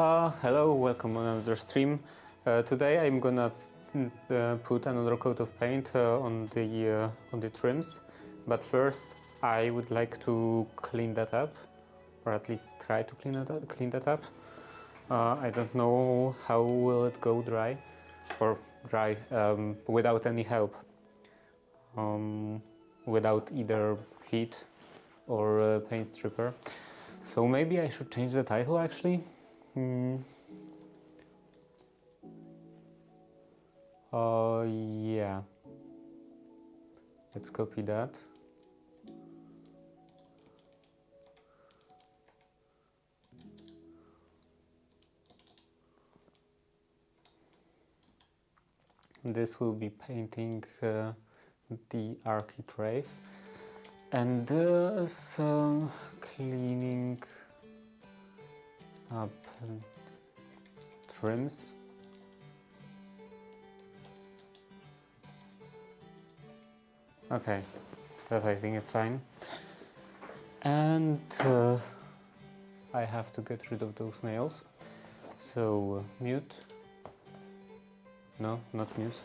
Hello, welcome on another stream. Today I'm gonna put another coat of paint on the trims, but first I would like to clean that up, or at least try to clean that up. I don't know how will it go dry, or dry without any help, without either heat or paint stripper. So maybe I should change the title actually. Yeah. Let's copy that. This will be painting the architrave and some cleaning up trims. Okay, that I think is fine. And I have to get rid of those nails. So mute. No, not mute.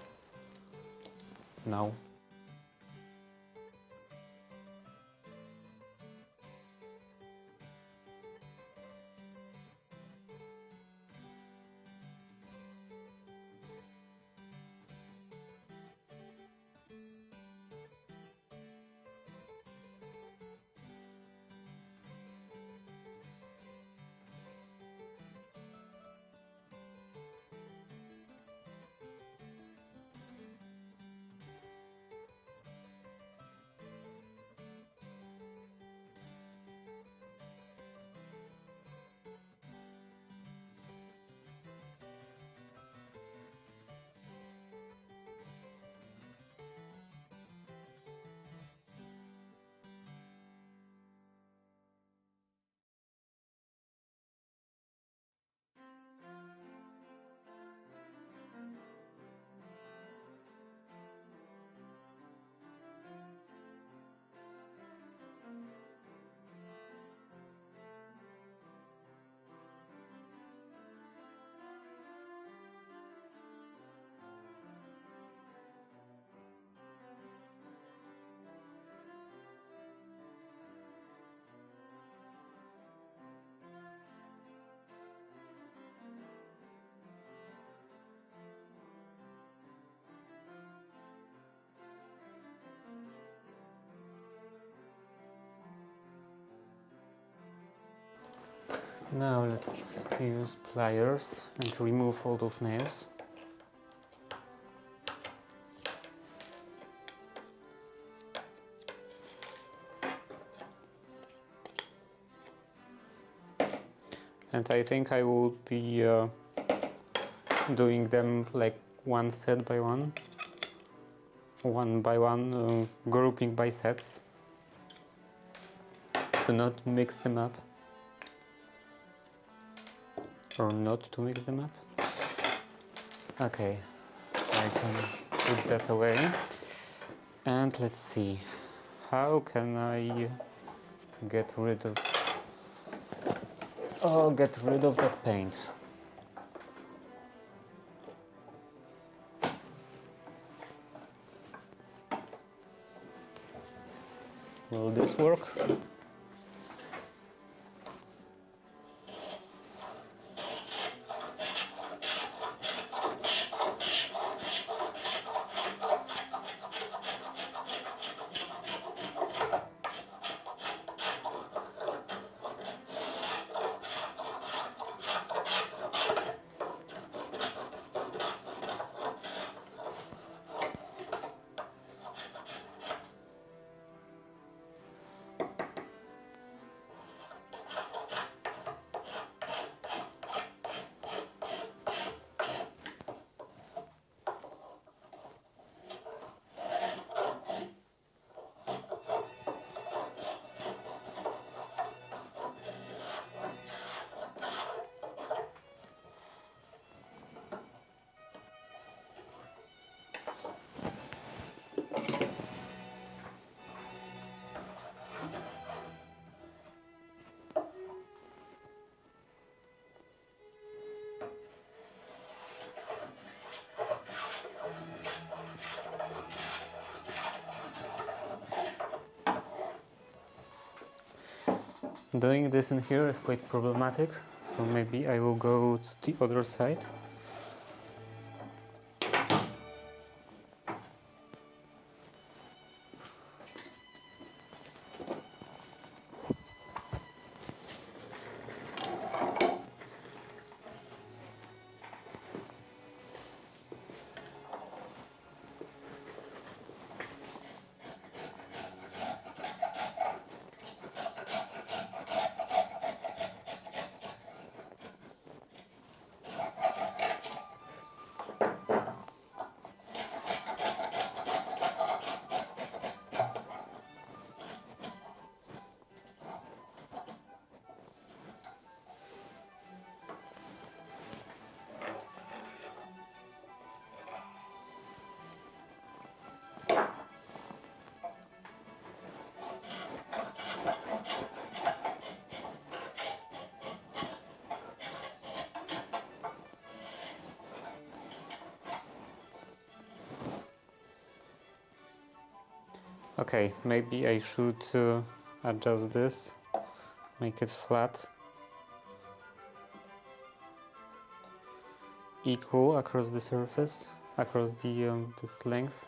Now. Now let's use pliers and remove all those nails. And I think I will be doing them like one set by one by one, grouping by sets to not mix them up. Or not to mix them up. Okay, I can put that away. And let's see, how can I get rid of that paint? Will this work? Doing this in here is quite problematic, so maybe I will go to the other side. Okay, maybe I should adjust this, make it flat, equal across the surface, across the this length.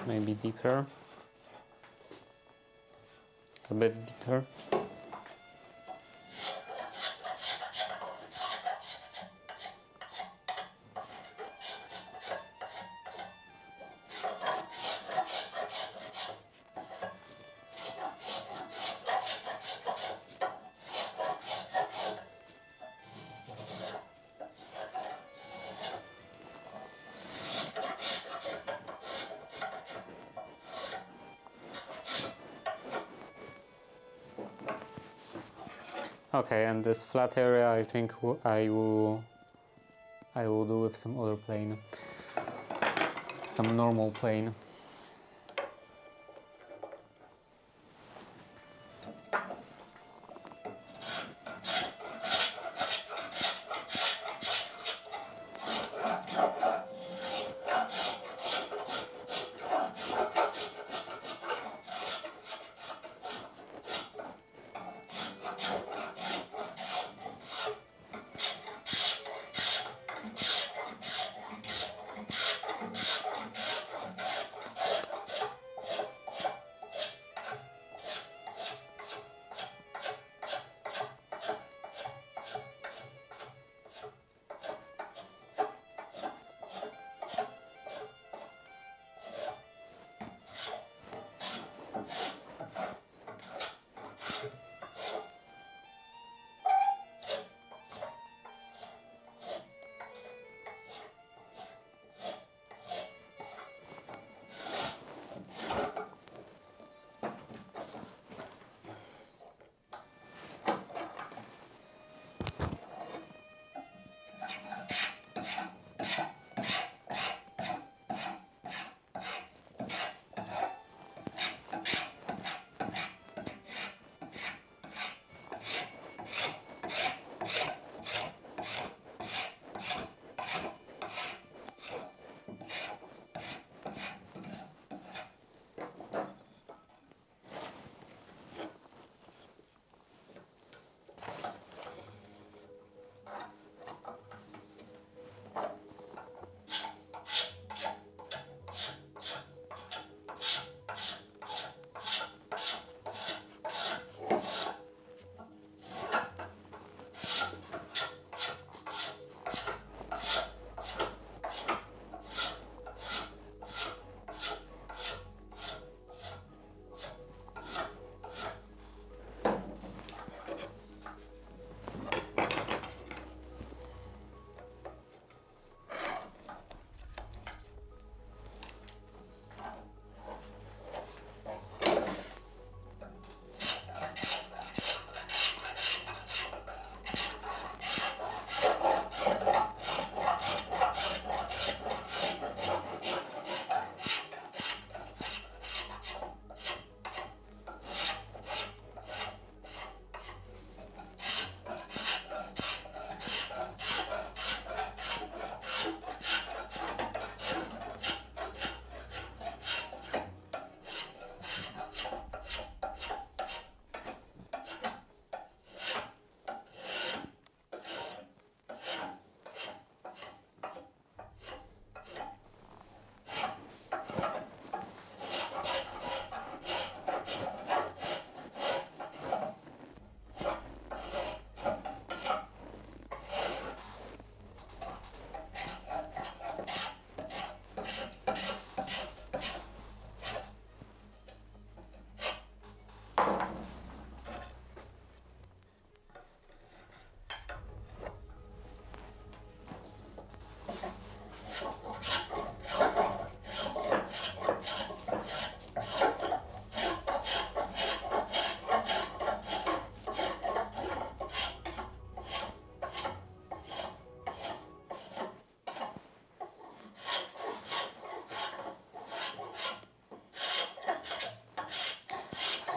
Maybe deeper, a bit deeper. Okay, and this flat area I think I will do with some other plane, some normal plane.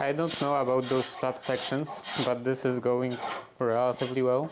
I don't know about those flat sections, but this is going relatively well.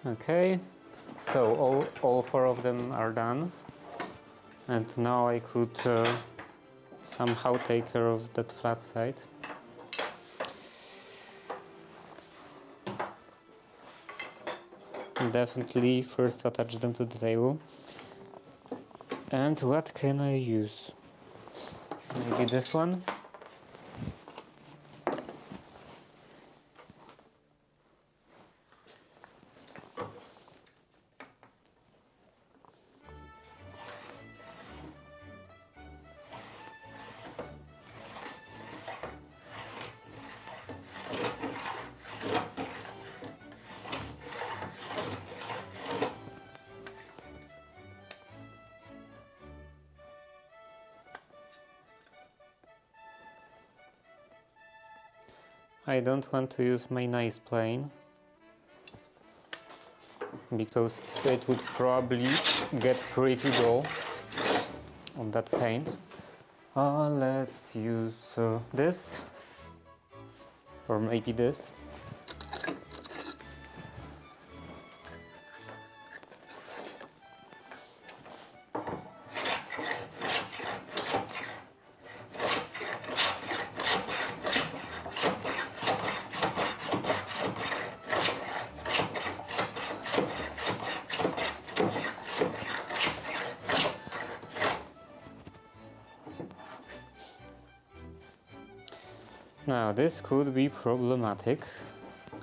Okay, so all four of them are done, and now I could somehow take care of that flat side. Definitely first attach them to the table. And what can I use? Maybe this one? I don't want to use my nice plane because it would probably get pretty dull on that paint. Let's use this, or maybe this. Now this could be problematic,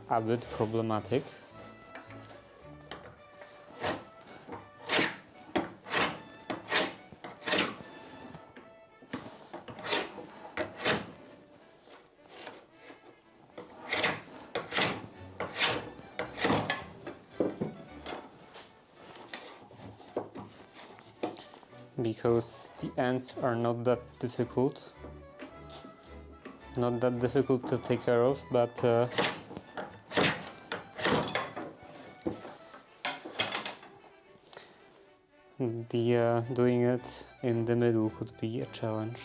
a bit problematic. Because the ends are not that difficult. Not that difficult to take care of, but doing it in the middle could be a challenge.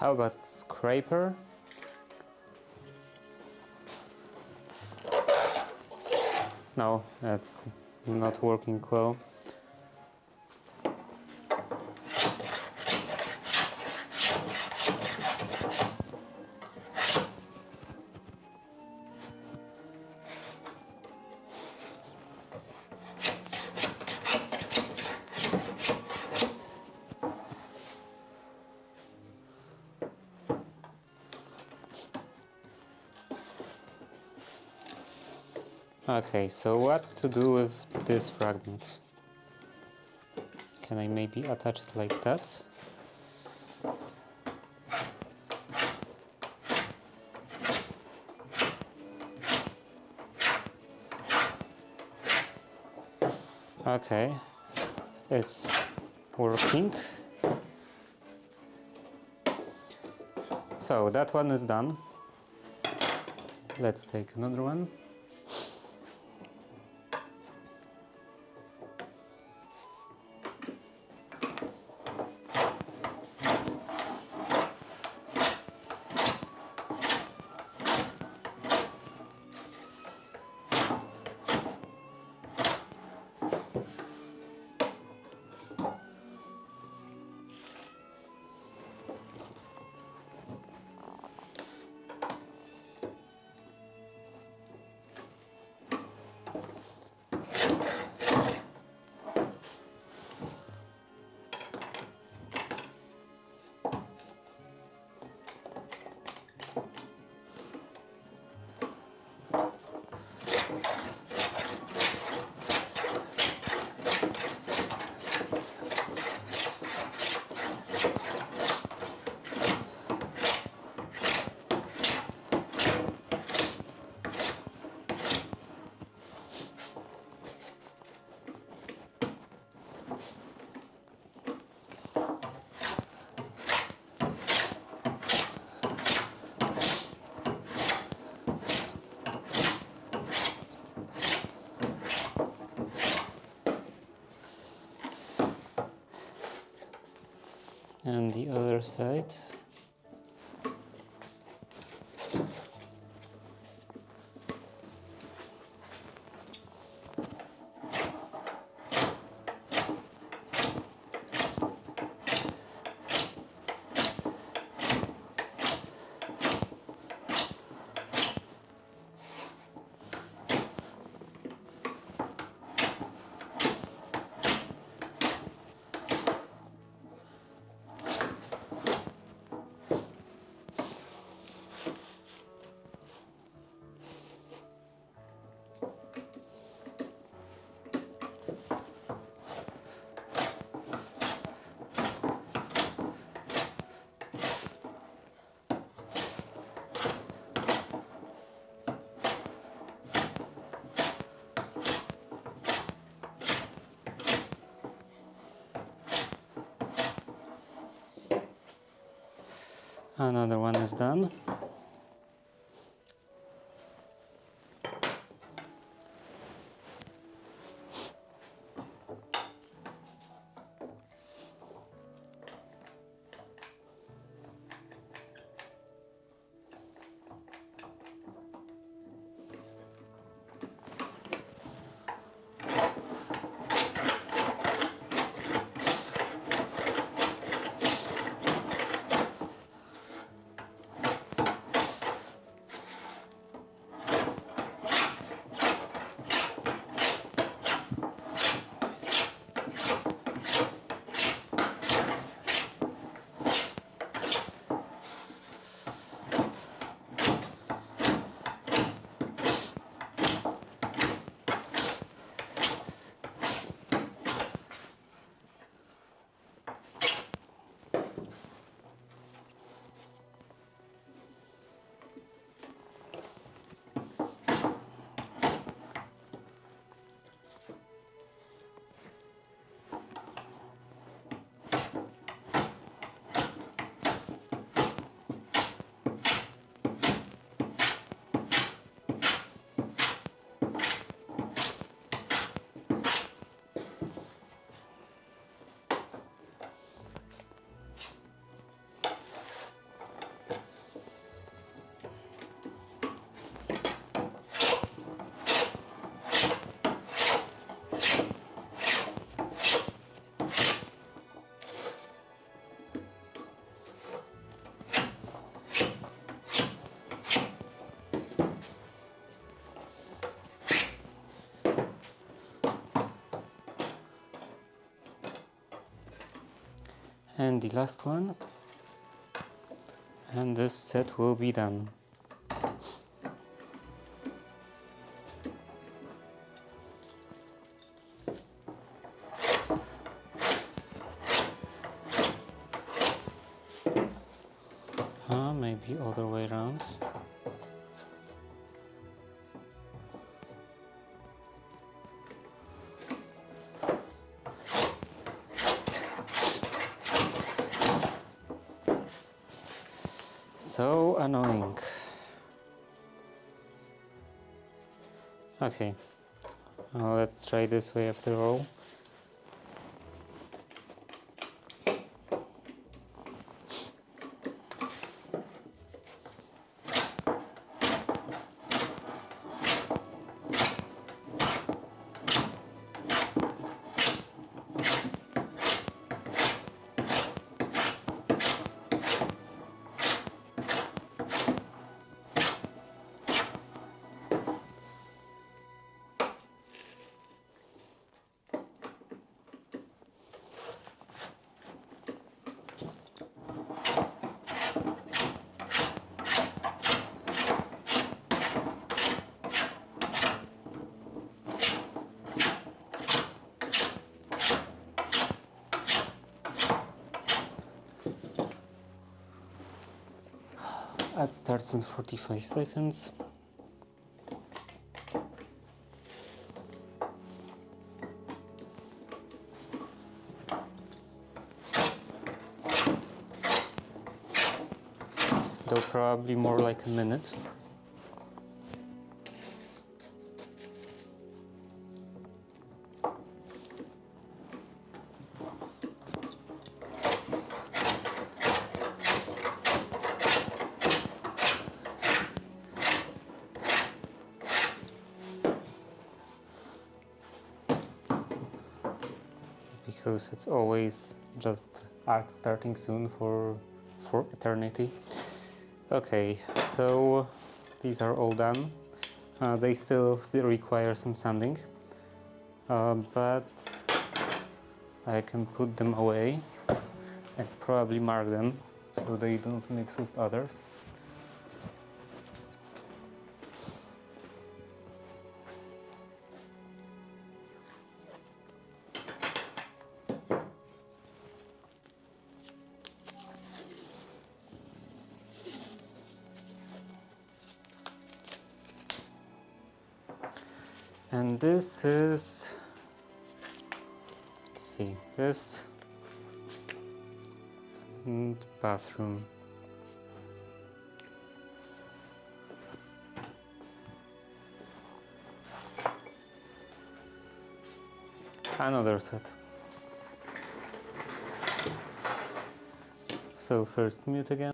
How about scraper? No, that's not working well. Okay, so what to do with this fragment? Can I maybe attach it like that? Okay, it's working. So that one is done. Let's take another one. And the other side. Another one is done. And the last one, and this set will be done. Maybe other way around. So annoying. Okay, let's try this way after all. That starts in 45 seconds. Though probably more like a minute. Because it's always just art starting soon for eternity. Okay, so these are all done. They still require some sanding, but I can put them away and probably mark them so they don't mix with others. And this is, let's see, this and bathroom. Another set. So first mute again.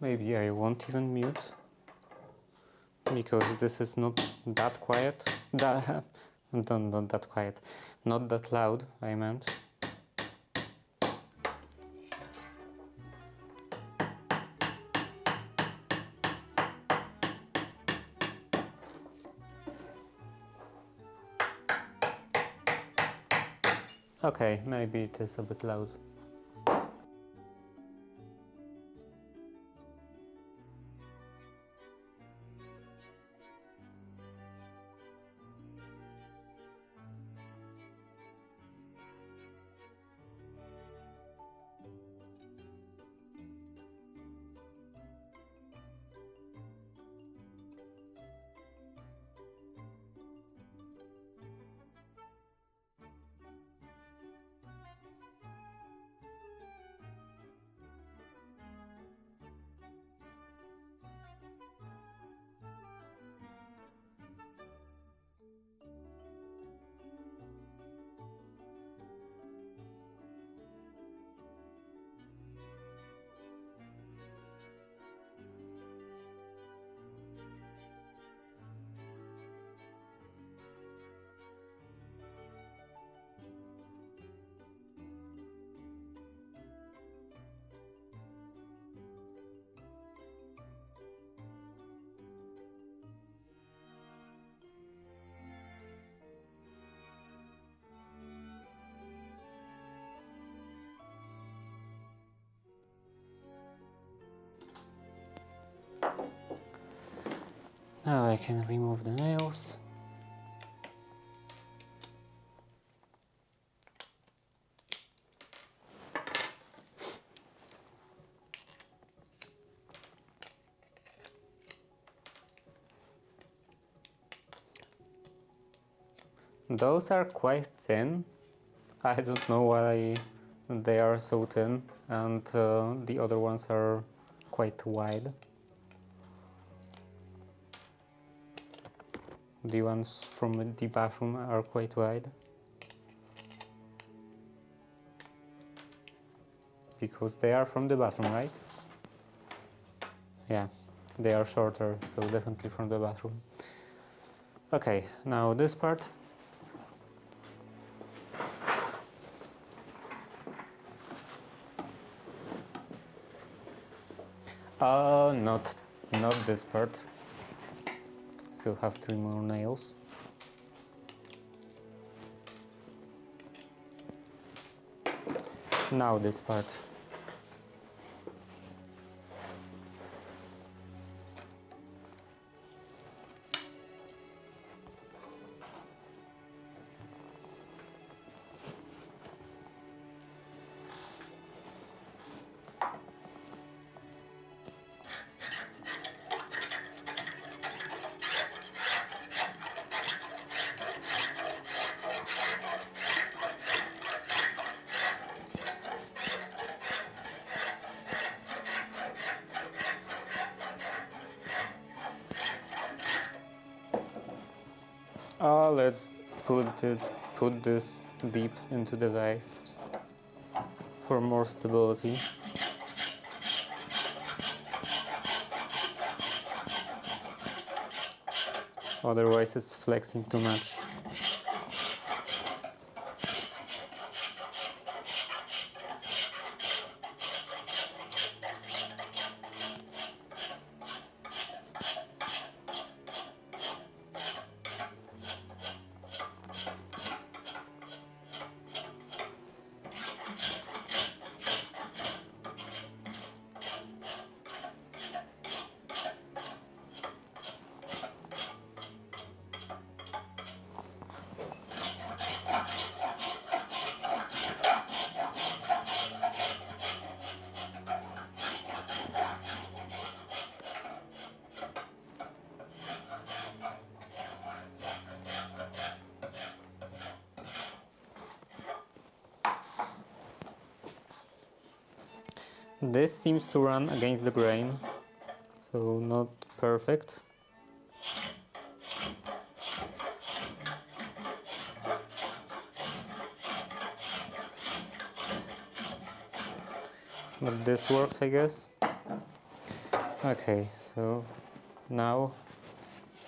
Maybe I won't even mute, because this is not that quiet. Not that quiet. Not that loud, I meant. Okay, maybe it is a bit loud. Now I can remove the nails. Those are quite thin. I don't know why they are so thin, and the other ones are quite wide. The ones from the bathroom are quite wide. Because they are from the bathroom, right? Yeah, they are shorter, so definitely from the bathroom. Okay, now this part. Not this part. Still have 3 more nails. Now this part. Let's put this deep into the vase for more stability. Otherwise it's flexing too much. This seems to run against the grain, so not perfect. But this works, I guess. Okay, so now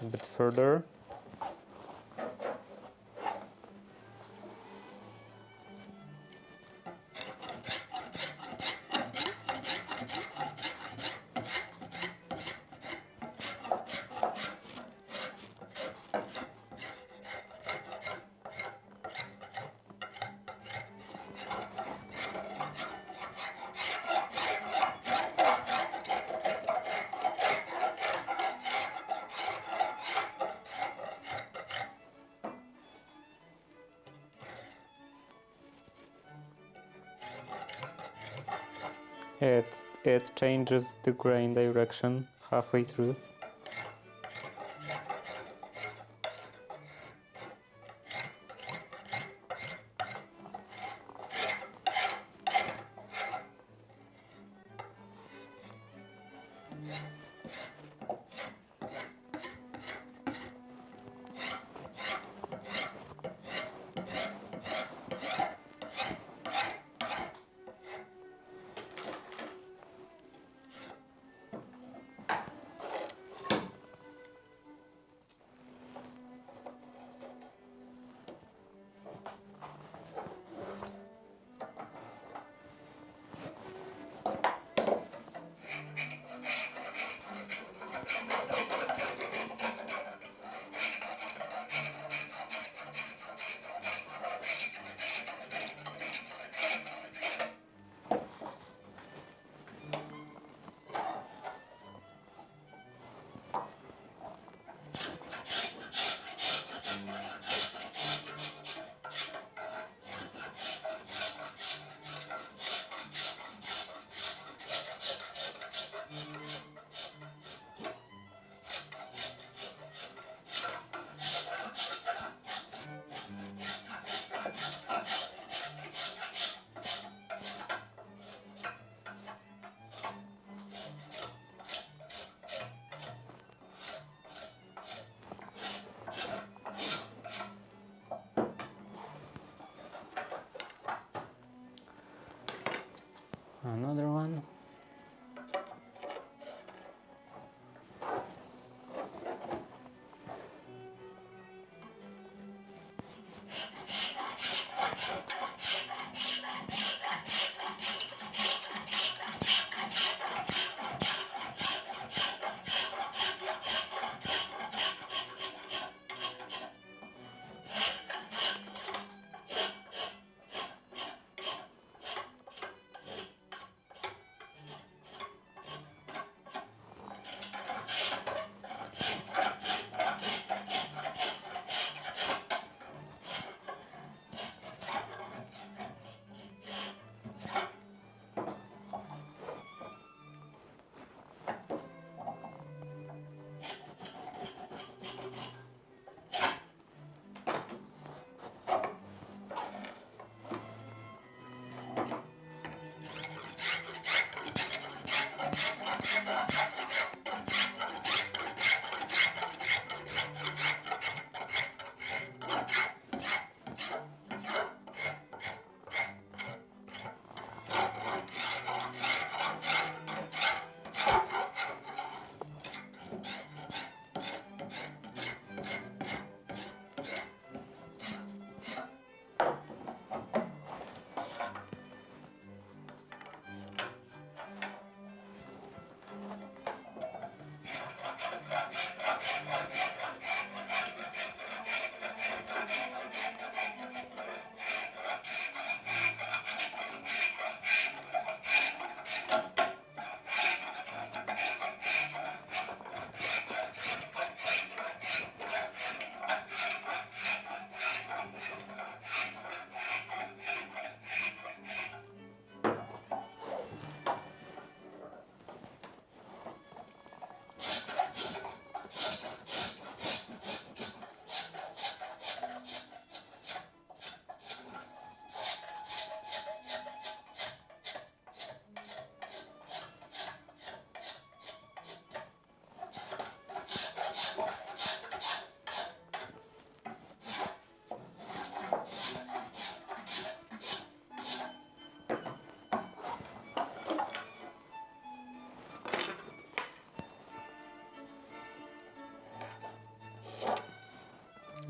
a bit further. It changes the grain direction halfway through. another one.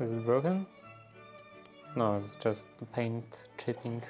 Is it broken? No, it's just the paint chipping.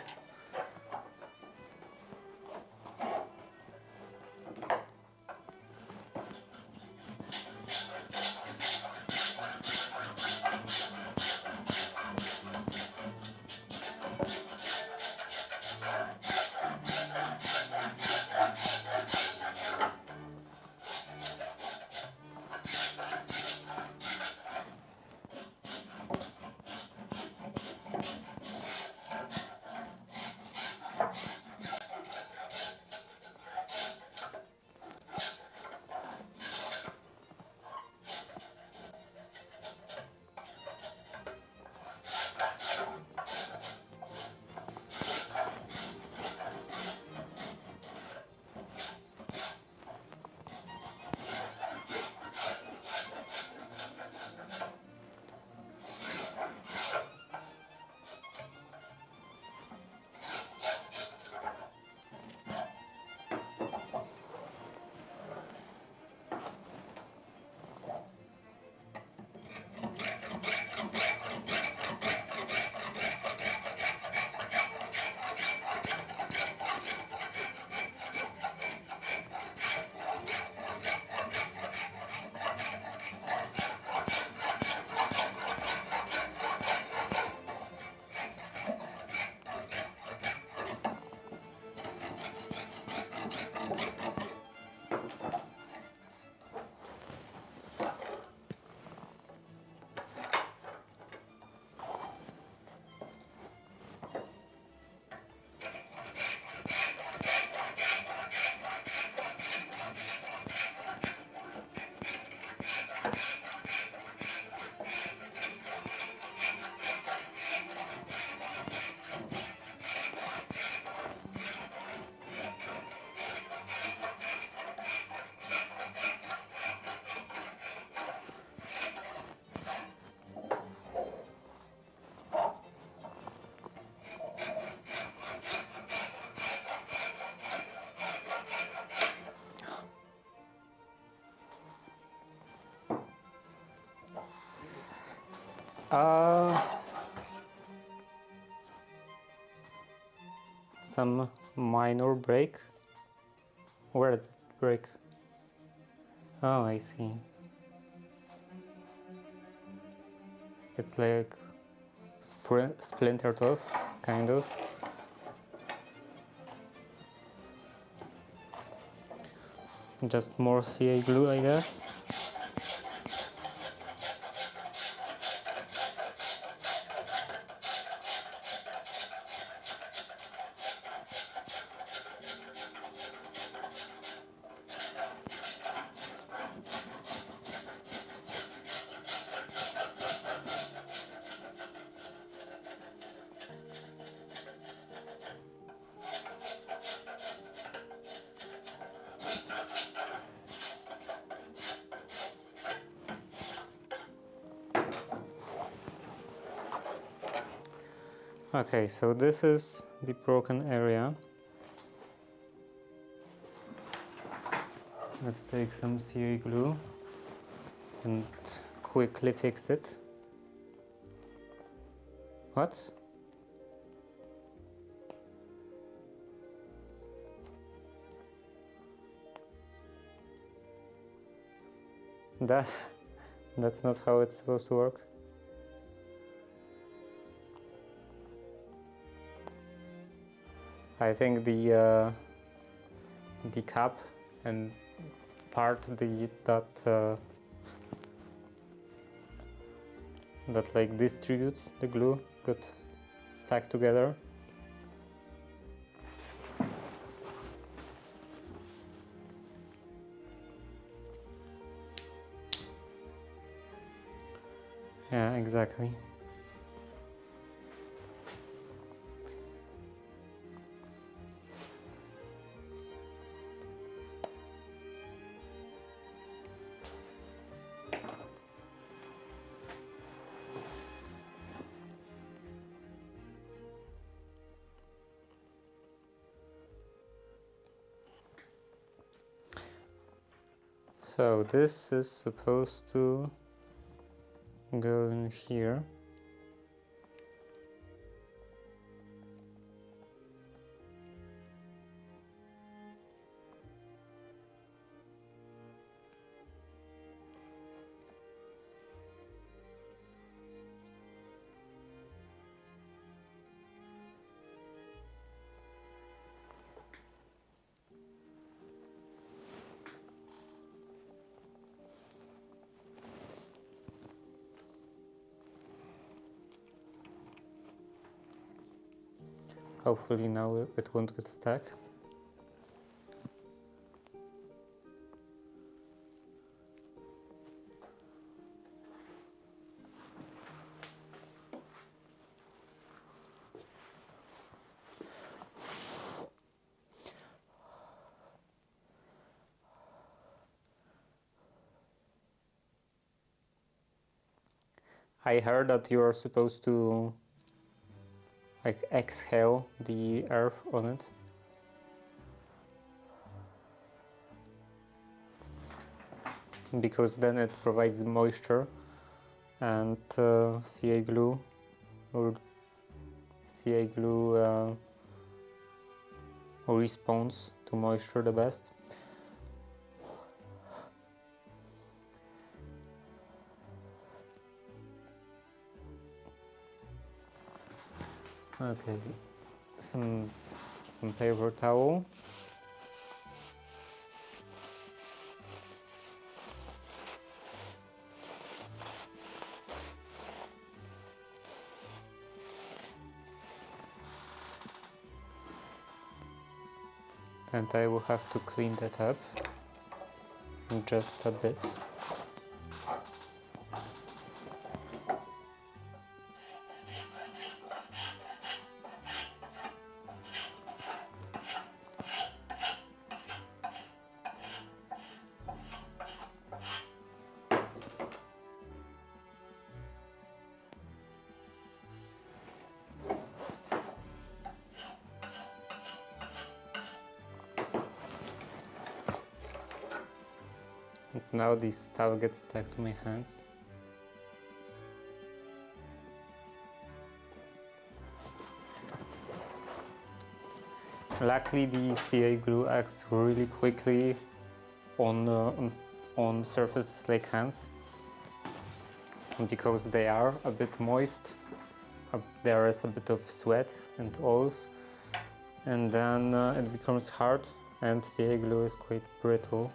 Some minor break. Where did it break? Oh, I see. It's like splintered off, kind of. Just more CA glue, I guess. Okay, so this is the broken area. Let's take some CA glue and quickly fix it. What? That's not how it's supposed to work. I think the cap and part that like distributes the glue got stuck together. Yeah, exactly. So this is supposed to go in here. Hopefully now it won't get stuck. I heard that you are supposed to like exhale the earth on it. Because then it provides moisture and CA glue responds to moisture the best. Okay, some paper towel. And I will have to clean that up just a bit. Now this stuff gets stuck to my hands. Luckily, the CA glue acts really quickly on surfaces like hands, because they are a bit moist. There is a bit of sweat and oils, and then it becomes hard, and CA glue is quite brittle,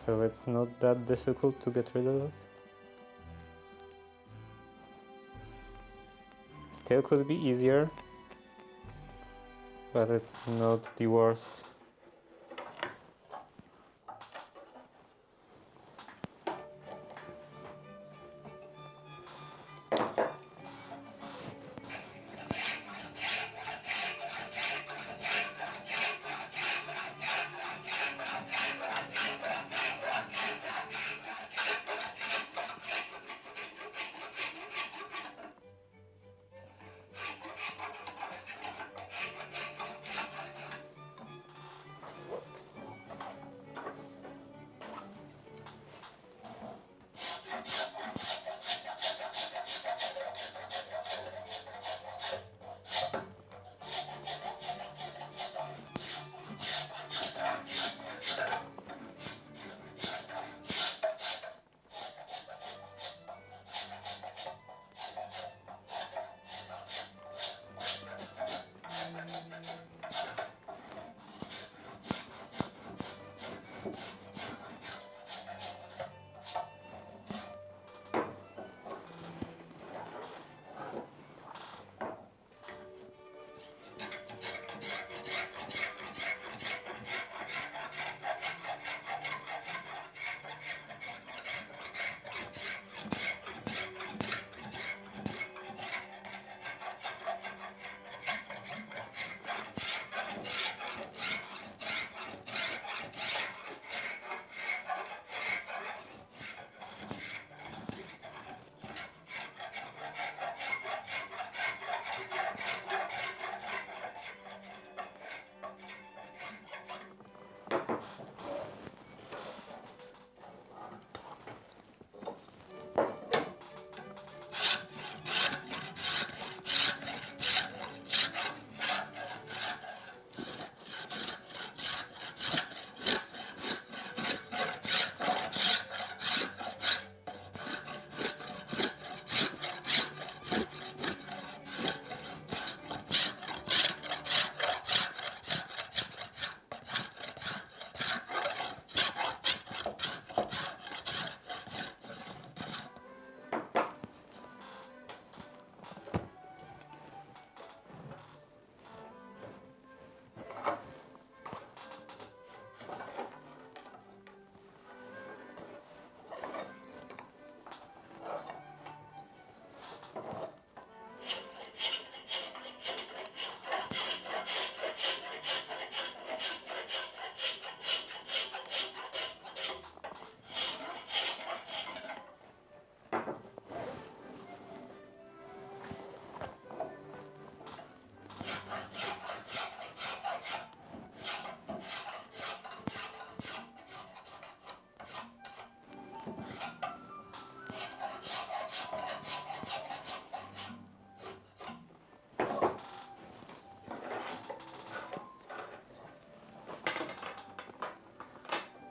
so it's not that difficult to get rid of it. Still could be easier, but it's not the worst.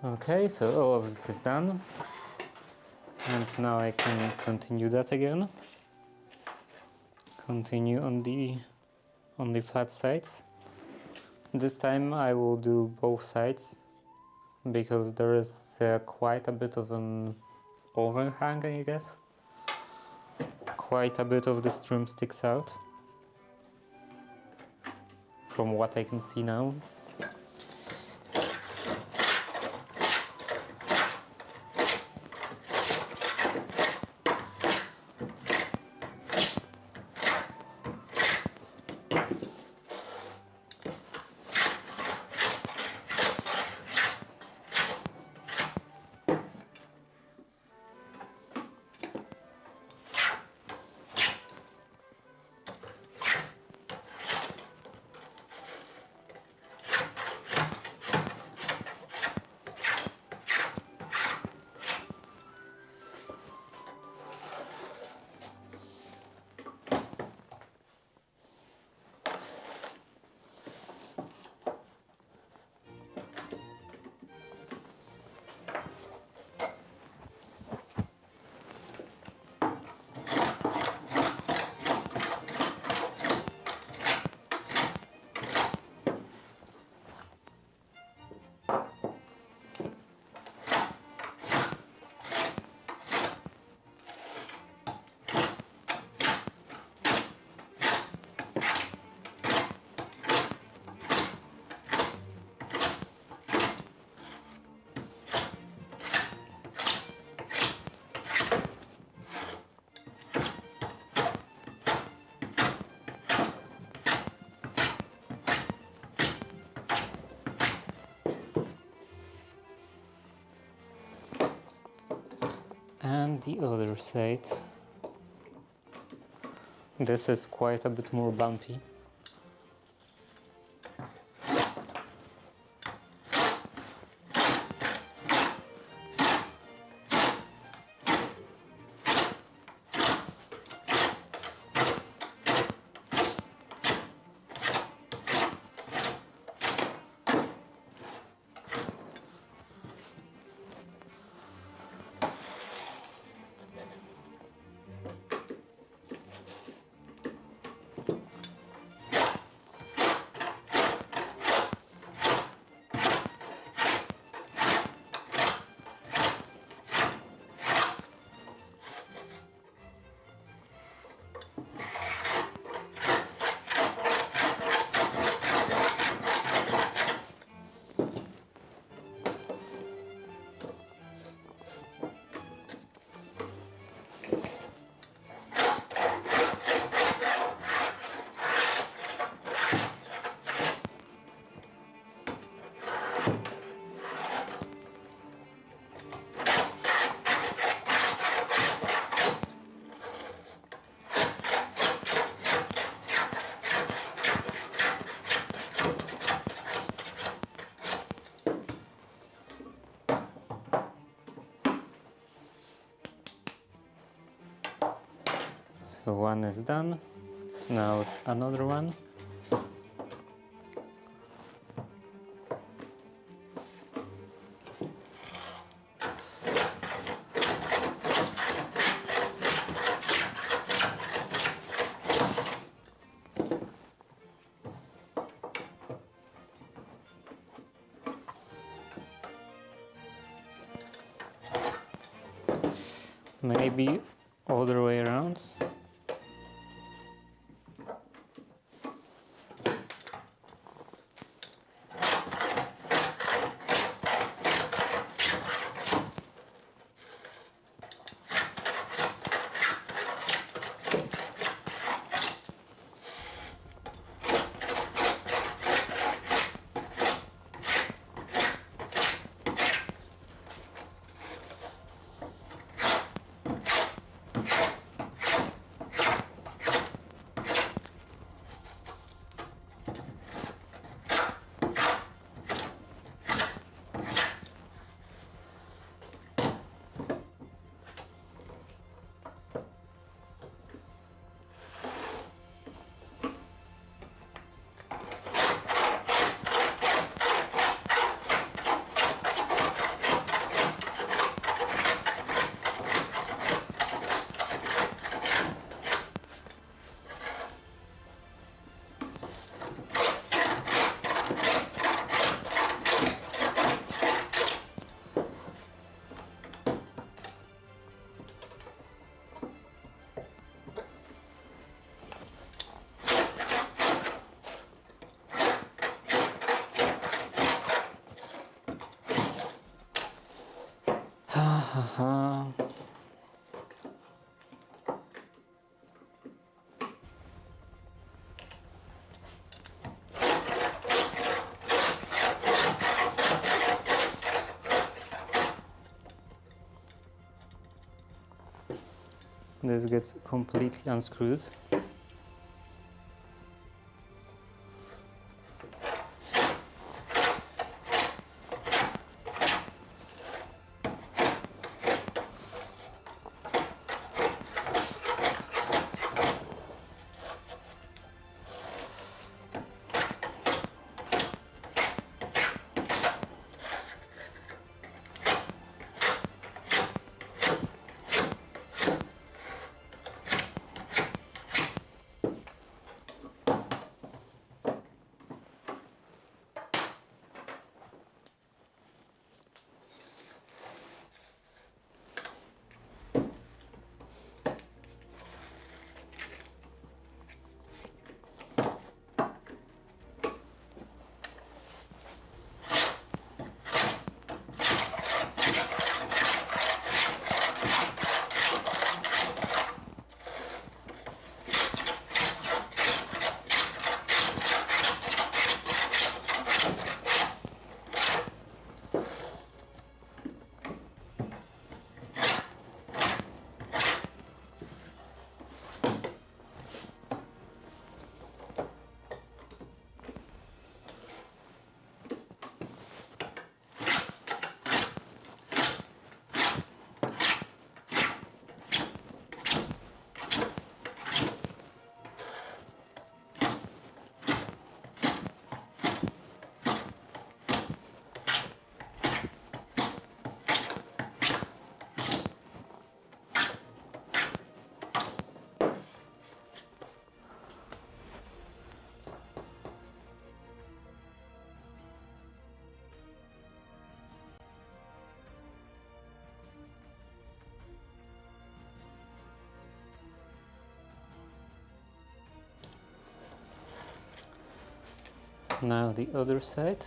Okay, so all of it is done, and now I can continue that again. Continue on the flat sides. This time I will do both sides, because there is quite a bit of an overhang, I guess. Quite a bit of this trim sticks out, from what I can see now. And the other side. This is quite a bit more bumpy. So one is done. Now another one. Maybe other way around. This gets completely unscrewed. Now the other side.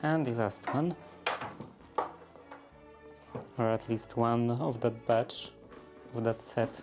And the last one, or at least one of that batch, of that set.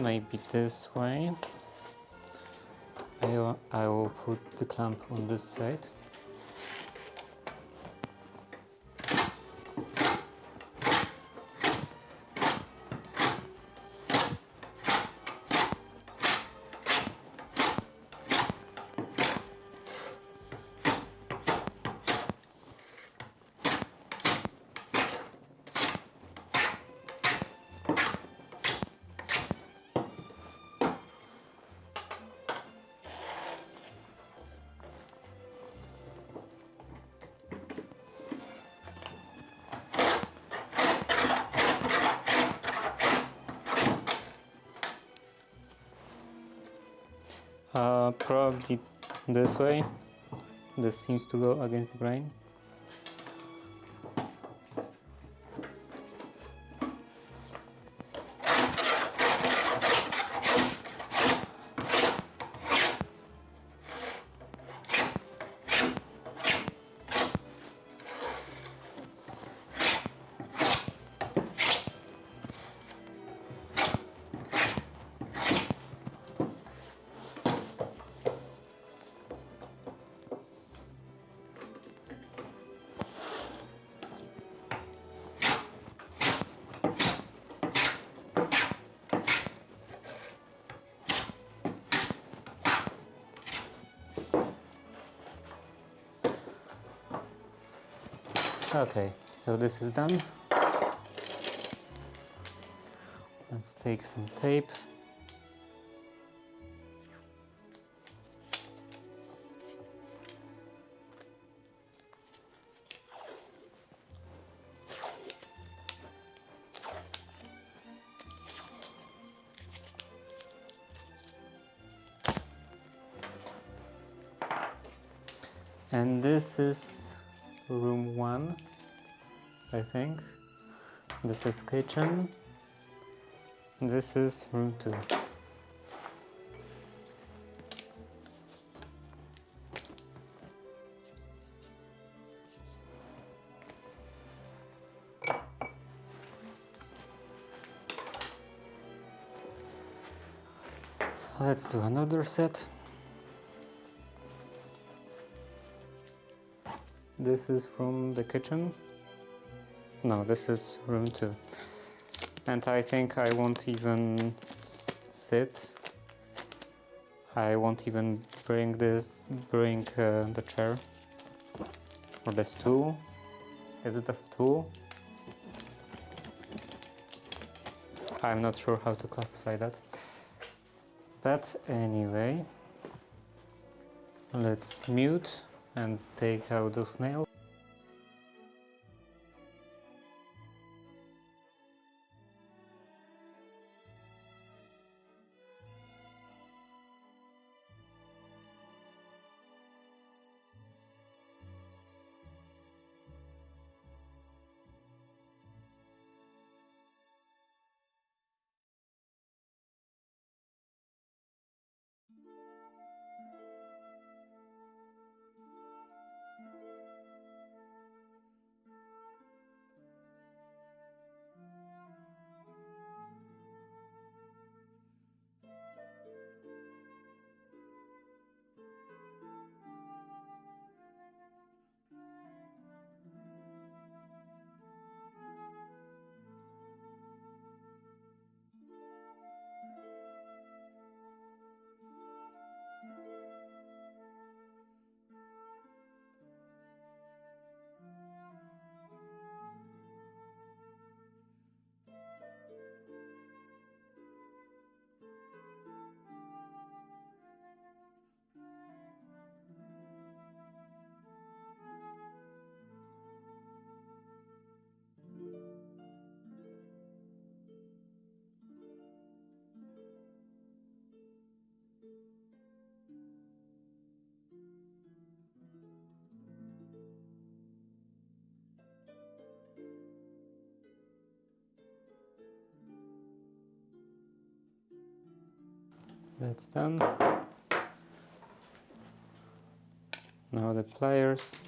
Maybe this way. I will put the clamp on this side. Probably this way. This seems to go against the grain. Okay, so this is done. Let's take some tape. And this is room 1, I think. This is kitchen. This is room 2. Let's do another set. This is from the kitchen. No, this is room 2. And I think I won't even sit. I won't even bring the chair or the stool. Is it a stool? I'm not sure how to classify that. But anyway, let's mute and take out those nails. That's done. Now the pliers.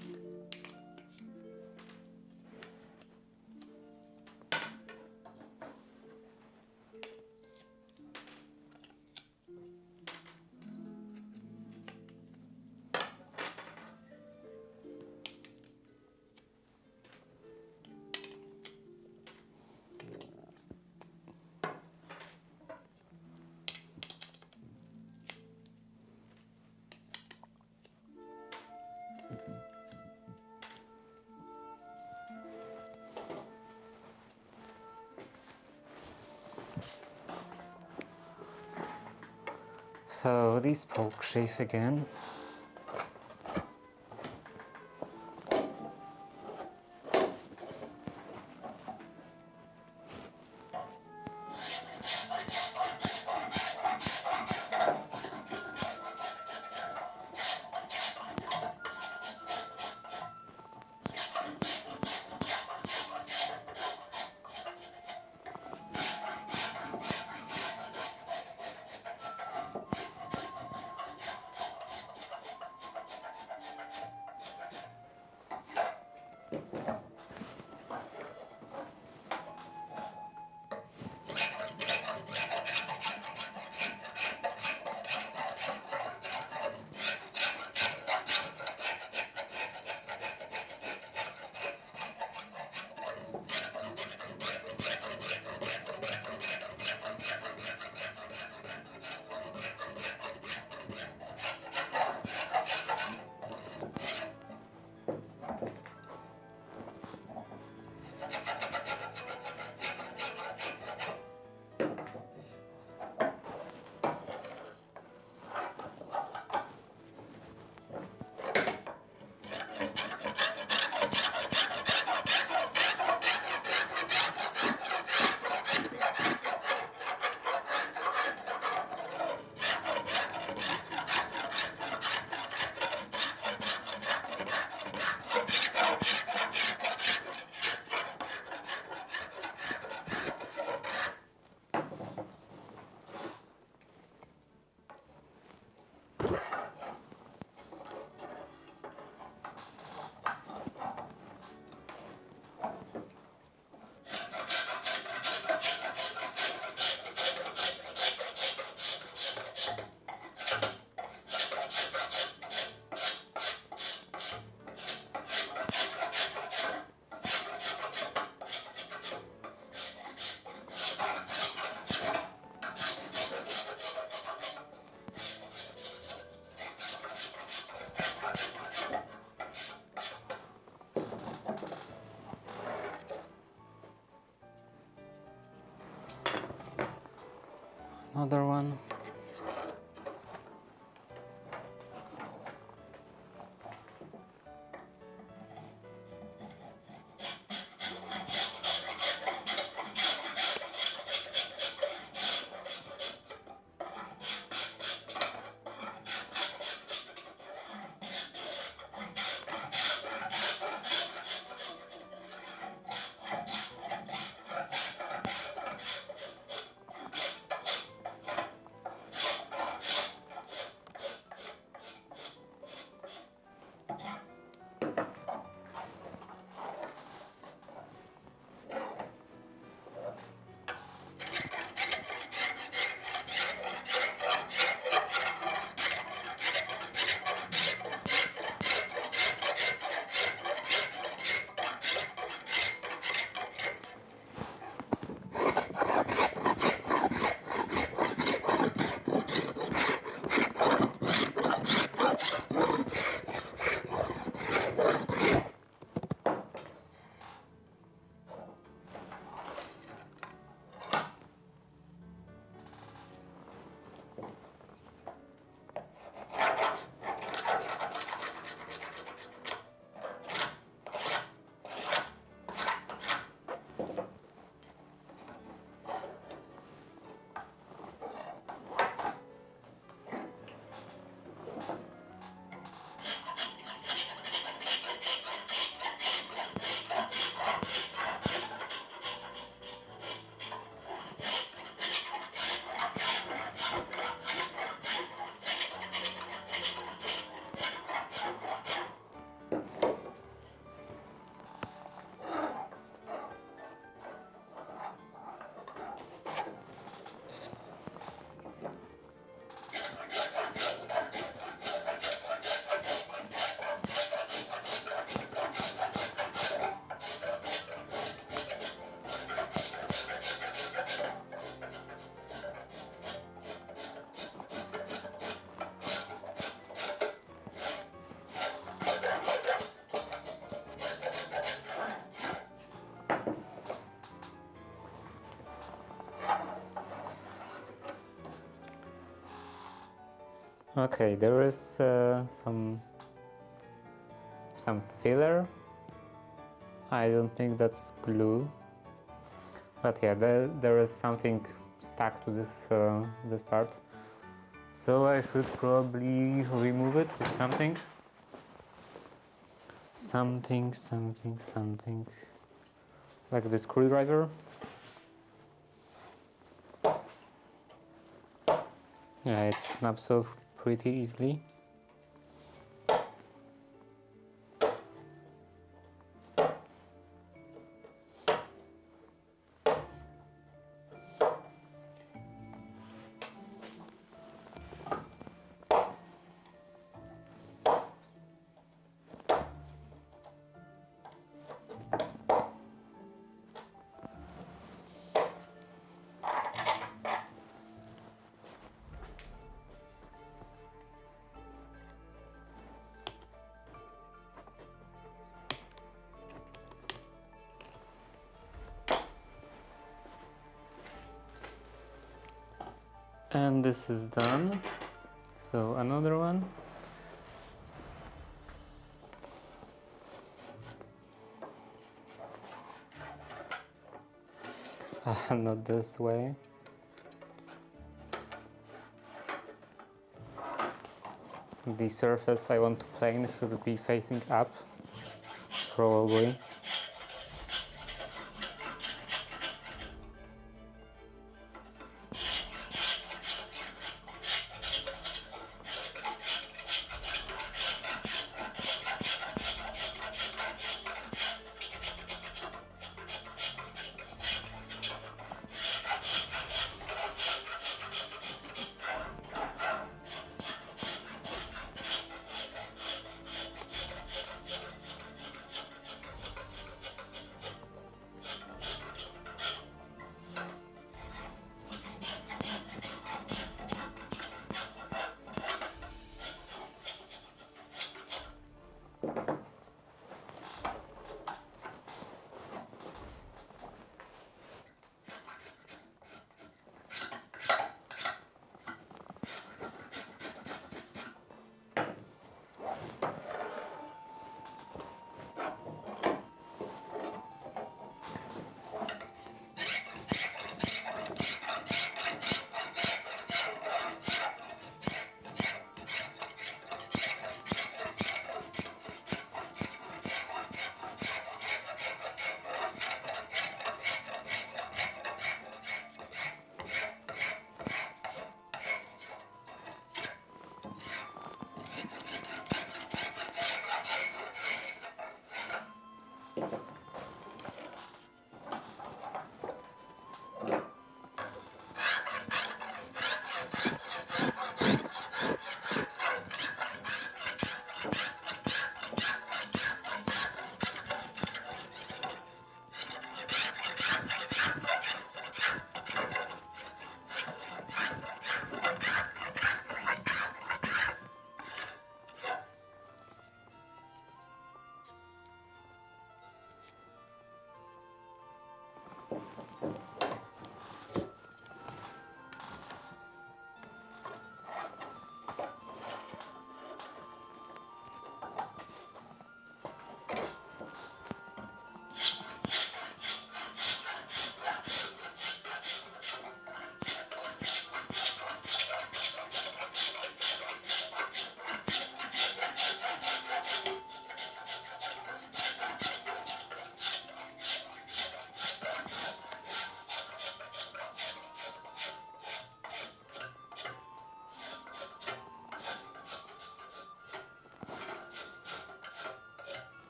So this poke shave again. Another one. Okay, there is some filler. I don't think that's glue, but yeah, there is something stuck to this part. So I should probably remove it with something. Something, like the screwdriver. Yeah, it snaps off pretty easily. And this is done. So another one. Not this way. The surface I want to plane should be facing up, probably.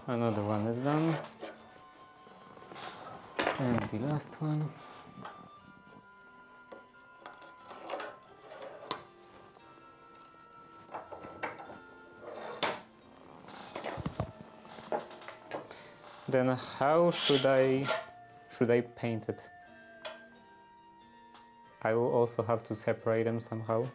Another one is done. And the last one. Then how should I paint it? I will also have to separate them somehow.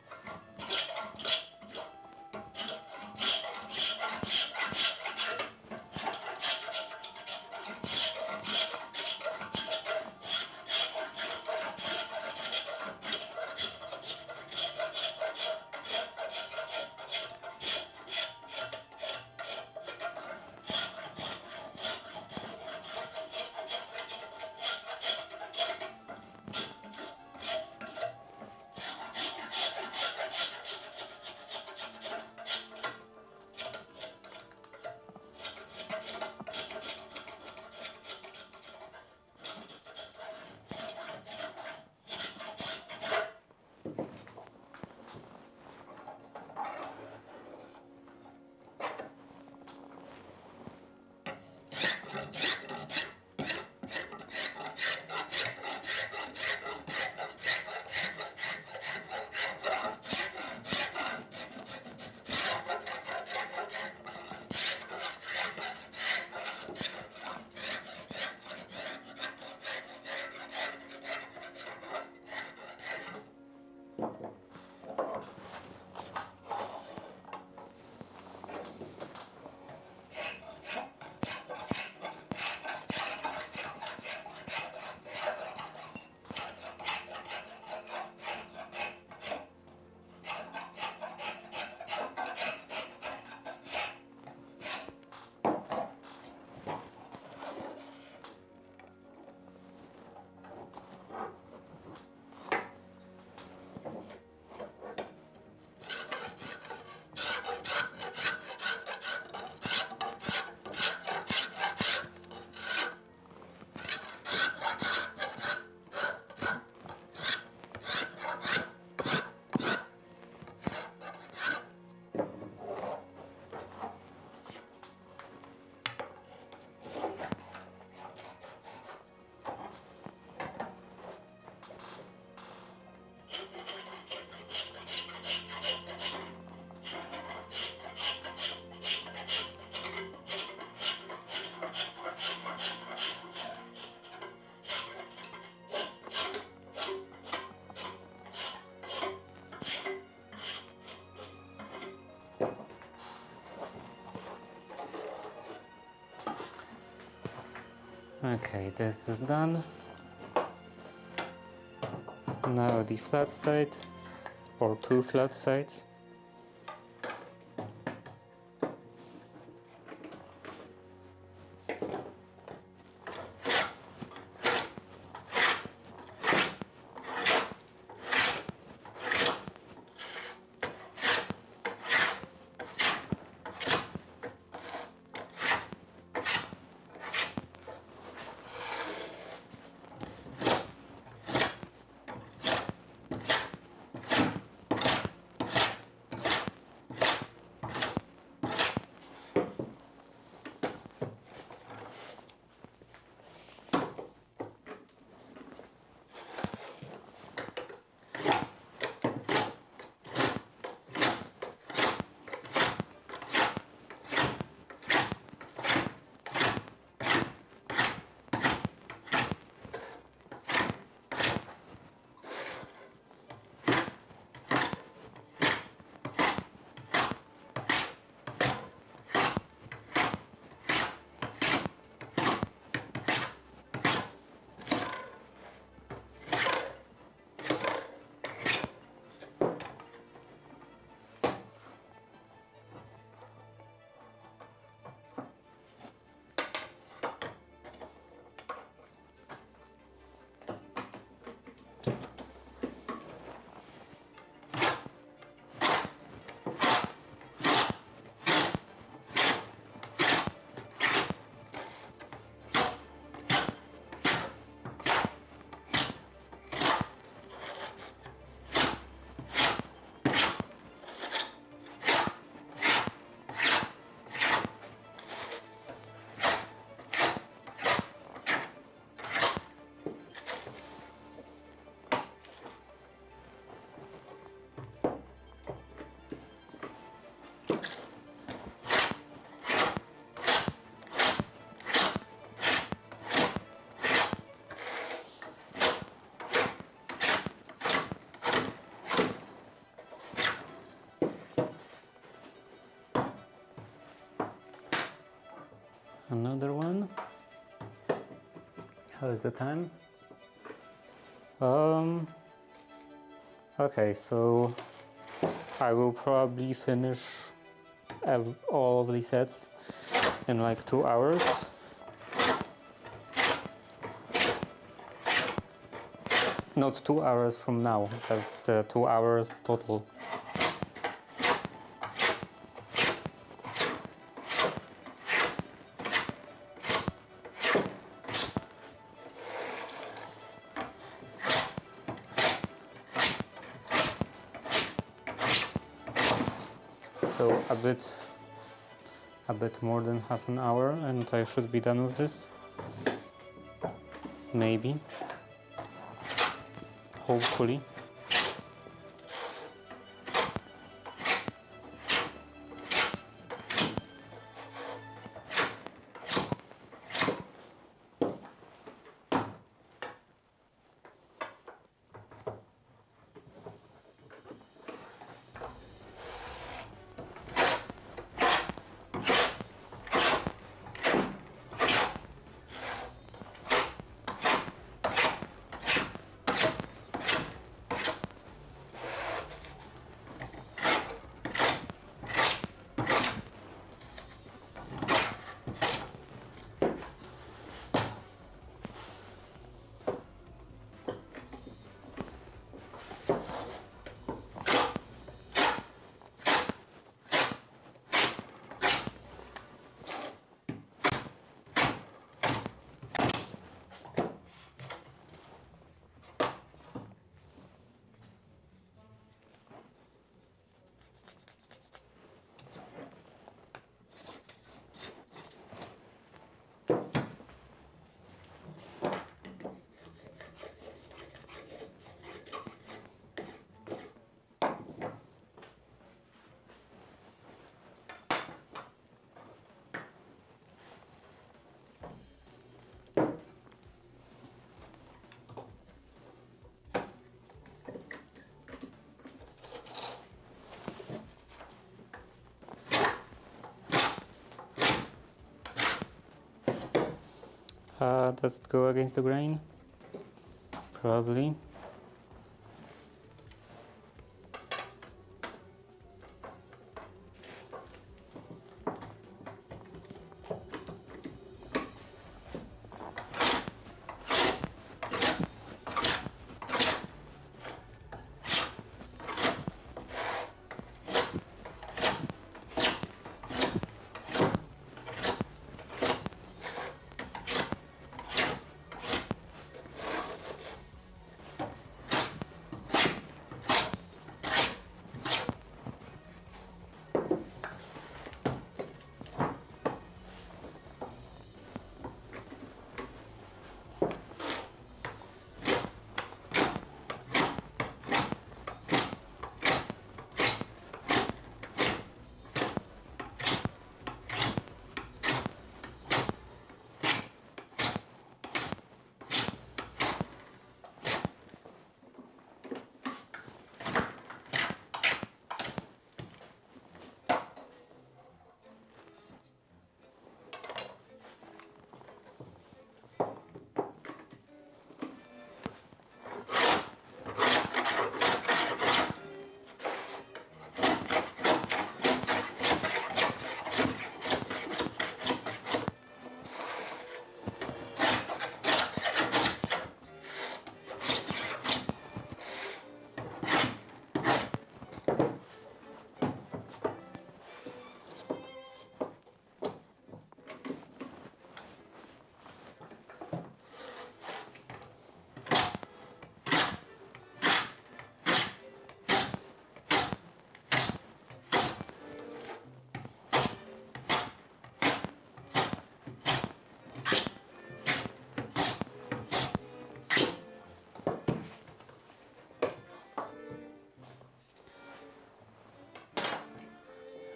Okay, this is done. Now the flat side, or two flat sides. Another one. How is the time? Okay, so I will probably finish all of these sets in like 2 hours. Not 2 hours from now, just 2 hours total. So a bit more than half an hour and I should be done with this. Maybe. Hopefully. Does it go against the grain? Probably.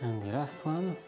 And the last one.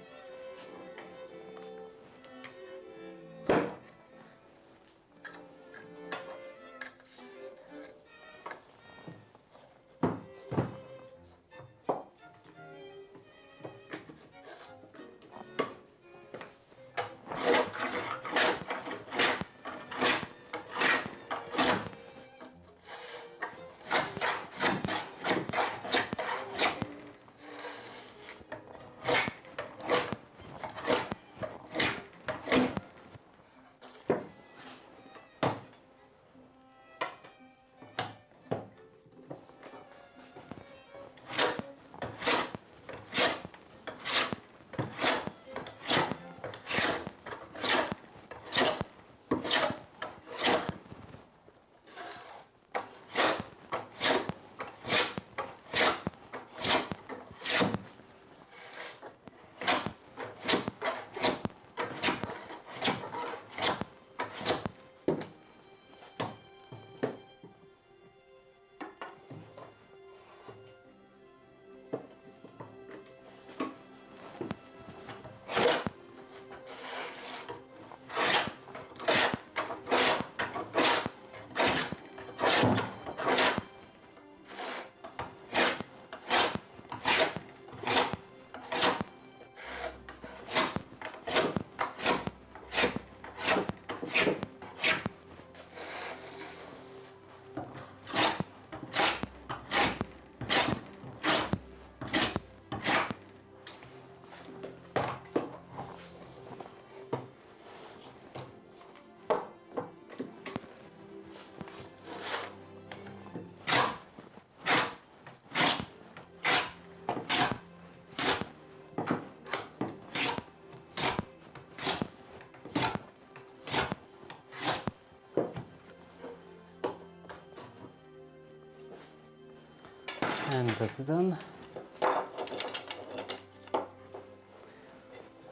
And that's done.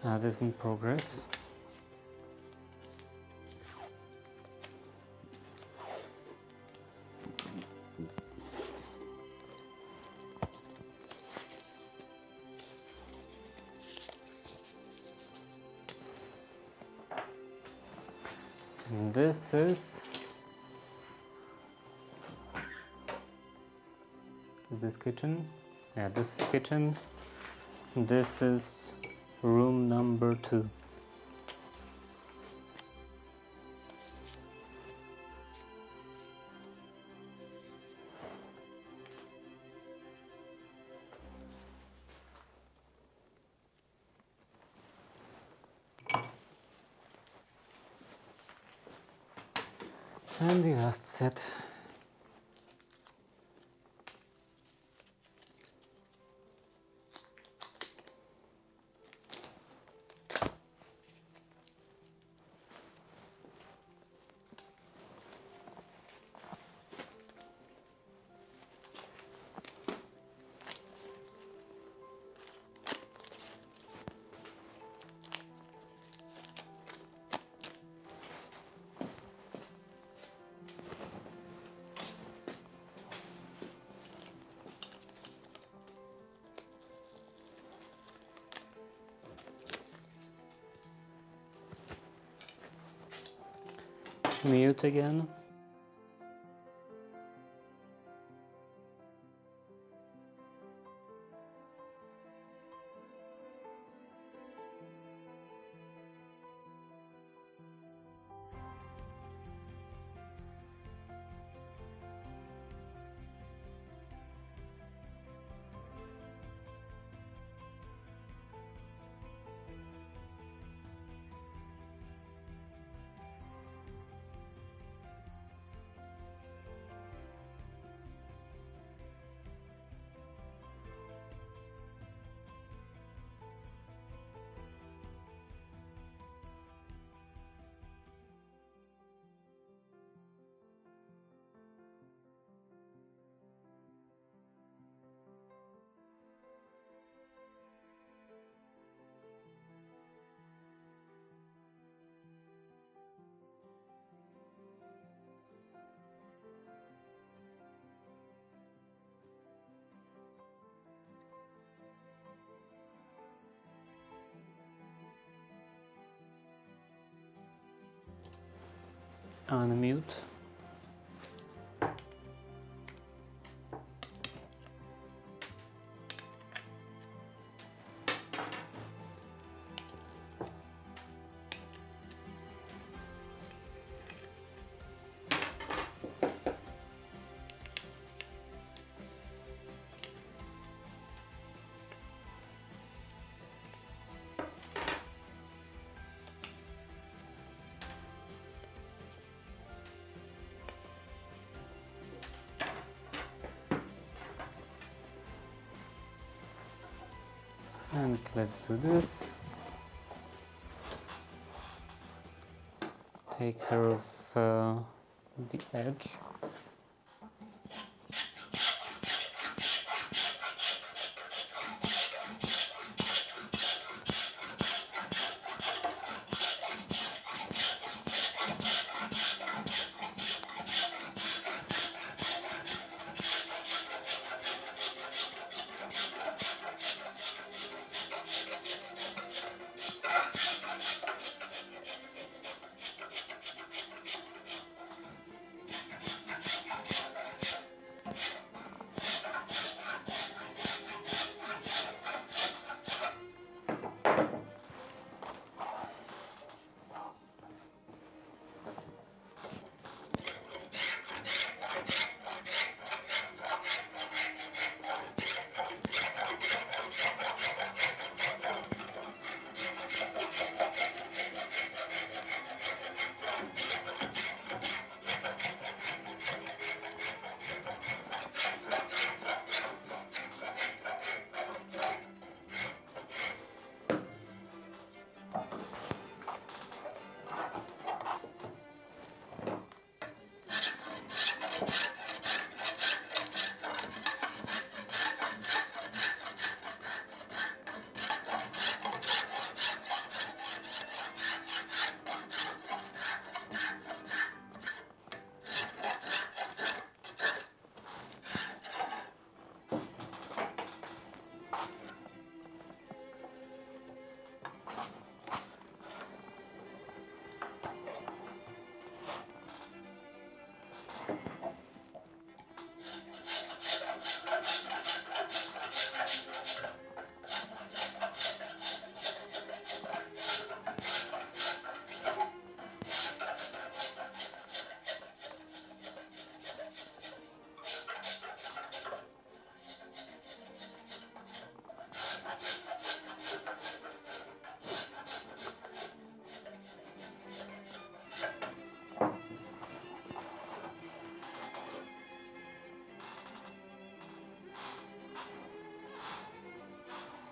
That is in progress. And this is this kitchen. Yeah, this is kitchen. This is room number 2. And that's it. Mute again. Unmute. And let's do this. Take care of the edge.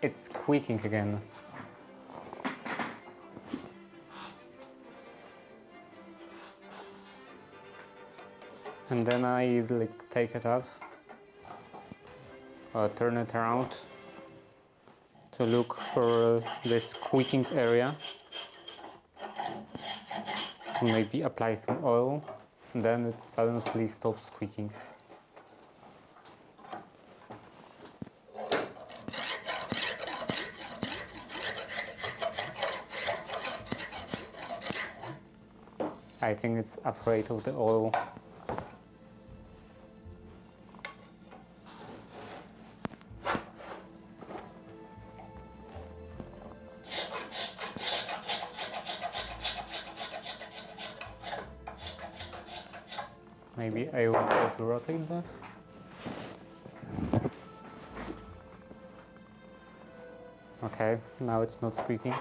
it's squeaking again. And then I like take it up, turn it around to look for this squeaking area. Maybe apply some oil, and then it suddenly stops squeaking. I think it's afraid of the oil. Maybe I will try to rotate that. Okay, now it's not squeaking.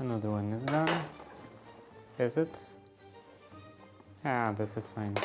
Another one is done. Is it? Ah, this is fine.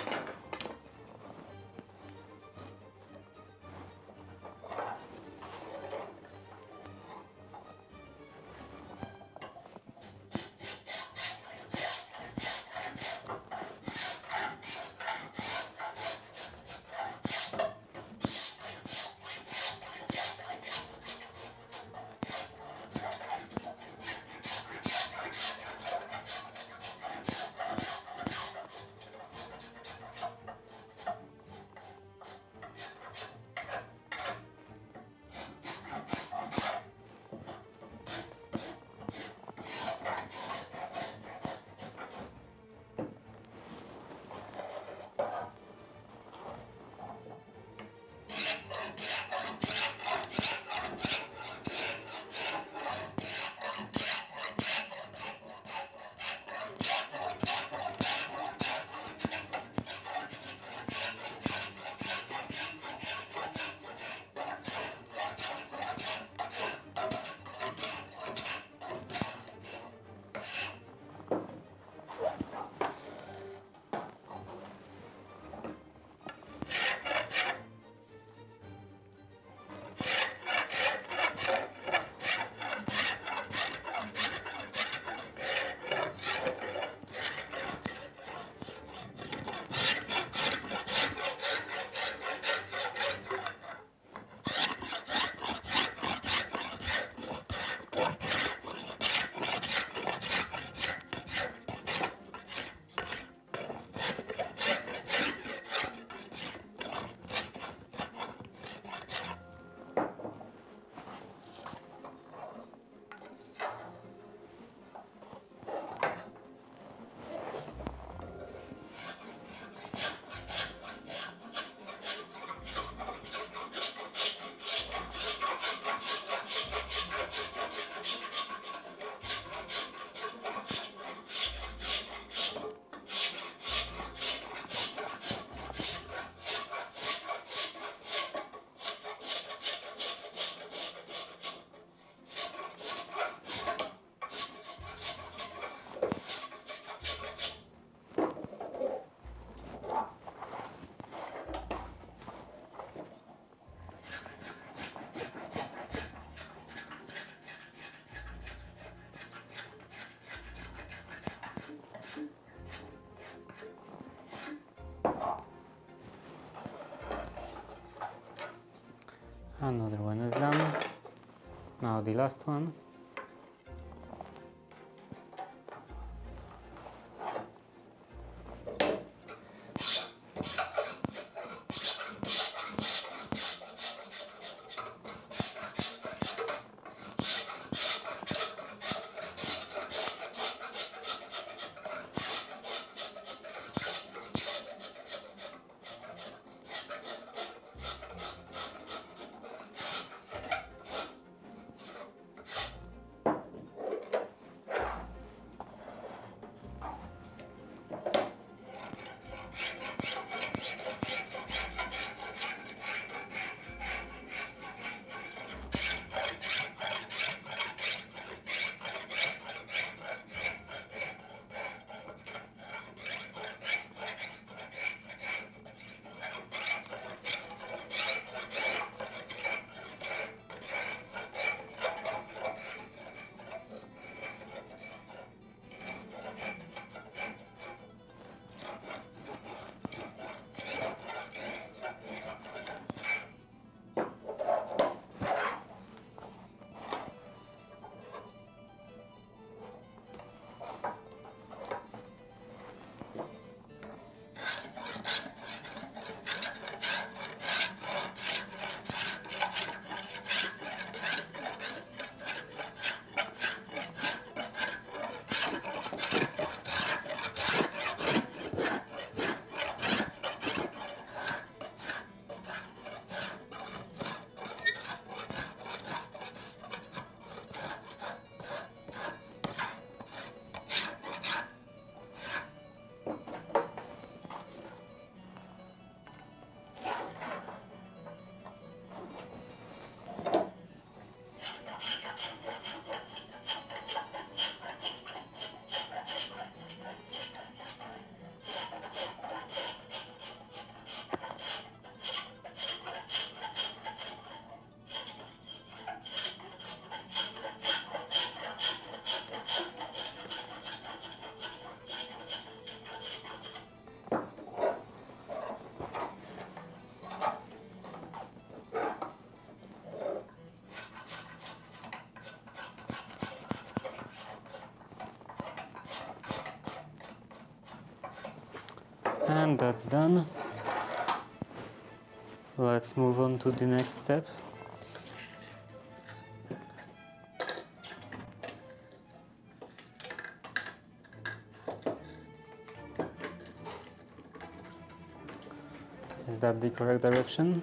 Another one is done. Now the last one. And that's done. Let's move on to the next step. Is that the correct direction?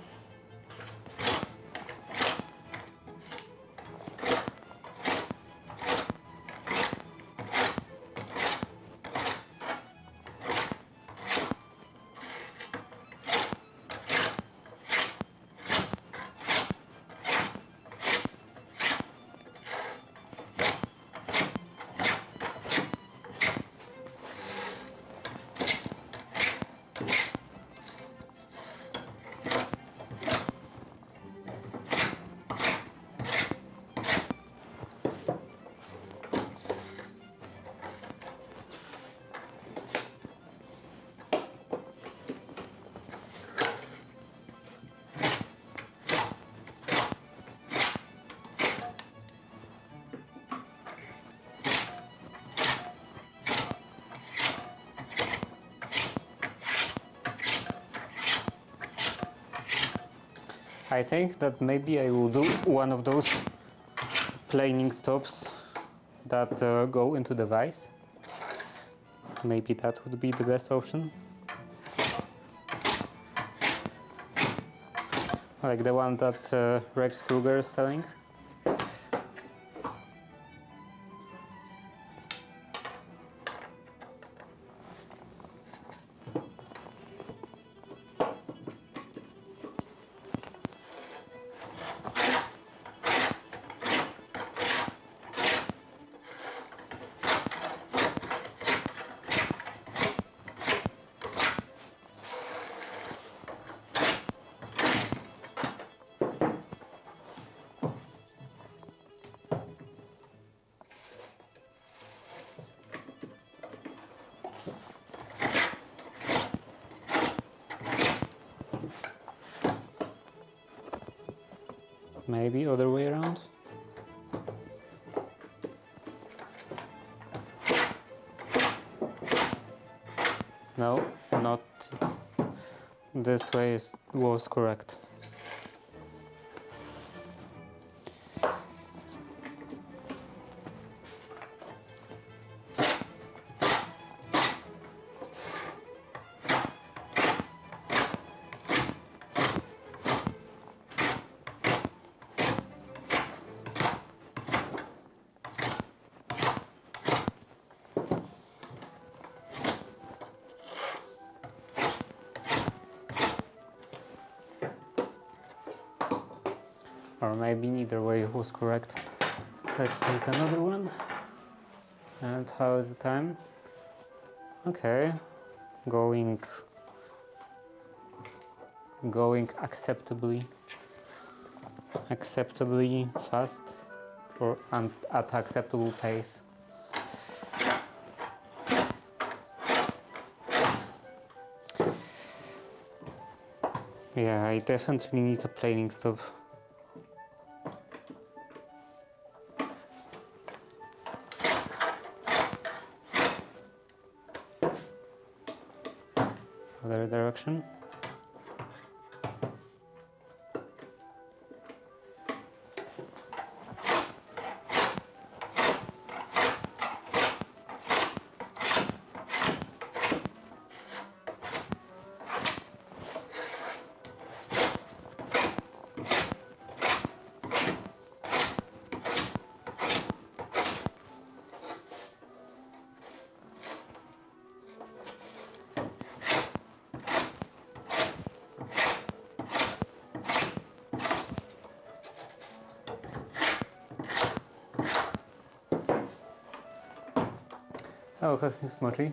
I think that maybe I will do one of those planing stops that go into the vise. Maybe that would be the best option. Like the one that Rex Kruger is selling. maybe other way around. No, not this way was correct. Or maybe neither way was correct. Let's take another one. And how is the time? Okay, going acceptably fast, or at acceptable pace. Yeah, I definitely need a planing stop. Other direction. Oh, Cosmic Smochi.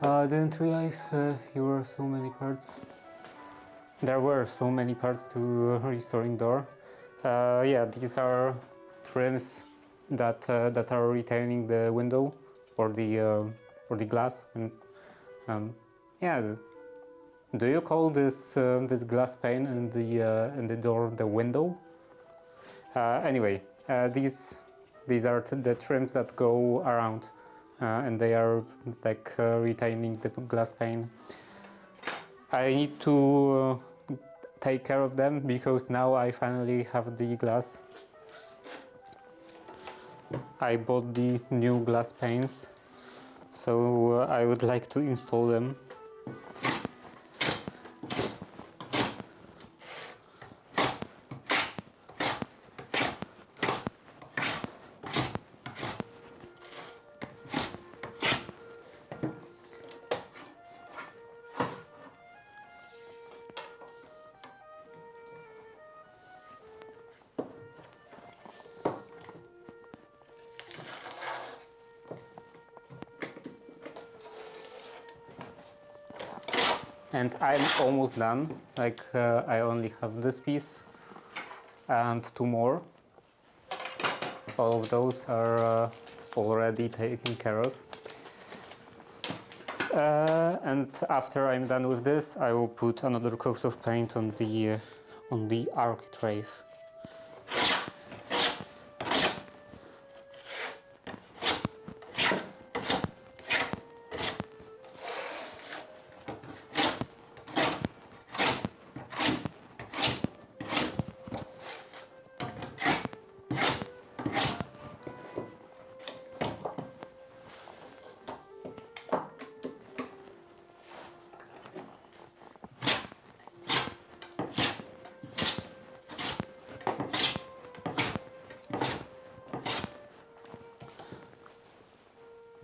Didn't realize you were so many parts. There were so many parts to restoring door. Yeah, these are trims that are retaining the window or the glass. And yeah, do you call this this glass pane in the door the window? Anyway, these are the trims that go around. And they are like retaining the glass pane. I need to take care of them because now I finally have the glass. I bought the new glass panes, so I would like to install them. And I'm almost done. Like I only have this piece and two more. All of those are already taken care of. And after I'm done with this, I will put another coat of paint on the architrave.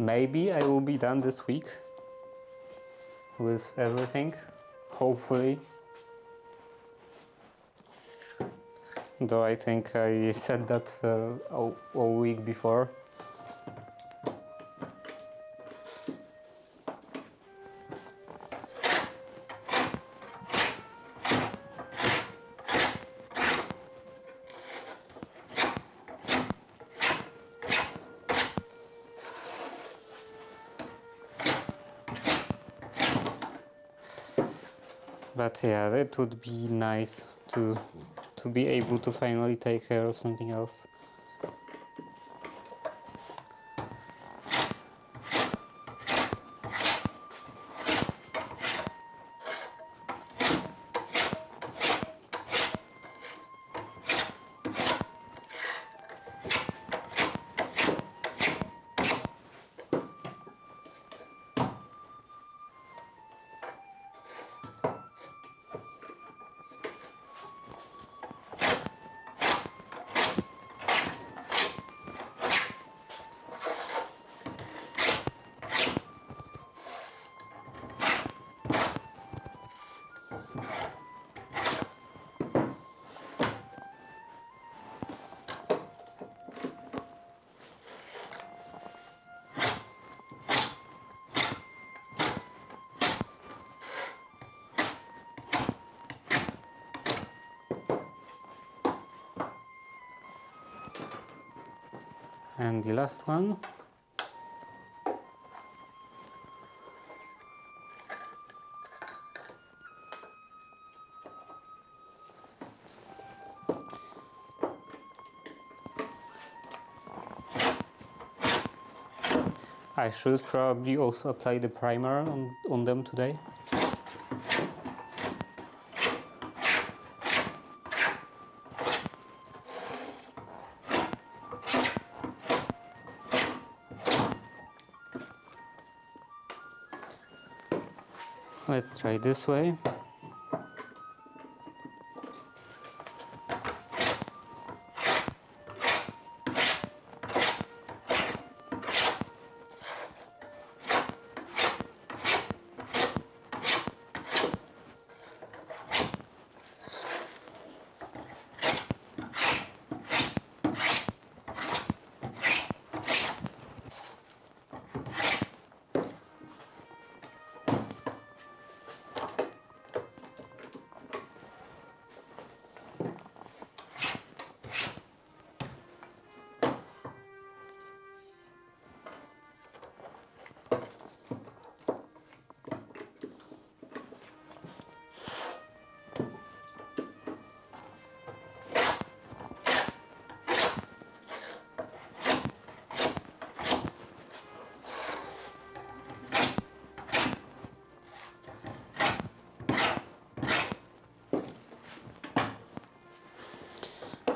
Maybe I will be done this week with everything, hopefully. Though I think I said that all week before. But yeah, it would be nice to to be able to finally take care of something else. And the last one. I should probably also apply the primer on them today. Let's try this way.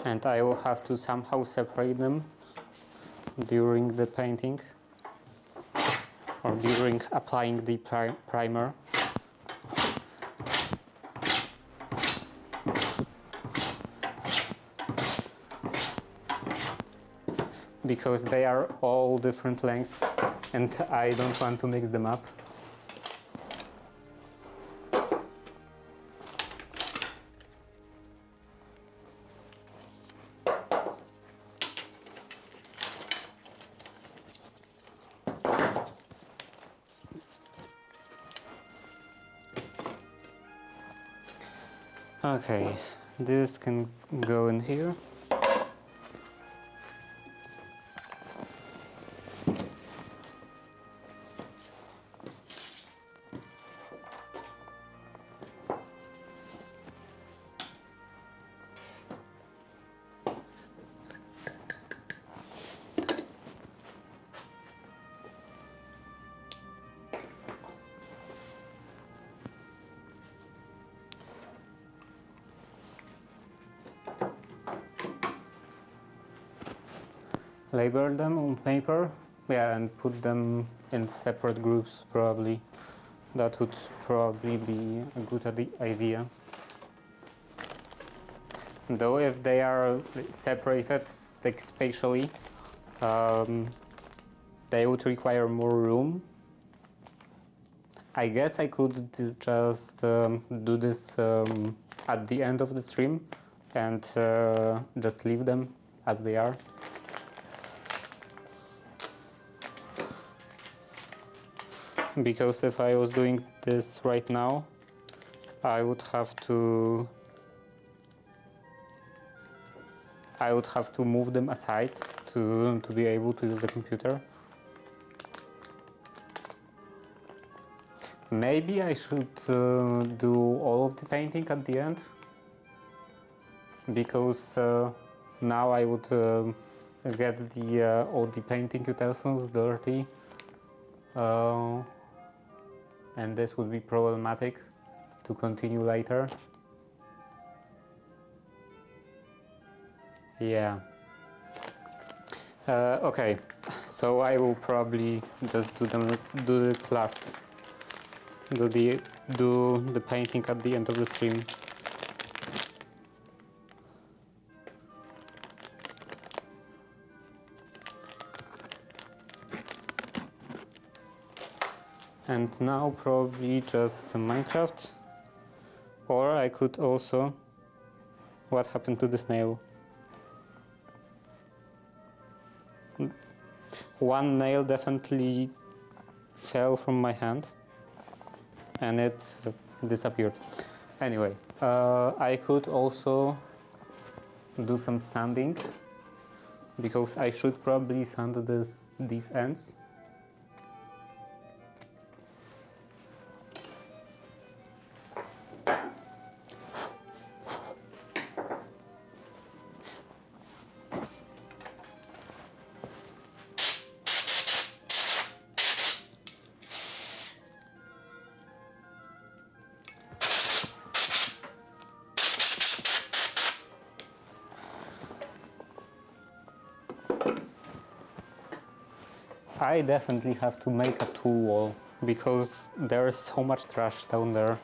And I will have to somehow separate them during the painting or during applying the primer. Because they are all different lengths and I don't want to mix them up. Okay, this can go in here. Label them on paper, yeah, and put them in separate groups probably. That would probably be a good idea. Though if they are separated like spatially, they would require more room. I guess I could just do this at the end of the stream and just leave them as they are. Because if I was doing this right now, I would have to move them aside to be able to use the computer. Maybe I should do all of the painting at the end. because now I would get all the painting utensils dirty, and this would be problematic to continue later. Yeah. Okay, so I will probably just do it last. Do the painting at the end of the stream. And now probably just some Minecraft. Or I could also... What happened to this nail? One nail definitely fell from my hand and it disappeared. Anyway, I could also do some sanding because I should probably sand these ends. I definitely have to make a tool wall because there is so much trash down there.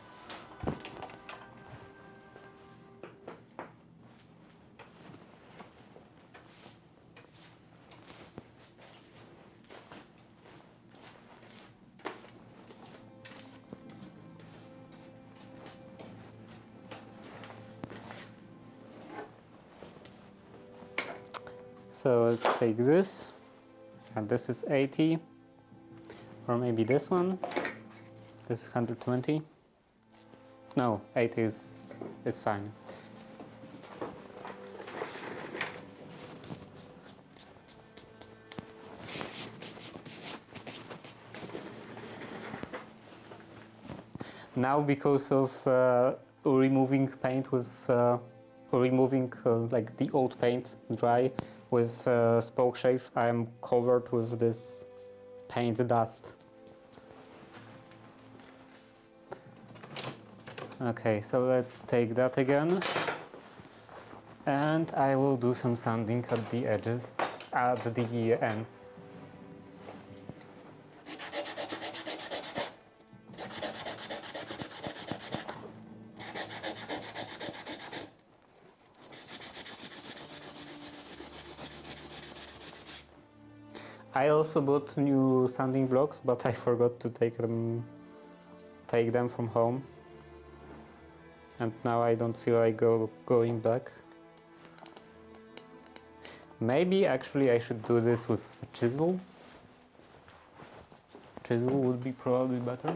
So let's take this, and this is 80, or maybe this one. This is 120. No, 80 is fine. Now, because of removing paint with removing like the old paint dry with spoke shave, I am covered with this paint dust. Okay, so let's take that again, and I will do some sanding at the edges, at the ends. I also bought new sanding blocks, but I forgot to take them from home, and now I don't feel like going back. Maybe actually I should do this with a chisel. Chisel would be probably better.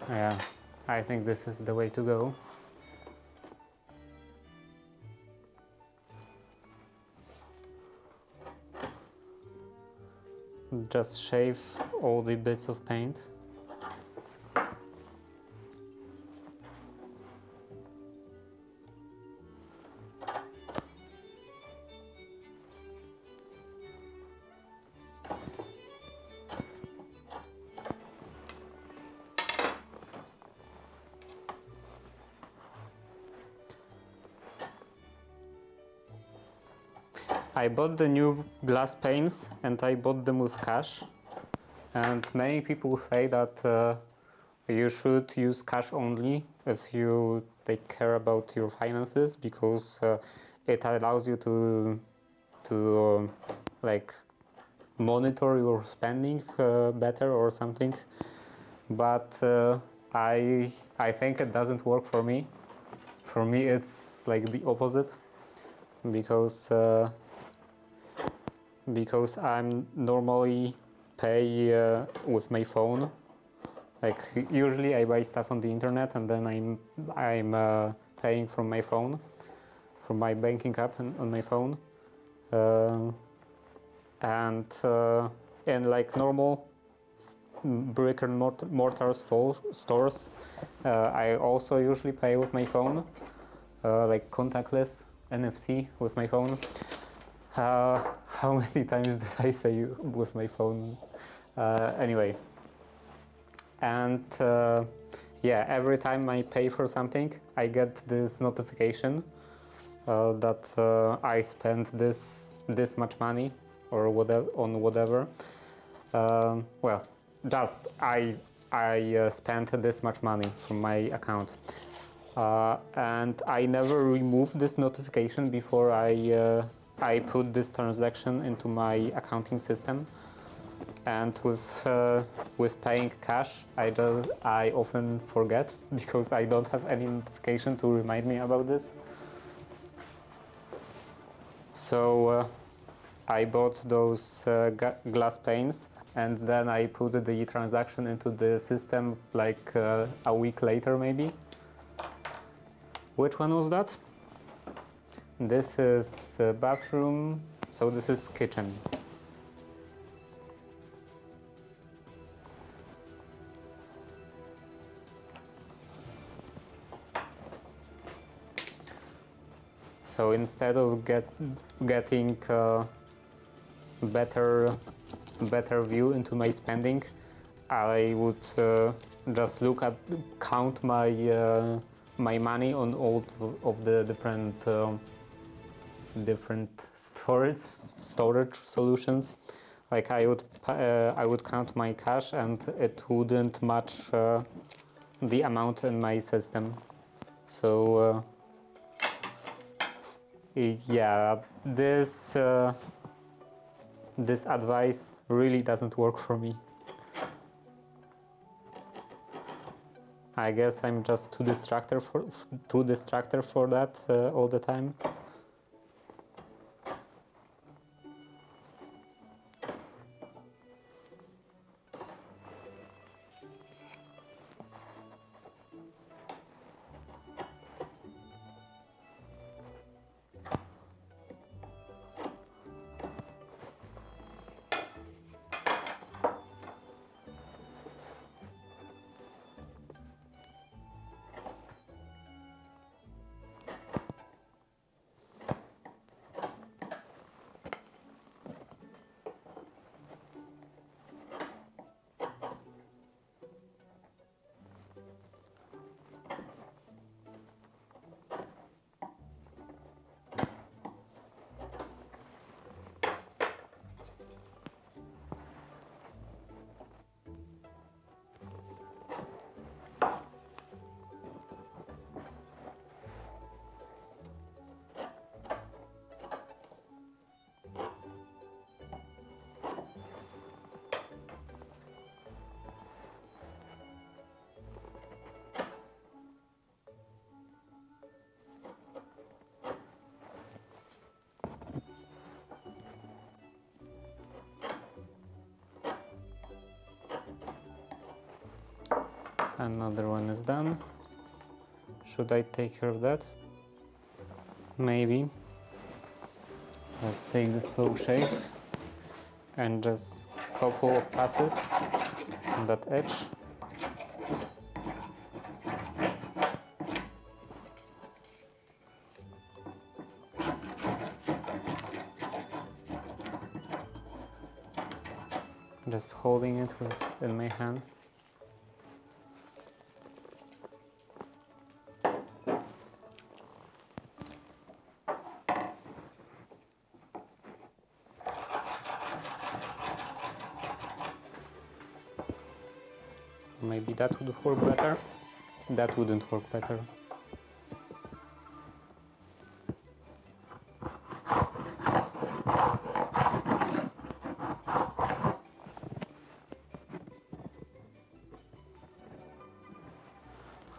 Yeah, I think this is the way to go. Just shave all the bits of paint. I bought the new glass panes and I bought them with cash, and many people say that you should use cash only if you take care about your finances, because it allows you to like monitor your spending better or something. But I think it doesn't work for me. For me, it's like the opposite, because I'm normally pay with my phone. Like usually, I buy stuff on the internet, and then I'm paying from my phone, from my banking app on my phone, and in like normal brick and mortar stores, I also usually pay with my phone, like contactless NFC with my phone. How many times did I say with my phone? Anyway, and yeah, every time I pay for something, I get this notification that I spent this much money or whatever on whatever. Well, just I spent this much money from my account, and I never remove this notification before I put this transaction into my accounting system. And with paying cash, I often forget because I don't have any notification to remind me about this. So I bought those glass panes, and then I put the transaction into the system like a week later maybe. Which one was that? This is bathroom, so this is kitchen. So instead of getting better view into my spending, I would just count my my money on all of the different storage solutions. Like I would count my cash, and it wouldn't match the amount in my system. So yeah, this advice really doesn't work for me. I guess I'm just too distracted for that all the time. Another one is done. Should I take care of that? Maybe. Let's take this poke shave and just couple of passes on that edge. Just holding it in my hand. Maybe that would work better. That wouldn't work better.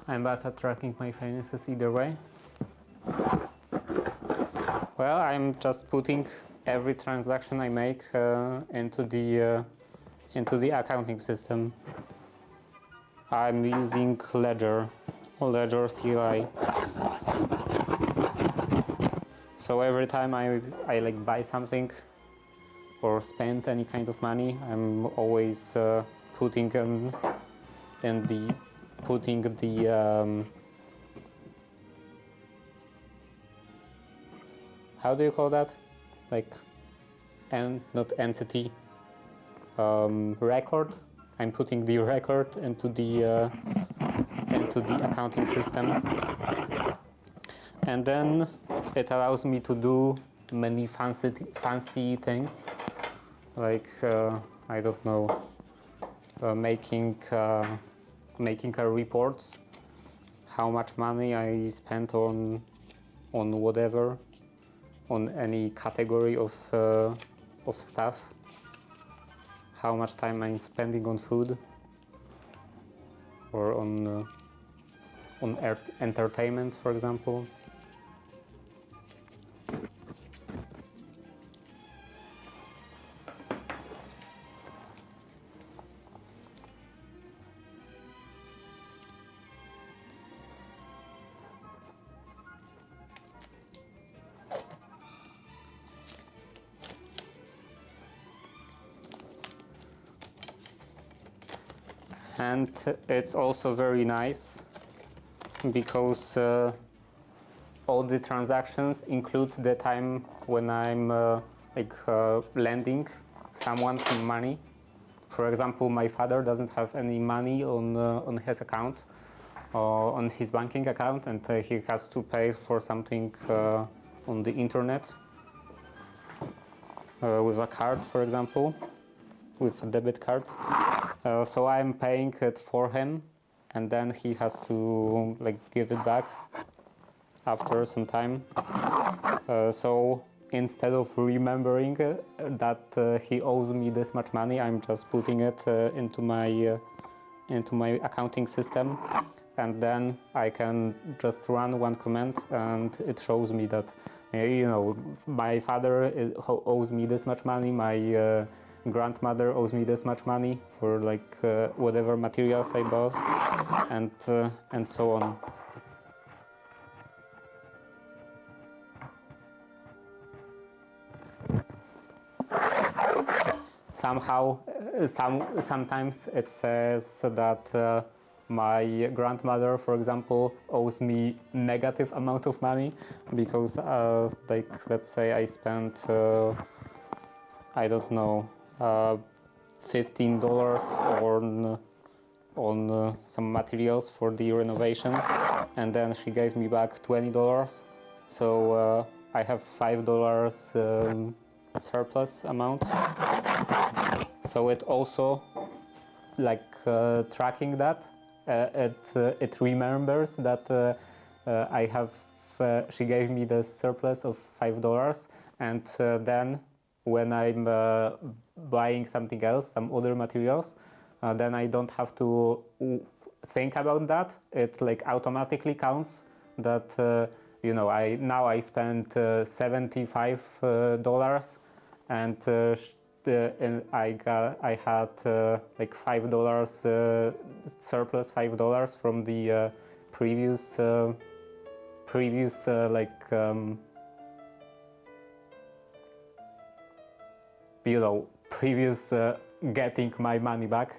I'm bad at tracking my finances either way. Well, I'm just putting every transaction I make into the accounting system. I'm using Ledger CLI. So every time I like buy something or spend any kind of money, I'm always putting the how do you call that? Like, not entity, record. I'm putting the record into the accounting system, and then it allows me to do many fancy things, like I don't know, making a report, how much money I spent on whatever, on any category of stuff, how much time I'm spending on food or on entertainment, for example. And it's also very nice because all the transactions include the time when I'm lending someone some money. For example, my father doesn't have any money on his account, on his banking account, and he has to pay for something on the internet with a card, for example, with a debit card. So I'm paying it for him, and then he has to give it back after some time. So instead of remembering that he owes me this much money, I'm just putting it into my accounting system, and then I can just run one command, and it shows me that my father owes me this much money, my grandmother owes me this much money for whatever materials I bought, and so on. Somehow, sometimes it says that my grandmother, for example, owes me negative amount of money because, let's say I spent, I don't know, $15 on some materials for the renovation, and then she gave me back $20. So I have $5 surplus amount. So it also, tracking that, it remembers that I have. She gave me the surplus of $5, and then when I'm buying something else, some other materials, then I don't have to think about that. It automatically counts that I spent $75, and I had $5 surplus, $5 from the previous getting my money back,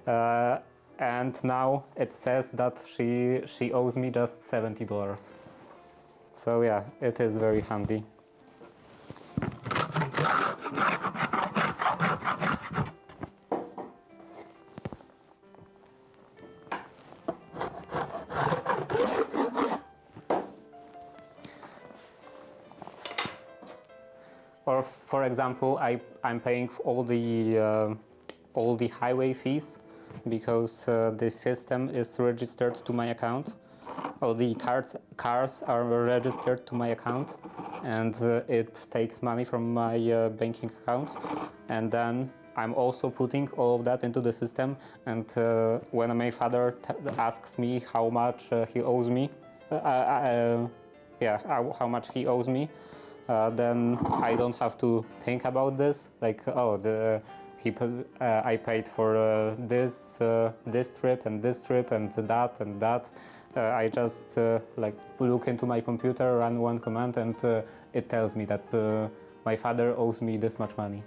and now it says that she owes me just $70. So yeah, it is very handy. Or for example, I'm paying all the highway fees because the system is registered to my account. All the cars are registered to my account, and it takes money from my banking account, and then I'm also putting all of that into the system, and when my father asks me how much he owes me, how much he owes me, then I don't have to think about this, like, oh, I paid for this trip and this trip and that and that. I just like look into my computer, run one command, and it tells me that my father owes me this much money.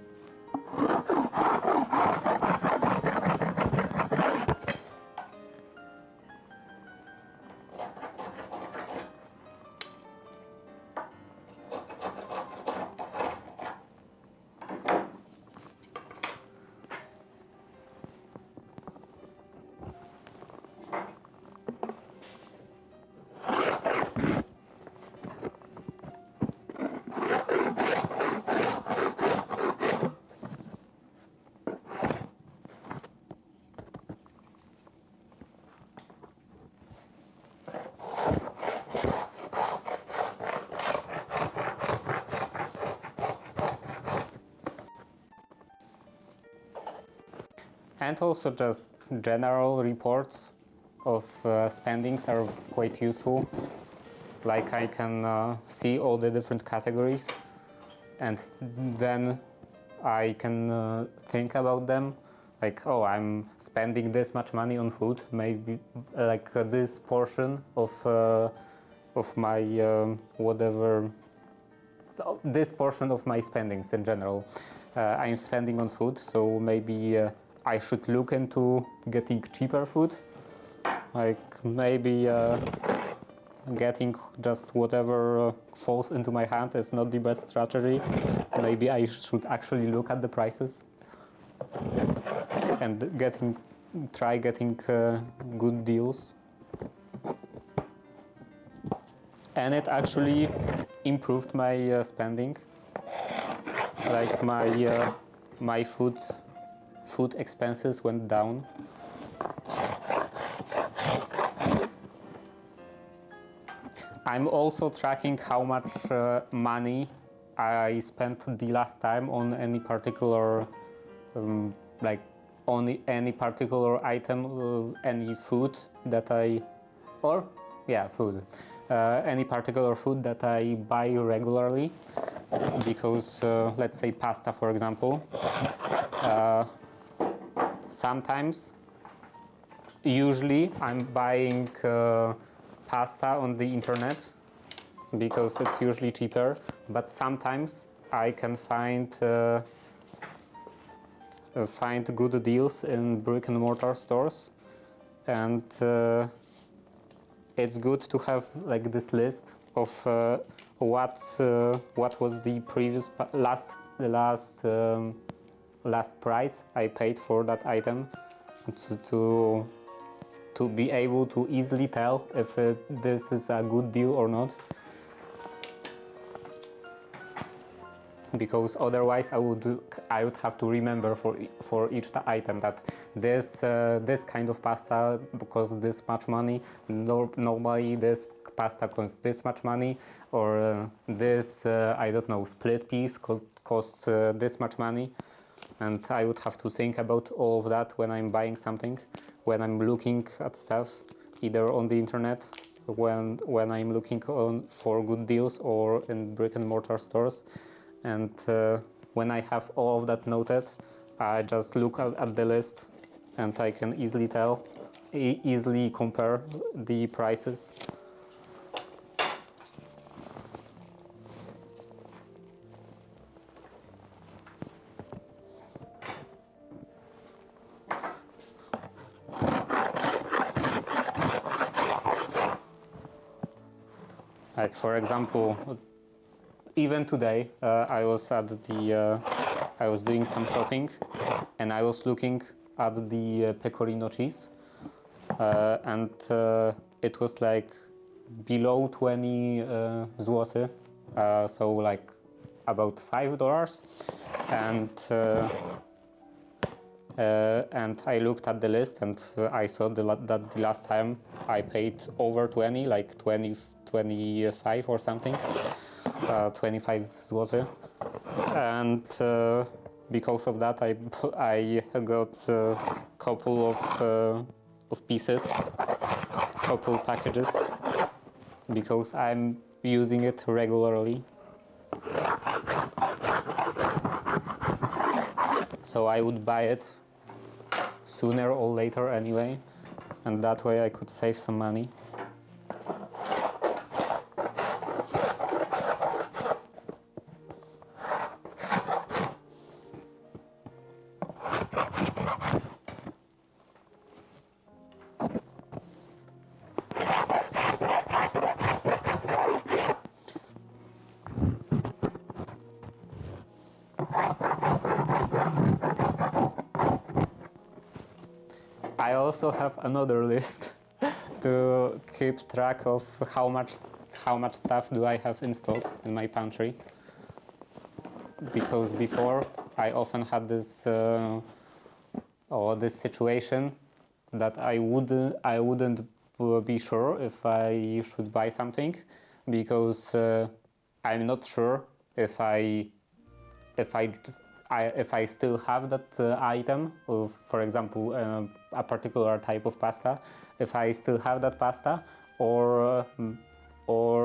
And also just general reports of spendings are quite useful. Like I can see all the different categories, and then I can think about them. Like, oh, I'm spending this much money on food. Maybe like this portion of my whatever. This portion of my spendings in general, I'm spending on food. So maybe I should look into getting cheaper food. Like maybe getting just whatever falls into my hand is not the best strategy. Maybe I should actually look at the prices and try getting good deals. And it actually improved my spending. Like my food expenses went down. I'm also tracking how much money I spent the last time on any particular, like on any particular item, any food that any particular food that I buy regularly. Because let's say pasta, for example, usually I'm buying pasta on the internet because it's usually cheaper, but sometimes I can find good deals in brick and mortar stores, and it's good to have like this list of what was the previous last price I paid for that item, to be able to easily tell if this is a good deal or not. Because otherwise I would have to remember for each item that this kind of pasta costs this much money. Normally this pasta costs this much money, or this I don't know, split piece costs this much money. And I would have to think about all of that when I'm buying something, when I'm looking at stuff, either on the internet, when I'm looking for good deals, or in brick and mortar stores. And when I have all of that noted, I just look at the list, and I can easily easily compare the prices. Like for example, even today, I was doing some shopping, and I was looking at the pecorino cheese, and it was like below 20 zloty, so like about $5, and I looked at the list, and I saw that the last time I paid over 20, like 25 or something, 25 zloty, and because of that, I got a couple of pieces, couple packages, because I'm using it regularly. So I would buy it sooner or later anyway, and that way I could save some money. I also have another list to keep track of how much stuff do I have in stock in my pantry. Because before I often had this this situation that I wouldn't be sure if I should buy something, because I'm not sure if I still have that item, of, for example, a particular type of pasta, if I still have that pasta, or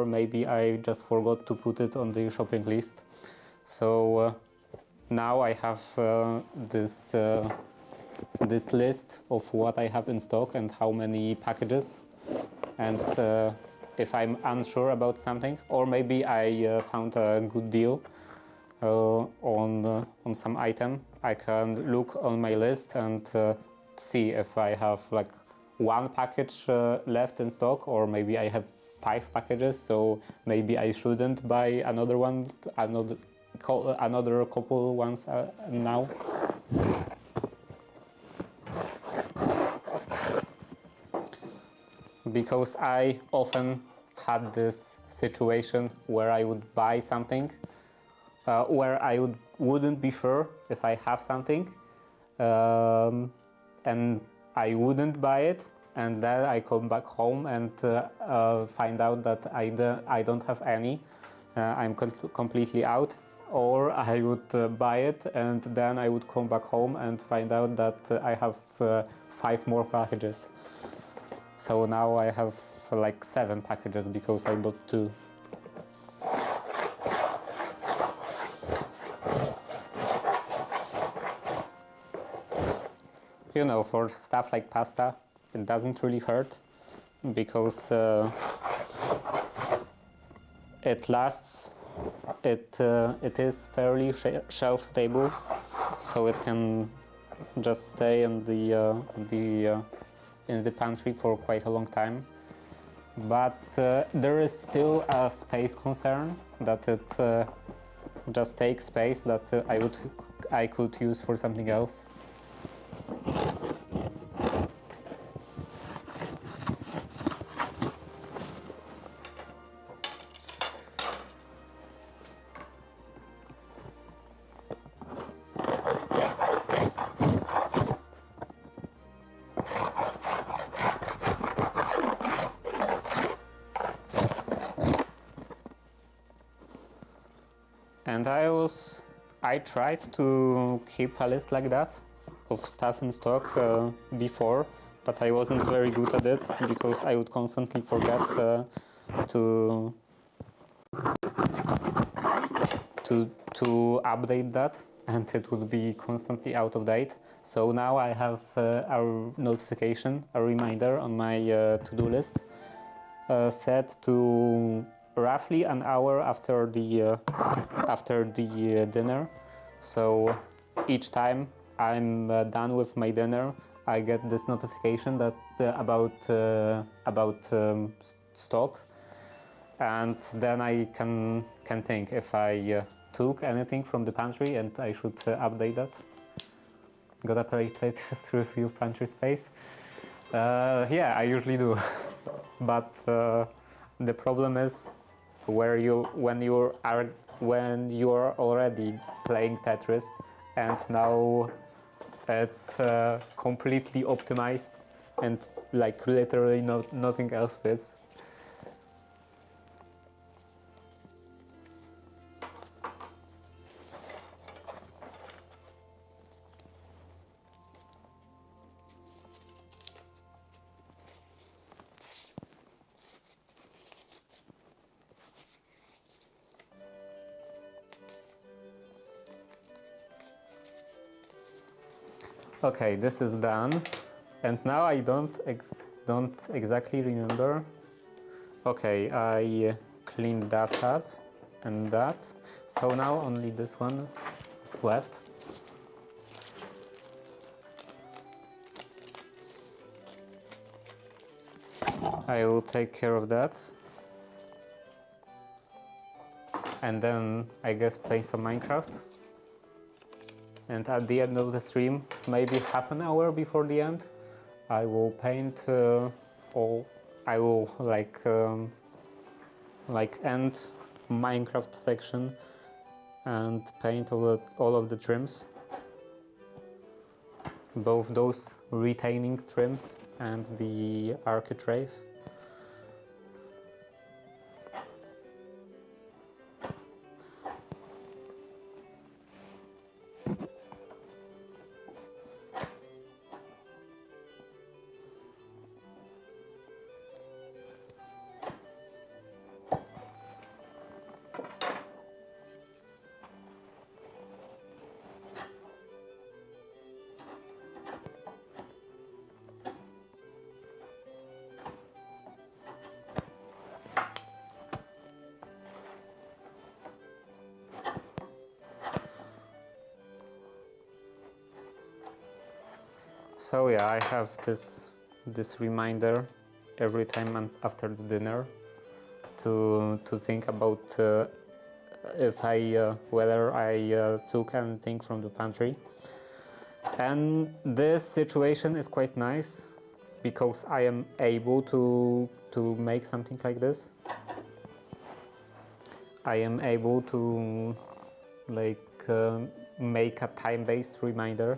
maybe I just forgot to put it on the shopping list. So now I have this list of what I have in stock and how many packages, and if I'm unsure about something, or maybe I found a good deal on some item, I can look on my list and see if I have like one package left in stock, or maybe I have 5 packages, so maybe I shouldn't buy another one, another couple ones now. Because I often had this situation where I would buy something where I wouldn't be sure if I have something, and I wouldn't buy it, and then I come back home and find out that I don't have any, I'm completely out. Or I would buy it, and then I would come back home and find out that I have 5 more packages. So now I have like 7 packages because I bought 2. You know, for stuff like pasta, it doesn't really hurt, because it lasts. It is fairly shelf stable, so it can just stay in the pantry for quite a long time. But there is still a space concern, that it just takes space that I could use for something else. And I tried to keep a list like that of stuff in stock before, but I wasn't very good at it, because I would constantly forget to update that, and it would be constantly out of date. So now I have a notification, a reminder on my to-do list set to roughly an hour after the dinner. So each time I'm done with my dinner, I get this notification that about stock, and then I can think if I took anything from the pantry, and I should update that. Gotta play latest review of pantry space. Yeah, I usually do, but the problem is when you are already playing Tetris, and now it's completely optimized, and like literally nothing else fits. Okay, this is done, and now I don't exactly remember. Okay, I cleaned that up and that, so now only this one is left. I will take care of that, and then I guess play some Minecraft. And at the end of the stream, maybe half an hour before the end, I will paint all. I will like end Minecraft section and paint all of the trims, both those retaining trims and the architrave. So yeah, I have this reminder every time after the dinner to think about whether I took anything from the pantry. And this situation is quite nice because I am able to make something like this. I am able to make a time-based reminder,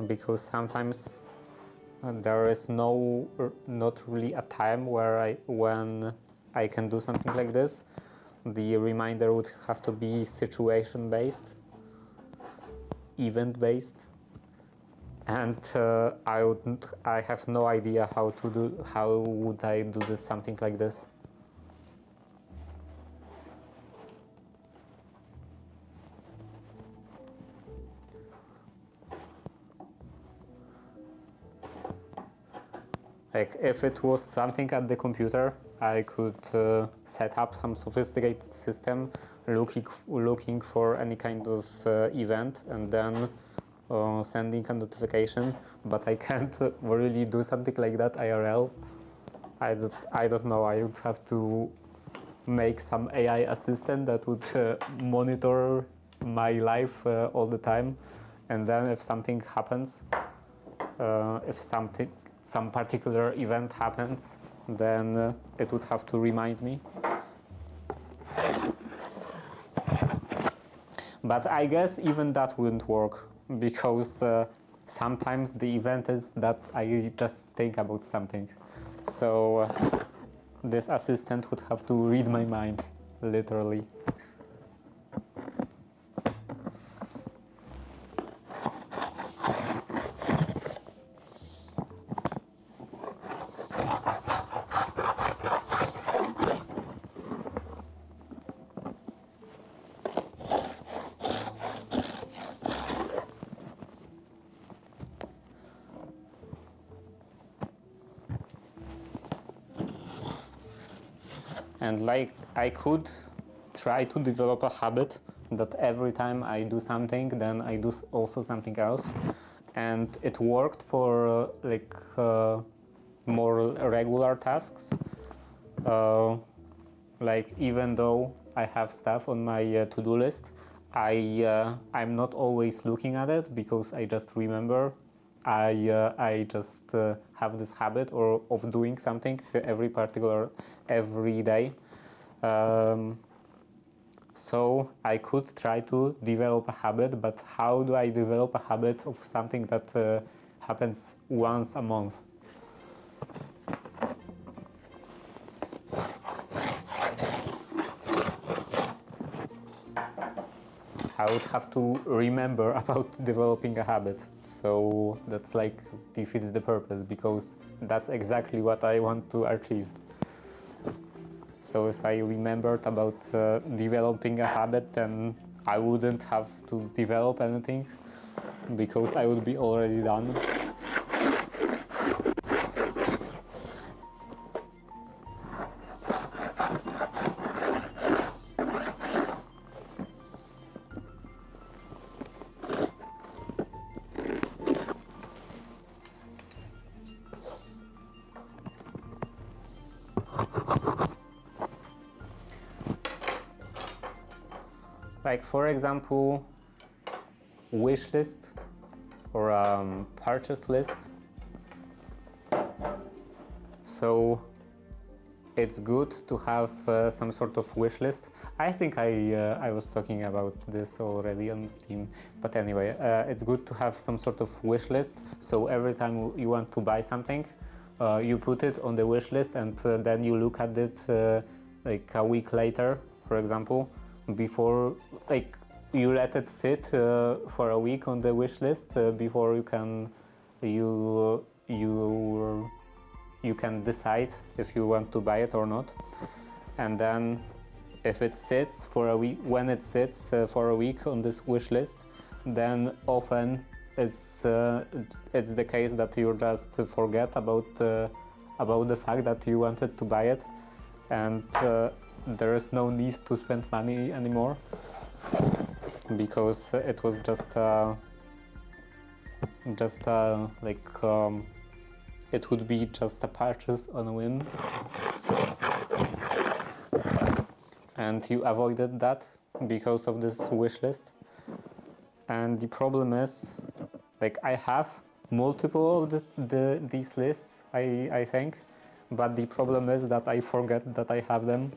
because sometimes there is not really a time when I can do something like this. The reminder would have to be situation-based, event-based, and I have no idea how would I do this, something like this. Like if it was something at the computer, I could set up some sophisticated system looking for any kind of event and then sending a notification, but I can't really do something like that IRL. I don't know, I would have to make some AI assistant that would monitor my life all the time, and then if something happens, if some particular event happens, then it would have to remind me. But I guess even that wouldn't work, because sometimes the event is that I just think about something. So this assistant would have to read my mind, literally. And like I could try to develop a habit that every time I do something, then I do also something else, and it worked for more regular tasks. Like even though I have stuff on my to-do list, I'm not always looking at it because I just remember. I just have this habit of doing something every day. So I could try to develop a habit, but how do I develop a habit of something that happens once a month? I would have to remember about developing a habit. So that's like defeats the purpose, because that's exactly what I want to achieve. So if I remembered about developing a habit, then I wouldn't have to develop anything. because I would be already done. Like, for example, wish list or purchase list. So it's good to have some sort of wish list. I think I was talking about this already on stream, but anyway, it's good to have some sort of wish list. So every time you want to buy something, you put it on the wish list, and then you look at it like a week later, for example, before, like, you let it sit for a week on the wish list before you can decide if you want to buy it or not. And then if it sits for a week, when it sits for a week on this wish list, then often it's the case that you just forget about the fact that you wanted to buy it, and there is no need to spend money anymore, because it was just like it would be just a purchase on a whim, and you avoided that because of this wish list. And the problem is, like, I have multiple of these lists, I think, but the problem is that I forget that I have them.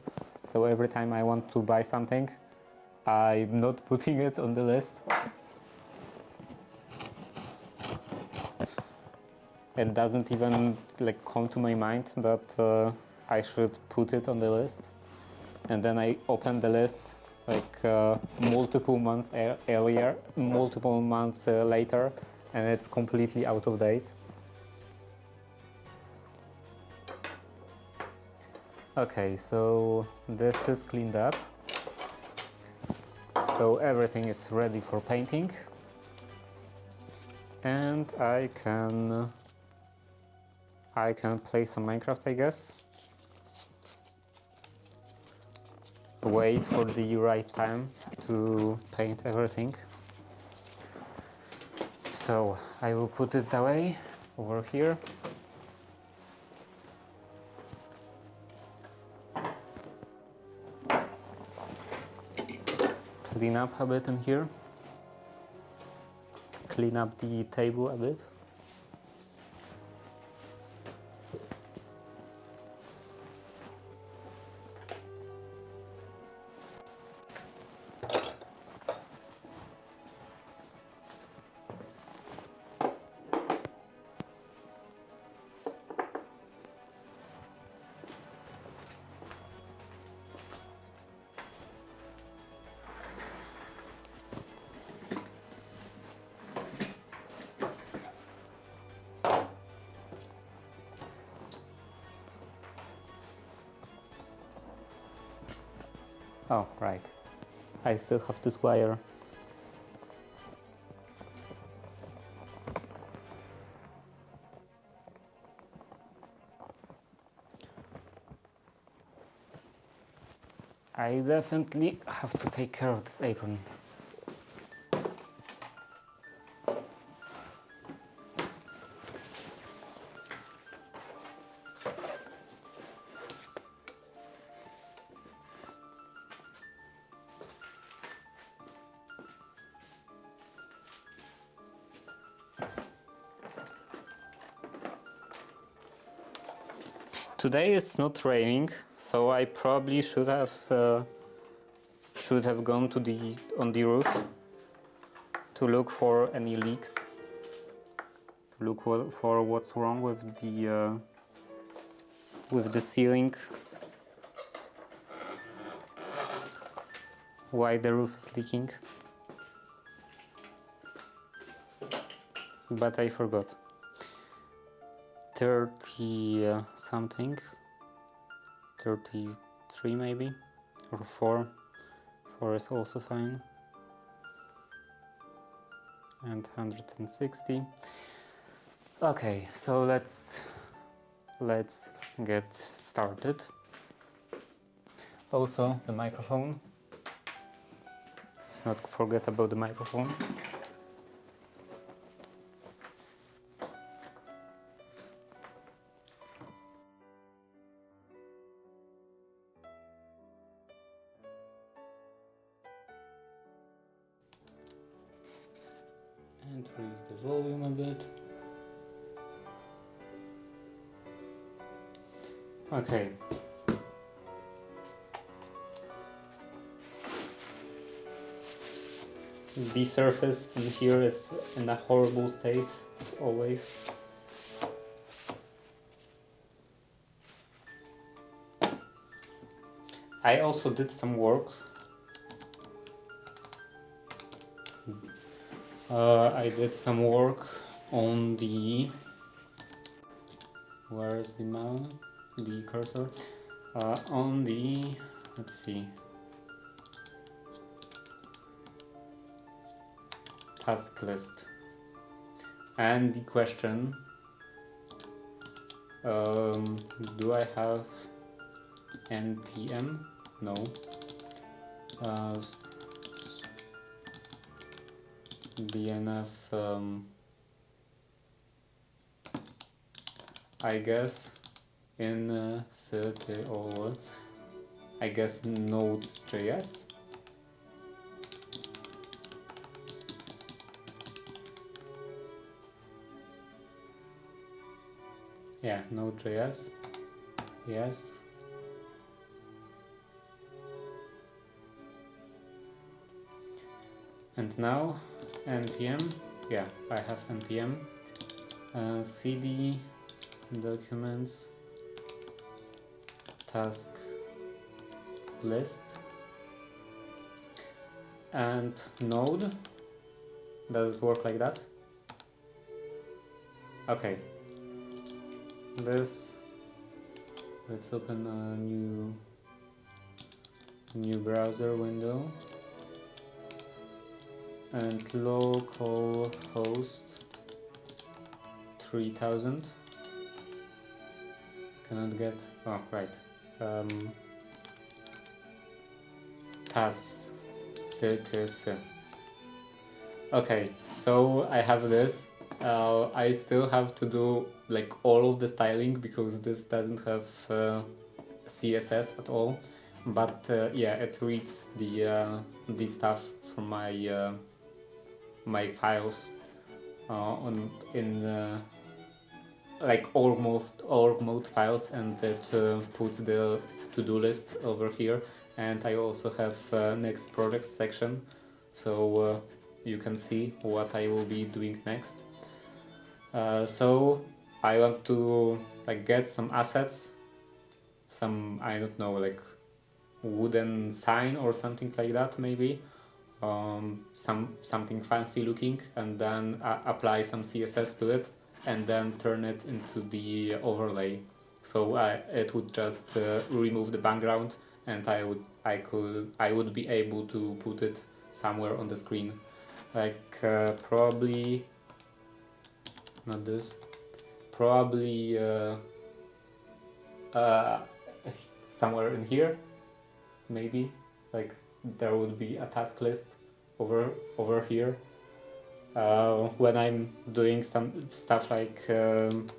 So every time I want to buy something, I'm not putting it on the list. It doesn't even like come to my mind that I should put it on the list. And then I open the list like multiple months earlier, multiple months later, and it's completely out of date. Okay, so this is cleaned up. So everything is ready for painting. And I can play some Minecraft, I guess. Wait for the right time to paint everything. So I will put it away over here. Clean up a bit in here. Clean up the table a bit. Oh, right. I still have this wire. I definitely have to take care of this apron. Today it's not raining, so I probably should have gone to on the roof to look for any leaks, to look for what's wrong with the ceiling, why the roof is leaking, but I forgot. 30 something, 33 maybe, or 4 is also fine. and 160. Okay, so let's get started. Also, the microphone. Let's not forget about the microphone. And raise the volume a bit. Okay. The surface in here is in a horrible state, as always. I also did some work. I did some work on the... Where is the mouse? The cursor? On the... Let's see. Task list. And the question... do I have npm? No. DNF, I guess in CTO, I guess Node.js. Yeah, Node.js. Yes. And now npm. Yeah, I have npm. cd documents task list and node. Does it work like that? Okay. Let's open a new browser window and localhost 3000. Cannot get, oh right, task CTS. Okay, so I have this. I still have to do like all of the styling because this doesn't have CSS at all. But yeah, it reads the stuff from my my files in like org mode files, and it puts the to-do list over here. And I also have next projects section, so you can see what I will be doing next. So I want to like get some assets, some, I don't know, like wooden sign or something like that, maybe something fancy looking, and then apply some CSS to it and then turn it into the overlay. So it would just remove the background, and I would be able to put it somewhere on the screen, like probably not this, probably somewhere in here, maybe, like there would be a task list over here when I'm doing some stuff like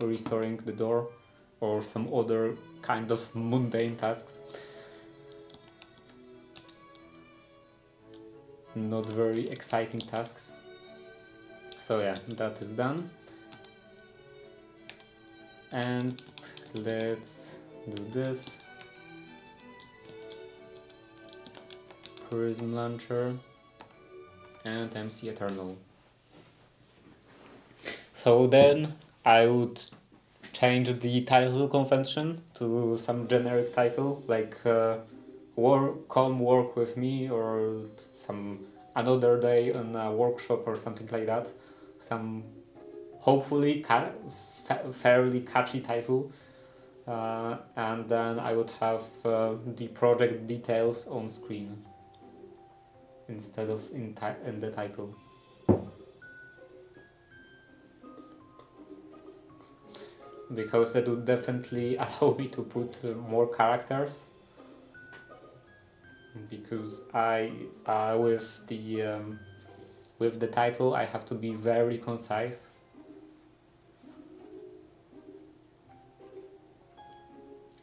restoring the door or some other kind of mundane tasks. Not very exciting tasks. So yeah, that is done. And let's do this. Prism launcher and MC Eternal. So then I would change the title convention to some generic title, like come work with me, or some another day in a workshop or something like that. Some hopefully fairly catchy title. And then I would have the project details on screen instead of in the title. because that would definitely allow me to put more characters. Because with the title I have to be very concise.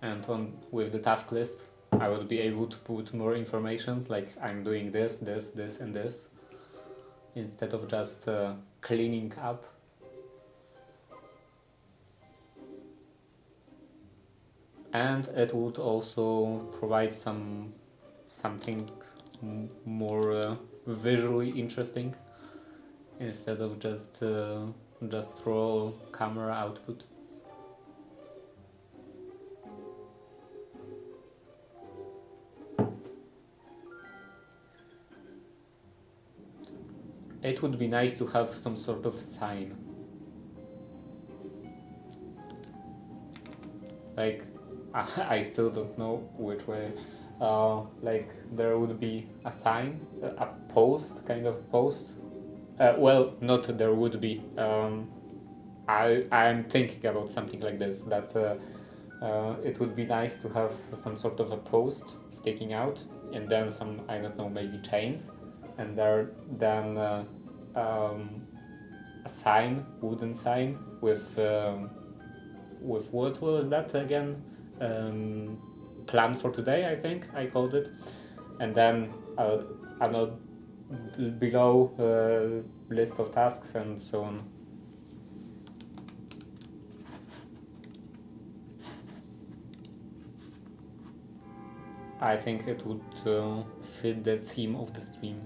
And with the task list I will be able to put more information, like I'm doing this, this, this, and this, instead of just cleaning up. And it would also provide something more visually interesting, instead of just raw camera output. It would be nice to have some sort of sign. Like, I still don't know which way. Like, there would be a sign, a post, kind of post. Well, not there would be. I'm thinking about something like this, that it would be nice to have some sort of a post sticking out, and then some, I don't know, maybe chains, and then a sign, wooden sign with what was that again? Plan for today, I think I called it, and then another below list of tasks and so on. I think it would fit the theme of the stream,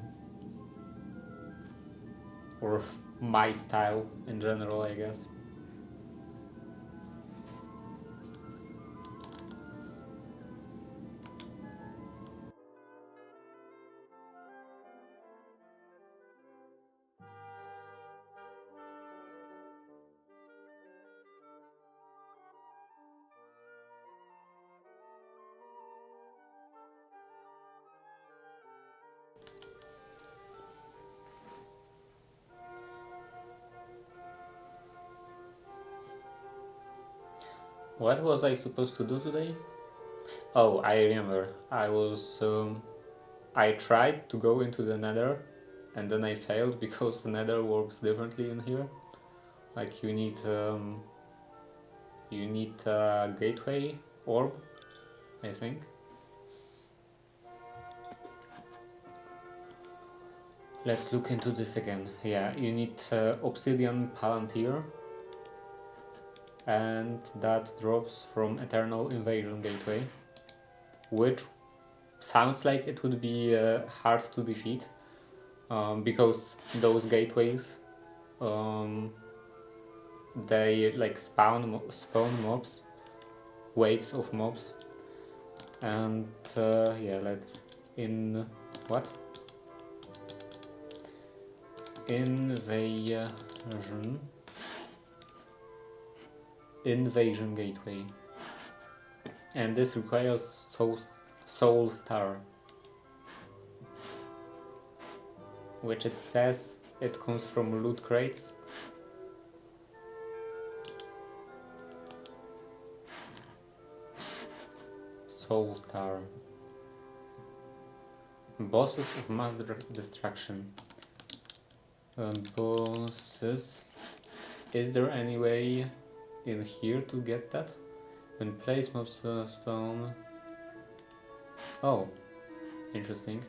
or my style in general, I guess. What was I supposed to do today? Oh, I remember. I tried to go into the nether, and then I failed because the nether works differently in here. Like, you need a gateway orb, I think. Let's look into this again. Yeah, you need obsidian palantir, and that drops from Eternal Invasion Gateway, which sounds like it would be hard to defeat, because those gateways, they like spawn mobs, waves of mobs, and yeah, let's invasion gateway, and this requires soul star, which it says it comes from loot crates. Soul star. Bosses of mass destruction. Bosses. Is there any way in here to get that? When place mobs spawn. Oh, interesting.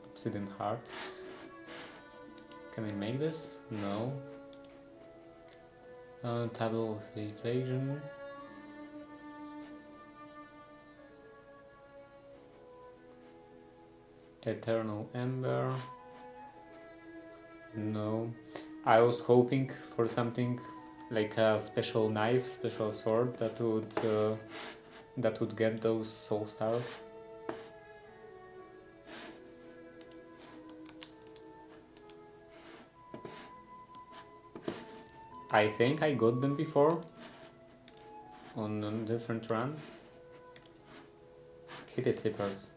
Obsidian heart. Can I make this? No. Table of evasion. Eternal ember. No. I was hoping for something like a special knife, special sword that would get those soul stars. I think I got them before on different runs. Kitty slippers.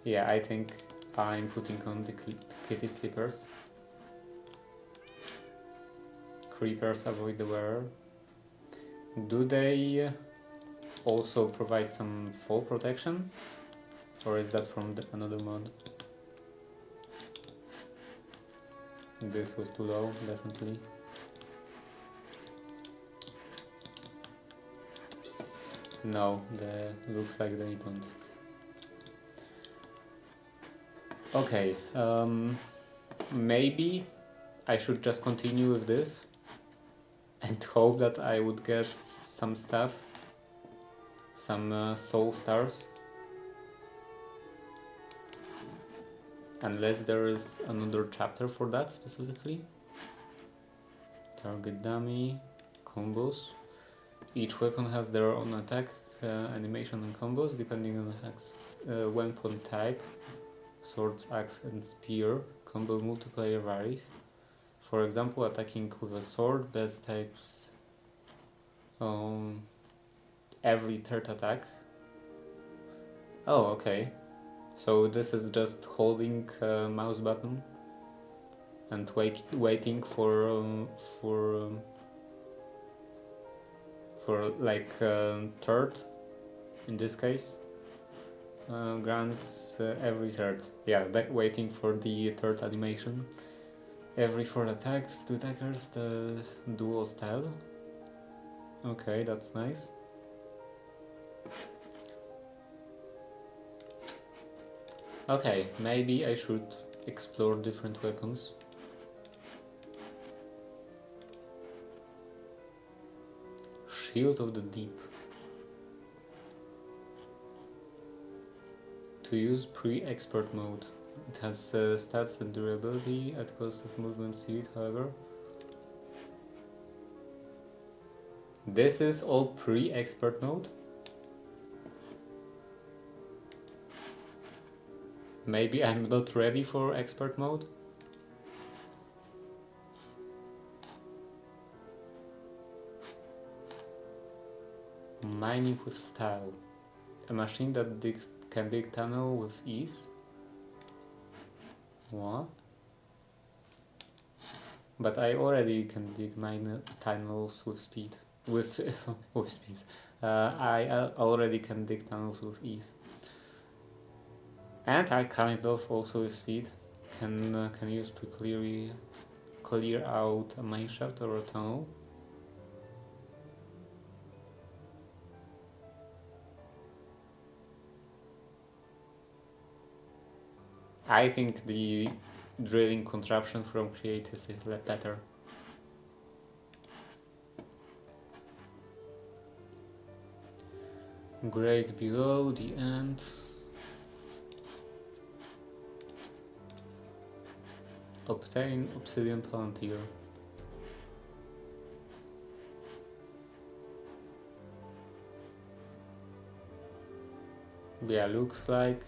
Yeah, I think I'm putting on the kitty slippers. Creepers avoid the wearer. Do they also provide some fall protection? Or is that from another mod? This was too low, definitely. No, looks like they don't. Okay, maybe I should just continue with this and hope that I would get some stuff, some soul stars. Unless there is another chapter for that specifically. Target dummy, combos. Each weapon has their own attack, animation and combos depending on weapon type. Swords, axe and spear. Combo multiplayer varies. For example, attacking with a sword, best types every third attack. Oh, okay. So this is just holding mouse button and waiting for like third in this case. Grants every third. Yeah, waiting for the third animation. Every 4 attacks, 2 attackers, the dual style. Okay, that's nice. Okay, maybe I should explore different weapons. Shield of the Deep. To use pre-expert mode. It has stats and durability at cost of movement speed, however. This is all pre-expert mode? Maybe I'm not ready for expert mode? Mining with style. A machine that can dig tunnel with ease. What? But I already can dig mine tunnels with speed. With speed. I already can dig tunnels with ease. And I kind of also with speed can use to clear out a mine shaft or a tunnel. I think the drilling contraption from Creative is better. Grade below the end. Obtain Obsidian Palantir. Yeah, looks like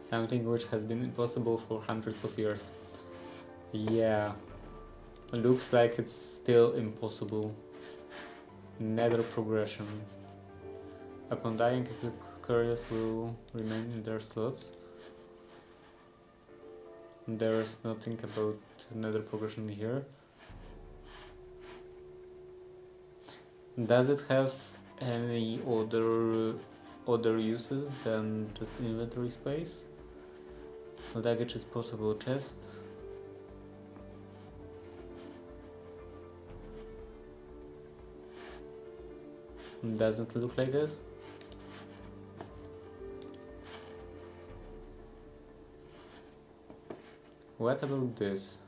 something which has been impossible for hundreds of years. Yeah, looks like it's still impossible. Nether progression. Upon dying, carriers will remain in their slots. There's nothing about nether progression here. Does it have any other uses than just inventory space? Luggage is possible chest. Doesn't look like it. What about this?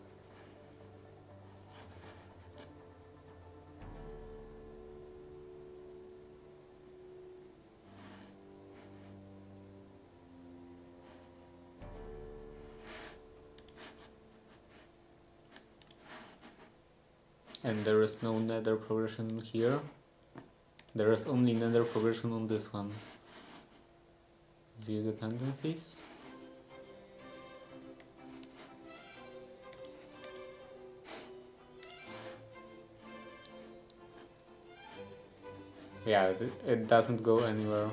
And there is no nether progression here. There is only nether progression on this one. View dependencies. Yeah, it doesn't go anywhere.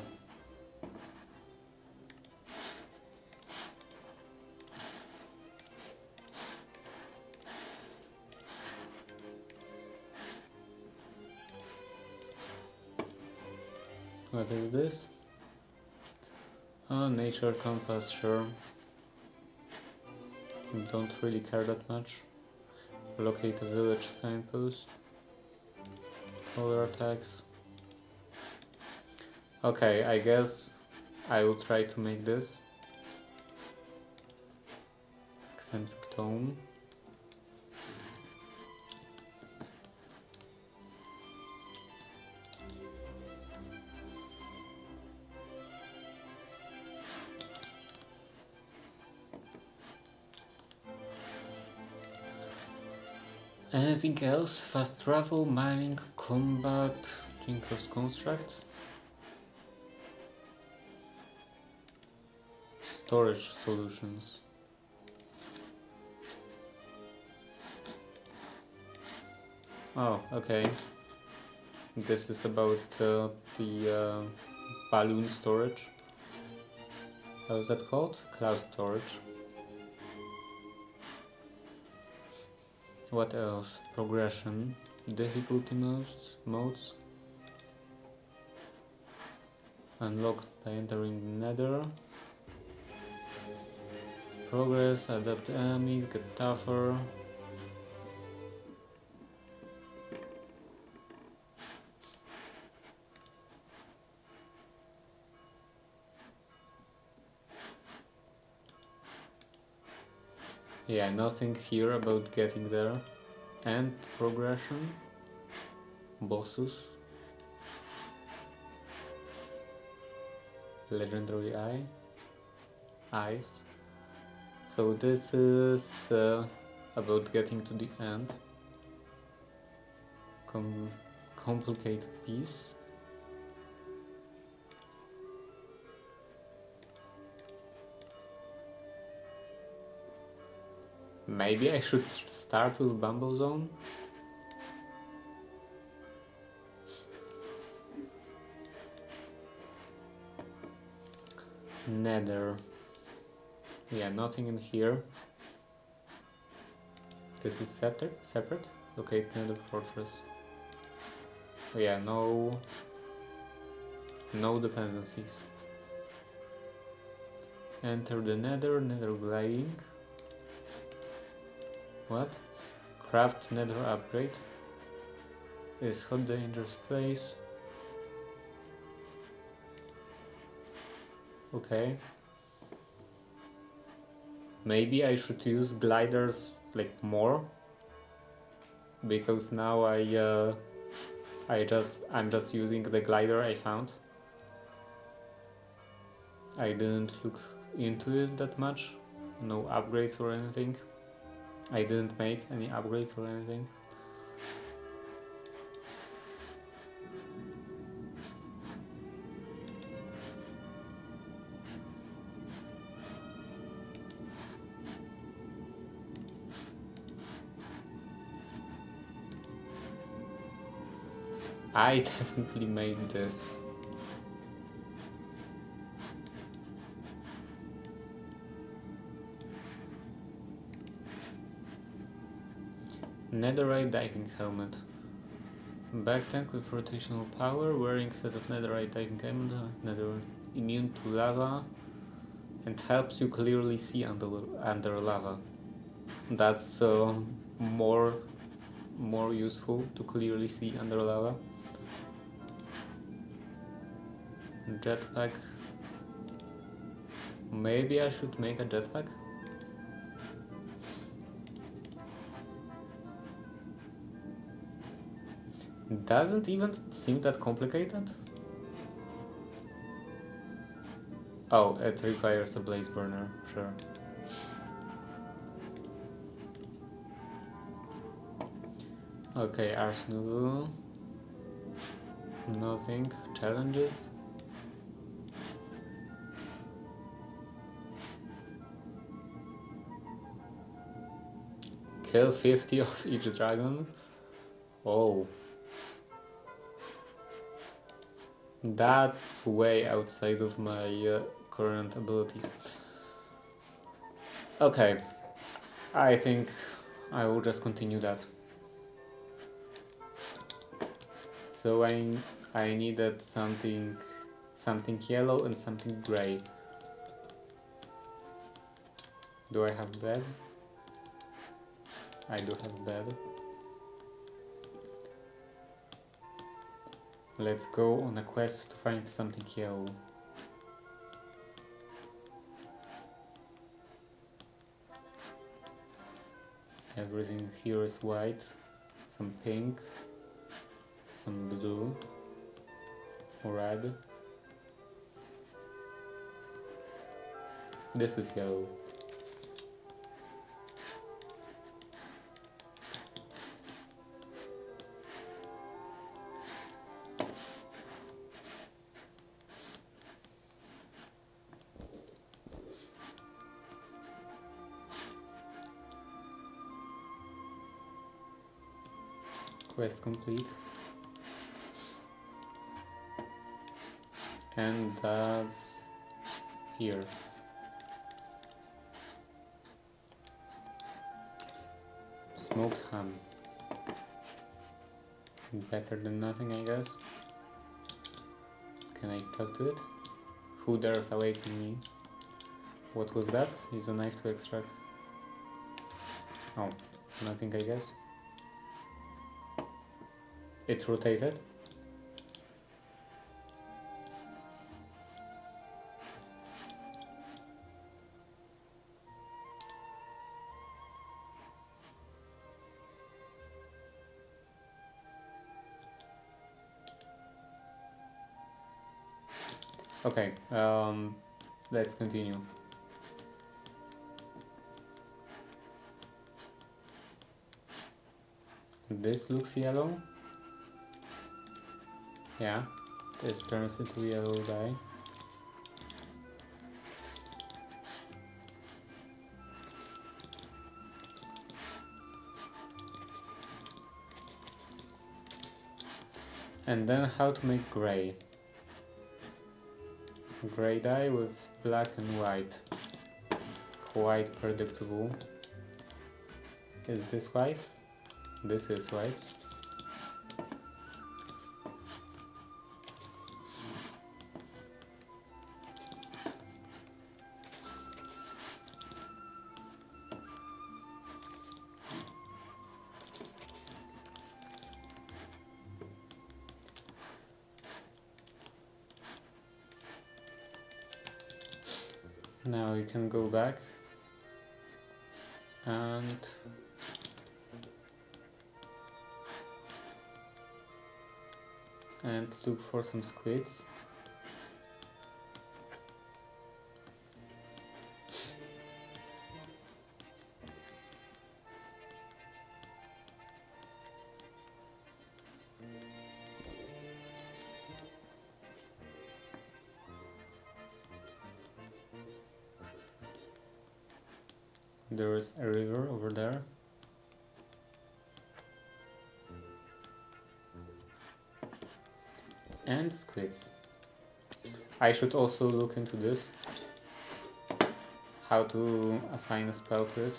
What is this? Oh, nature compass, sure. Don't really care that much. Locate a village signpost. Polar attacks. Okay, I guess I will try to make this. Eccentric tome. Anything else? Fast travel, mining, combat, Tinker's constructs? Storage solutions. Oh, okay. This is about the balloon storage. How is that called? Cloud storage. What else? Progression. Difficulty modes. Unlocked by entering the nether. Progress, adapt enemies, get tougher. Yeah, nothing here about getting there. And progression. Bosses. Legendary eyes. So this is about getting to the end. Complicated piece. Maybe I should start with Bumble Zone. Nether. Yeah, nothing in here. This is separate. Locate Nether Fortress. Oh yeah, no dependencies. Enter the Nether gliding. What? Craft Nether upgrade. Is hot dangerous place. Okay. Maybe I should use gliders like more, because now I'm just using the glider I found. I didn't look into it that much. No upgrades or anything. I didn't make any upgrades or anything. I definitely made this. Netherite diving helmet. Back tank with rotational power, wearing set of netherite diving helmet, nether immune to lava, and helps you clearly see under lava. That's more useful to clearly see under lava. Jetpack. Maybe I should make a jetpack? Doesn't even seem that complicated. Oh, it requires a blaze burner, sure. Okay, arsenal. Nothing. Challenges. Kill 50 of each dragon. Oh. That's way outside of my current abilities. Okay. I think I will just continue that. So I needed something something yellow and something gray. Do I have bed? I do have bed. Let's go on a quest to find something yellow. Everything here is white, some pink, some blue, red. This is yellow. Quest complete. And that's here. Smoked ham. Better than nothing, I guess. Can I talk to it? Who dares awaken me? What was that? Use a knife to extract. Oh, nothing, I guess. It rotated. Okay, let's continue. This looks yellow. Yeah, this turns into yellow dye. And then how to make gray. Gray dye with black and white. Quite predictable. Is this white? This is white. Now you can go back and look for some squids. There's a river over there. And squids. I should also look into this. How to assign a spell to it.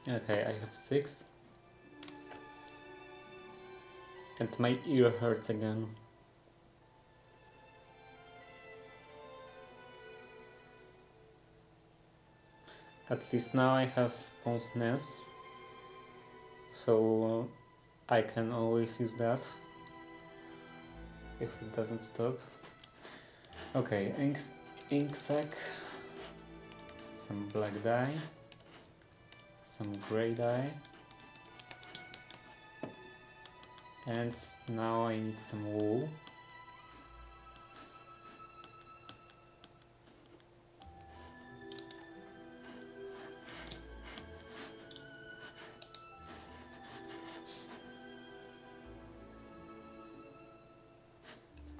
Okay, I have 6. And my ear hurts again. At least now I have Ponce Nez, so I can always use that if it doesn't stop. Okay, ink sac, some black dye, some grey dye, and now I need some wool.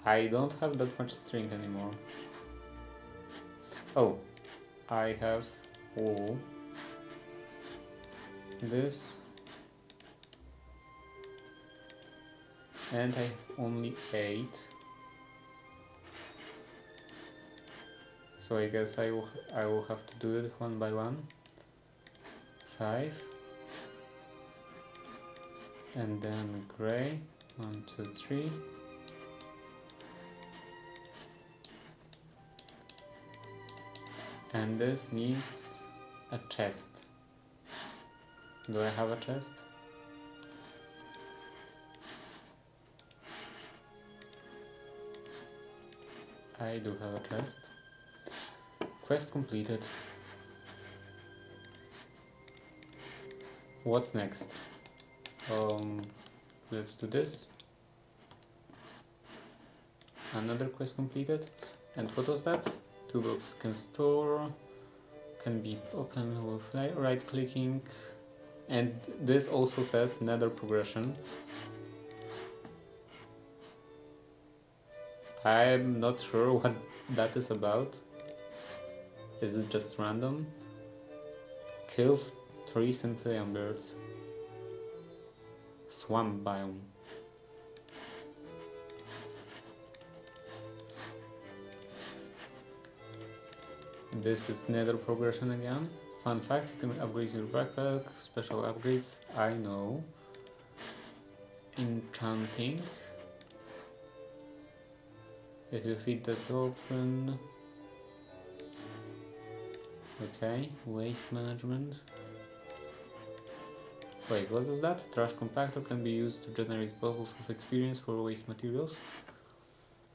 I don't have that much string anymore. Oh, I have all this, and I have only 8. So I guess I will have to do it one by one. 5, and then gray. 1, 2, 3. And this needs a chest. Do I have a chest? I do have a chest. Quest completed. What's next? Let's do this. Another quest completed. And what was that? 2 boxes can store, can be opened with right clicking, and this also says nether progression. I'm not sure what that is about. Is it just random? Kill 3 centian birds. Swamp biome. This is nether progression again. Fun fact, you can upgrade your backpack, special upgrades, I know. Enchanting. If you feed the dolphin. Okay, waste management. Wait, what is that? Trash compactor can be used to generate bubbles of experience for waste materials.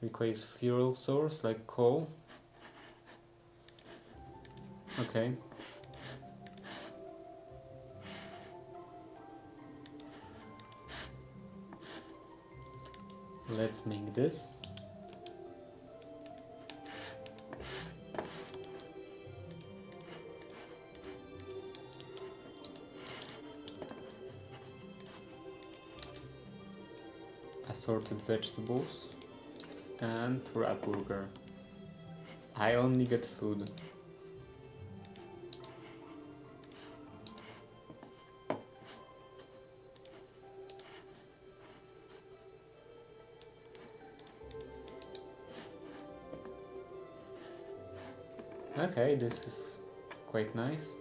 Requires fuel source like coal. Okay. Let's make this. Assorted vegetables and rat burger. I only get food. Okay, this is quite nice.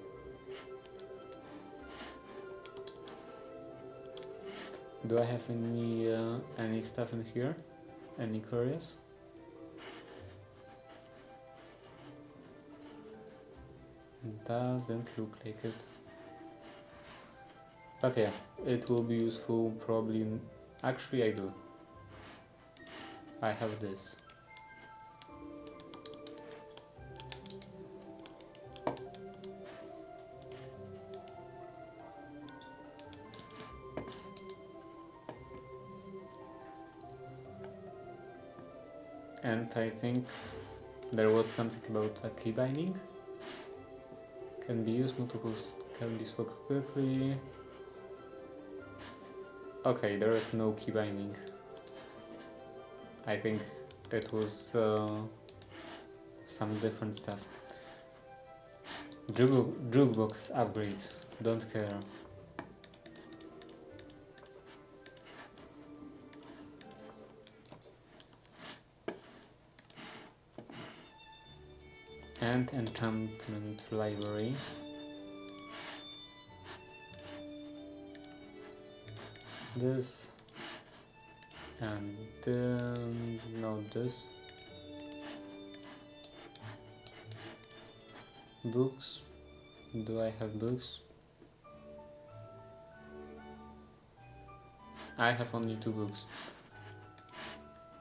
Do I have any stuff in here? Any curious? Doesn't look like it. But yeah, it will be useful probably. Actually, I do. I have this. And I think there was something about a key binding. Can be used multiples, can be swapped quickly. Okay, there is no key binding. I think it was some different stuff. Jukebox upgrades, don't care. And enchantment library. This and no, this. Books. Do I have books? I have only 2 books.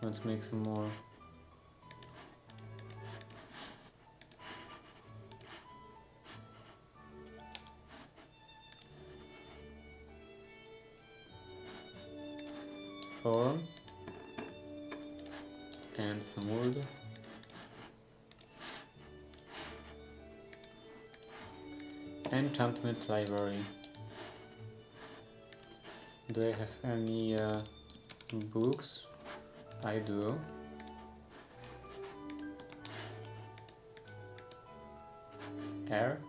Let's make some more. Four. And some wood. Enchantment library. Do I have any books? I do. air.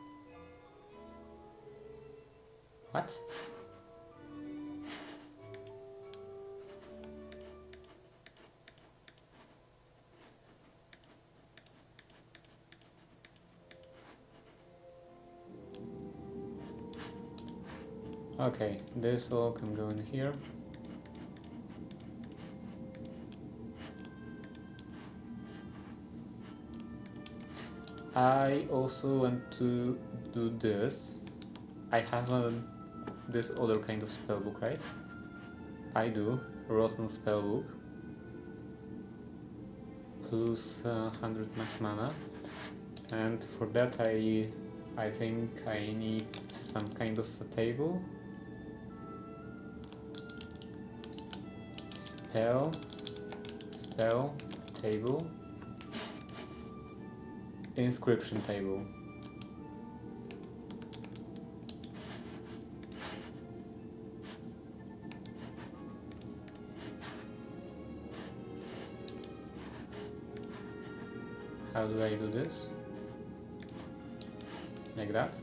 What? Okay, this all can go in here. I also want to do this. I have this other kind of spellbook, right? I do. Rotten spellbook. Plus 100 max mana. And for that I think I need some kind of a table. Spell, table, inscription table. How do I do this? Like that?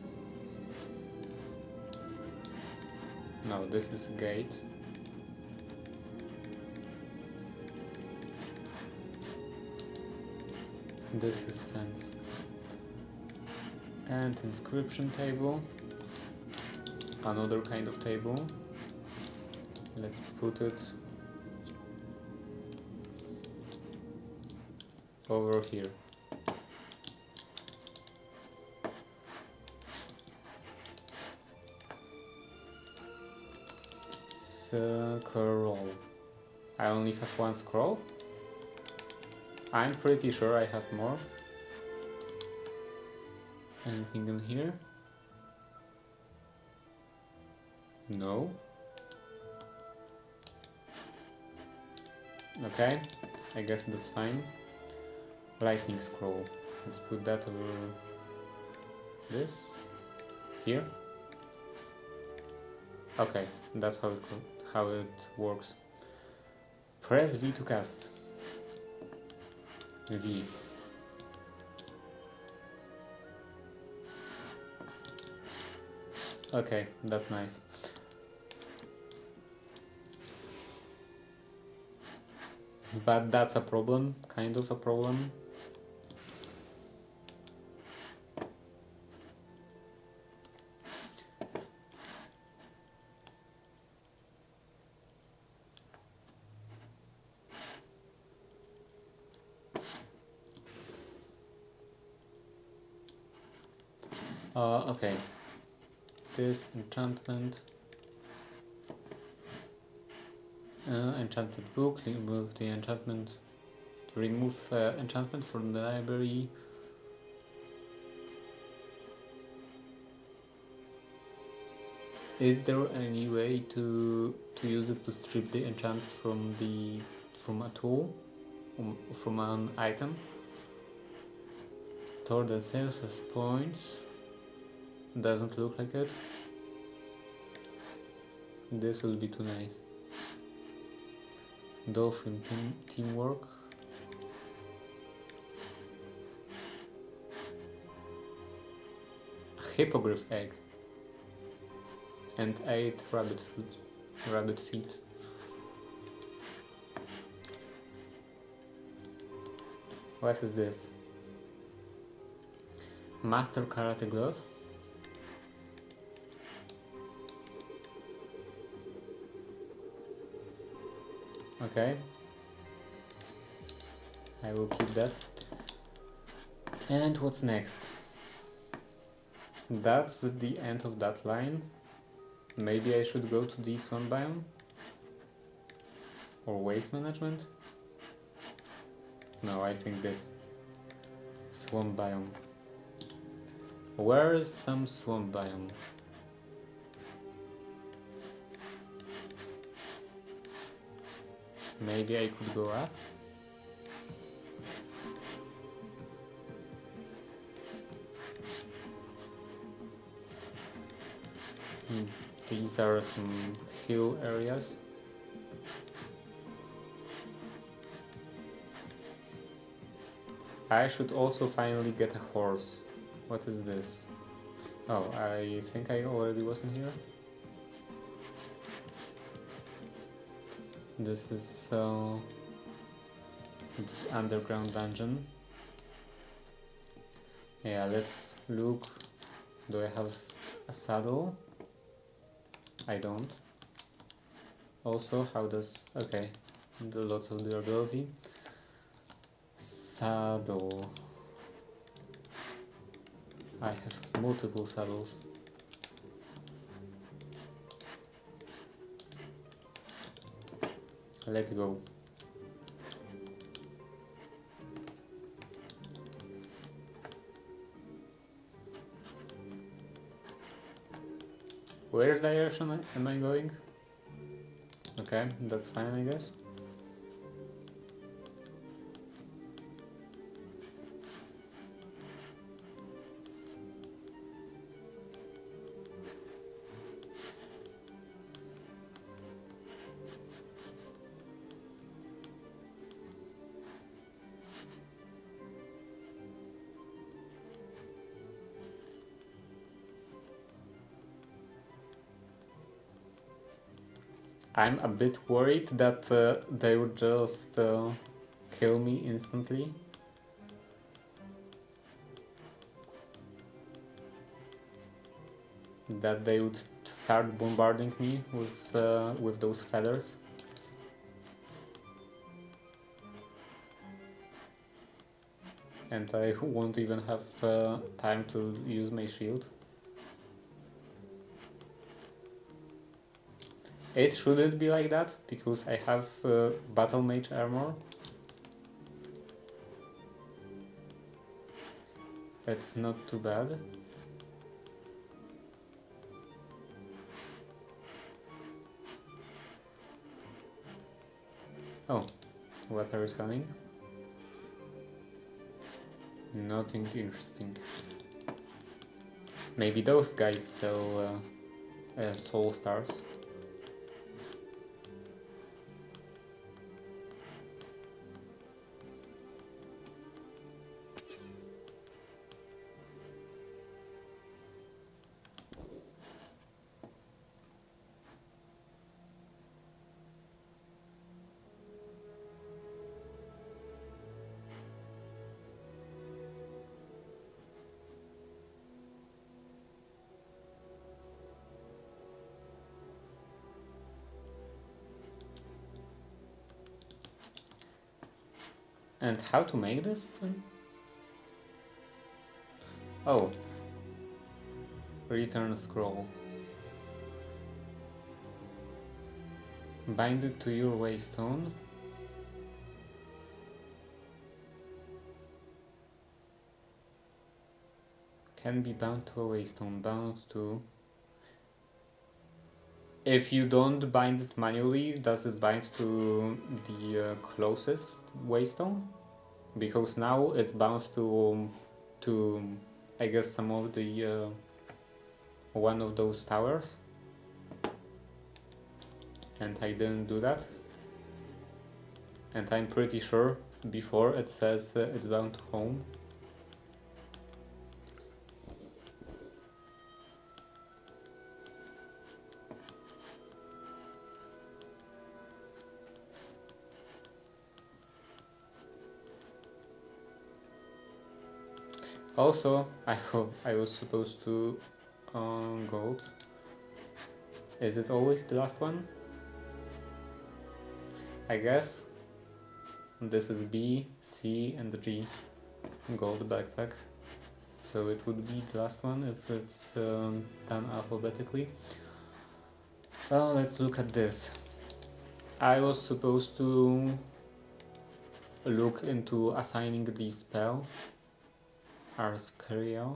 No, this is a gate. This is fence. And inscription table. Another kind of table. Let's put it over here. Scroll. I only have one scroll. I'm pretty sure I have more. Anything in here? No. Okay, I guess that's fine. Lightning scroll. Let's put that over this. Here. Okay, that's how it works. Press V to cast. V. Okay, that's nice. But that's a problem, kind of a problem. Okay. This enchantment. Enchanted book. Remove the enchantment. To remove enchantment from the library. Is there any way to use it to strip the enchants from a tool, from an item? Store the sales as points. Doesn't look like it. This will be too nice. Dolphin teamwork. A hippogriff egg. And 8 rabbit feet. What is this? Master karate glove. Okay, I will keep that. And what's next? That's the end of that line. Maybe I should go to the swamp biome? Or waste management? No, I think this. Swamp biome. Where is some swamp biome? Maybe I could go up? These are some hill areas. I should also finally get a horse What is this? Oh, I think I already was in here. This is the underground dungeon. Yeah, let's look. Do I have a saddle? I don't. Also, how does... okay, lots of durability. Saddle. I have multiple saddles. Let's go. Where direction am I going? Okay, that's fine, I guess. I'm a bit worried that they would just kill me instantly. That they would start bombarding me with those feathers. And I won't even have time to use my shield. It shouldn't be like that, because I have battle mage armor. It's not too bad. Oh, what are you selling? Nothing interesting. Maybe those guys sell soul stars. And how to make this thing? Oh. Return scroll. Bind it to your waystone. Can be bound to a waystone. Bound to... If you don't bind it manually, does it bind to the closest waystone? Because now it's bound to I guess some of the one of those towers, and I didn't do that. And I'm pretty sure before it says it's bound to home. Also, I hope I was supposed to gold. Is it always the last one? I guess this is B, C, and G gold backpack. So it would be the last one if it's done alphabetically. Well, let's look at this. I was supposed to look into assigning the spell architrave,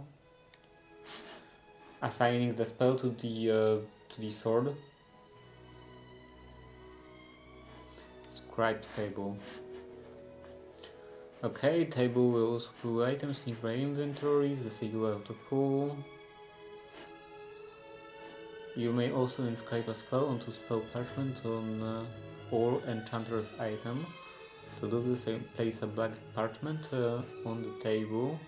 assigning the spell to the sword. Scribe table. Okay, table will also pull items nearby inventories, disable auto pull. You may also inscribe a spell onto spell parchment on or enchanter's item. To do this, place a black parchment on the table.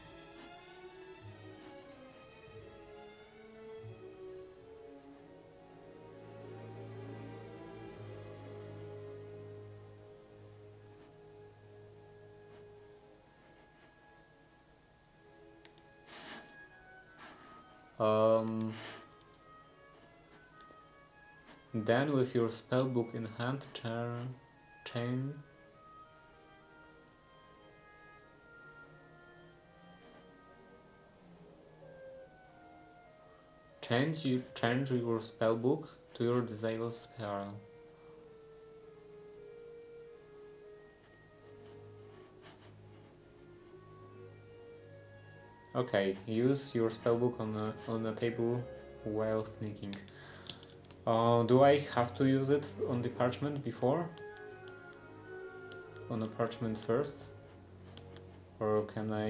Um, then with your spellbook in hand, change your spellbook to your desired spell. Okay, use your spellbook on a table while sneaking. Do I have to use it on the parchment before? On the parchment first? Or can I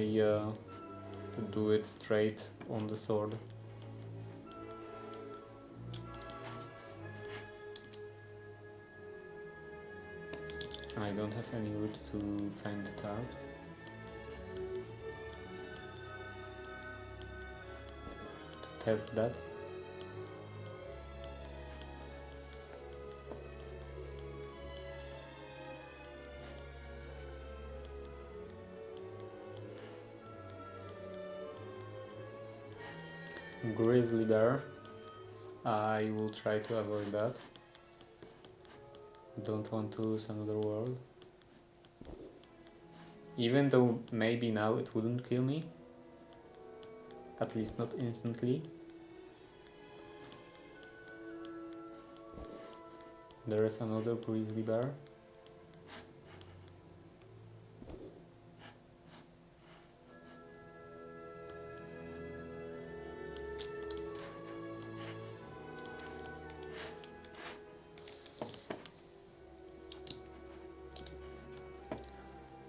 do it straight on the sword? I don't have any route to find it out. To test that. Grizzly bear. I will try to avoid that. Don't want to lose another world. Even though maybe now it wouldn't kill me. At least not instantly. There is another grizzly bear.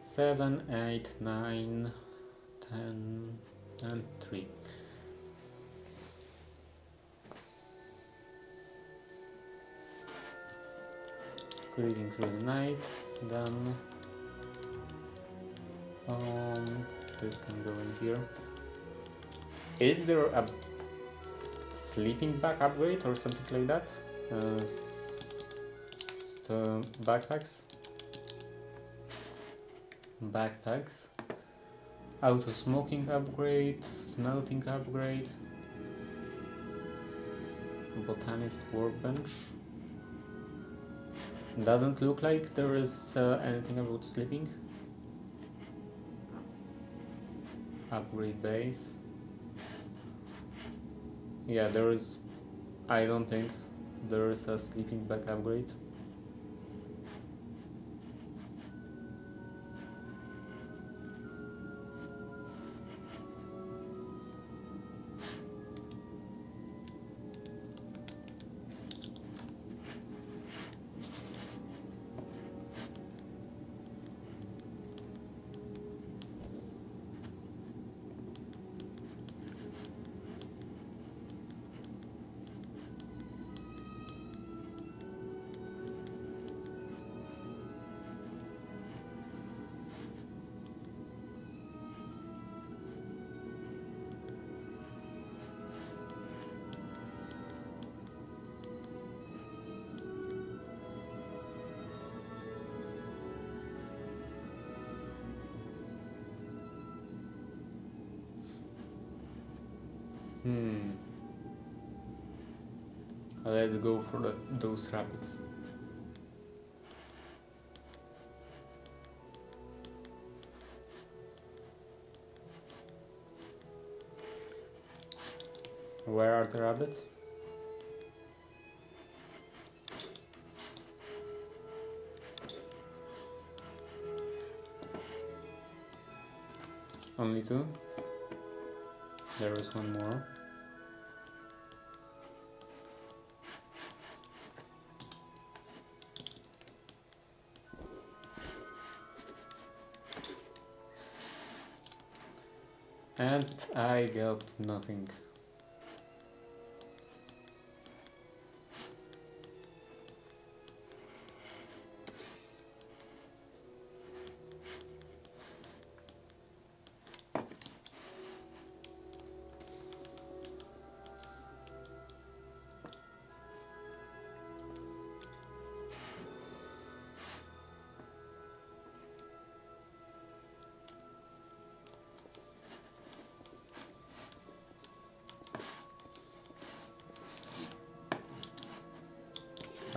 Seven, 8, 9, 10, and 3. Sleeping through the night, then this can go in here. Is there a sleeping bag upgrade or something like that? The backpacks, auto smoking upgrade, smelting upgrade, botanist workbench. Doesn't look like there is anything about sleeping. Upgrade base. Yeah, there is. I don't think there is a sleeping bag upgrade. Let's go for those rapids. Where are the rabbits? Only two? There is one more. And I got nothing.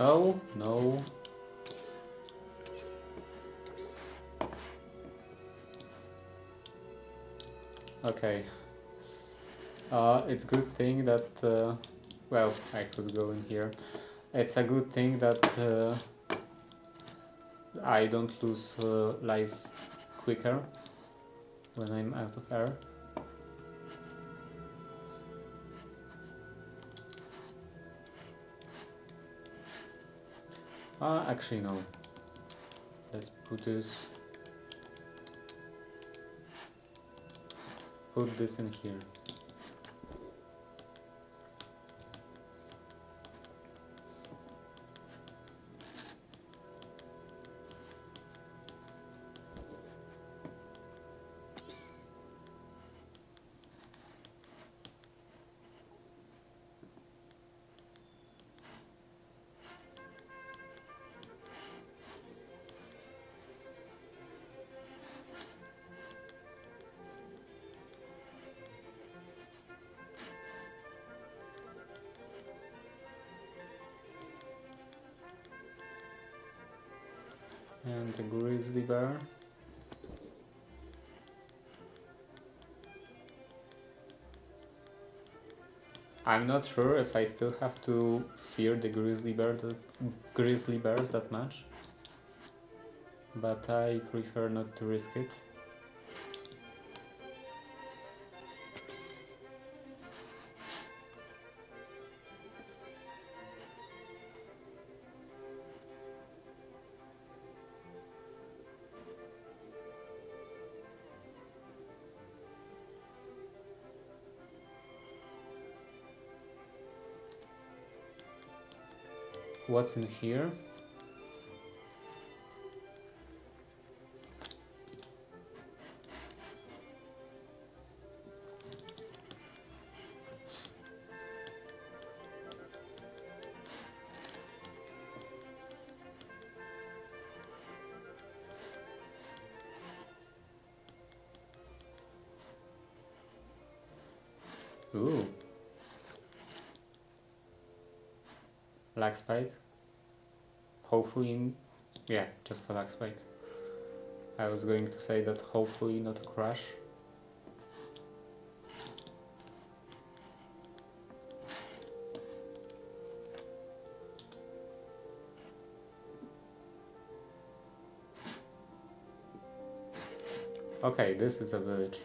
No, no. Okay. It's good thing that, well, I could go in here. It's a good thing that I don't lose life quicker when I'm out of air. Actually no. Let's put this in here. And the grizzly bear. I'm not sure if I still have to fear the grizzly bears that much, but I prefer not to risk it. What's in here? Ooh. Lag spike. Hopefully, yeah, just a lag spike. I was going to say that hopefully not a crash. Okay, this is a village.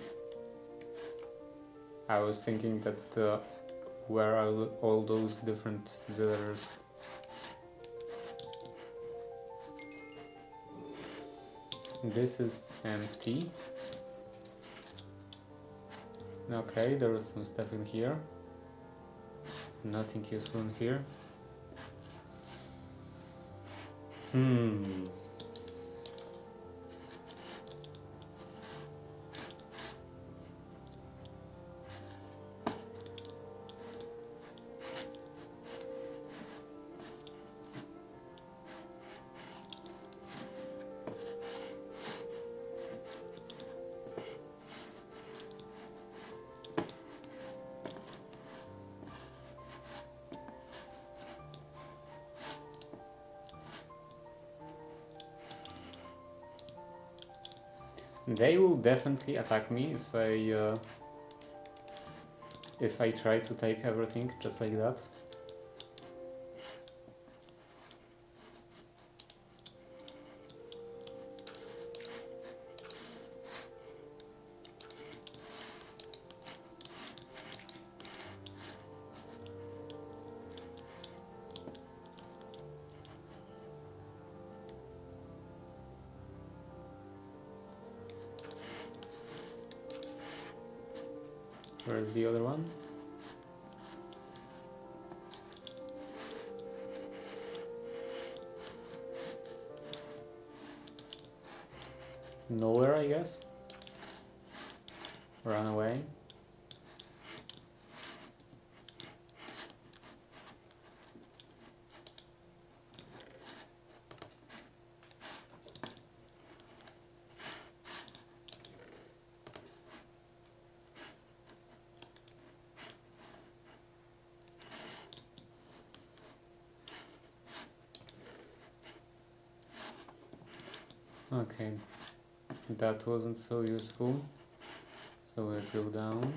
I was thinking that where are all those different villagers? This is empty. Okay, there is some stuff in here. Nothing useful in here. They will definitely attack me if I try to take everything just like that. Where's the other one? Nowhere, I guess. Run away. Okay, that wasn't so useful, so let's go down.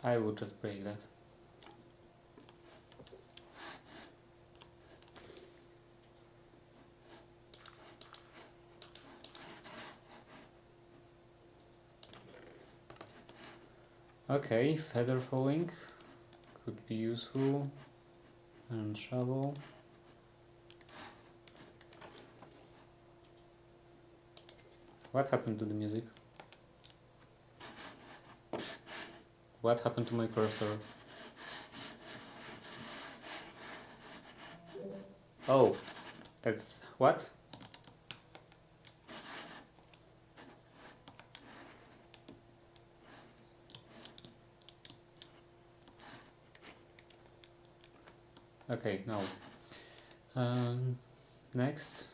I would just break that. Okay, feather falling could be useful, and shovel. What happened to the music? What happened to my cursor? Oh, it's what? Okay, now. Next.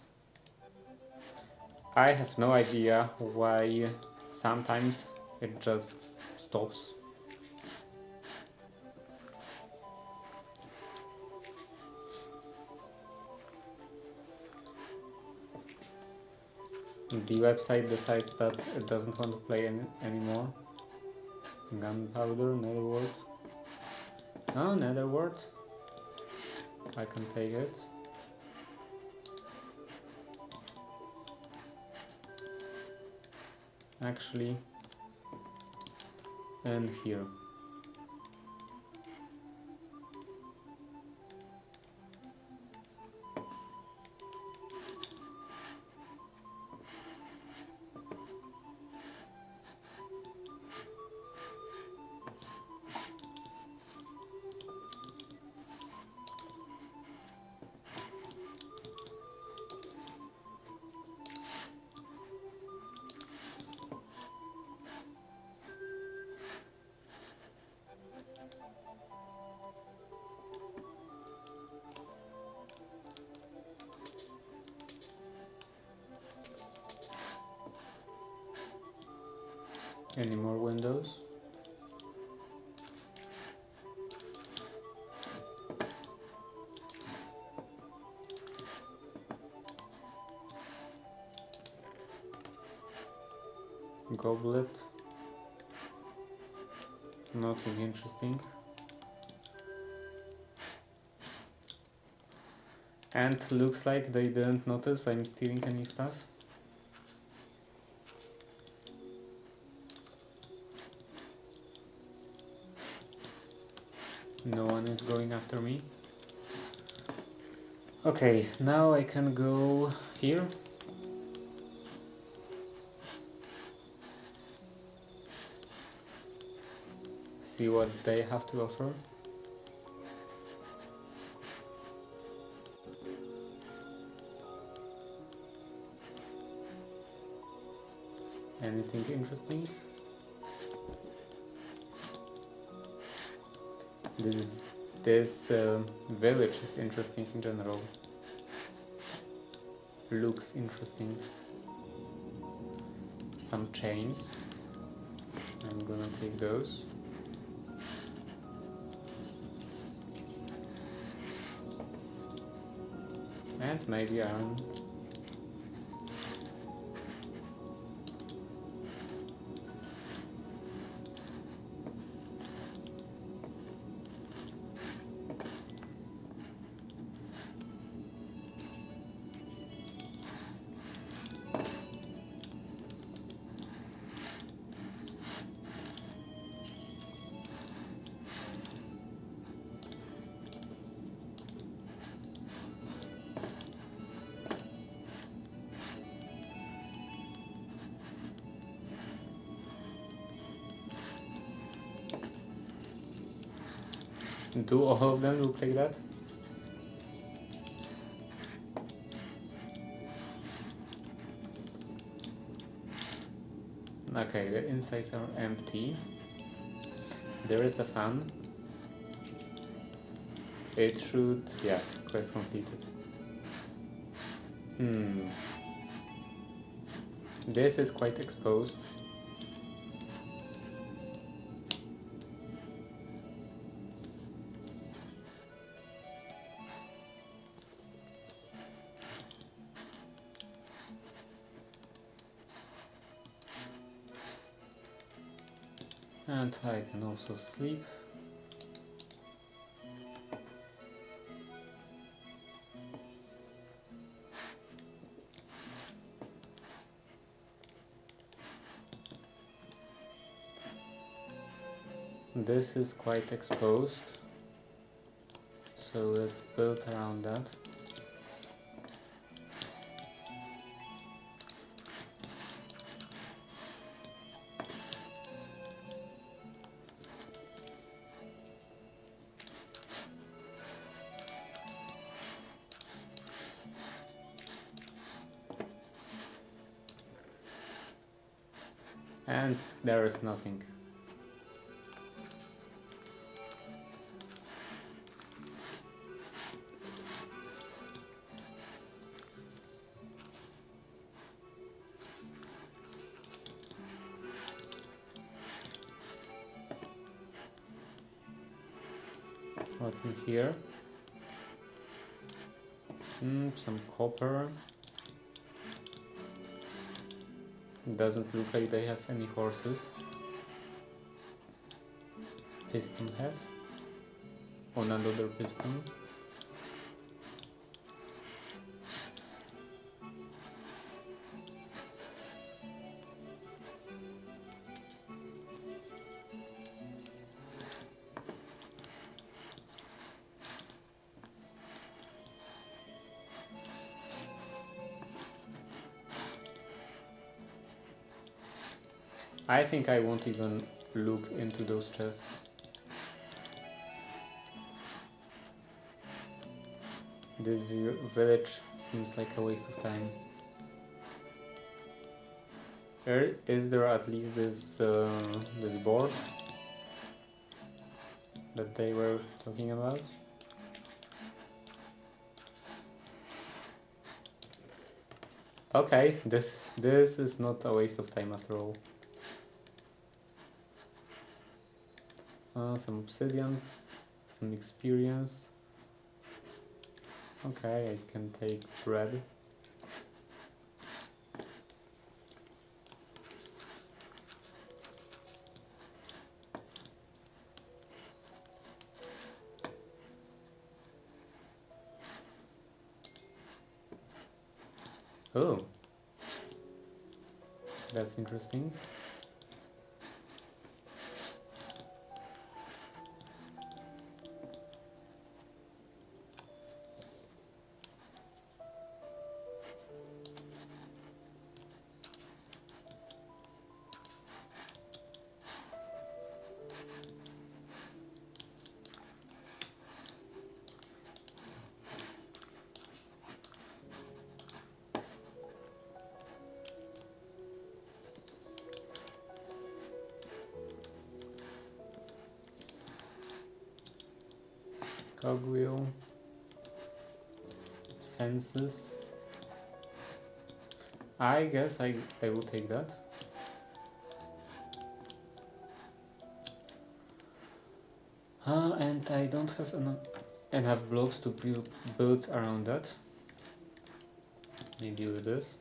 I have no idea why sometimes it just stops. The website decides that it doesn't want to play anymore. Gunpowder, netherwort. Oh, netherwort. I can take it. Actually, and here. Any more windows? Goblet. Nothing interesting. And looks like they didn't notice I'm stealing any stuff. No one is going after me. Okay, now I can go here. See what they have to offer. Anything interesting? This village is interesting in general. Looks interesting. Some chains. I'm gonna take those. And maybe iron. Do all of them look like that? Okay, the insides are empty. There is a fan. It should, yeah, quest completed. This is quite exposed. And I can also sleep. This is quite exposed, so let's build around that. And there is nothing. What's in here? Some copper. Doesn't look like they have any horses. Piston head on another piston. I think I won't even look into those chests. This village seems like a waste of time. Is there at least this this board that they were talking about? Okay, this is not a waste of time after all. Some obsidians, some experience. Okay, I can take bread. Oh, that's interesting. Cogwheel, fences. I guess I will take that. And I don't have enough blocks to build around that. Maybe with this.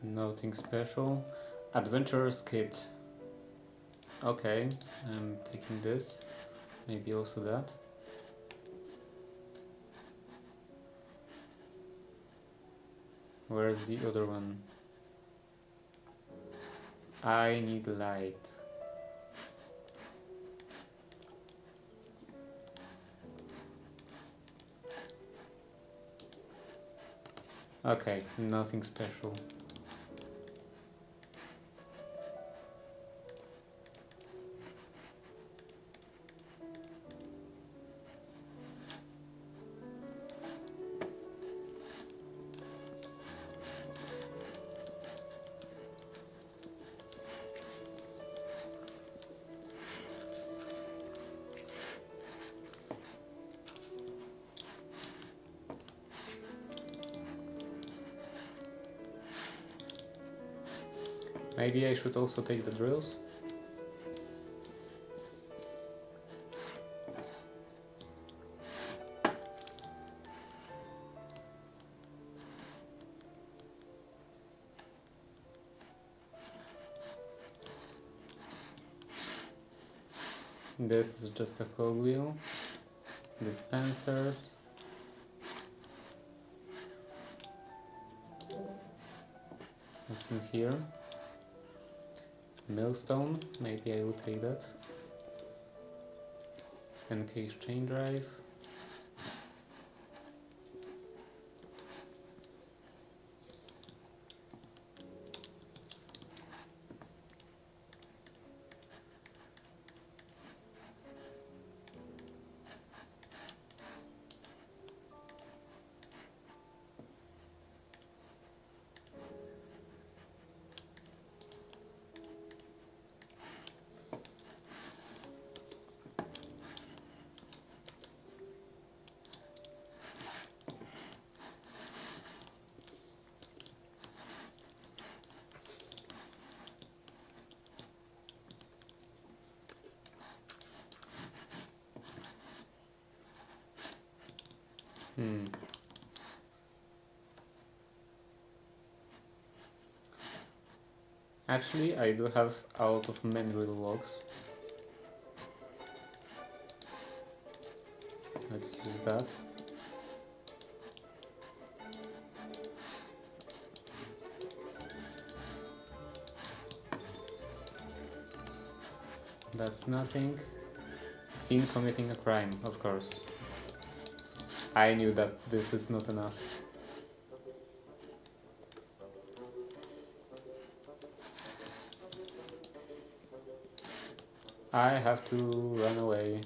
Nothing special. Adventurer's kit. Okay, I'm taking this. Maybe also that. Where's the other one? I need light. Okay, nothing special. Maybe I should also take the drills? This is just a cogwheel. Dispensers. What's in here? Millstone, maybe I will take that. NK chain drive. Actually, I do have a lot of mandrill logs. Let's use that. That's nothing. Seen committing a crime, of course. I knew that this is not enough. I have to run away.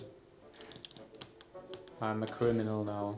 I'm a criminal now.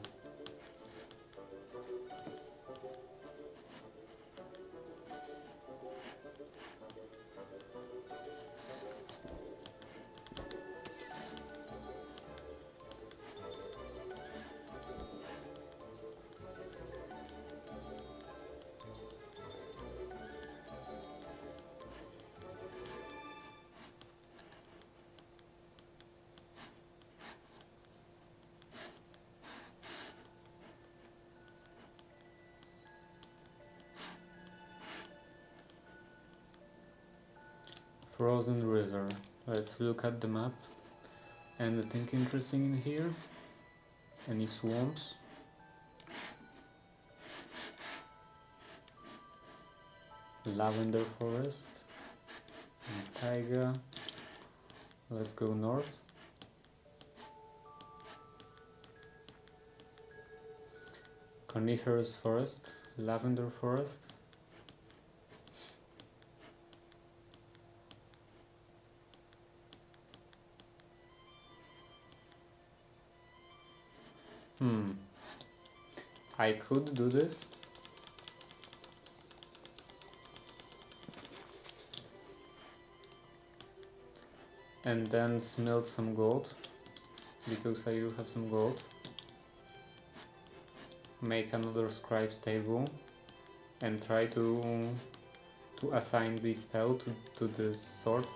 Frozen river. Let's look at the map. Anything interesting in here? Any swamps? Lavender forest. And taiga. Let's go north. Coniferous forest. Lavender forest. I could do this. And then smelt some gold, because I do have some gold. Make another scribe's table and try to assign the spell to this sword.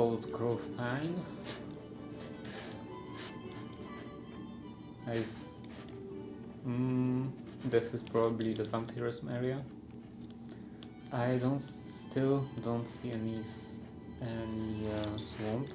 old growth pine. This is probably the vampirism area. I still don't see any swamp.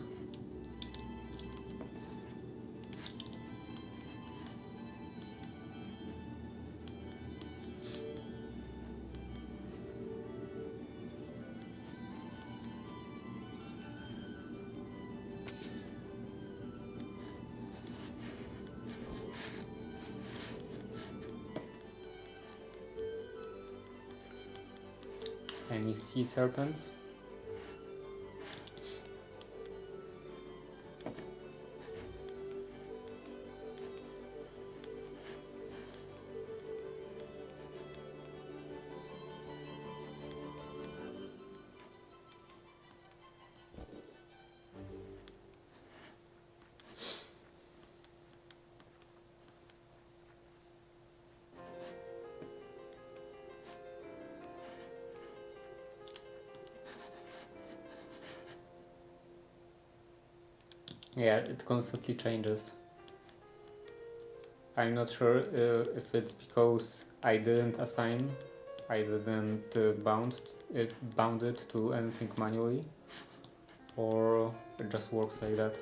Any sea serpents? Yeah, it constantly changes. I'm not sure if it's because I didn't bound it to anything manually, or it just works like that.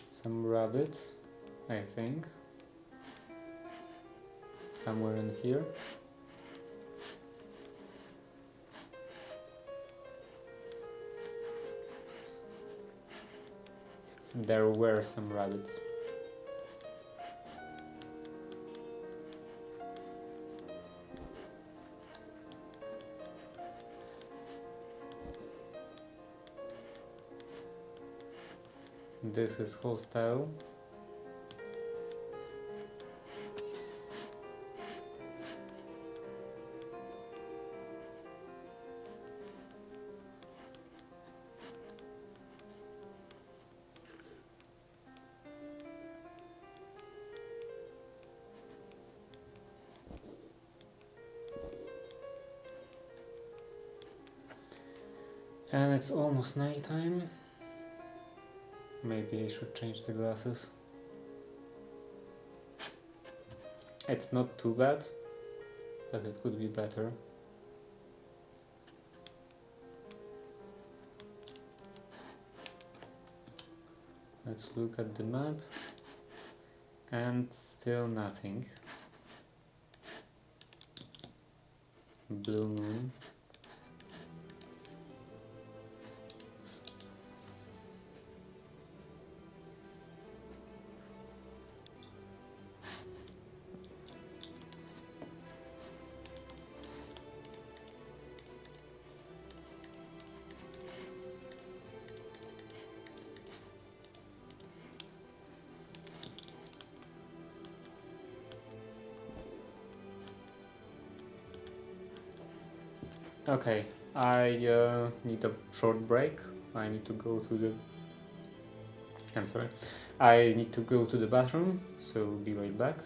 Some rabbits, I think, somewhere in here. There were some rabbits. This is hostile. And it's almost nighttime. Maybe I should change the glasses. It's not too bad, but it could be better. Let's look at the map. And still nothing. Blue moon. Okay, I need a short break. I need to go to the... I'm sorry. I need to go to the bathroom, so be right back.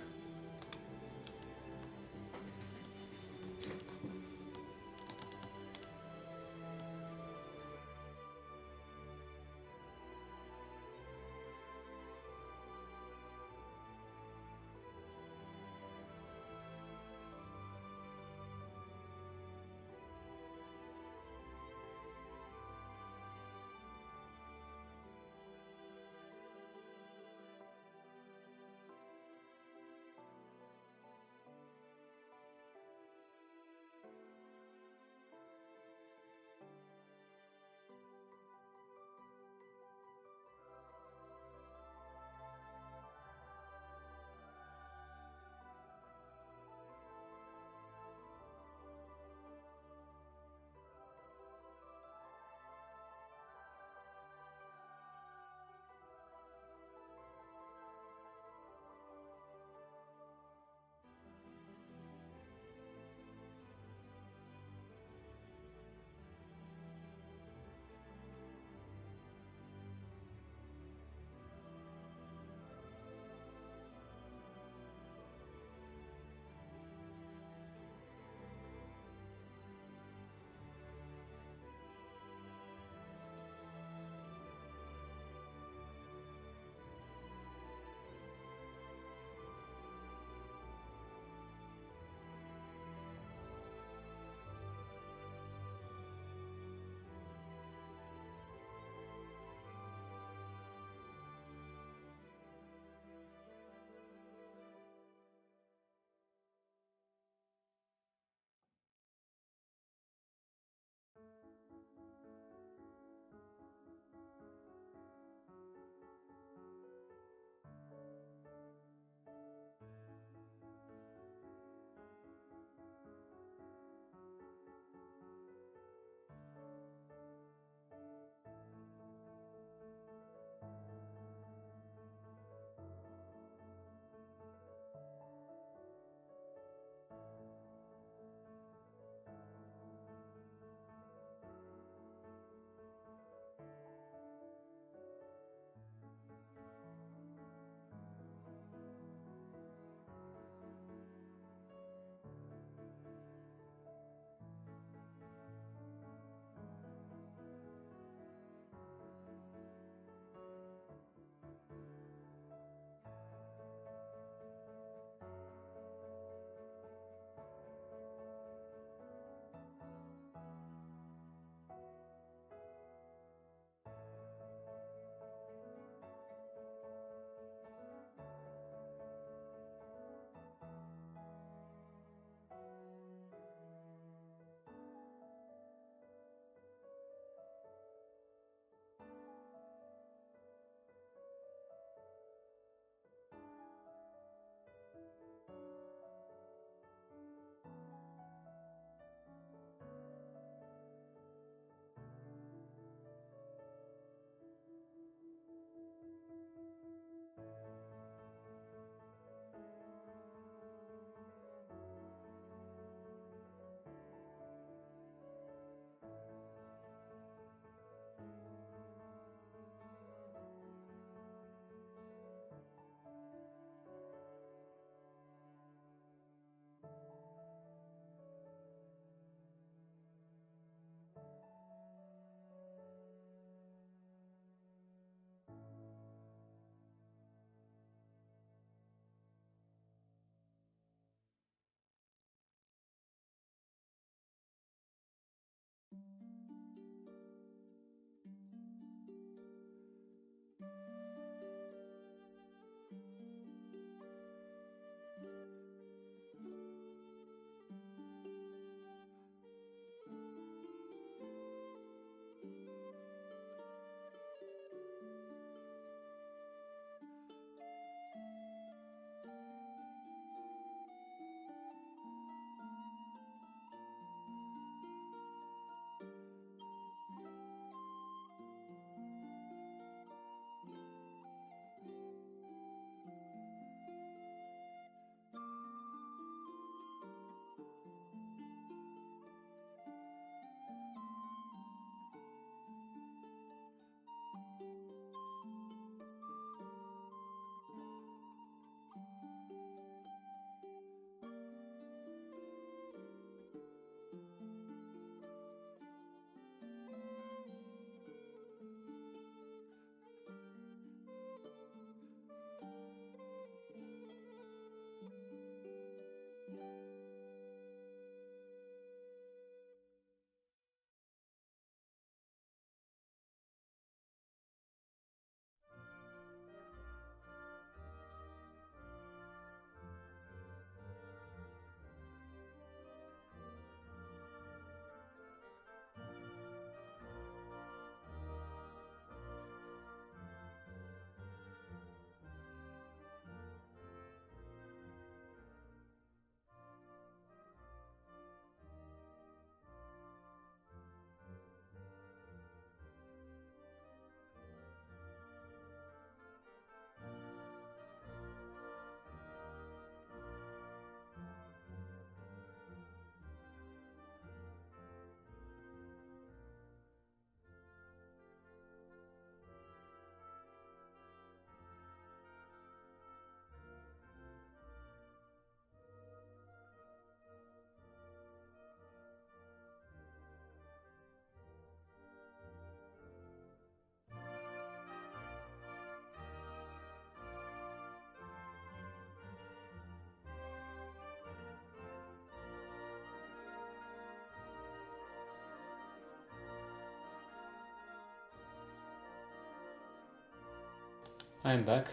I'm back.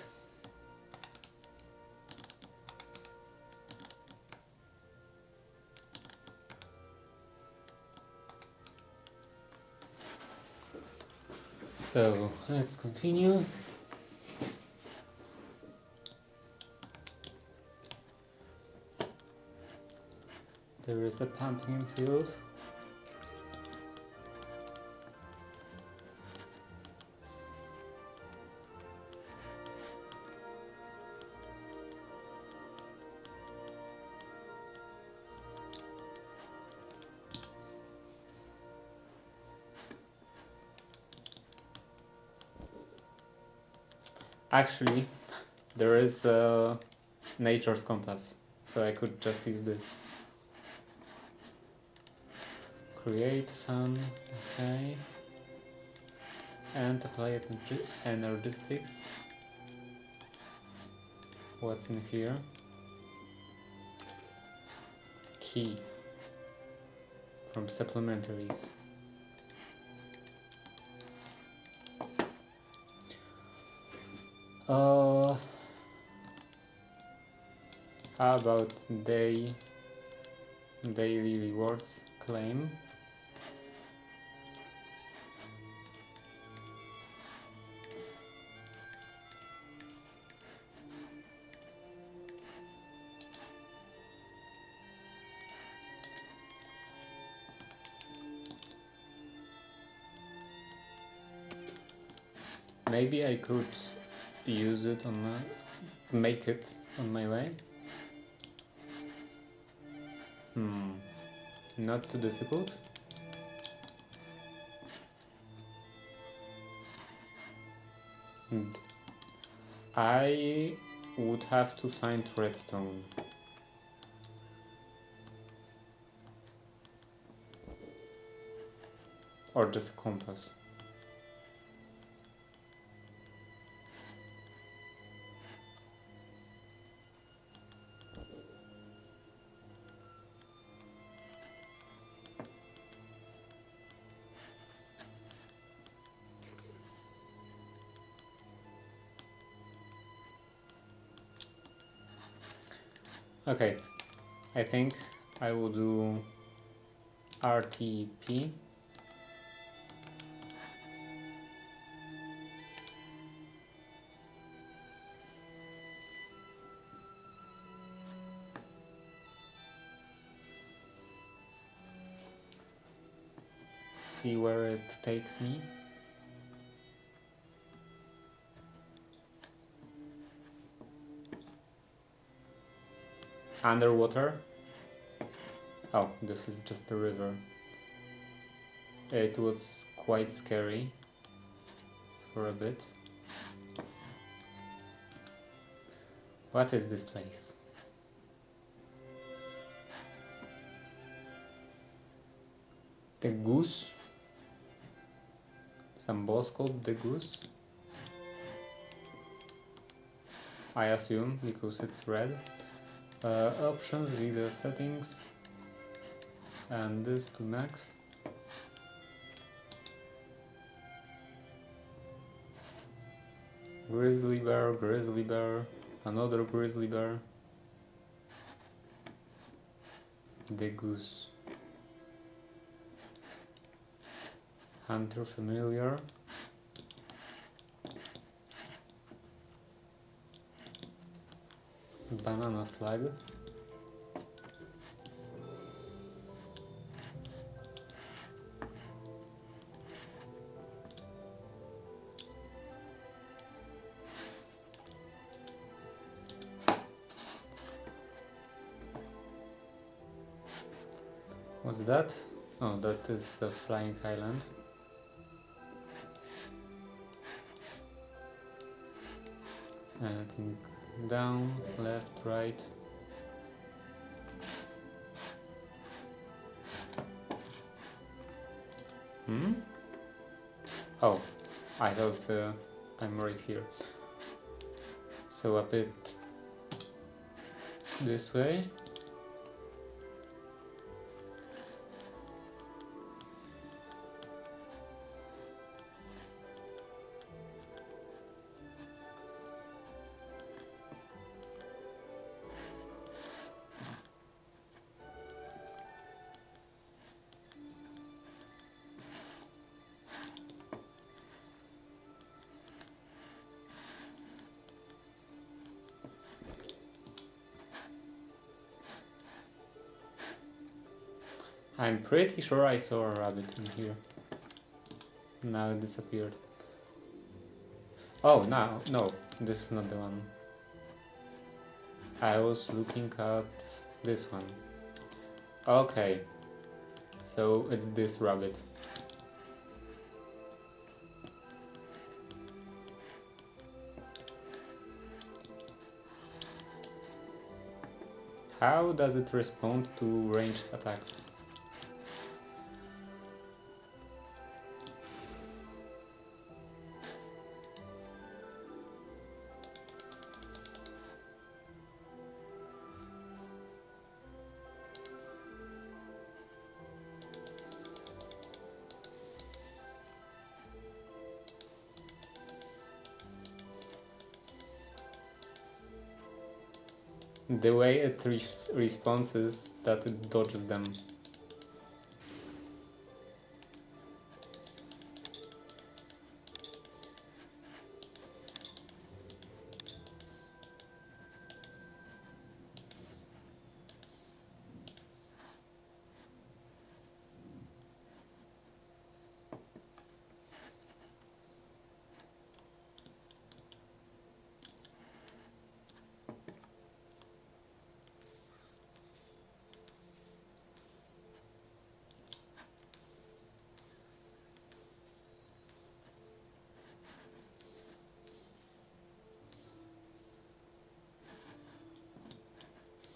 So let's continue. There is a pumpkin field. Actually, there is a nature's compass, so I could just use this. Create sun, okay. And apply energistics. What's in here? Key from supplementaries. How about daily rewards claim? Maybe I could use it on make it on my way. Not too difficult. I would have to find redstone. Or just a compass. Okay, I think I will do RTP. See where it takes me. Underwater. Oh, this is just a river. It was quite scary for a bit. What is this place? The goose. Some boss called the goose. I assume because it's red. Options, video settings, and this to max. Grizzly bear, another grizzly bear. The goose. Hunter familiar. Banana slug. What's that? Oh, that is a flying island. Anything down, left, right. Oh, I thought I'm right here. So a bit this way. I'm pretty sure I saw a rabbit in here. Now it disappeared. Oh, now, no, this is not the one. I was looking at this one. Okay, so it's this rabbit. How does it respond to ranged attacks? The way it responds is that it dodges them.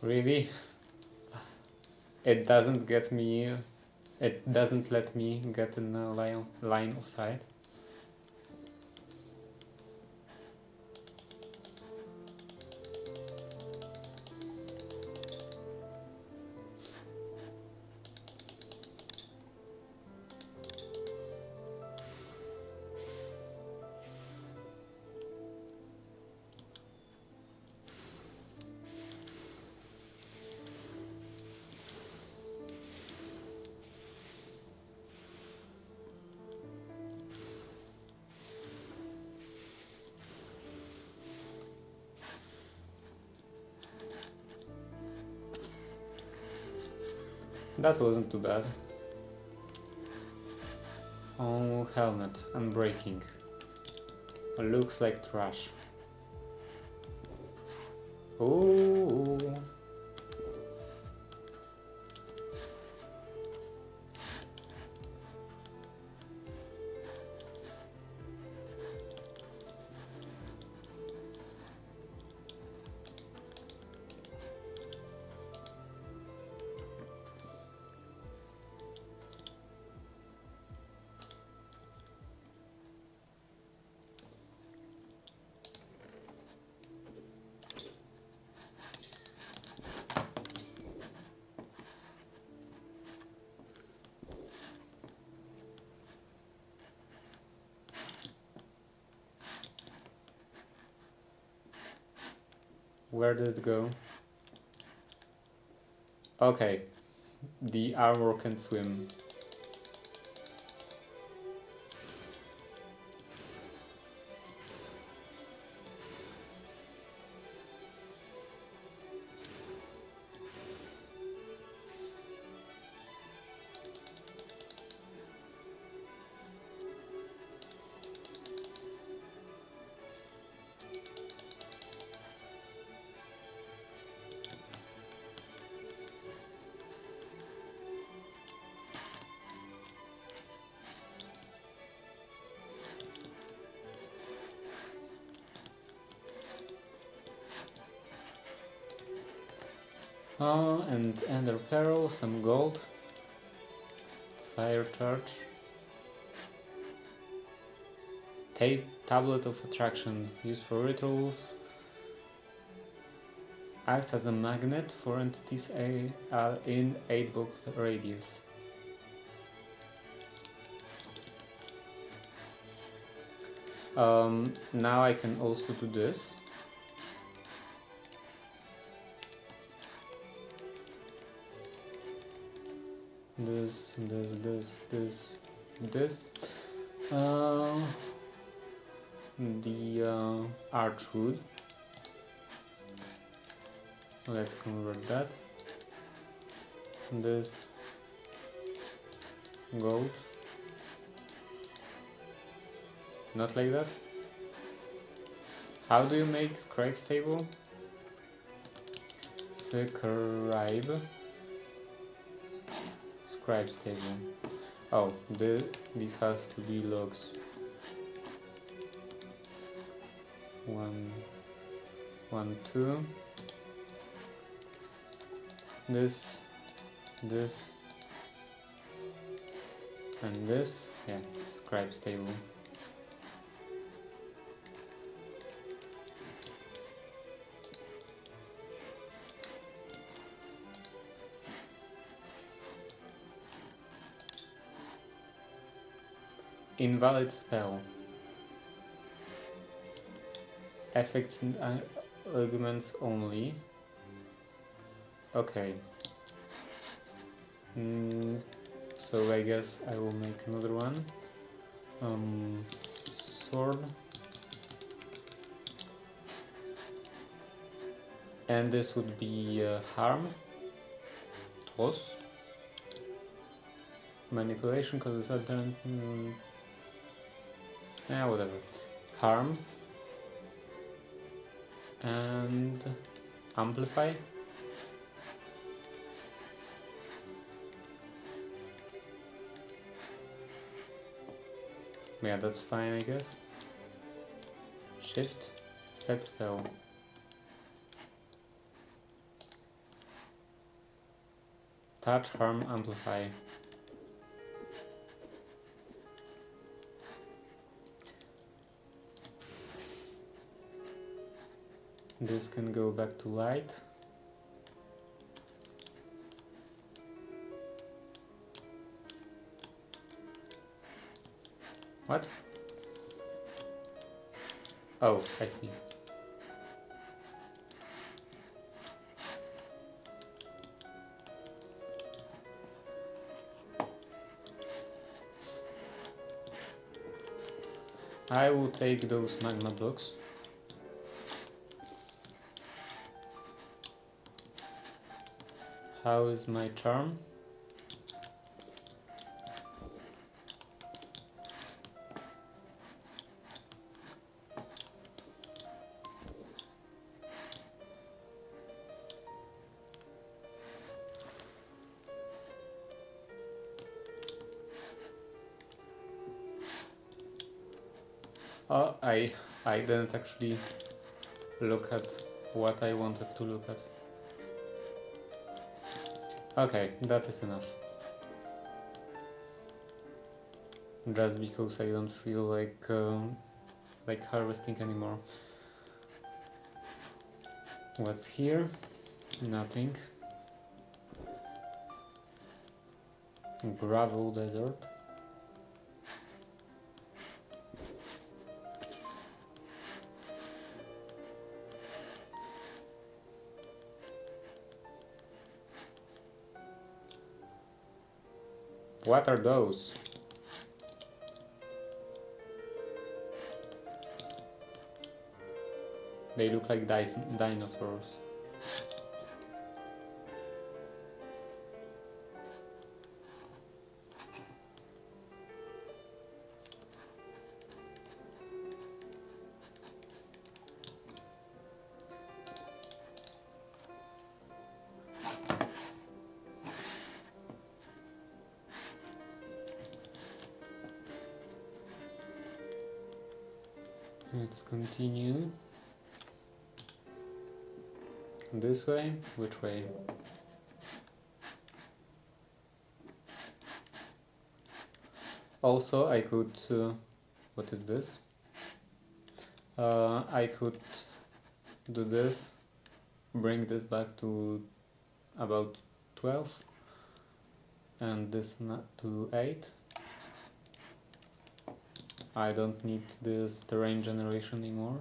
Really? It doesn't get me. It doesn't let me get in a line of sight. That wasn't too bad. Oh, helmet, unbreaking. Looks like trash. Ooh. Where did it go? Okay, the armor can swim. And Ender Pearl, some gold, fire charge, tablet of attraction used for rituals, act as a magnet for entities in 8-block radius. Now I can also do this. This. The archwood. Let's convert that. This gold. Not like that. How do you make scribe table? Scribe table. Oh, these have to be logs. 1, 1, 2. This, and this. Yeah, scribe table. Invalid spell. Effects and arguments only. Okay. So I guess I will make another one. Sword. And this would be harm. Toss. Manipulation causes alternate. Whatever. Harm. And amplify. Yeah, that's fine, I guess. Shift, set spell. Touch, harm, amplify. This can go back to light. What? Oh, I see. I will take those magma blocks. How is my charm? Oh, I didn't actually look at what I wanted to look at. Okay, that is enough. Just because I don't feel like harvesting anymore. What's here? Nothing. Gravel desert. What are those? They look like dinosaurs. Let's continue. This way? Which way? Also, I could... what is this? I could do this, bring this back to about 12, and this to 8. I don't need this terrain generation anymore.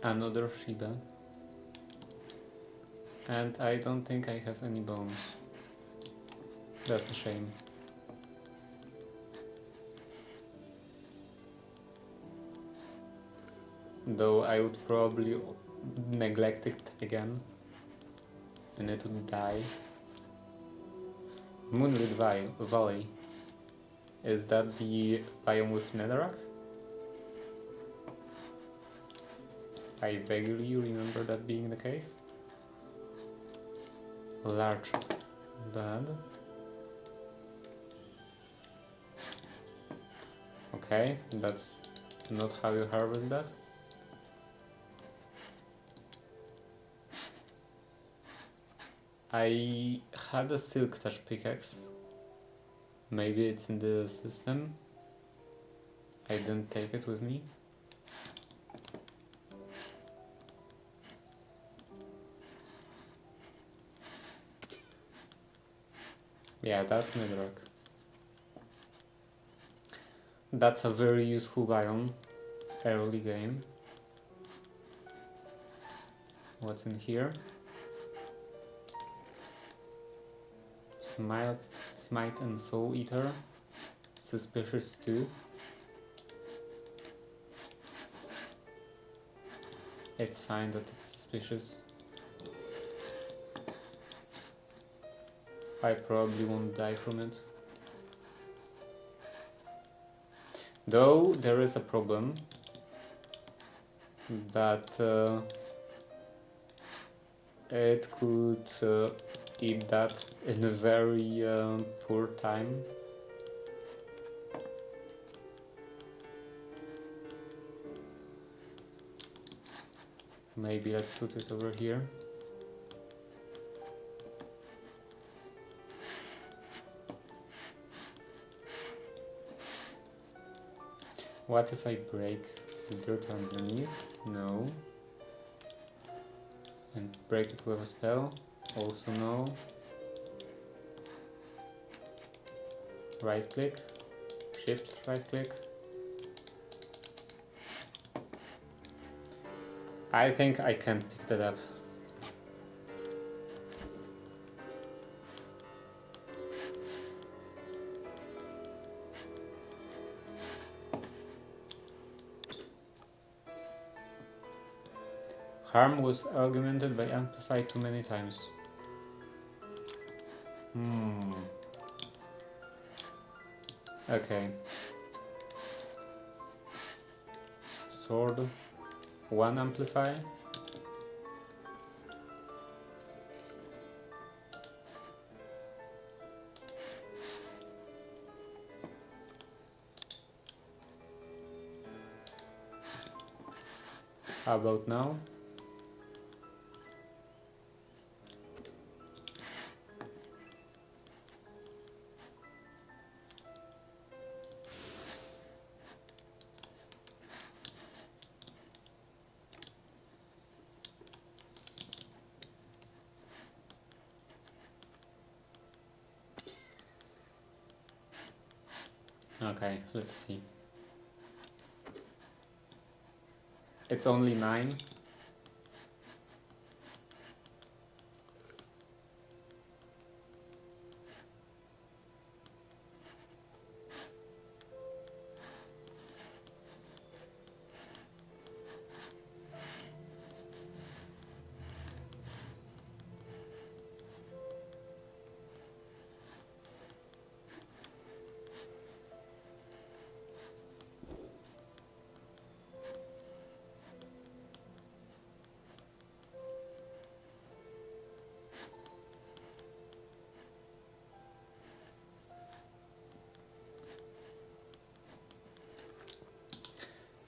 Another Shiba. And I don't think I have any bones. That's a shame. Though I would probably neglect it again and it would die. Moonlit Valley. Is that the biome with netherrack? I vaguely remember that being the case. Large bed. Okay, that's not how you harvest that. I had a silk touch pickaxe. Maybe it's in the system. I didn't take it with me. Yeah, that's netherrack. That's a very useful biome. Early game. What's in here? Smite and Soul Eater. Suspicious too. It's fine that it's suspicious. I probably won't die from it. Though there is a problem that it could eat that in a very poor time. Maybe let's put it over here. What if I break the dirt underneath? No. And break it with a spell? Also no. Right click, shift right click. I think I can't pick that up. Harm was augmented by amplify too many times. Okay. Sword, 1 amplify. How about now? Okay, let's see. It's only 9.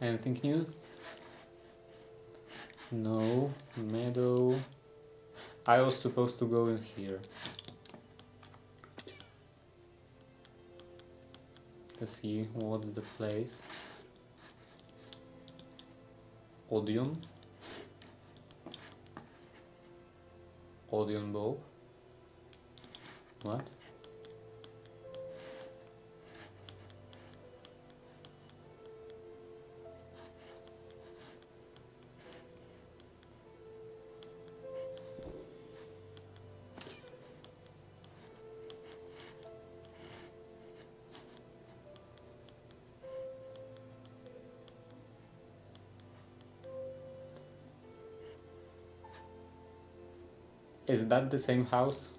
Anything new? No. Meadow. I was supposed to go in here to see what's the place. Odeon. Odeon bulb. What? Is that the same house?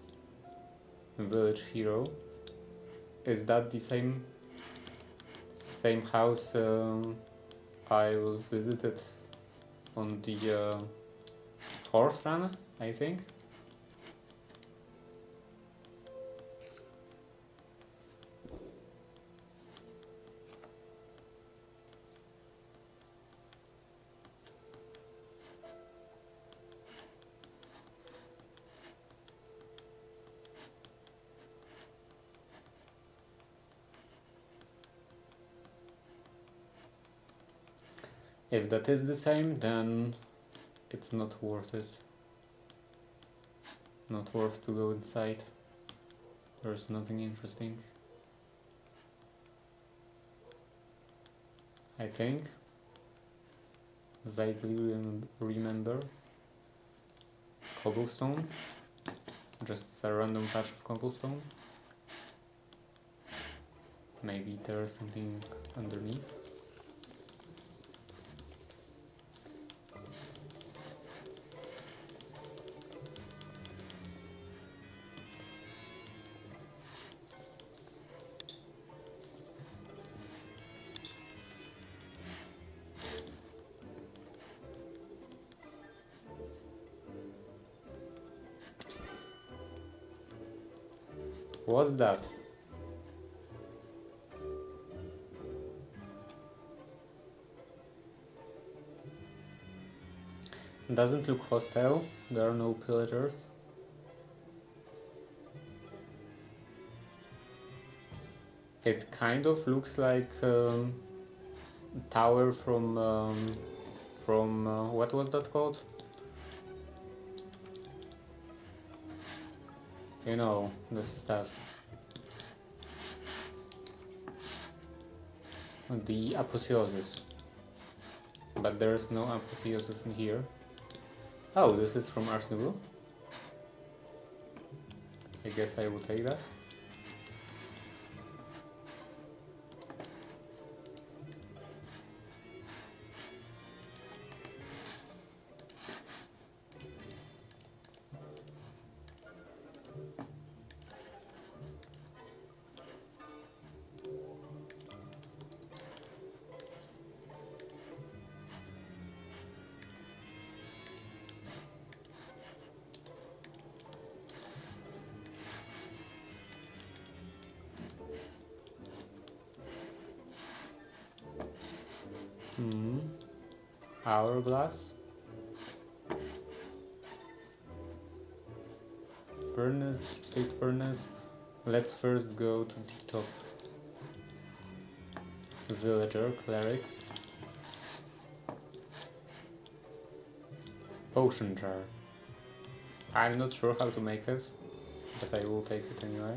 Village hero. Is that the same house I was visited on the fourth run, I think? If that is the same, then it's not worth it. Not worth to go inside. There's nothing interesting. I think. Vaguely remember. Cobblestone. Just a random patch of cobblestone. Maybe there's something underneath. What's that? Doesn't look hostile. There are no pillagers. It kind of looks like tower from what was that called? You know, the stuff. The apotheosis. But there is no apotheosis in here. Oh, this is from Ars Nouveau. I guess I will take that. Hourglass. Furnace, state furnace. Let's first go to the top. Villager, cleric. Potion jar. I'm not sure how to make it, but I will take it anyway.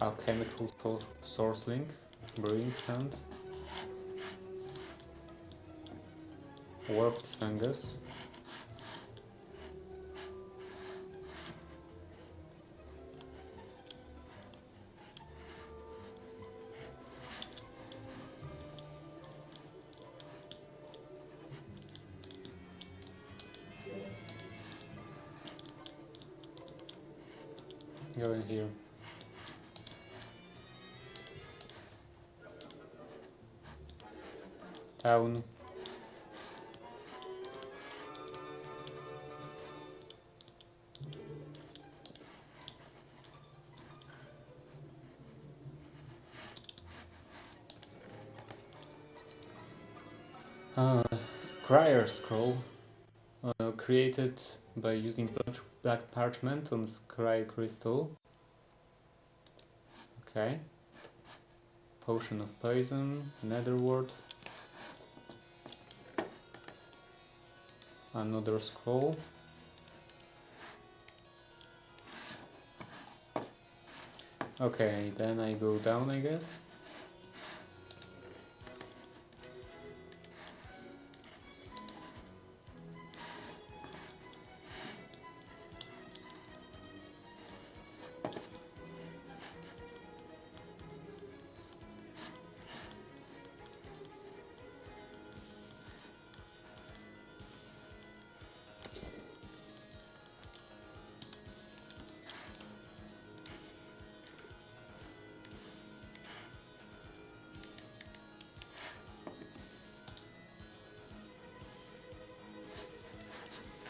Alchemical source link. Brewing stand. Warped fungus. Go in here. Town. Scryer scroll, created by using black parchment on scry crystal. Okay. Potion of poison, netherwort. Another scroll. Okay, then I go down, I guess.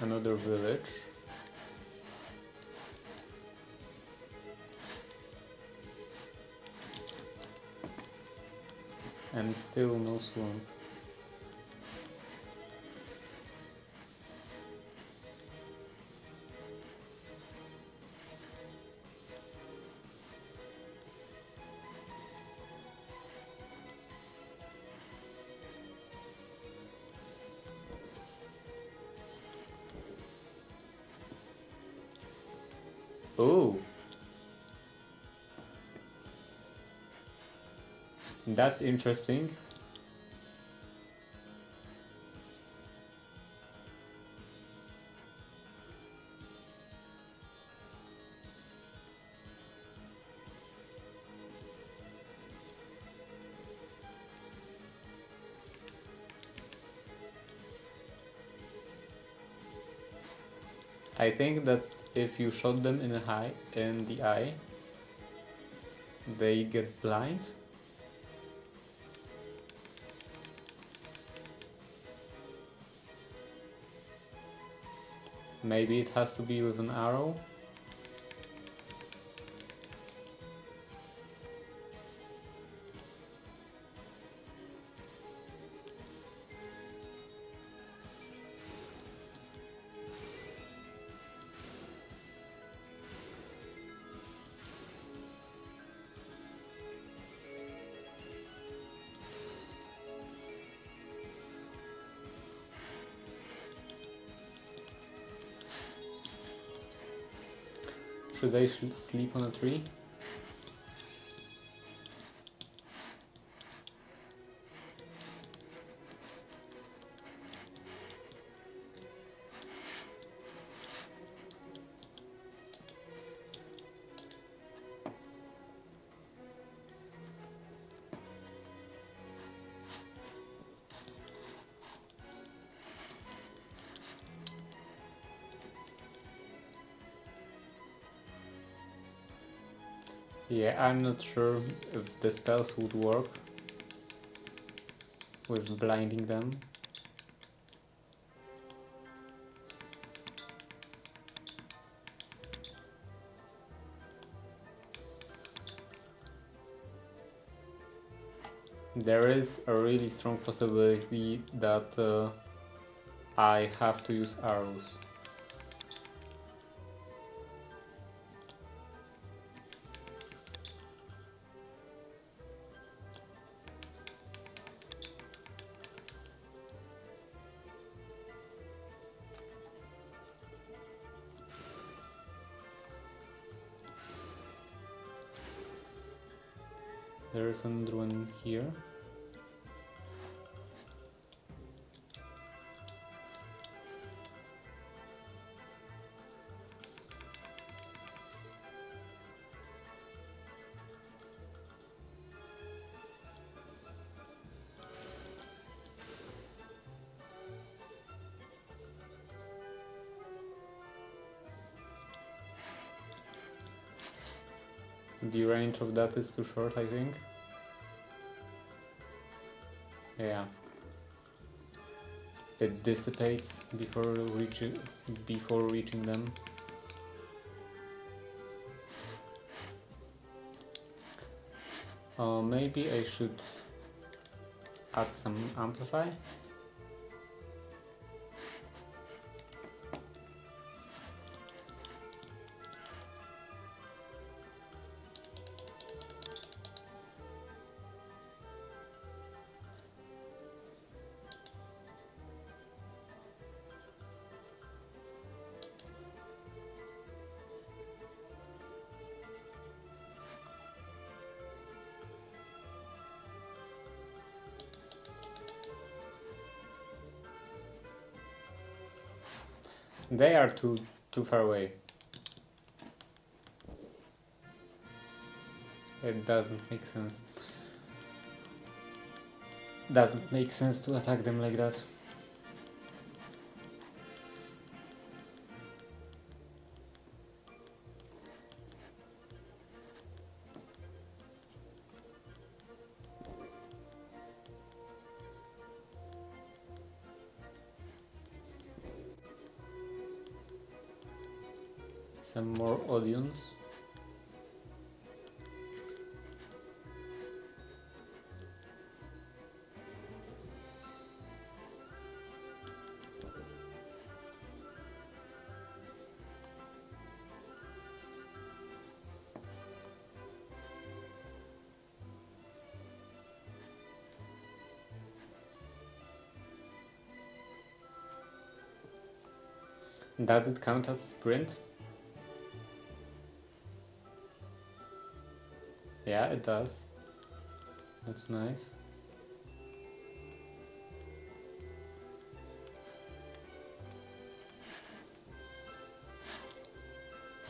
another village. And still no swamp. Oh! That's interesting. I think that if you shot them in the eye, they get blind. Maybe it has to be with an arrow. Should I sleep on a tree? Yeah, I'm not sure if the spells would work with blinding them. There is a really strong possibility that I have to use arrows. There is another one here. The range of that is too short, I think. Yeah. It dissipates before reaching them. Maybe I should add some amplify. They are too far away. It doesn't make sense. Doesn't make sense to attack them like that. some more audience. Does it count as sprint? Yeah, it does. That's nice.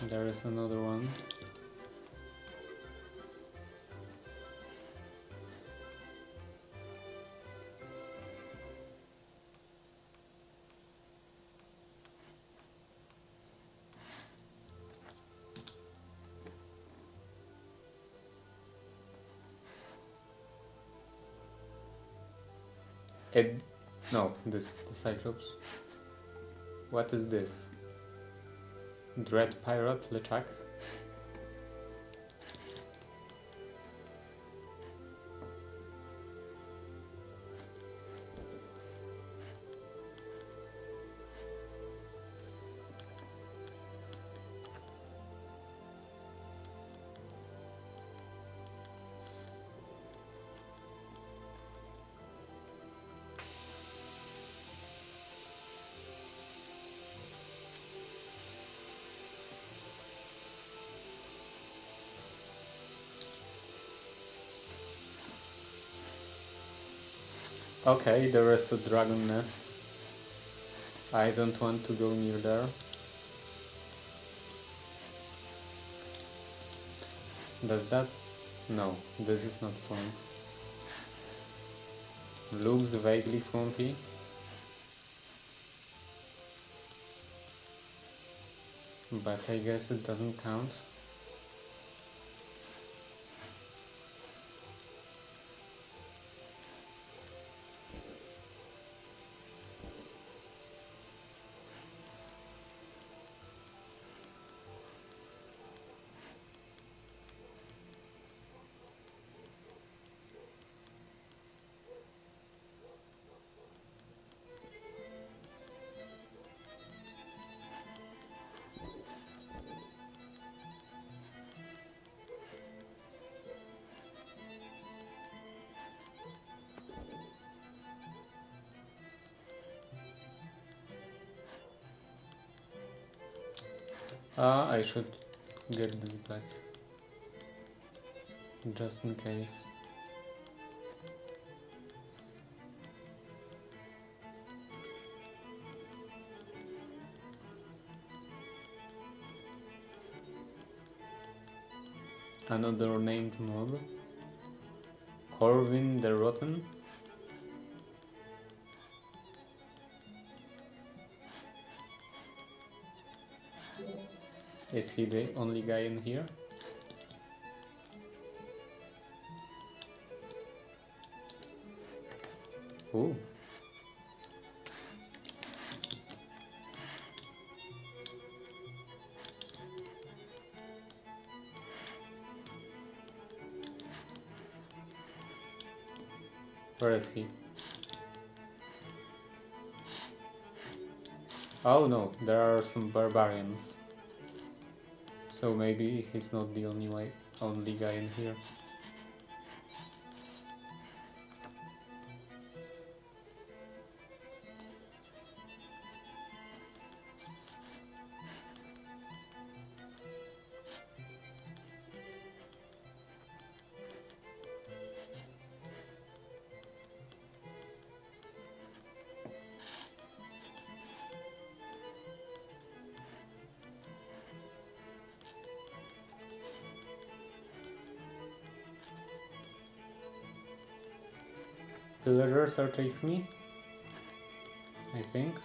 There is another one. No, this is the Cyclops. What is this? Dread Pirate Lechak? Okay, there is a dragon nest. I don't want to go near there. Does that? No, this is not swamp. Looks vaguely swampy. But I guess it doesn't count. I should get this back. Just in case. Another named mob. Corvin the Rotten. Is he the only guy in here? Ooh. Where is he? Oh no, there are some barbarians. So maybe he's not the only guy in here. Pillagers are chasing me, I think.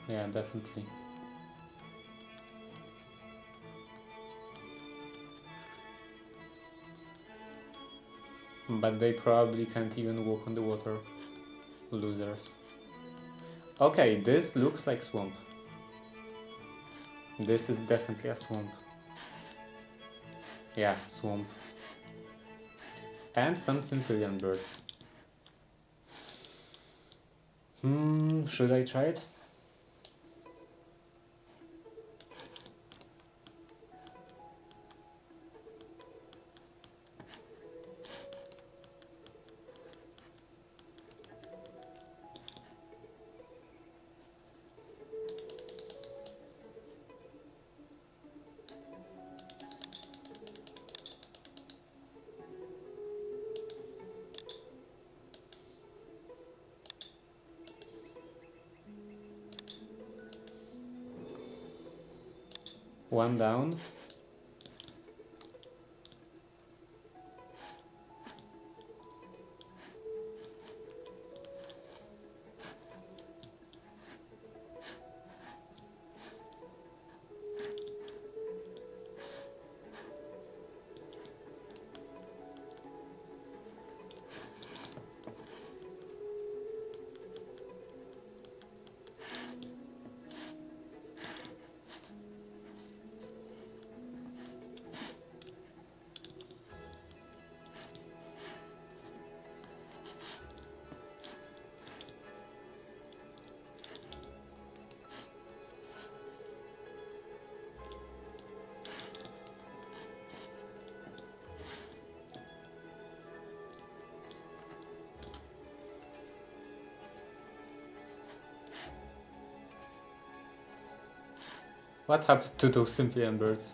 Yeah, definitely. But they probably can't even walk on the water. Losers. Okay, this looks like swamp. This is definitely a swamp. Yeah, swamp. And some Symphilian birds. Should I try it? One down. What happened to those Symphilian birds?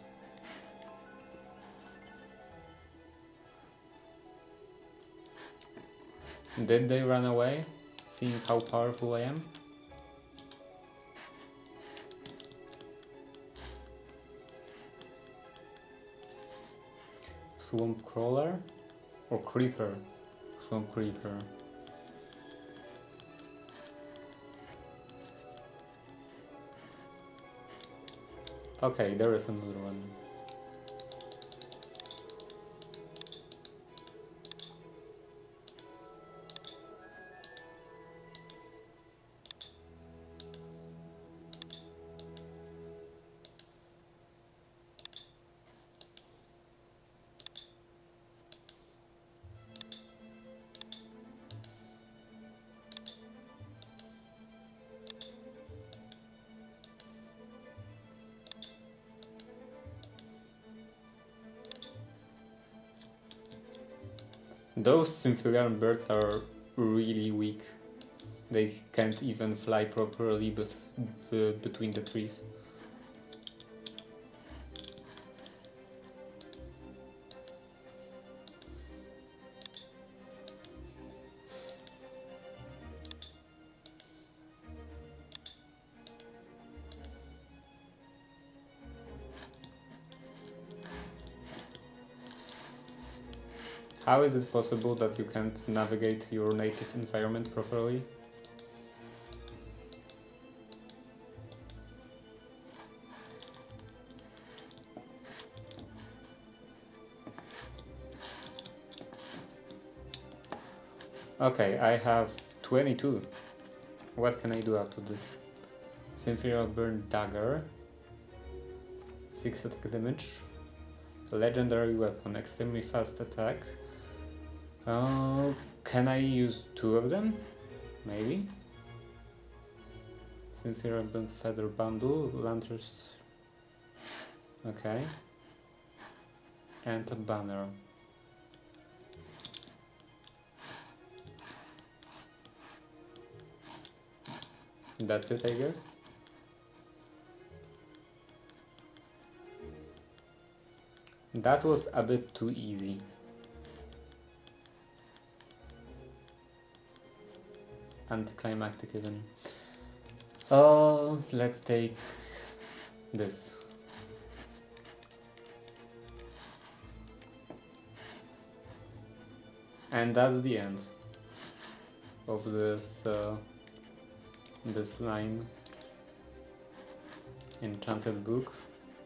Did they run away, seeing how powerful I am? Swamp crawler? Or creeper? Swamp creeper. Okay, there is another one. Those Symphilian birds are really weak. They can't even fly properly between the trees. How is it possible that you can't navigate your native environment properly? Okay, I have 22. What can I do after this? Symphilian Burn Dagger. 6 attack damage. Legendary weapon, extremely fast attack. Can I use 2 of them? Maybe. Symphilian Burn Feather Bundle, Lanterns. Okay. And a banner. That's it, I guess. That was a bit too easy. Anticlimactic even. Let's take this. And that's the end of this this line. Enchanted Book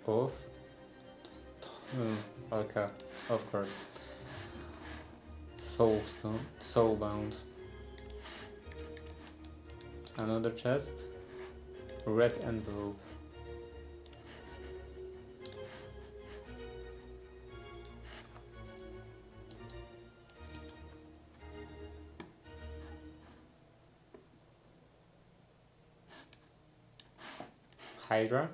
of okay, of course. Soulbound. Another chest. Red envelope. Hydra.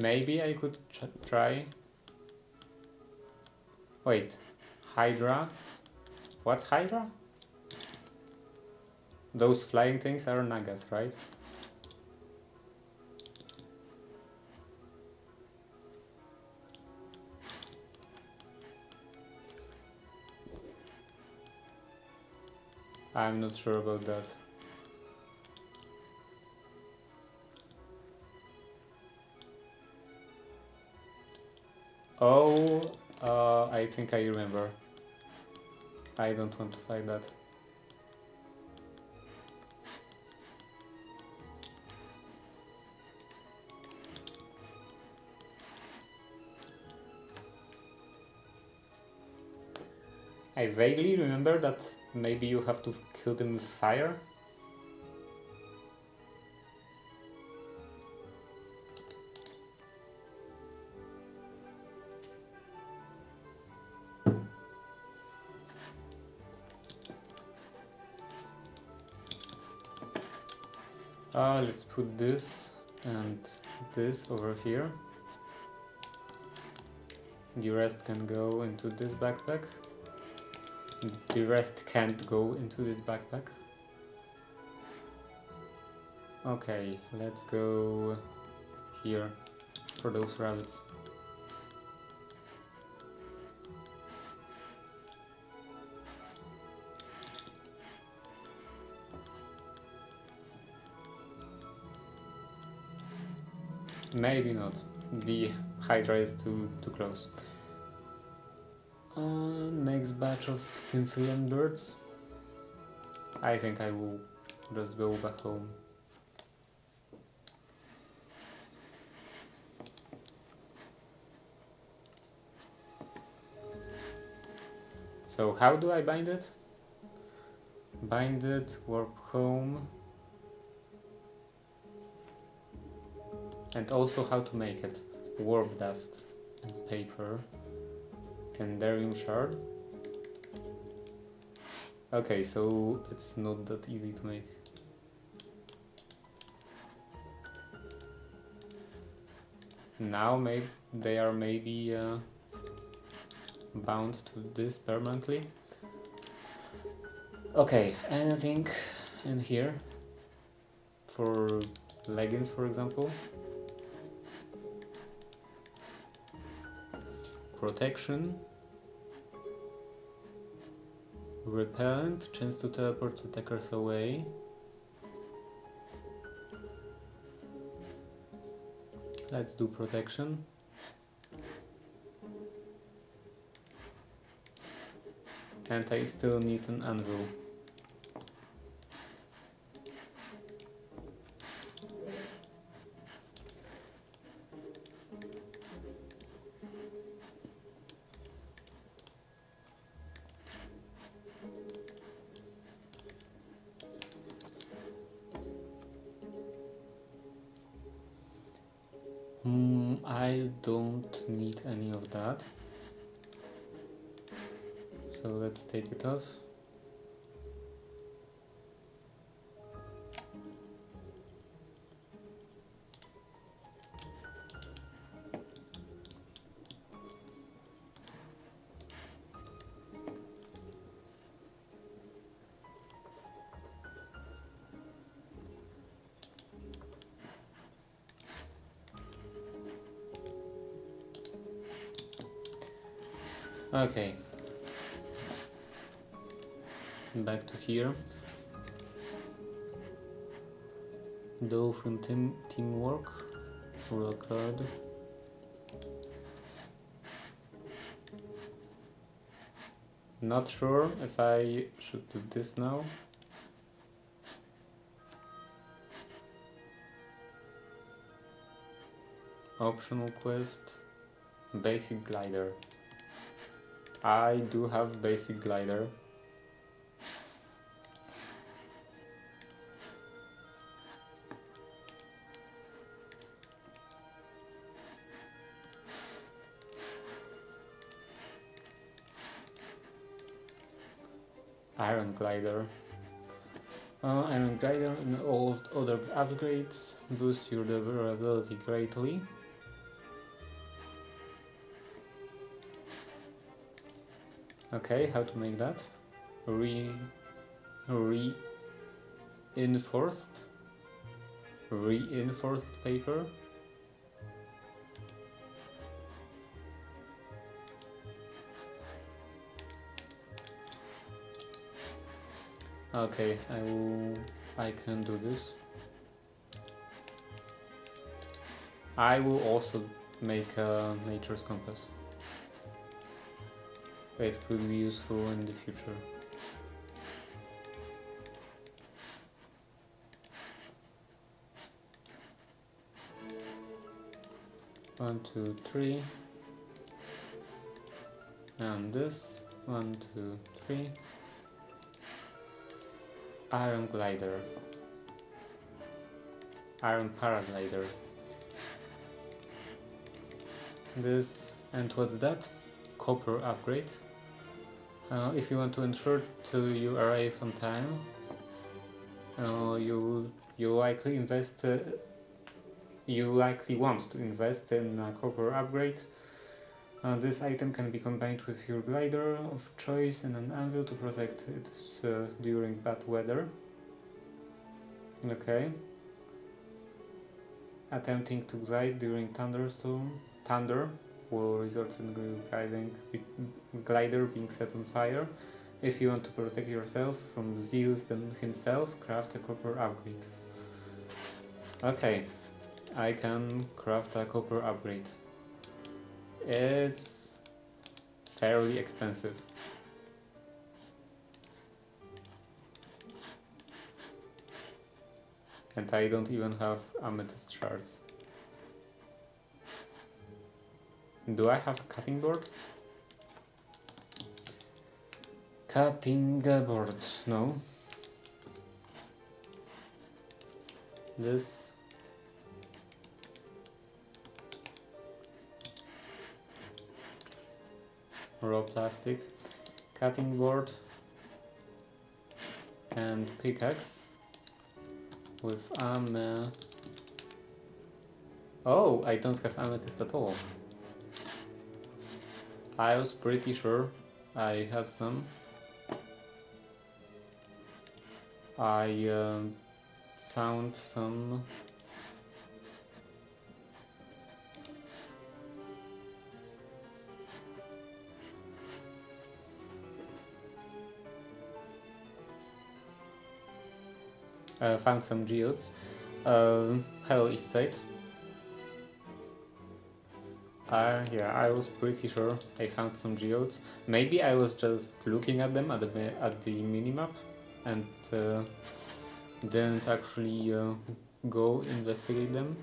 Maybe I could try. Wait, Hydra? What's Hydra? Those flying things are Nagas, right? I'm not sure about that. Oh, I think I remember. I don't want to fight that. I vaguely remember that maybe you have to kill them with fire. Let's put this and this over here. The rest can go into this backpack. The rest can't go into this backpack. Okay, let's go here for those rabbits. Maybe not. The Hydra is too close. Next batch of Symphilian birds. I think I will just go back home. So how do I bind it? Bind it, warp home. And also how to make it. Warp dust and paper. Enderium shard. Okay, so it's not that easy to make. Now they are maybe bound to this permanently. Okay, anything in here for leggings, for example. Protection. Repellent, chance to teleport attackers away. Let's do protection. And I still need an anvil. I don't need any of that. So let's take it off. Okay, back to here. Dolphin teamwork, roll card. Not sure if I should do this now. Optional quest, basic glider. I do have basic glider. Iron glider. Iron Glider and all other upgrades boost your durability greatly. Okay, how to make that? Reinforced paper. Okay, I can do this. I will also make a nature's compass. It could be useful in the future. One, two, three. And this. 1, 2, 3. Iron glider. Iron paraglider. This, and what's that? Copper upgrade. If you want to ensure to you arrive on time, you likely invest. You likely want to invest in a copper upgrade. This item can be combined with your glider of choice and an anvil to protect it during bad weather. Okay. Attempting to glide during thunder will result in glider being set on fire. If you want to protect yourself from Zeus himself, craft a copper upgrade. Okay, I can craft a copper upgrade. It's fairly expensive. And I don't even have amethyst shards. Do I have a cutting board? Cutting board, no. This. Raw plastic. Cutting board. And pickaxe. With Oh, I don't have amethyst at all. I was pretty sure I had some. I found some. Found some geodes. Hello, East Side. Yeah, I was pretty sure I found some geodes. Maybe I was just looking at them at the minimap and didn't actually go investigate them.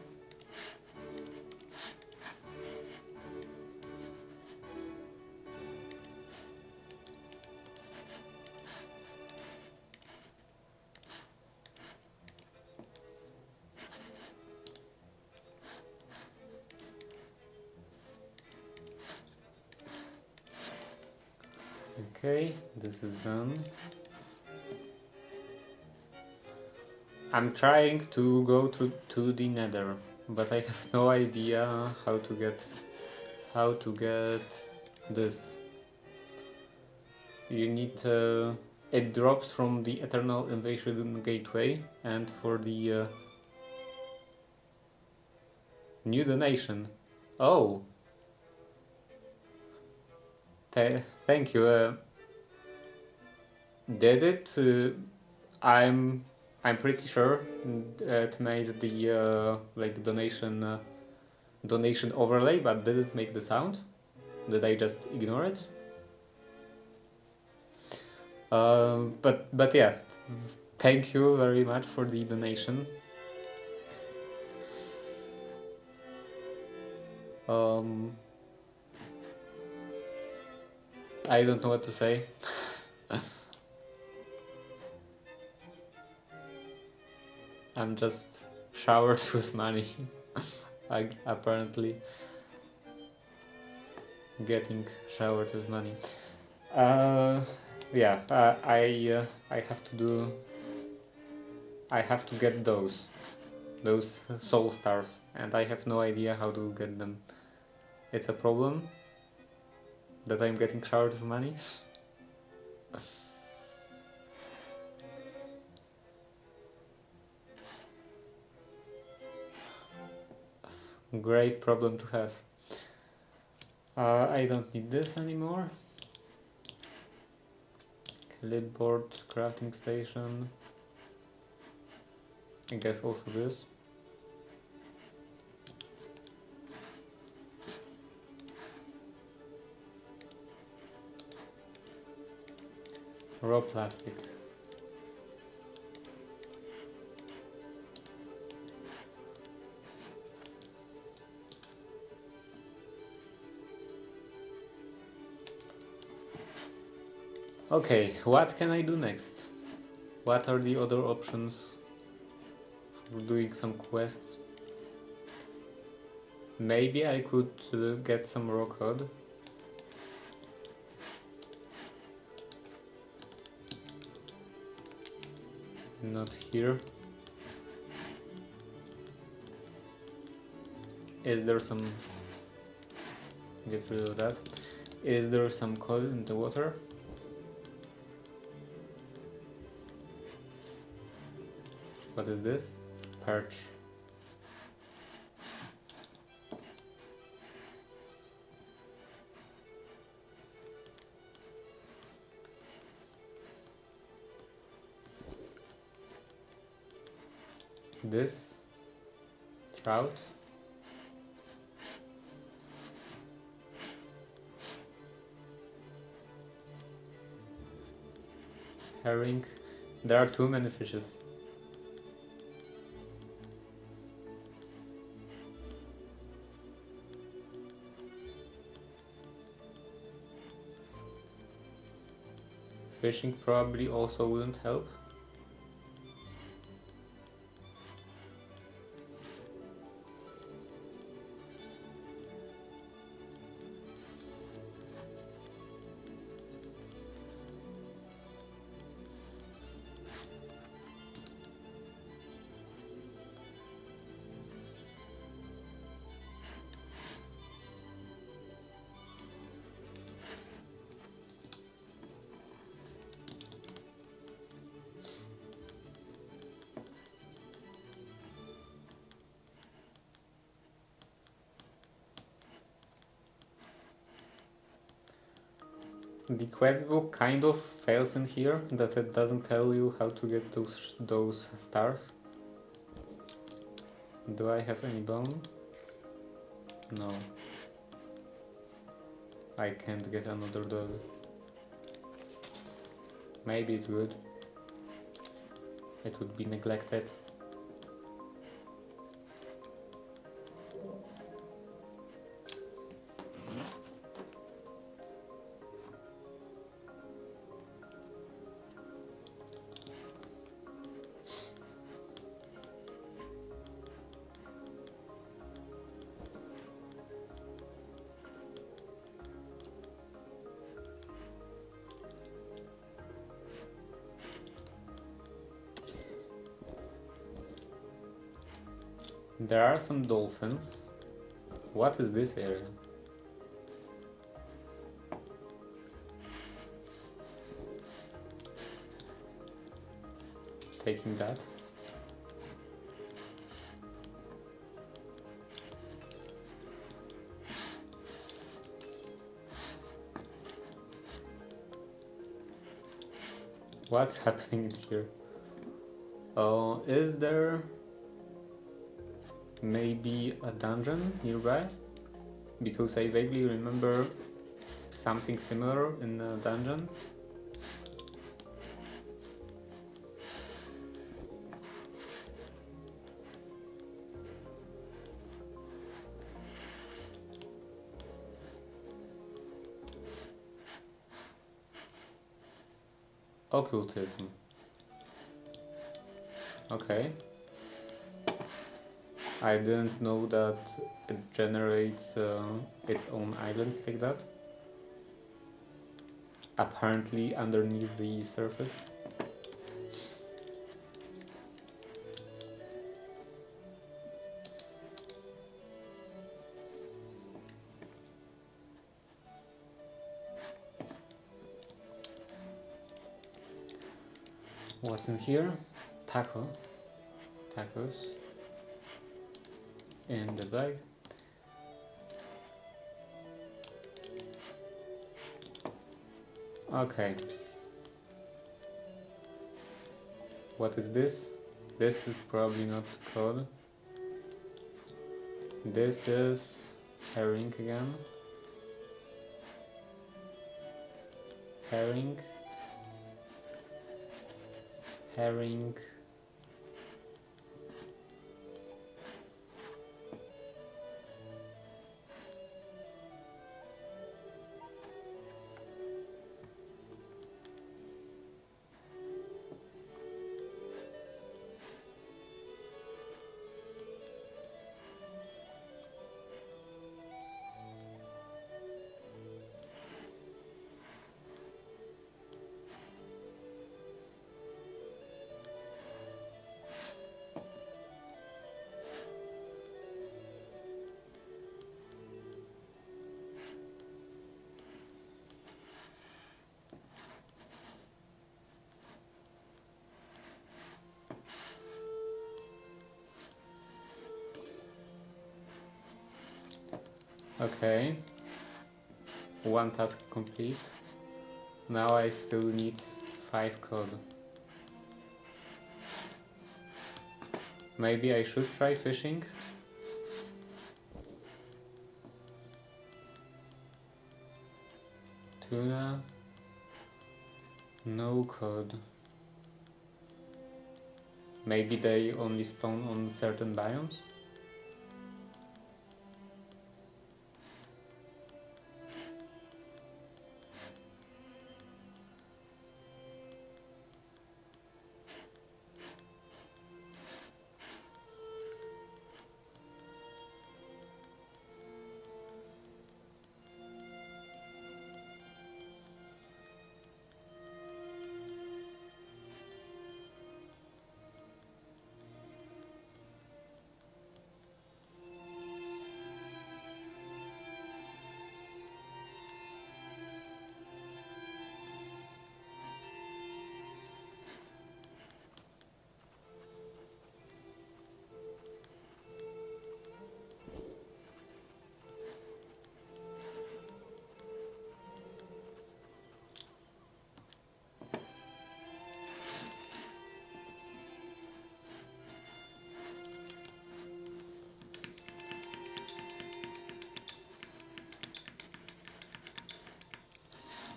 Okay, this is done. I'm trying to go to the nether, but I have no idea how to get this. You need it drops from the Eternal Invasion Gateway, and for the new donation. Oh, thank you. Did it? I'm pretty sure it made the like donation overlay, but did it make the sound? Did I just ignore it? But yeah, thank you very much for the donation. I don't know what to say. I'm just showered with money. Apparently getting showered with money. Yeah, I have to do I have to get those soul stars, and I have no idea how to get them. It's a problem that I'm getting short of money. Great problem to have. I don't need this anymore. Clipboard, crafting station. I guess also this. Raw plastic. Okay, what can I do next? What are the other options for doing some quests? Maybe I could get some raw code. Not here. Is there some... Get rid of that. Is there some code in the water? What is this? Perch. This? Trout? Herring? There are too many fishes. Fishing probably also wouldn't help. The quest book kind of fails in here, that it doesn't tell you how to get those stars. Do I have any bone? No. I can't get another dog. Maybe it's good. It would be neglected. There are some dolphins. What is this area? Taking that. What's happening here? Oh, is there maybe a dungeon nearby? Because I vaguely remember something similar in a dungeon. Occultism. Okay. I didn't know that it generates its own islands like that. Apparently underneath the surface. What's in here? Taco. Tacos. In the bag. Okay. What is this? This is probably not code. This is herring again. Herring. Herring. Okay. One task complete. Now I still need 5 code. Maybe I should try fishing. Tuna. No code. Maybe they only spawn on certain biomes?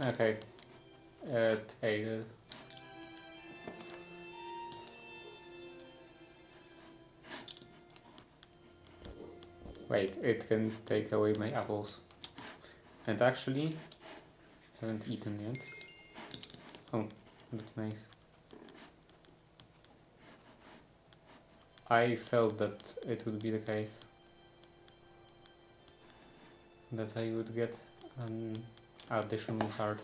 Okay. Take it. Wait, it can take away my apples. And actually, haven't eaten yet. Oh, that's nice. I felt that it would be the case. That I would get an additional heart.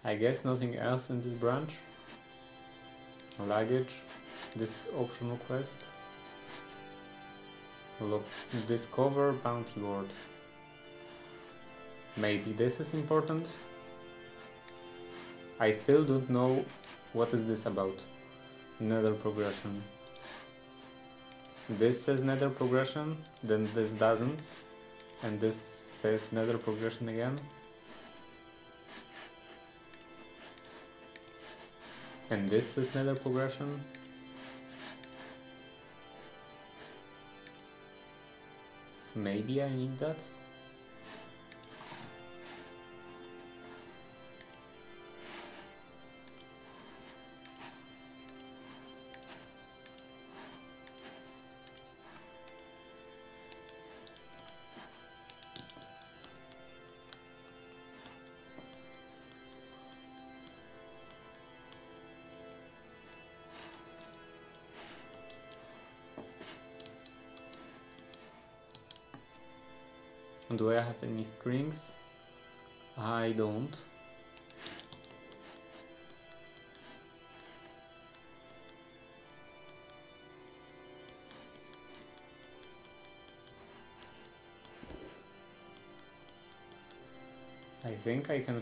I guess nothing else in this branch. Luggage, this optional quest. Look, discover bounty board. Maybe this is important. I still don't know what is this about. Nether progression. This says nether progression, then this doesn't, and this says nether progression again. And this is nether progression. Maybe I need that. Do I have any strings? I don't. I think I can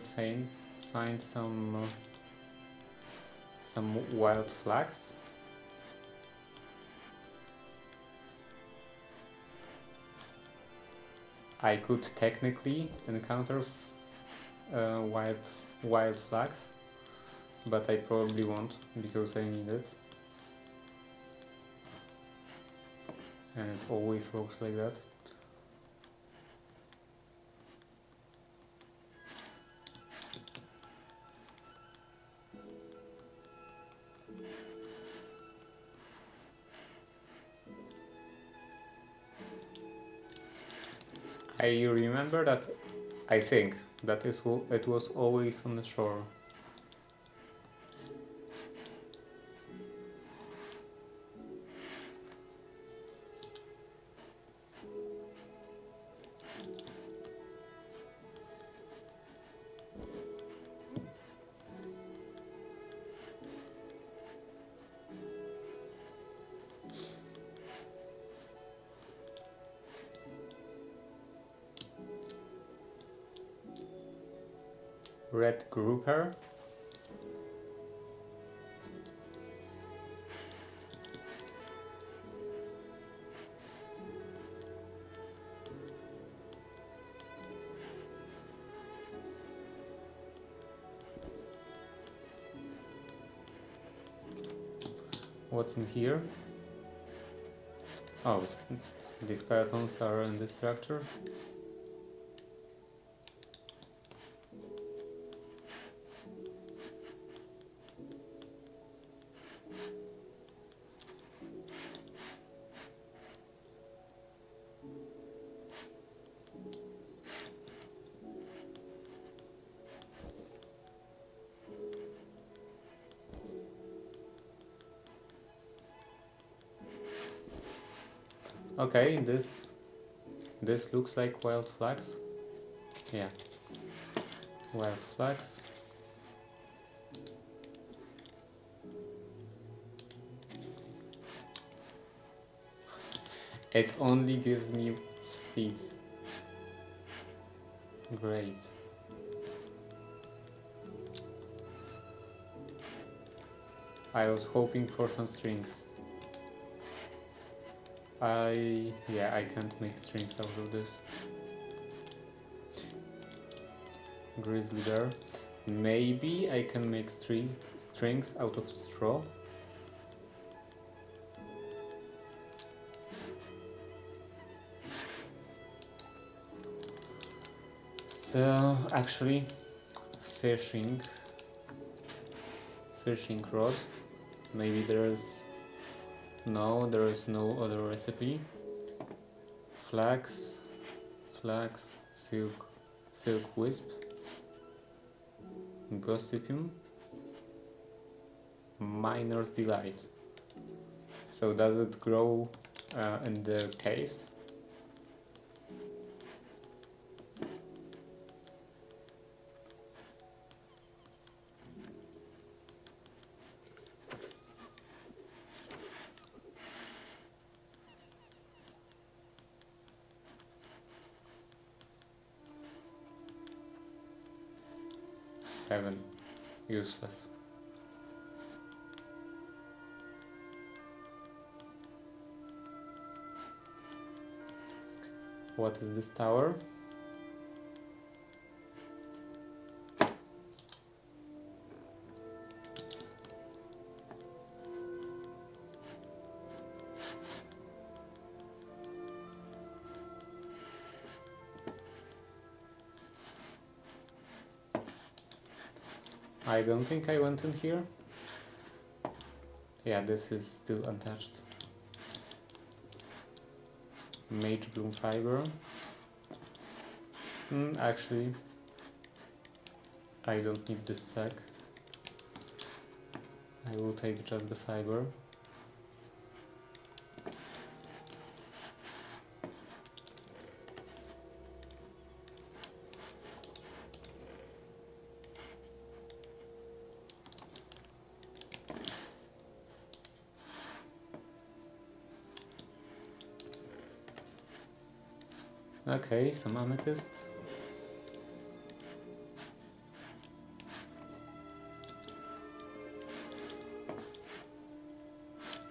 find some wild flags. I could technically encounter wild flags, but I probably won't because I need it. And it always works like that. I remember that, I think, that it was always on the shore. Red grouper. What's in here? Oh, the skeletons are in this structure. Okay, this looks like wild flags. Yeah, wild flags. It only gives me seeds. Great. I was hoping for some strings. I can't make strings out of this. Grizzly bear. Maybe I can make strings out of straw. So actually, fishing rod. Maybe there is no other recipe. Flax, silk wisp, gossypium, miner's delight. So does it grow in the caves? Seven. Useless. What is this tower? I don't think I went in here. Yeah, this is still untouched. Mage bloom fiber. Actually, I don't need this sack. I will take just the fiber. Okay, some amethyst.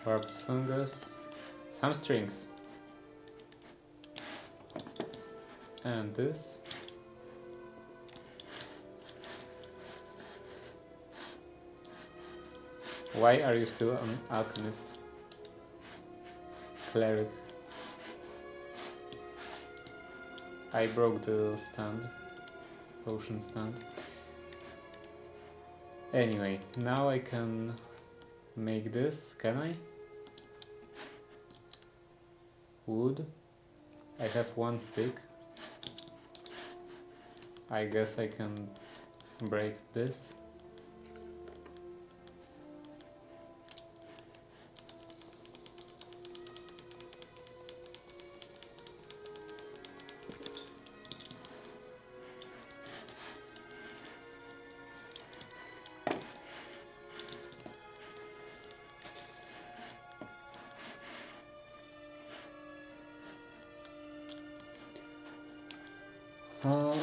carpet fungus, some strings, and this. Why are you still an alchemist? Cleric. I broke the stand, potion stand. Anyway, now I can make this, can I? Wood. I have one stick. I guess I can break this.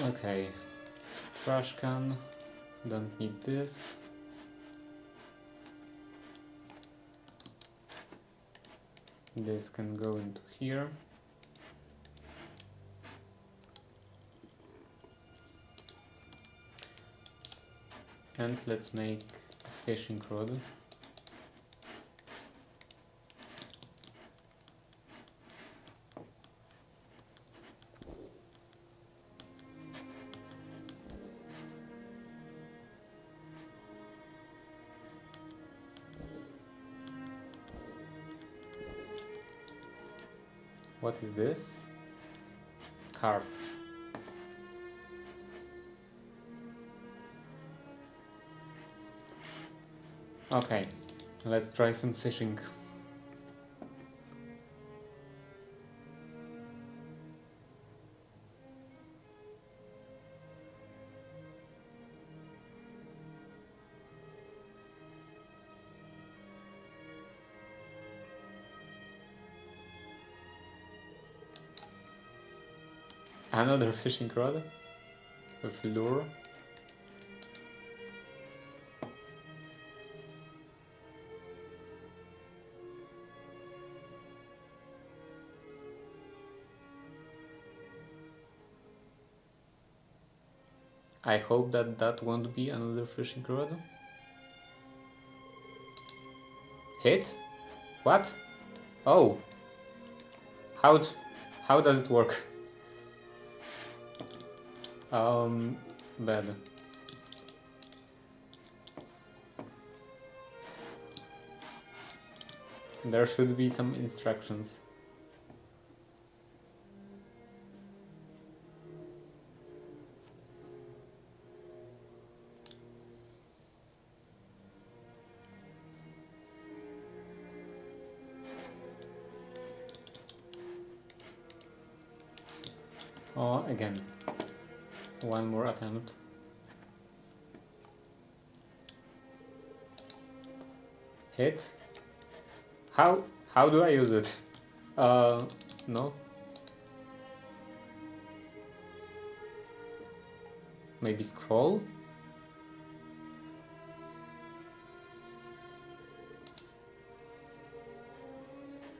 Okay. Trash can. Don't need this. This can go into here. And let's make a fishing rod. What is this? Carp. Okay, let's try some fishing. Another fishing rod with lure. I hope that that won't be another fishing rod. Hit? What? Oh! How does it work? Bad. There should be some instructions. Oh, again. One more attempt. Hit? How do I use it? No. Maybe scroll?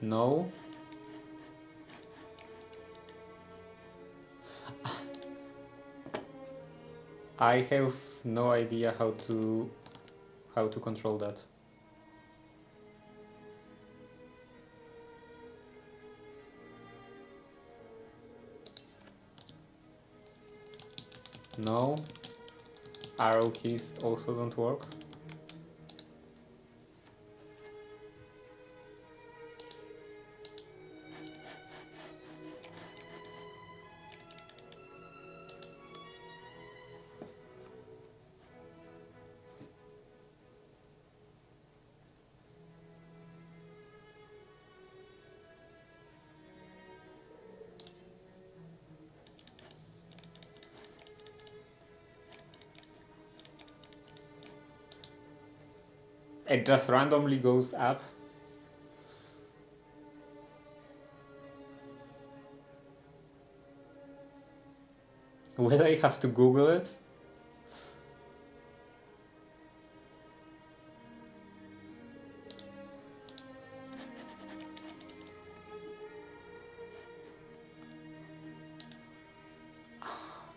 No. I have no idea how to control that. No. Arrow keys also don't work. It just randomly goes up. Will I have to Google it?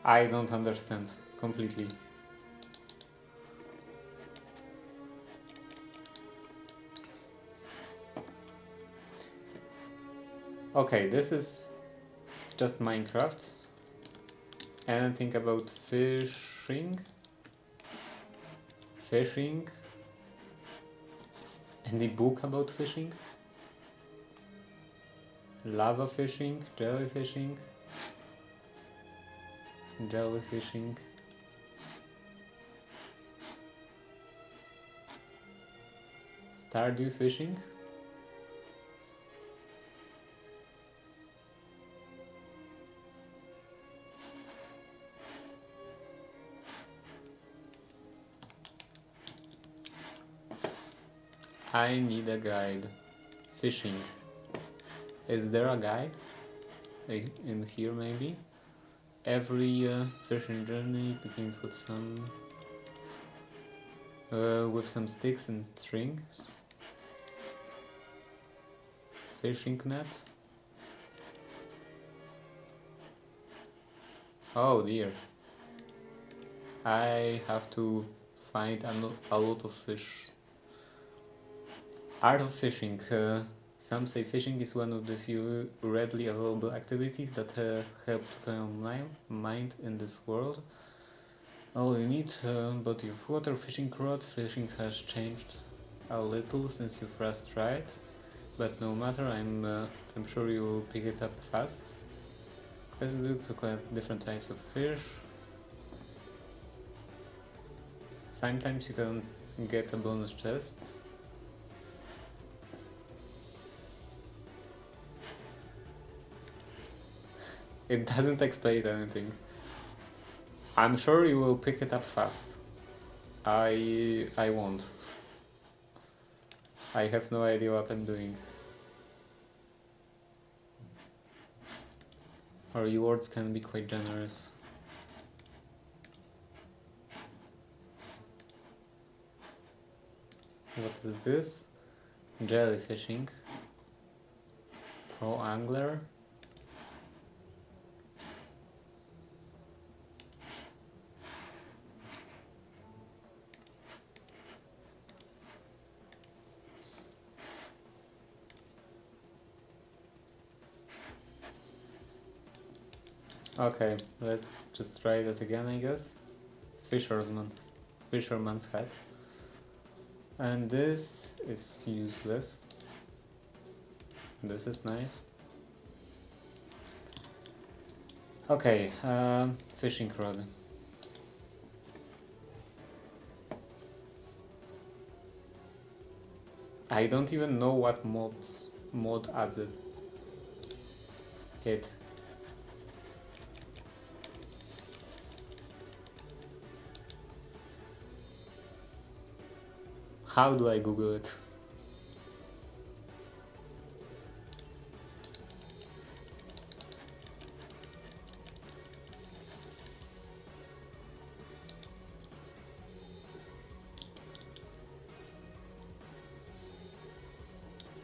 I don't understand completely. Okay, this is just Minecraft. Anything about fishing? Fishing? Any book about fishing? Lava fishing? Jellyfishing? Jellyfishing? Stardew fishing? I need a guide. Fishing. Is there a guide? In here maybe? Every fishing journey begins with some sticks and strings. Fishing net. Oh dear. I have to find a lot of fish. Art of fishing. Some say fishing is one of the few readily available activities that help to calm mind in this world. All you need body of water, fishing rod. Fishing has changed a little since you first tried, but no matter, I'm sure you will pick it up fast. Let's look at different types of fish. Sometimes you can get a bonus chest. It doesn't explain anything. I'm sure you will pick it up fast. I won't. I have no idea what I'm doing. Our rewards can be quite generous. What is this? Jellyfishing. Pro angler. Okay, let's just try that again, I guess. Fisherman's hat. And this is useless. This is nice. Okay, fishing rod. I don't even know what mod added it. How do I Google it?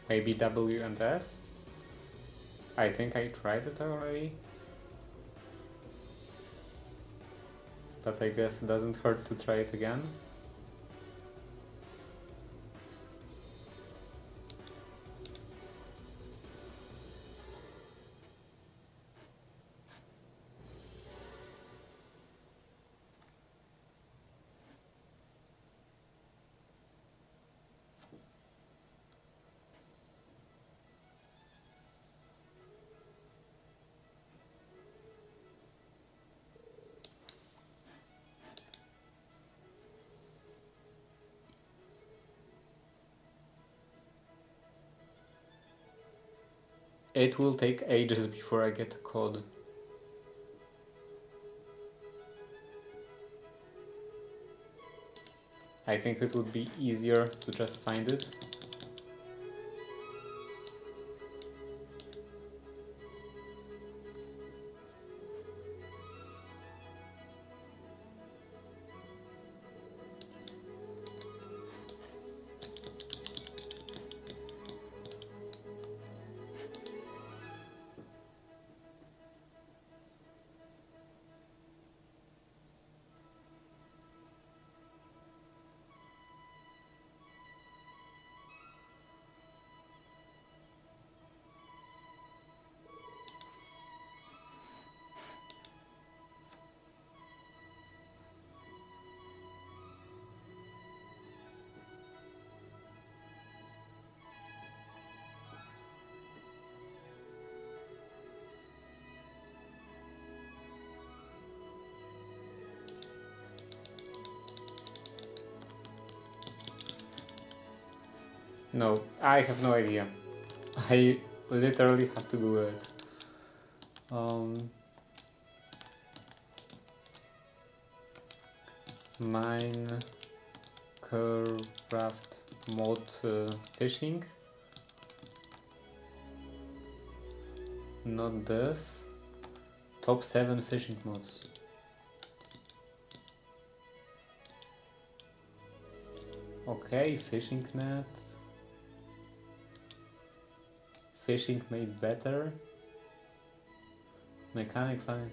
Maybe W and S? I think I tried it already. But I guess it doesn't hurt to try it again. It will take ages before I get a code. I think it would be easier to just find it. No, I have no idea. I literally have to Google it. Minecraft mod fishing. Not this. Top 7 fishing mods. Okay, fishing net. Fishing made better. Mechanic fun.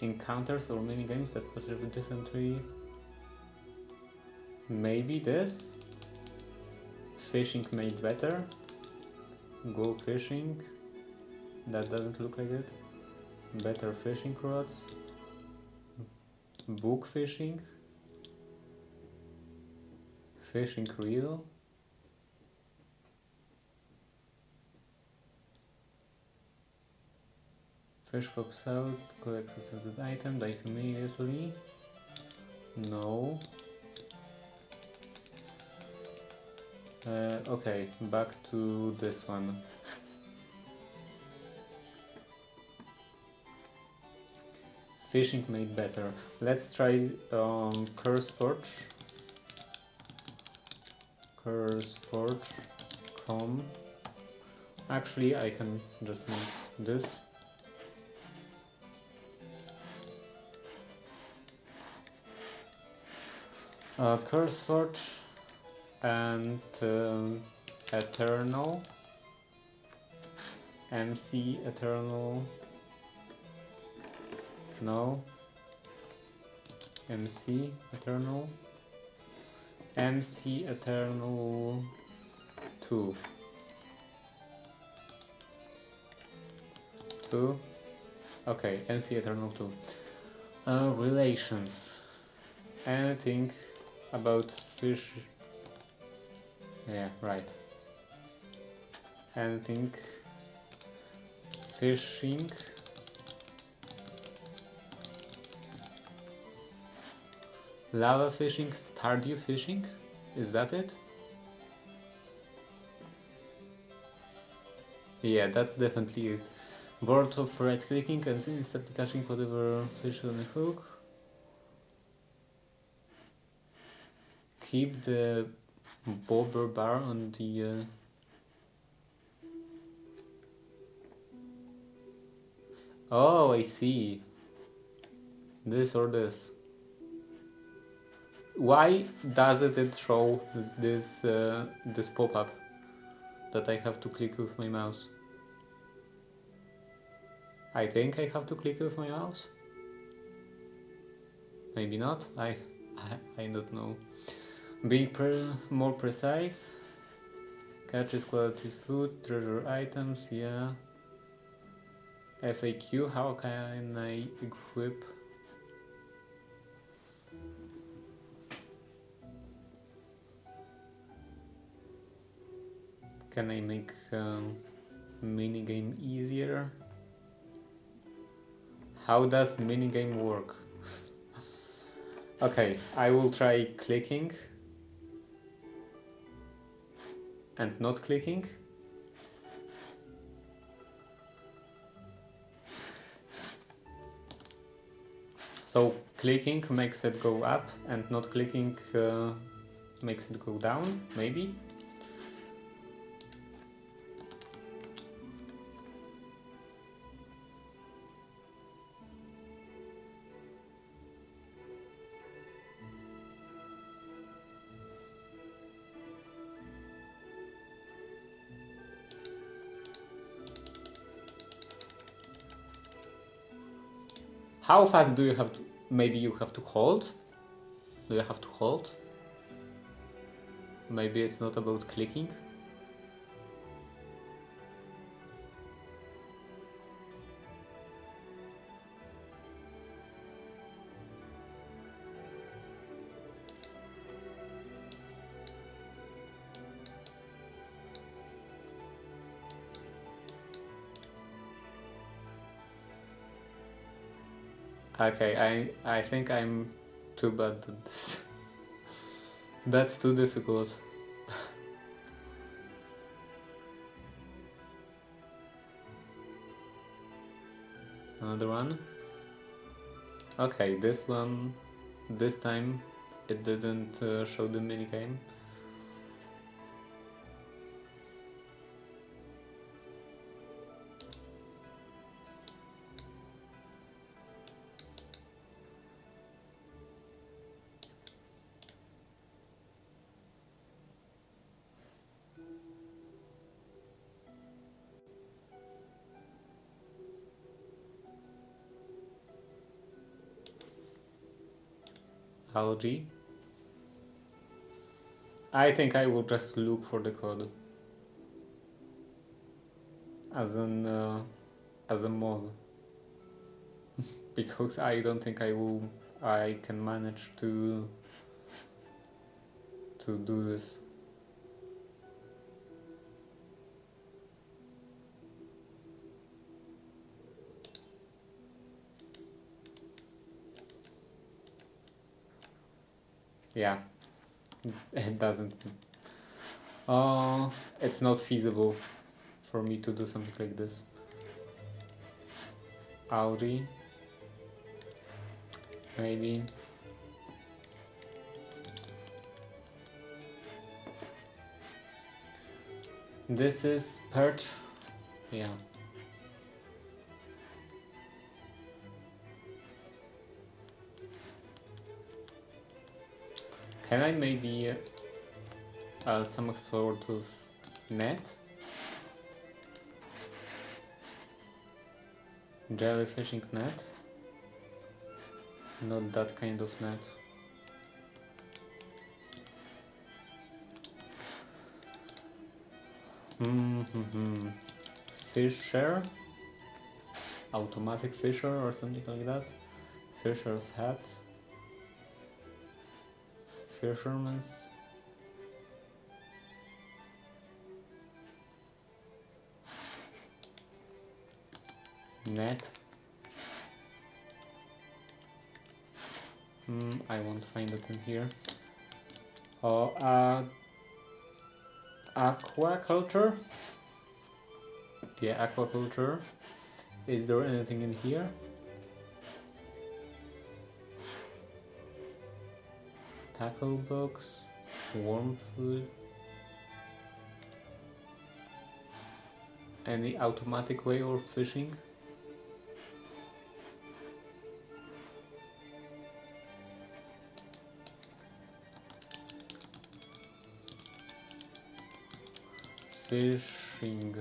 Encounters or minigames that contribute differently. Maybe this. Fishing made better. Go fishing. That doesn't look like it. Better fishing rods. Book fishing. Fishing reel. Fish pops out, collect the item, dies immediately. No. Okay, back to this one. Fishing made better. Let's try CurseForge. CurseForge.com. Actually, I can just make this. CurseForge and Eternal. MC Eternal. No. MC Eternal. MC Eternal 2. 2. Okay, MC Eternal 2. Relations. Anything about fish? Yeah, right. Anything fishing? Lava fishing, Stardew fishing? Is that it? Yeah, that's definitely it. Bored of right clicking and instantly catching whatever fish on a hook. Keep the bobber bar on the Oh, I see. This or this. Why doesn't it show this this pop-up that I have to click with my mouse? I think I have to click with my mouse. Maybe not. I don't know. Being more precise. Catches quality food, treasure items, yeah. FAQ, how can I equip? Can I make minigame easier? How does minigame work? Okay, I will try clicking and not clicking. So clicking makes it go up and not clicking makes it go down, maybe? How fast do you have to? Maybe you have to hold? Do you have to hold? Maybe it's not about clicking? Okay, I think I'm Too bad that this that's too difficult. Another one. Okay, this time it didn't show the minigame. Algae. I think I will just look for the code as a mod because I don't think I can manage to do this. Yeah, it doesn't. It's not feasible for me to do something like this. Algae. Maybe. This is perch. Yeah. Can I maybe some sort of net? Jellyfishing net? Not that kind of net. Fisher? Automatic fisher or something like that? Fisher's hat? Fisherman's net. I won't find it in here. Oh, aquaculture. Yeah, aquaculture. Is there anything in here? Tackle box, worm food. Any automatic way of fishing? Fishing.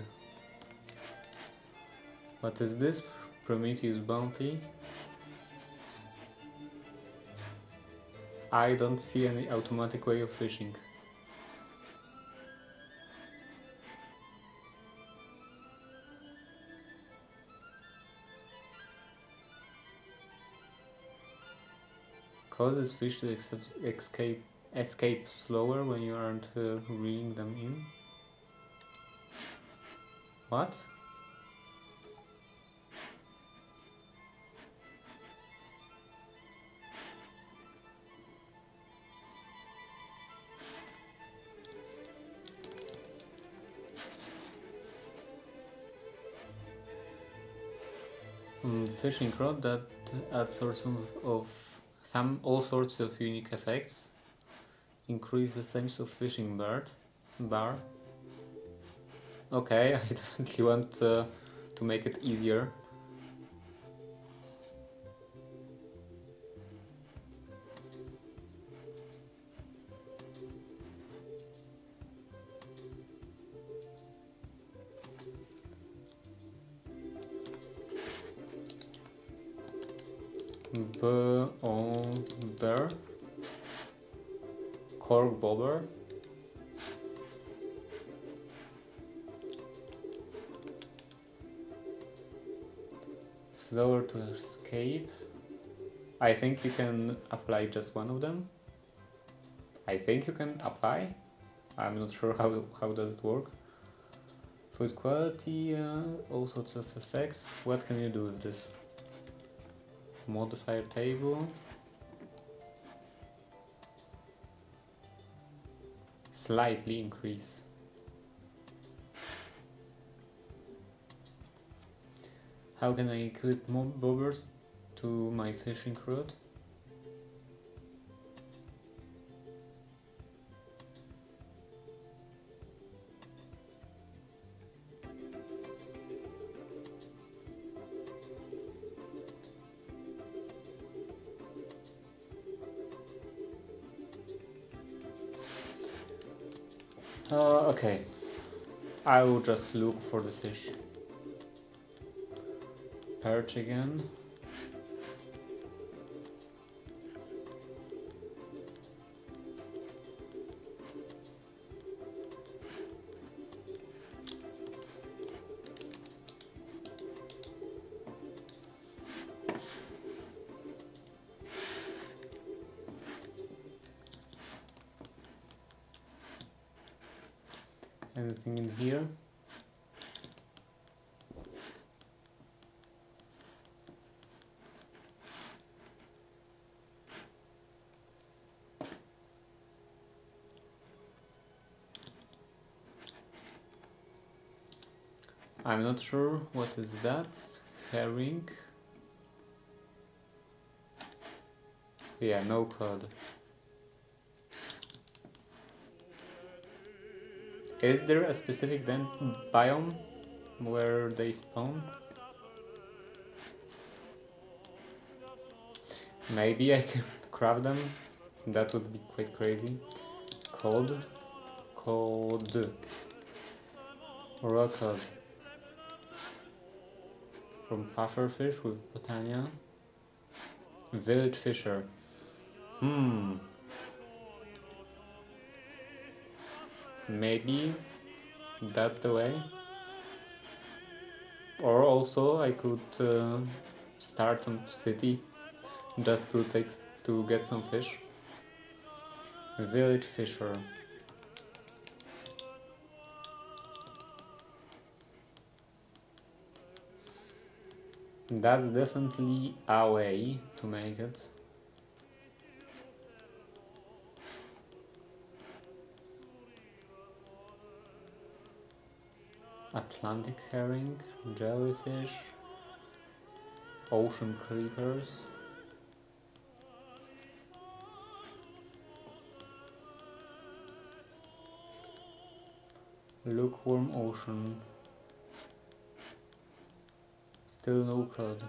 What is this? Prometheus bounty. I don't see any automatic way of fishing. Causes fish to escape slower when you aren't reeling them in. What? Fishing rod that adds all sorts of unique effects. Increase the sense of fishing bar. Okay, I definitely want to make it easier. Bear. Cork bobber. Slower to escape. I think you can apply just one of them. I think you can apply. I'm not sure how does it work. Food quality, all sorts of effects. What can you do with this? Modifier table. slightly increase. How can I equip more bobbers to my fishing rod? Okay, I will just look for the fish. Perch again. Anything in here? I'm not sure what is that. Herring. Yeah, no cod. Is there a specific biome where they spawn? Maybe I could craft them. That would be quite crazy. Cod. Raw cod. From pufferfish with botania. Village fisher. Maybe that's the way. Or also I could start a city just to get some fish. Village fisher. That's definitely a way to make it. Atlantic herring, jellyfish, ocean creepers. Lukewarm ocean. Still no cod.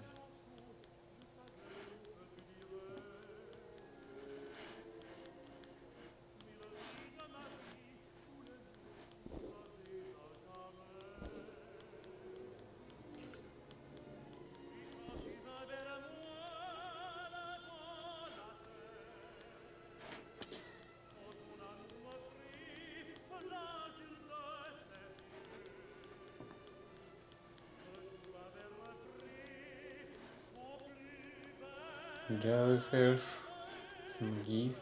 Jellyfish, some geese.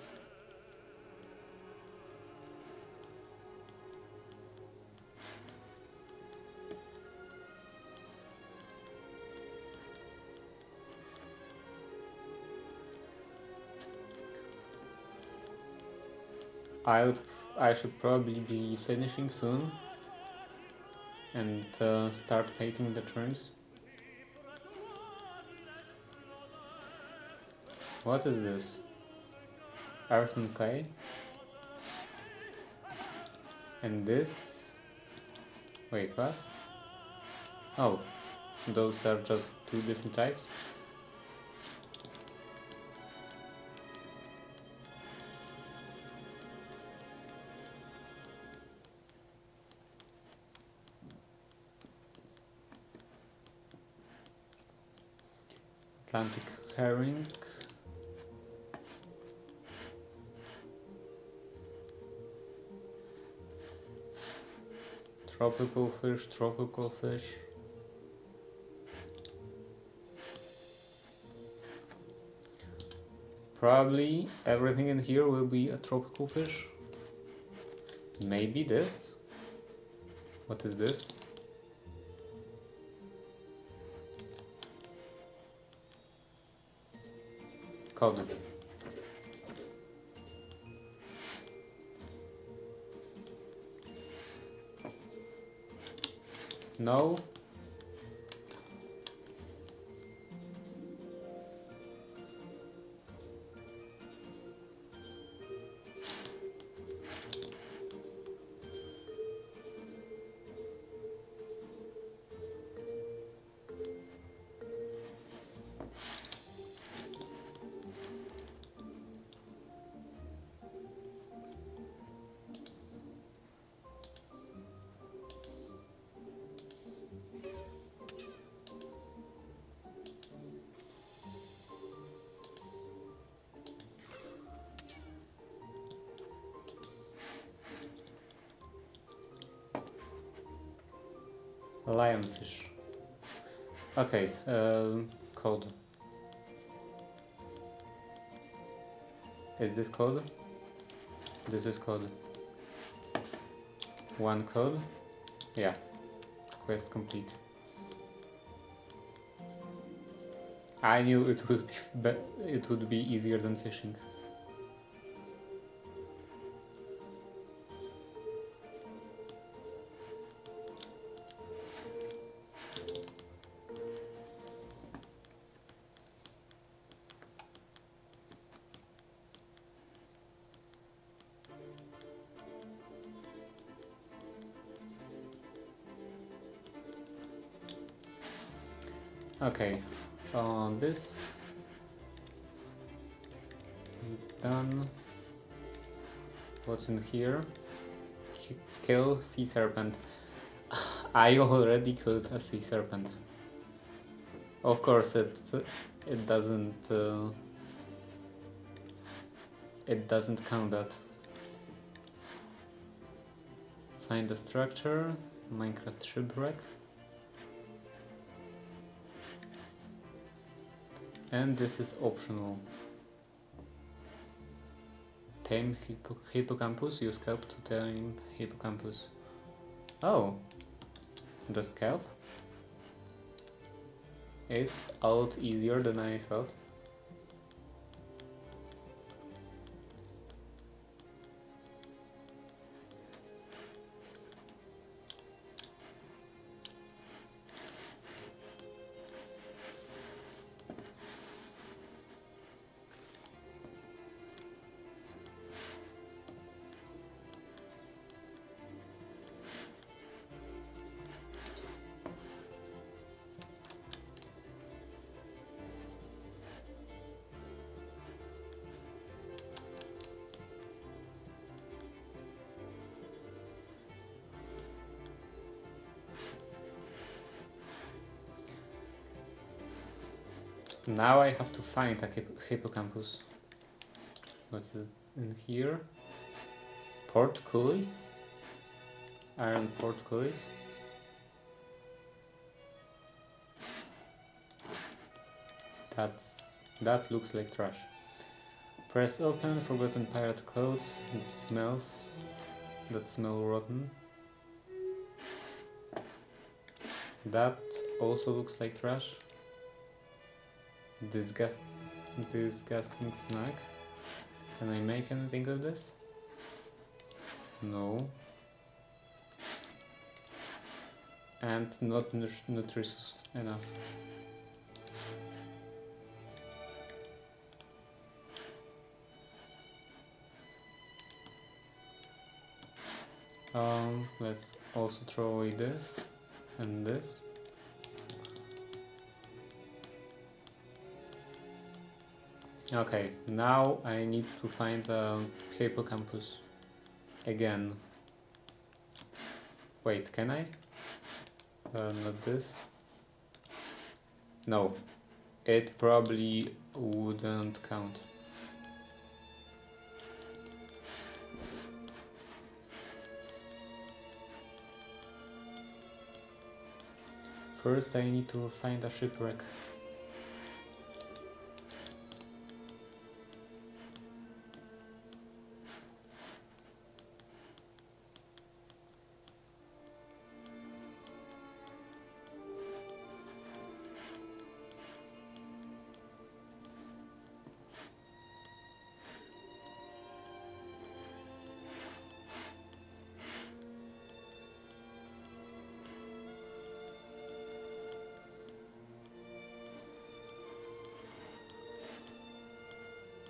I should probably be finishing soon and start painting the trims. What is this? Earth and clay? And this? Wait, what? Oh, those are just two different types? Atlantic herring. Tropical fish. Probably everything in here will be a tropical fish. Maybe this? What is this? Cod. No. Lionfish. Okay, code. Is this code? This is code. One code? Yeah. Quest complete. I knew it would be easier than fishing. Okay, on this done. What's in here? Kill sea serpent. I already killed a sea serpent. Of course, it doesn't count that. Find the structure. Minecraft shipwreck. And this is optional. Tame hippocampus. Use scalp to tame hippocampus. Oh, the scalp? It's a lot easier than I thought. Now I have to find a hippocampus. What's in here? Portcullis? Iron portcullis? That looks like trash. Press open, forgotten pirate clothes that smell rotten. That also looks like trash. Disgusting snack. Can I make anything of this? No. And not nutritious enough. Let's also throw away this and this. Okay, now I need to find a hippocampus again. Wait, can I? Not this. No, it probably wouldn't count. First, I need to find a shipwreck.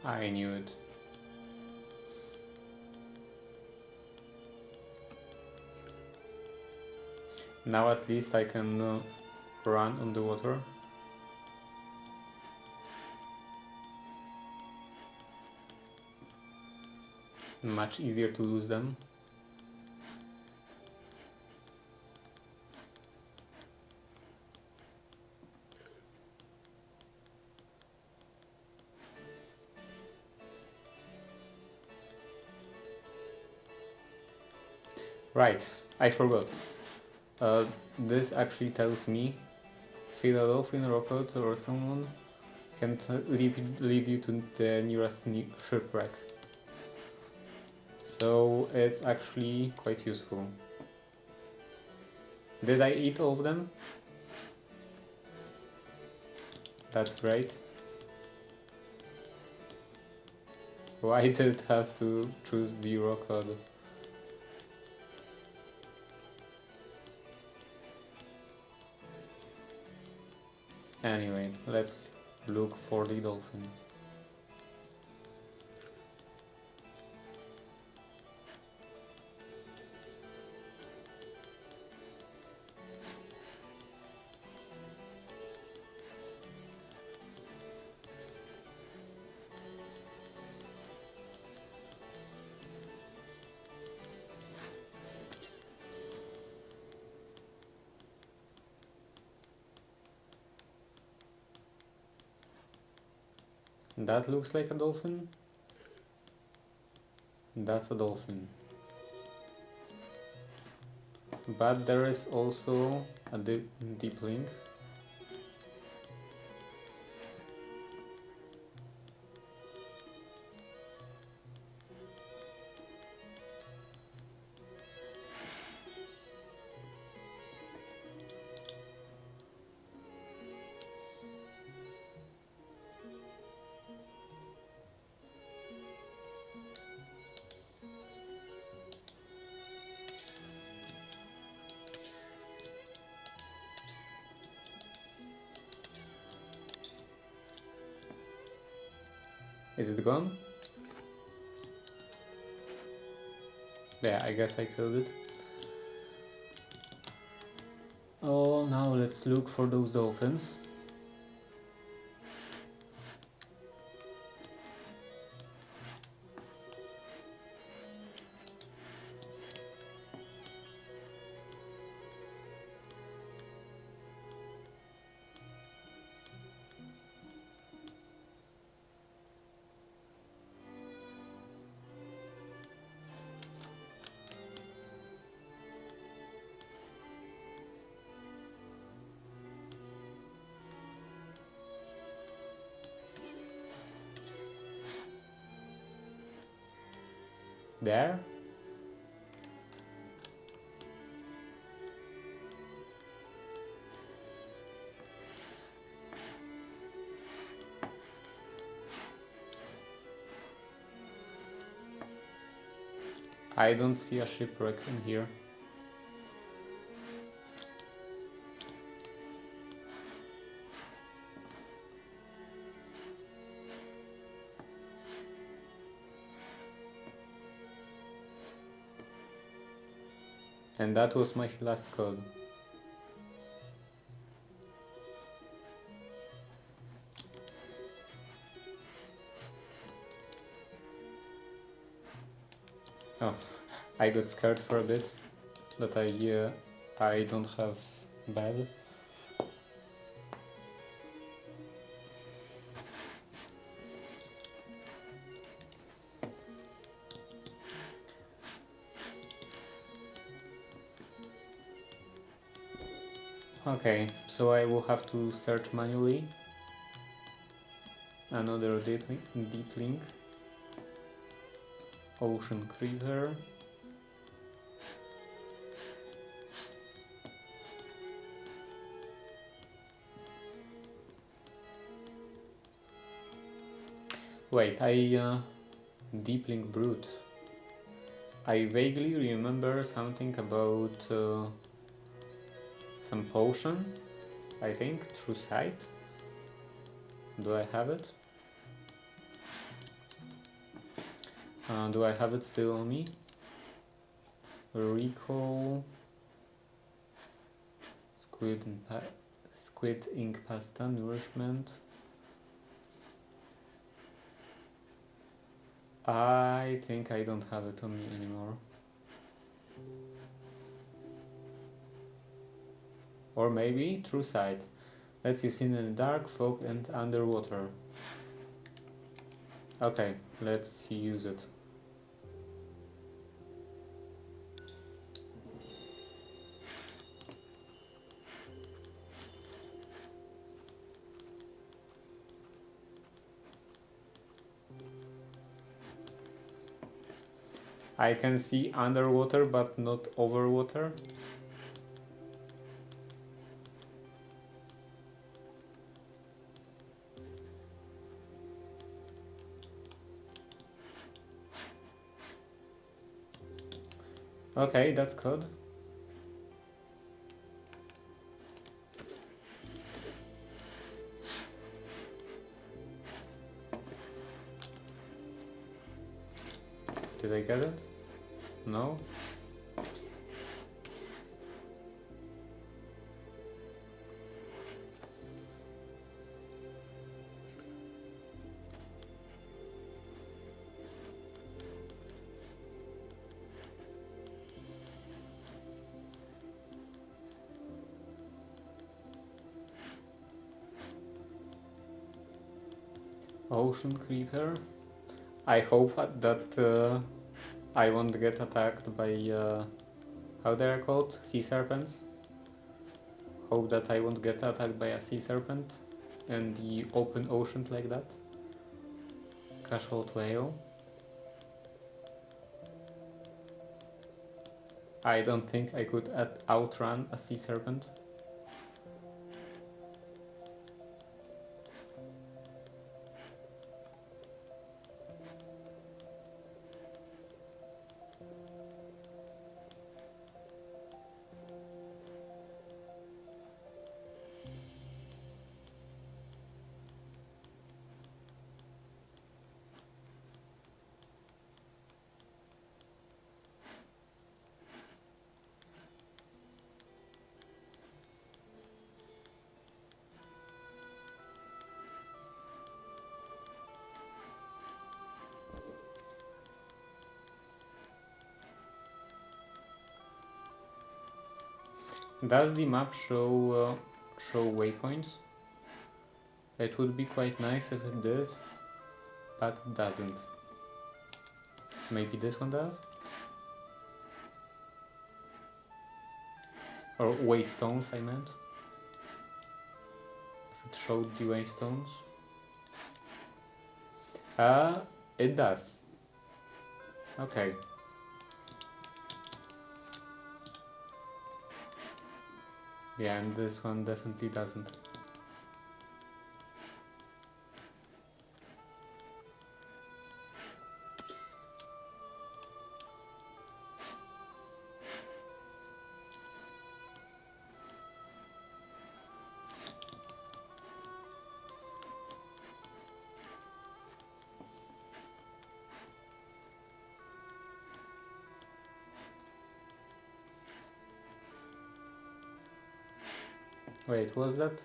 I knew it. Now at least I can run on the water. Much easier to lose them. Right, I forgot. This actually tells me Philadelphia Rocket or someone can lead you to the nearest shipwreck. So it's actually quite useful. Did I eat all of them? That's great. Why did it have to choose the rocket? Anyway, let's look for the dolphin. That looks like a dolphin. That's a dolphin. But there is also a deep link. Is it gone? Yeah, I guess I killed it. Oh, now let's look for those dolphins. There? I don't see a shipwreck in here. And that was my last code. Oh, I got scared for a bit that I don't have bed. Okay, so I will have to search manually. Another deep link. Ocean Creeper. Wait, deep link brute. I vaguely remember something about some potion, I think, through sight. Do I have it? Do I have it still on me? Recall. Squid ink pasta, nourishment. I think I don't have it on me anymore. Or maybe true sight. Lets you see in the dark, fog and underwater. Okay, let's use it. I can see underwater but not over water. Okay, that's good. Did I get it? No? Ocean creeper. I hope that I won't get attacked by how they are called? Sea serpents. Hope that I won't get attacked by a sea serpent in the open ocean like that. Casual whale. I don't think I could outrun a sea serpent. Does the map show waypoints? It would be quite nice if it did, but it doesn't. Maybe this one does? Or waystones, I meant. If it showed the waystones. It does. Okay. Yeah, and this one definitely doesn't. Wait, was that?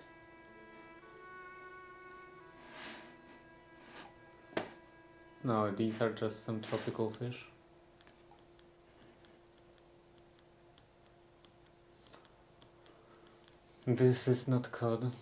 No, these are just some tropical fish. This is not cod.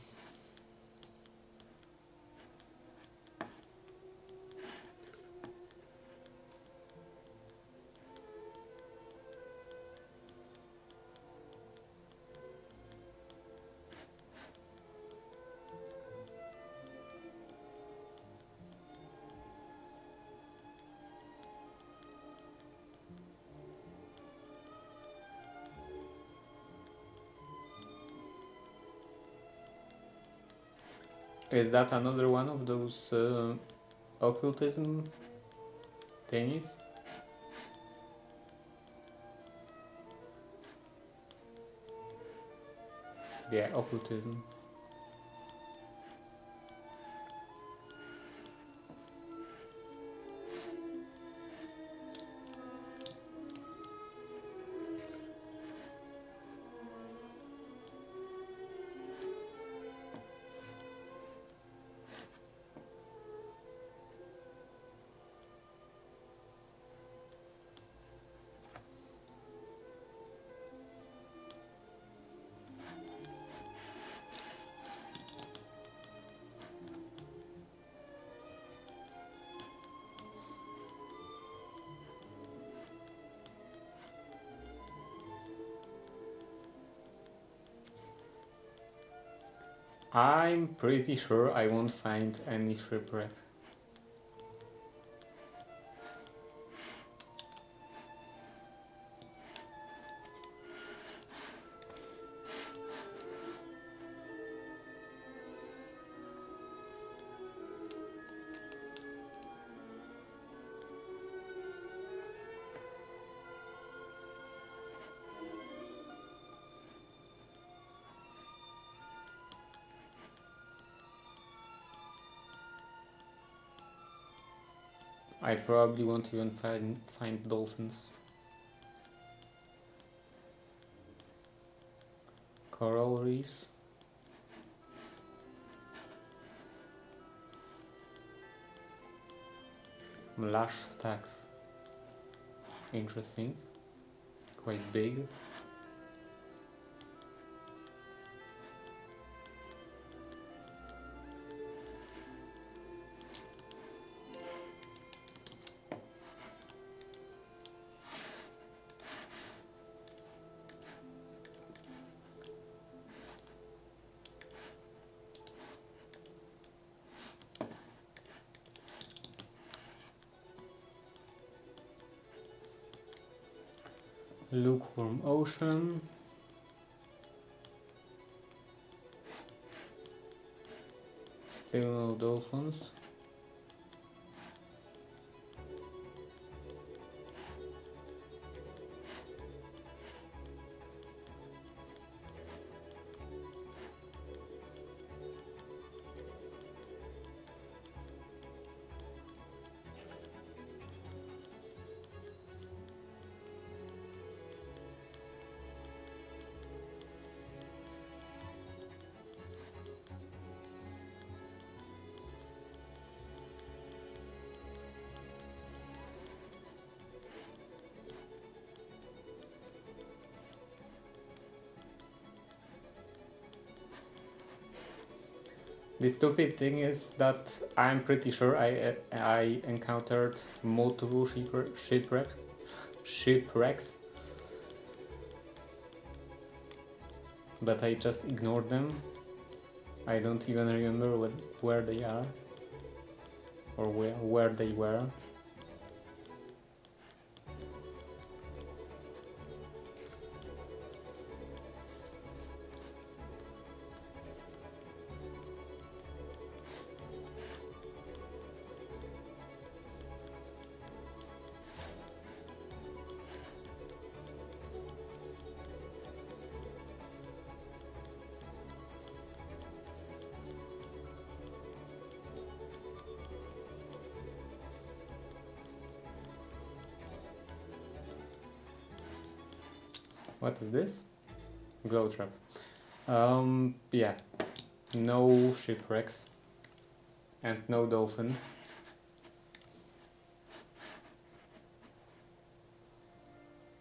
Is that another one of those occultism thingies? Yeah, occultism. I'm pretty sure I won't find any shipwreck. I probably won't even find dolphins. Coral reefs. Lush stacks. Interesting. Quite big. Lukewarm ocean. Still no dolphins. The stupid thing is that I'm pretty sure I encountered multiple shipwrecks, but I just ignored them. I don't even remember where they are or where they were. What is this? Glow trap. Yeah, no shipwrecks and no dolphins.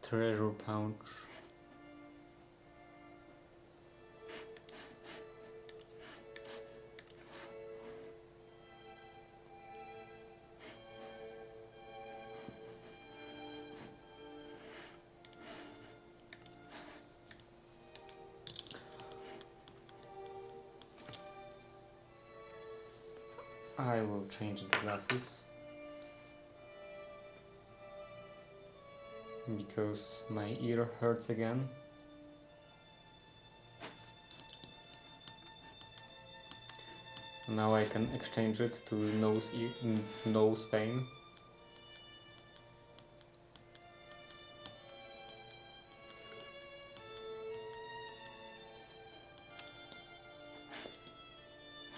Treasure pouch. I will change the glasses because my ear hurts again. Now I can exchange it to nose pain.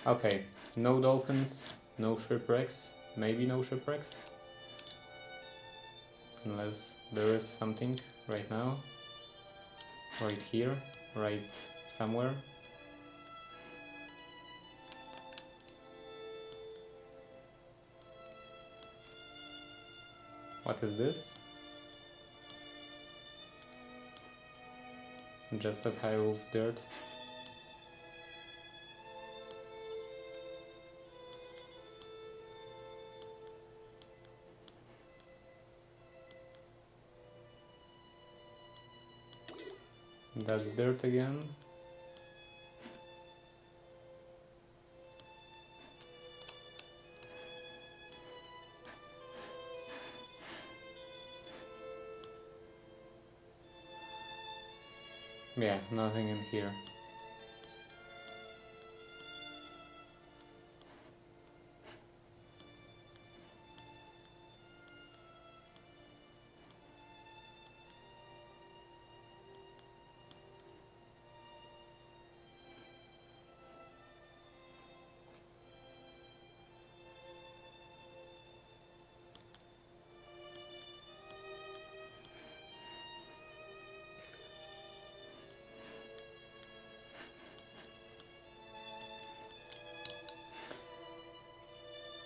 Okay, no dolphins, no shipwrecks, maybe no shipwrecks. Unless there is something right now, right here, right somewhere. What is this? Just a pile of dirt. That's dirt again. Yeah, nothing in here.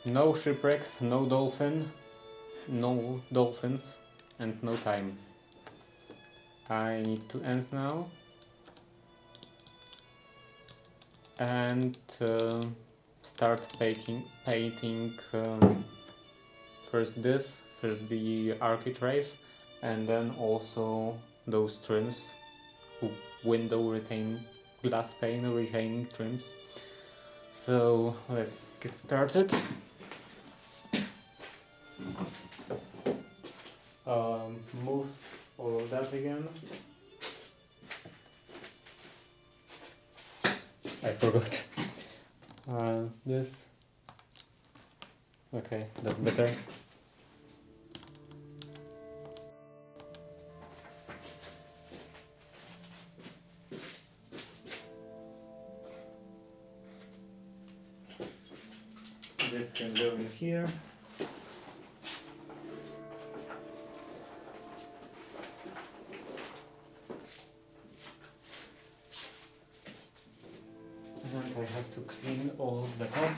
No shipwrecks, no dolphins, and no time. I need to end now and start painting first the architrave, and then also those trims, glass pane retaining trims. So let's get started. Move all of that again. I forgot. This. Okay, that's better. This can go in here. And I have to clean all of that up.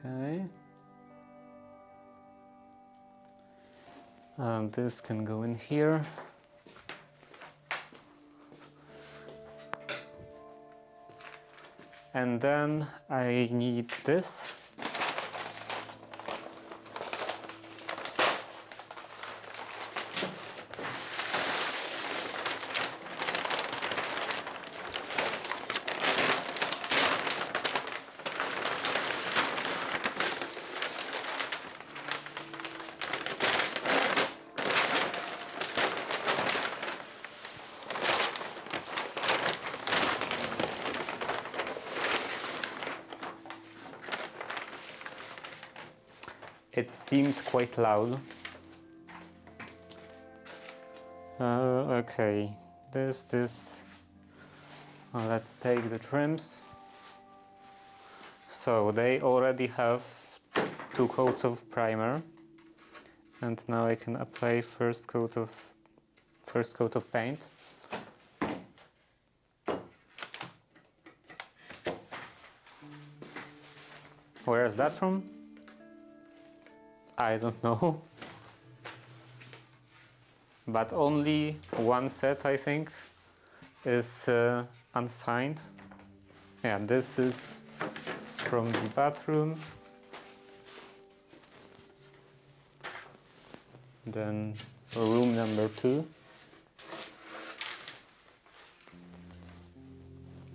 Okay. And this can go in here. And then I need this. It seemed quite loud. Okay, this. Let's take the trims. So they already have 2 coats of primer, and now I can apply first coat of paint. Where is that from? I don't know. But only one set, I think, is unsigned. Yeah, this is from the bathroom. Then room number 2.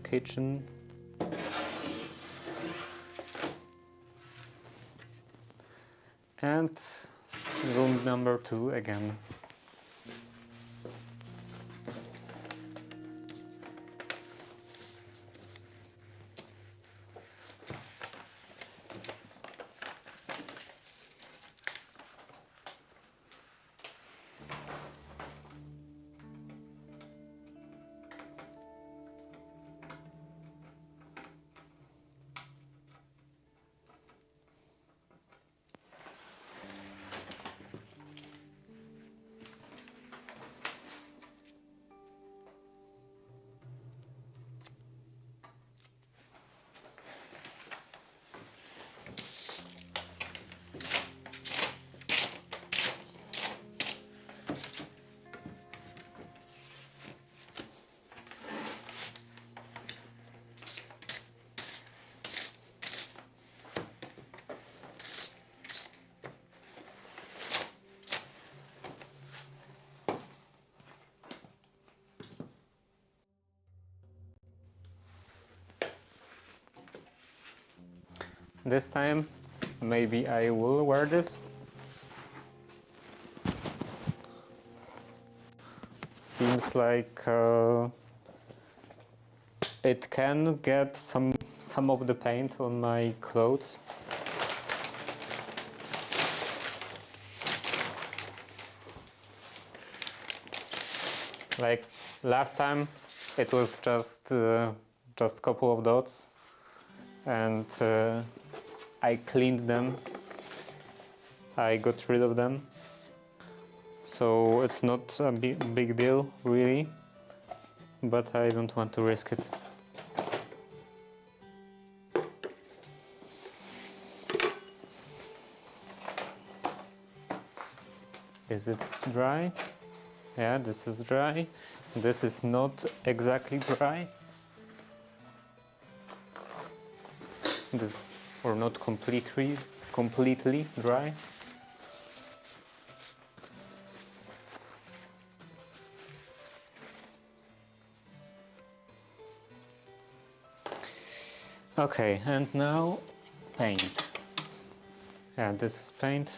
Kitchen. And room number 2 again. this time maybe I will wear this. Seems like it can get some of the paint on my clothes. Like last time, it was just a couple of dots, and I cleaned them. I got rid of them, so it's not a big deal really, but I don't want to risk it. Is it dry? Yeah, this is dry. This is not exactly dry. This, or not completely dry. Okay, and now paint. Yeah, this is paint.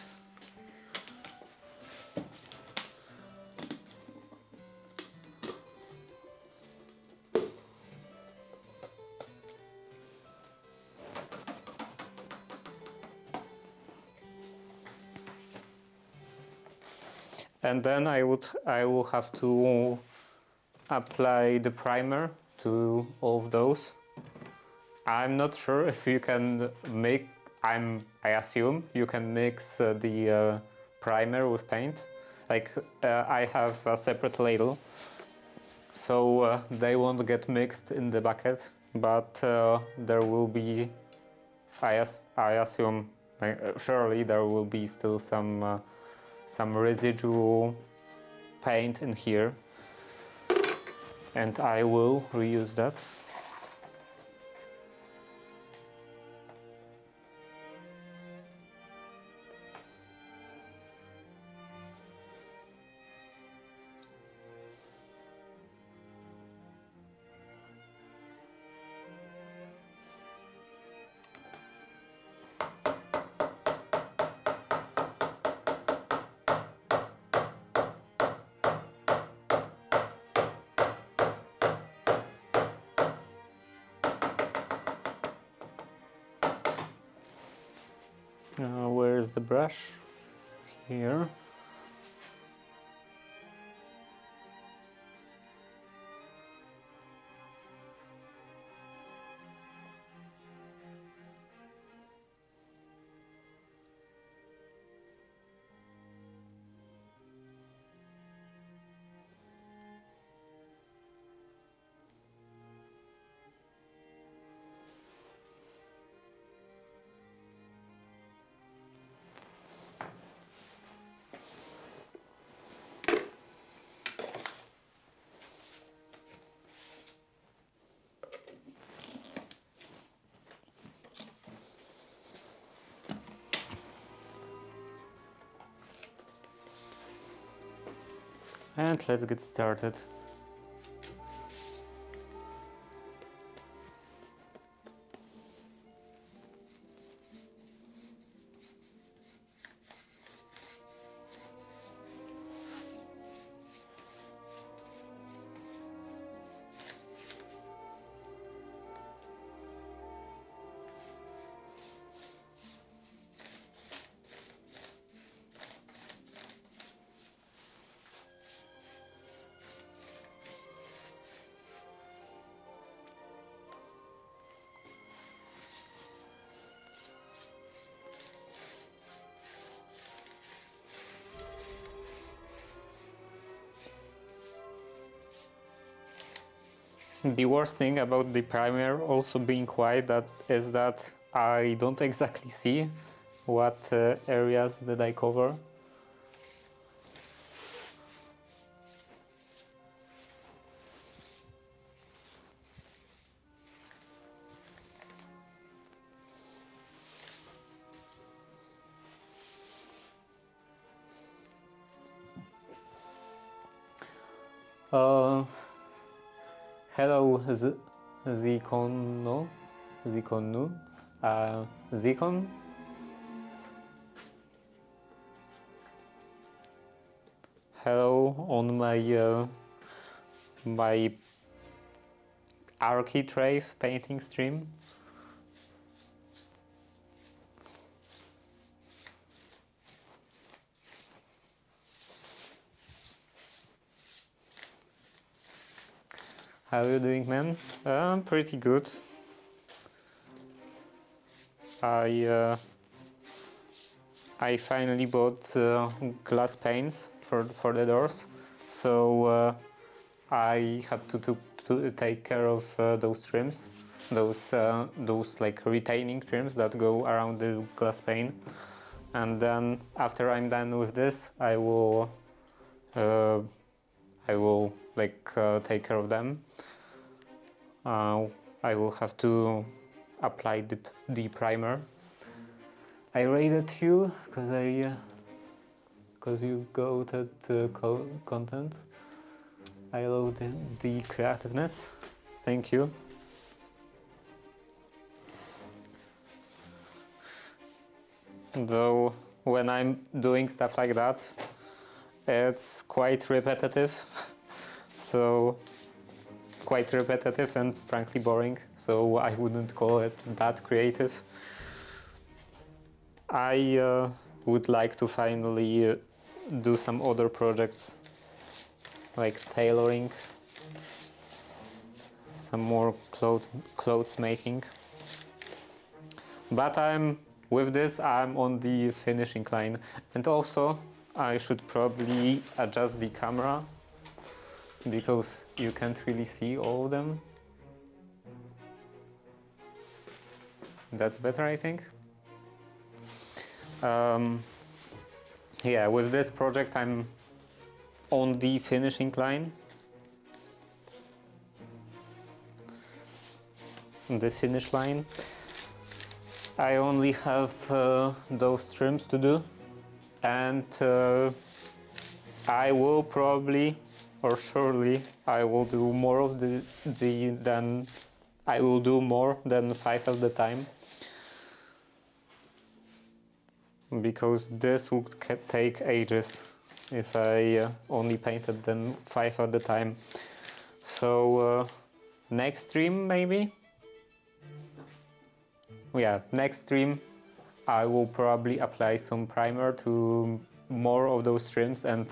And then I will have to apply the primer to all of those. I'm not sure if you can make, I assume you can mix the primer with paint. Like I have a separate ladle, so they won't get mixed in the bucket, but there will be, I assume, surely there will be still some residual paint in here, and I will reuse that. Where's the brush? Here. And let's get started. The worst thing about the primer also being white is that I don't exactly see what areas did I cover. Hello, Zikonu. Zikon. Hello on my architrave painting stream. How are you doing, man? Pretty good. I finally bought glass panes for the doors, so I had to take care of those trims, those like retaining trims that go around the glass pane, and then after I'm done with this, I will take care of them. I will have to apply the primer. I rated you because you got content. I love the creativeness. Thank you. Though when I'm doing stuff like that, it's quite repetitive. So quite repetitive and frankly boring. So I wouldn't call it that creative. I would like to finally do some other projects like tailoring, some more clothes making. But with this I'm on the finishing line, and also I should probably adjust the camera because you can't really see all of them. That's better, I think. Yeah, with this project I'm on the finishing line. The finish line. I only have those trims to do, and I will probably, or surely, I will do more of I will do more than 5 at the time. Because this would take ages if I only painted them 5 at the time. So next stream maybe? Yeah, next stream I will probably apply some primer to more of those trims, and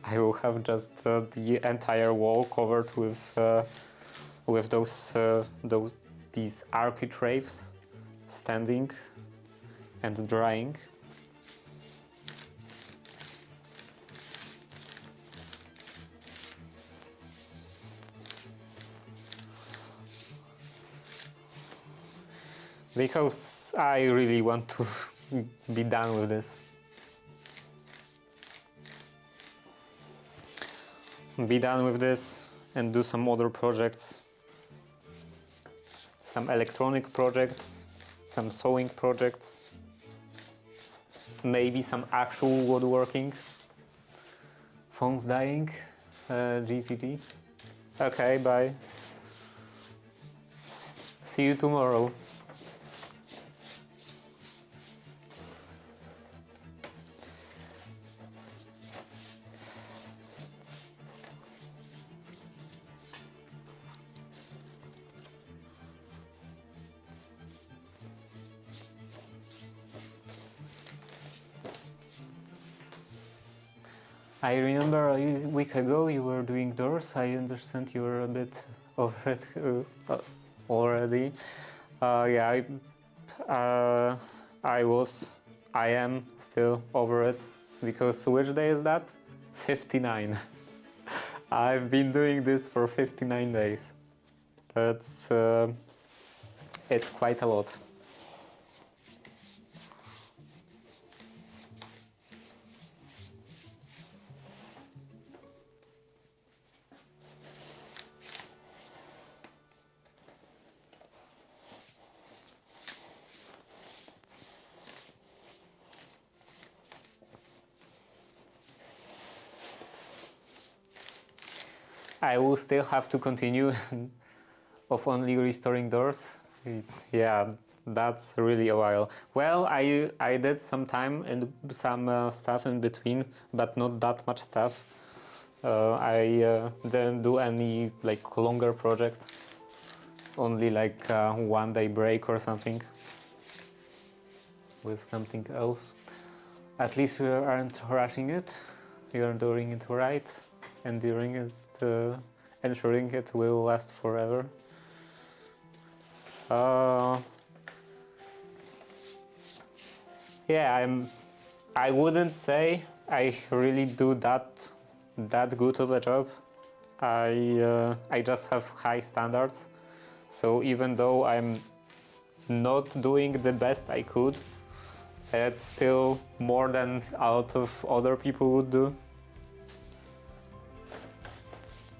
I will have just the entire wall covered with these architraves standing and drying. Because I really want to be done with this. Be done with this and do some other projects. Some electronic projects, some sewing projects, maybe some actual woodworking. Phone's dying. GTG. Okay, bye. See you tomorrow. I remember a week ago you were doing doors. I understand you were a bit over it already. Yeah, I am still over it, because which day is that? 59. I've been doing this for 59 days. It's quite a lot. I will still have to continue of only restoring doors. Yeah, That's really a while. Well, I did some time and some stuff in between, but not that much stuff. I didn't do any like longer project, only like 1 day break or something with something else. At least we aren't rushing it. We are doing it right, and during it, ensuring it will last forever. Yeah, I wouldn't say I really do that good of a job. I just have high standards. So even though I'm not doing the best I could, it's still more than a lot of other people would do.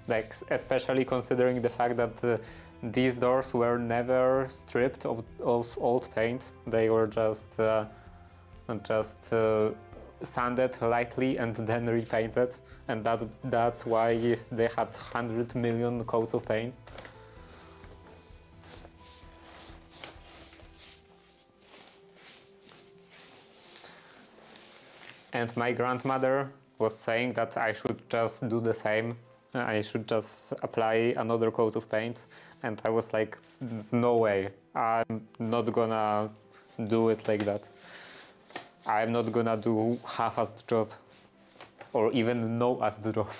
Like, especially considering the fact that these doors were never stripped of old paint. They were just sanded lightly and then repainted, and that's why they had 100 million coats of paint. And my grandmother was saying that I should just do the same. I should just apply another coat of paint. And I was like, no way, I'm not gonna do it like that. I'm not gonna do half-assed job or even no-assed job.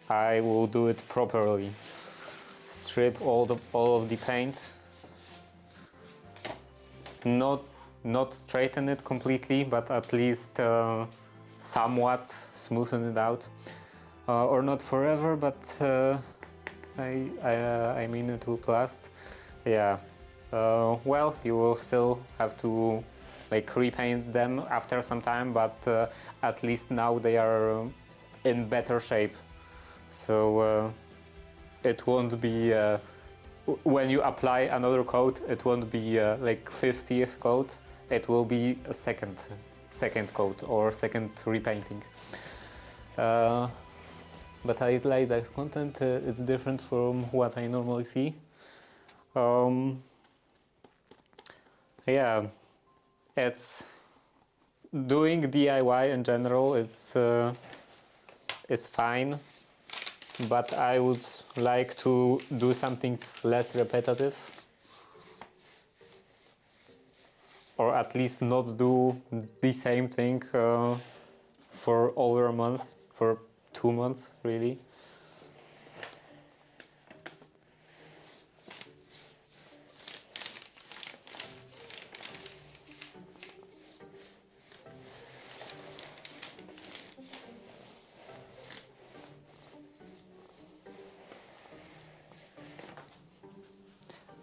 I will do it properly. Strip all of the paint. Not straighten it completely, but at least somewhat smoothen it out. Or not forever, but I mean it will last. Yeah. Well, you will still have to like repaint them after some time, but at least now they are in better shape. So it won't be when you apply another coat, it won't be like 50th coat. It will be a second coat or second repainting. But I like that content. It's different from what I normally see. Yeah, it's doing DIY in general. It's fine, but I would like to do something less repetitive, or at least not do the same thing for over a month, for 2 months, really.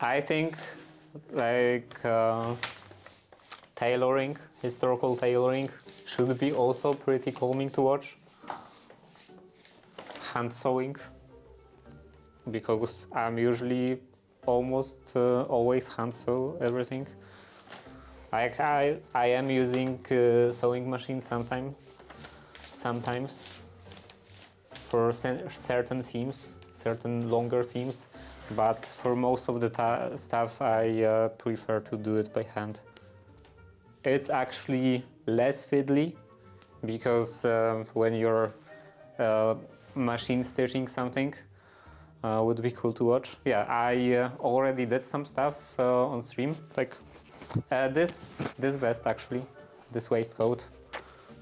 I think like tailoring, historical tailoring should be also pretty calming to watch. Hand sewing, because I'm usually almost always hand sew everything. I am using sewing machine sometimes for certain seams, certain longer seams, but for most of the stuff I prefer to do it by hand. It's actually less fiddly, because when you're machine stitching something, would be cool to watch. Yeah, I already did some stuff on stream, like this vest actually, this waistcoat.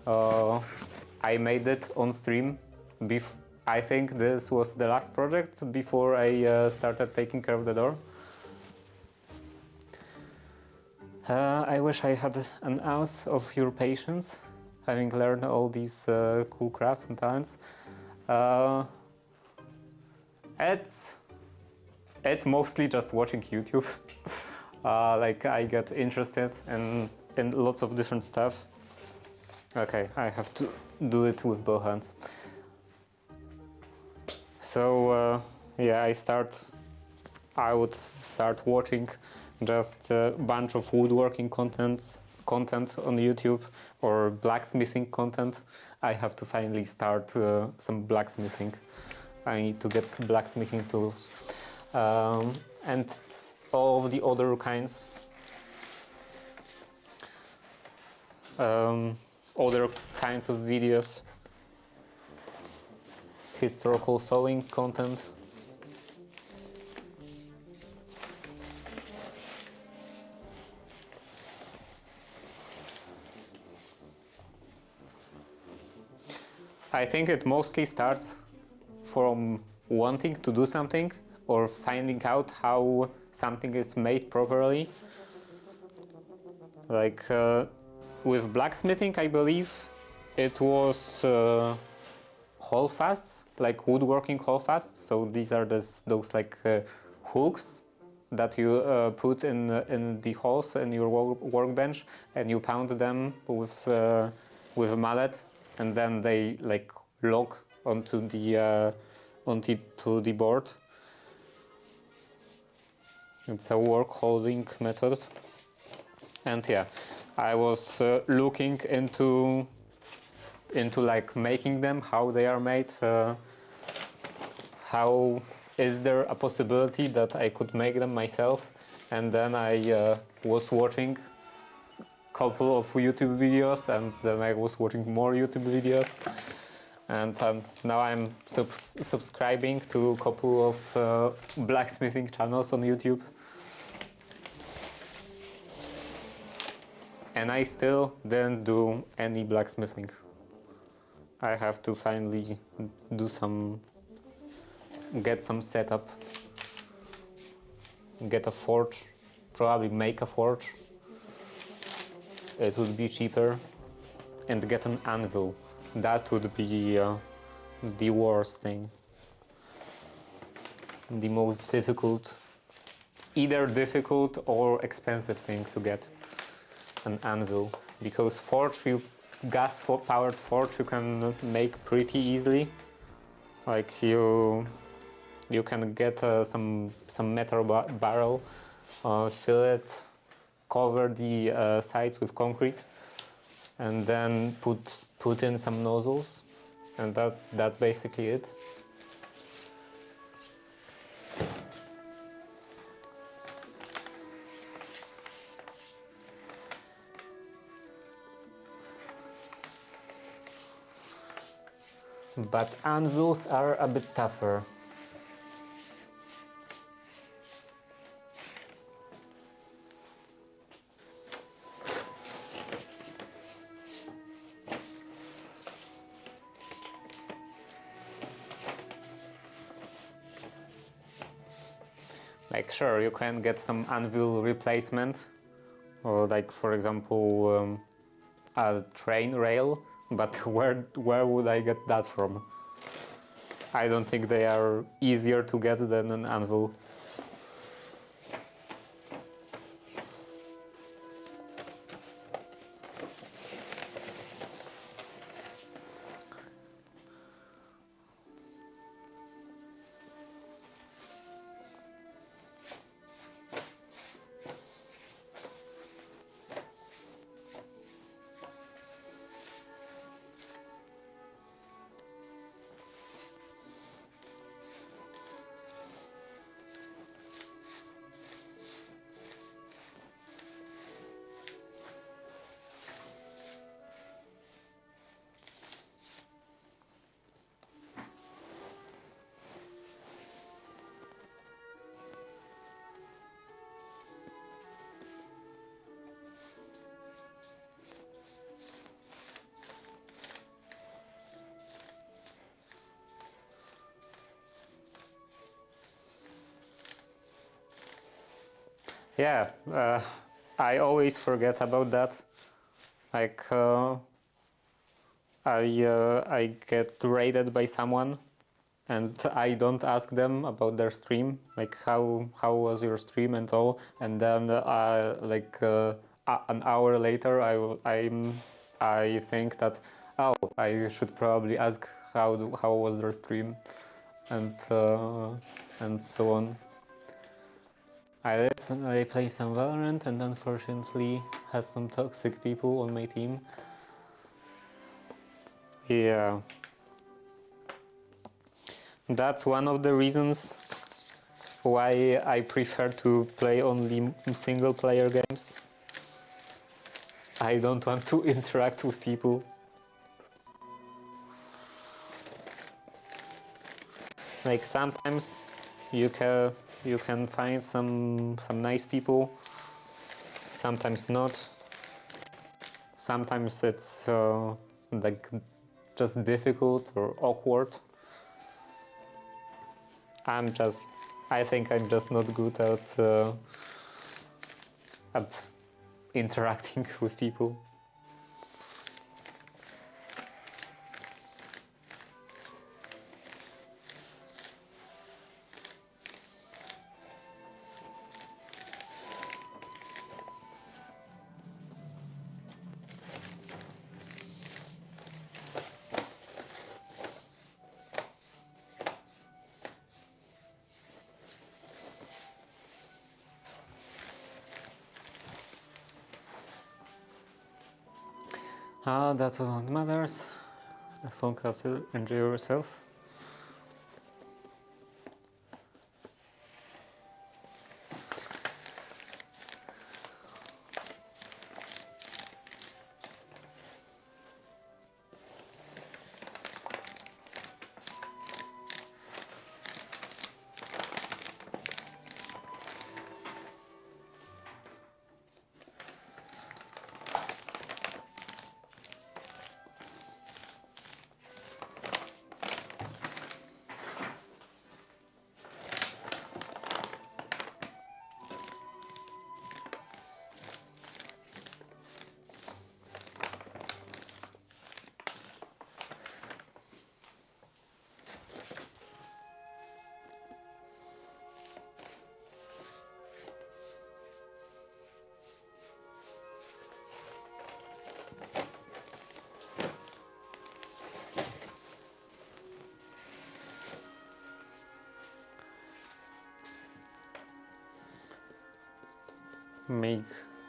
I made it on stream. I think this was the last project before I started taking care of the door. I wish I had an ounce of your patience, having learned all these cool crafts and talents. It's mostly just watching YouTube. Like, I get interested in lots of different stuff. Okay, I have to do it with both hands. So yeah, I would start watching just a bunch of woodworking content on YouTube, or blacksmithing content. I have to finally start some blacksmithing. I need to get some blacksmithing tools. and all of the other kinds, other kinds of videos, historical sewing content. I think it mostly starts from wanting to do something or finding out how something is made properly. Like with blacksmithing, I believe it was holdfasts, like woodworking holdfasts. So these are those like hooks that you put in the holes in your workbench, and you pound them with a mallet, and then they like lock onto the board. It's a work holding method. And yeah, I was looking into like making them, how they are made, how is there a possibility that I could make them myself. And then I was watching a couple of YouTube videos, and then I was watching more YouTube videos, and now I'm subscribing to a couple of blacksmithing channels on YouTube. And I still didn't do any blacksmithing. I have to finally get some setup, get a forge, probably make a forge. It would be cheaper, and get an anvil. That would be the worst thing. The most difficult, either difficult or expensive thing to get. An anvil, because gas-powered forge you can make pretty easily. Like you can get some metal barrel, fill it, cover the sides with concrete, and then put in some nozzles, and that's basically it. But anvils are a bit tougher. Like sure, you can get some anvil replacement, or like for example a train rail, but where would I get that from? I don't think they are easier to get than an anvil. Yeah, I always forget about that. Like I get raided by someone, and I don't ask them about their stream, like how was your stream and all, and then an hour later I think that, oh, I should probably ask how was their stream, and so on. I play some Valorant, and unfortunately had some toxic people on my team. Yeah. That's one of the reasons why I prefer to play only single player games. I don't want to interact with people. Like sometimes you can find some nice people, sometimes not. Sometimes it's like just difficult or awkward. I think I'm just not good at interacting with people. That's all that matters, as long as you enjoy yourself.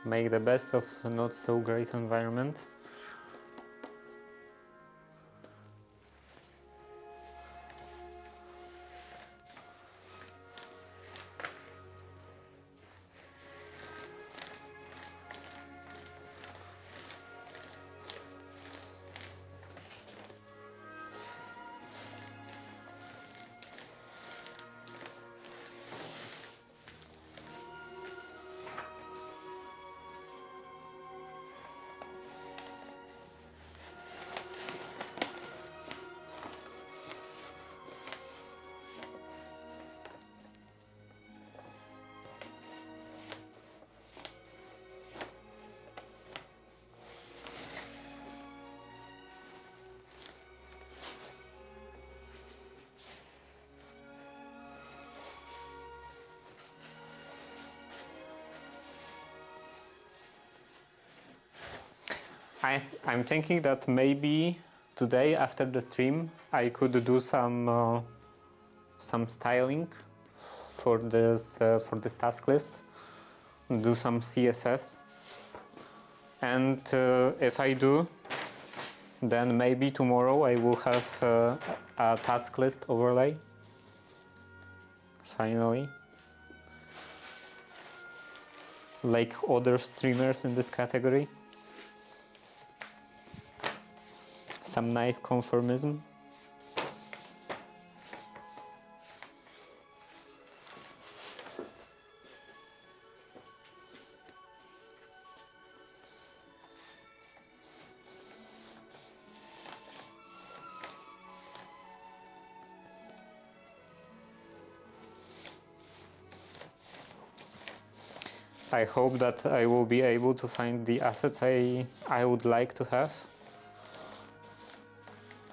Make the best of a not so great environment. I'm thinking that maybe today after the stream I could do some styling for this task list, do some CSS, and if I do, then maybe tomorrow I will have a task list overlay. Finally, like other streamers in this category. Some nice conformism. I hope that I will be able to find the assets I would like to have.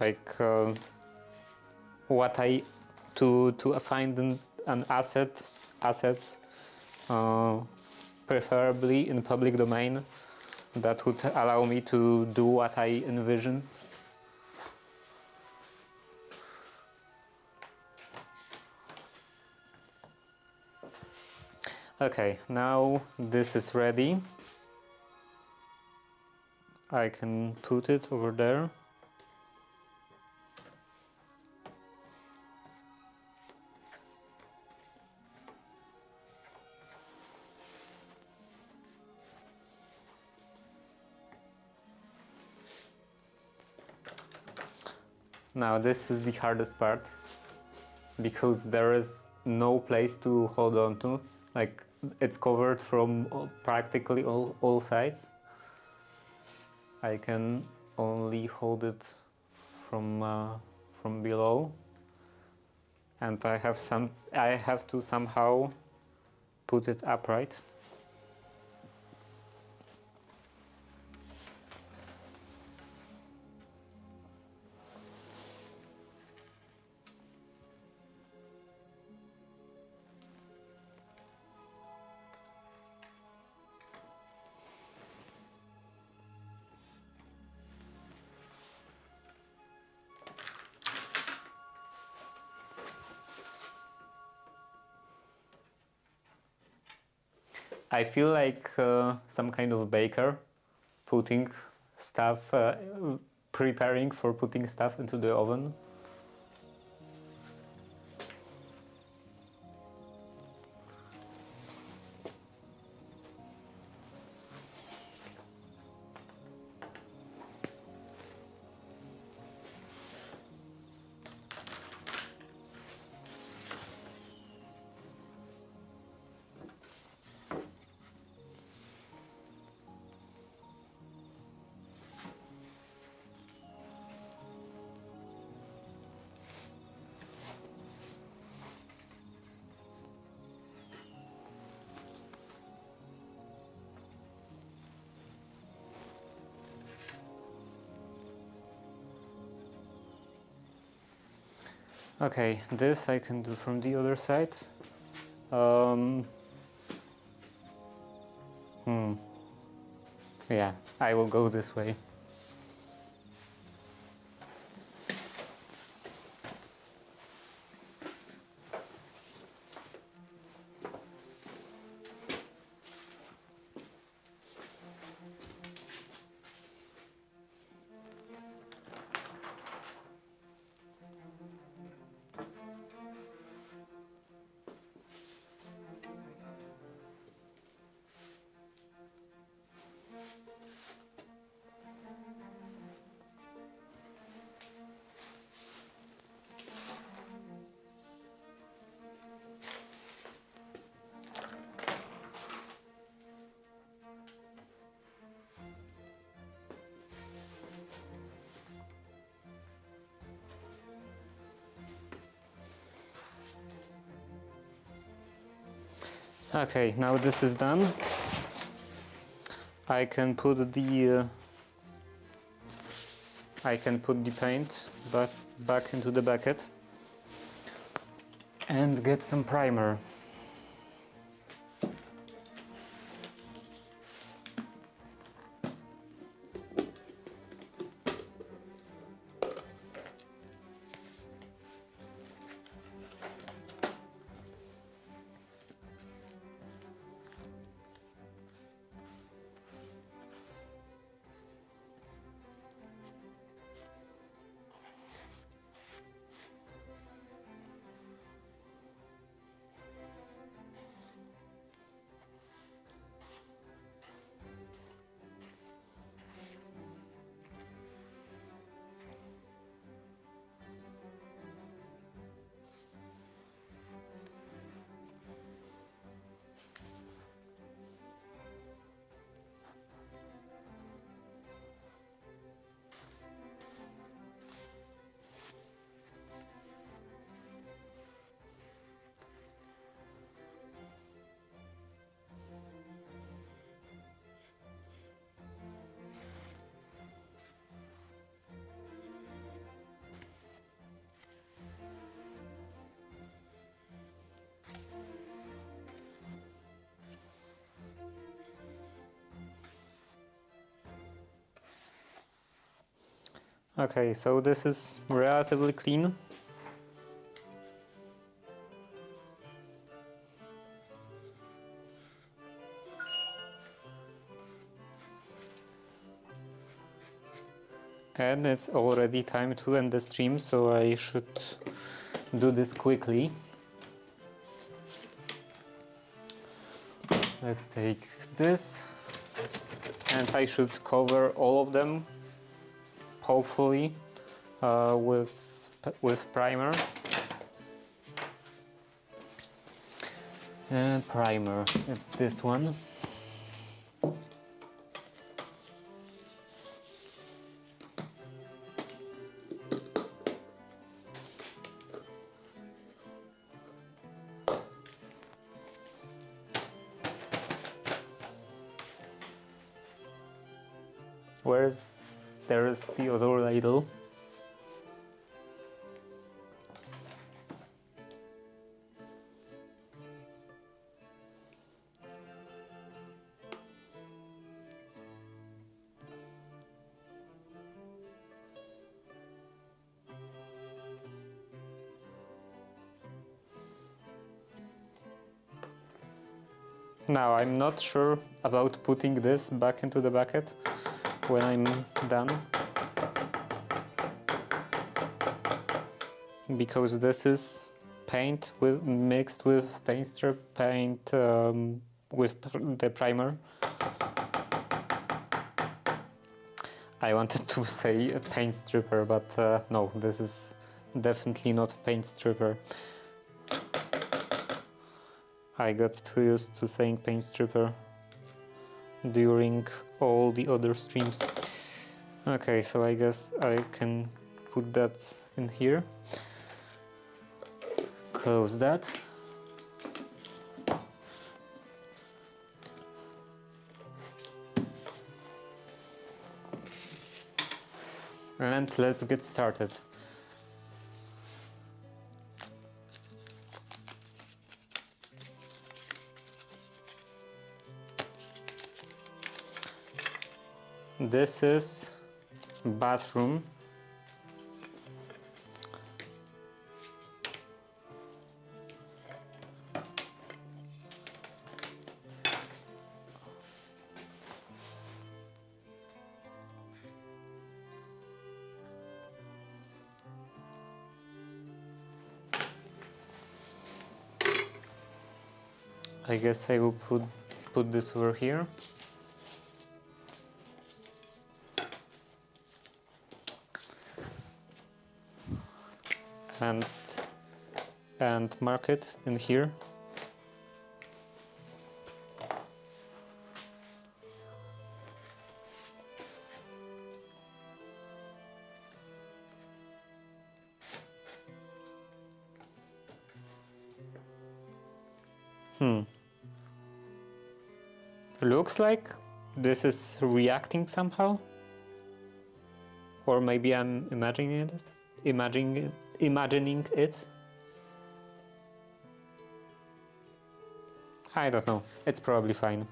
Like to find an assets preferably in public domain that would allow me to do what I envision. Okay, now this is ready. I can put it over there. Now this is the hardest part, because there is no place to hold on to. Like, it's covered from practically all sides. I can only hold it from below, and I have to somehow put it upright. I feel like some kind of baker putting stuff, preparing for putting stuff into the oven. Okay, this I can do from the other side. Yeah, I will go this way. Okay, now this is done. I can put the paint back into the bucket and get some primer. Okay, so this is relatively clean. And it's already time to end the stream, so I should do this quickly. Let's take this, and I should cover all of them, hopefully, with primer. And primer, it's this one. There is the other ladle. Now I'm not sure about putting this back into the bucket when I'm done, because this is paint mixed with paint strip paint with the primer. I wanted to say a paint stripper, but no, this is definitely not a paint stripper. I got too used to saying paint stripper during all the other streams. Okay, so I guess I can put that in here. Close that. And let's get started. This is bathroom. I guess I will put this over here. And mark it in here. Looks like this is reacting somehow, or maybe I'm imagining it. I don't know. It's probably fine.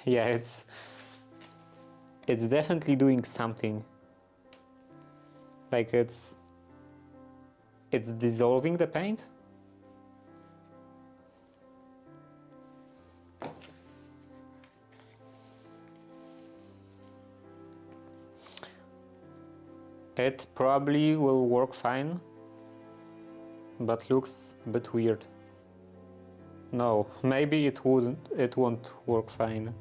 Yeah, it's definitely doing something. Like it's dissolving the paint. It probably will work fine, but looks a bit weird. No, maybe it won't work fine.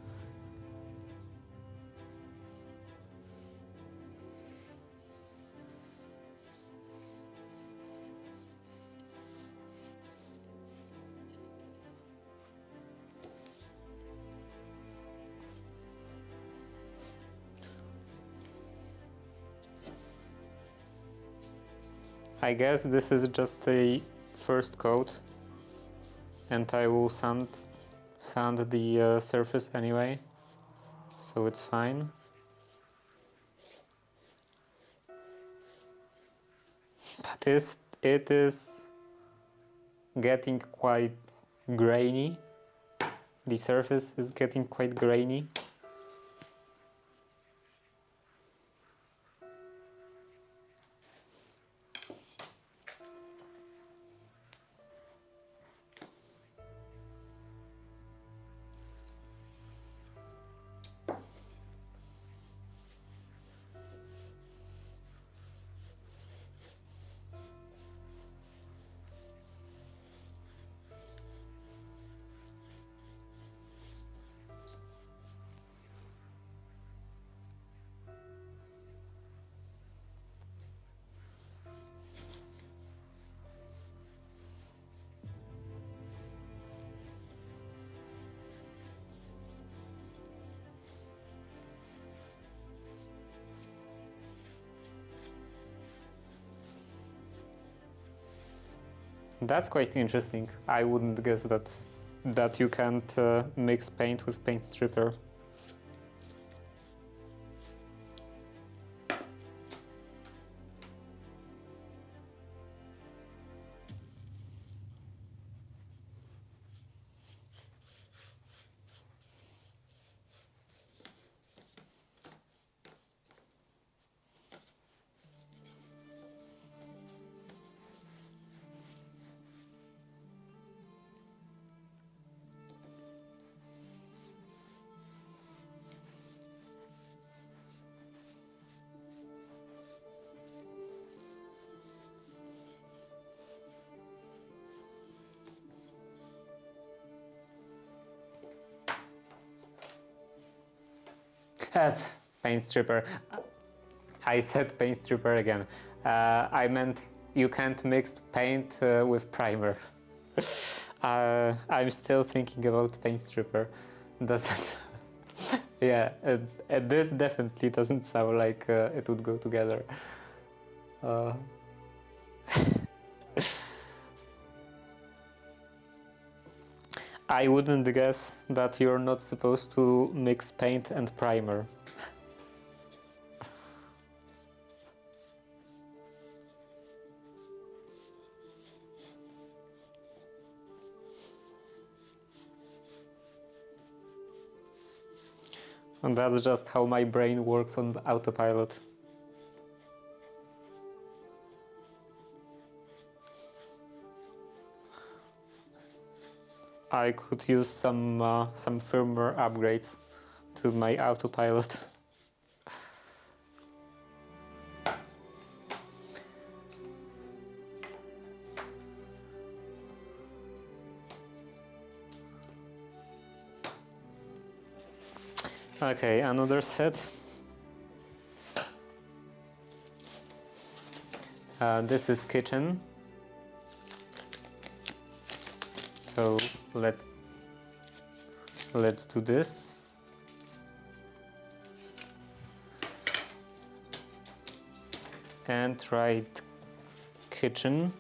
I guess this is just a first coat, and I will sand the surface anyway, so it's fine. But it is getting quite grainy. The surface is getting quite grainy. That's quite interesting. I wouldn't guess that you can't mix paint with paint stripper. Paint stripper. I said paint stripper again. I meant you can't mix paint with primer. I'm still thinking about paint stripper. Doesn't. Yeah, this definitely doesn't sound like it would go together. I wouldn't guess that you're not supposed to mix paint and primer. And that's just how my brain works on autopilot. I could use some firmware upgrades to my autopilot. Okay, another set. This is kitchen. So let's do this. And write kitchen.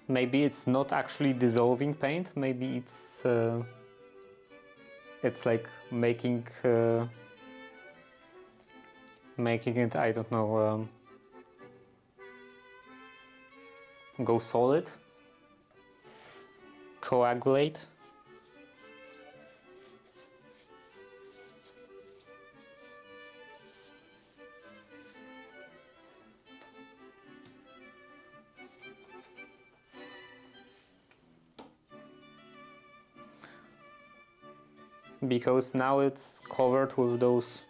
Maybe it's not actually dissolving paint. Maybe it's like making it, I don't know, go solid, coagulate. Because now it's covered with those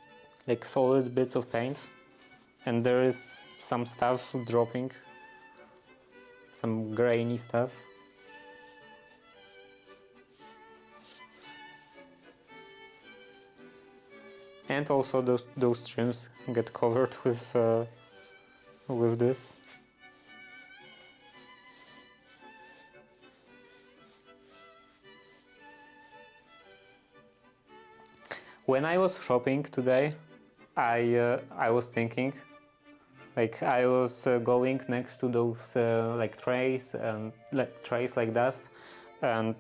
like solid bits of paint, and there is some stuff dropping, some grainy stuff. And also those trims get covered with this. When I was shopping today, I was thinking, like I was going next to those like trays and trays like that, and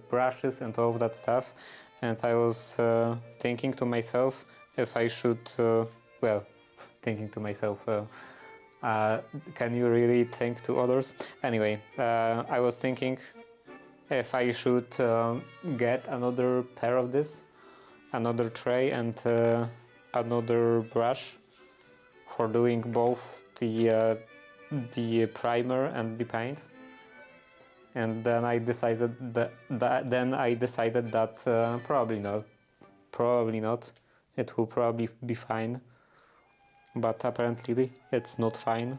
brushes and all of that stuff, and I was thinking to myself if I should, well, thinking to myself, Can you really think to others? Anyway, I was thinking if I should get another pair of this, another tray and another brush for doing both the primer and the paint. And then I decided that probably not. It will probably be fine, but apparently it's not fine.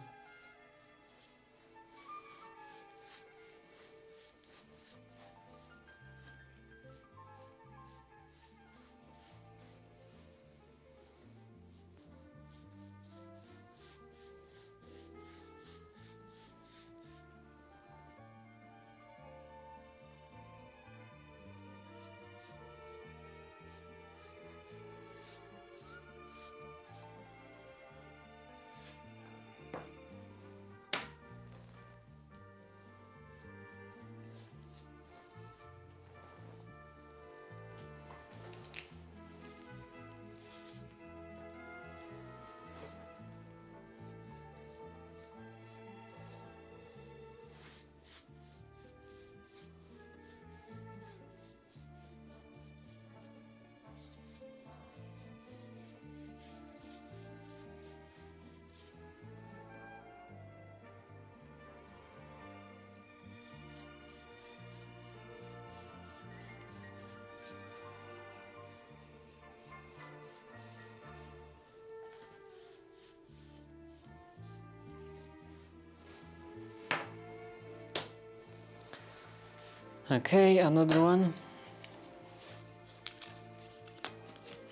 Okay, another one.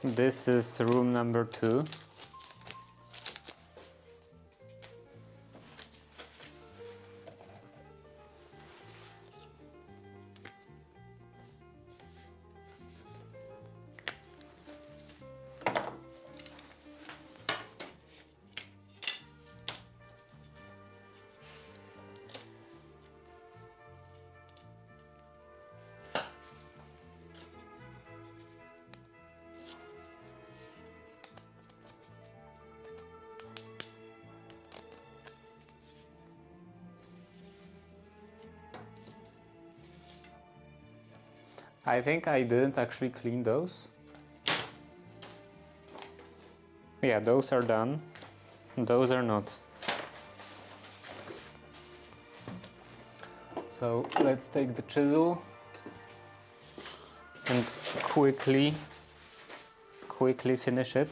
This is room number 2. I think I didn't actually clean those. Yeah, those are done. Those are not. So let's take the chisel and quickly finish it.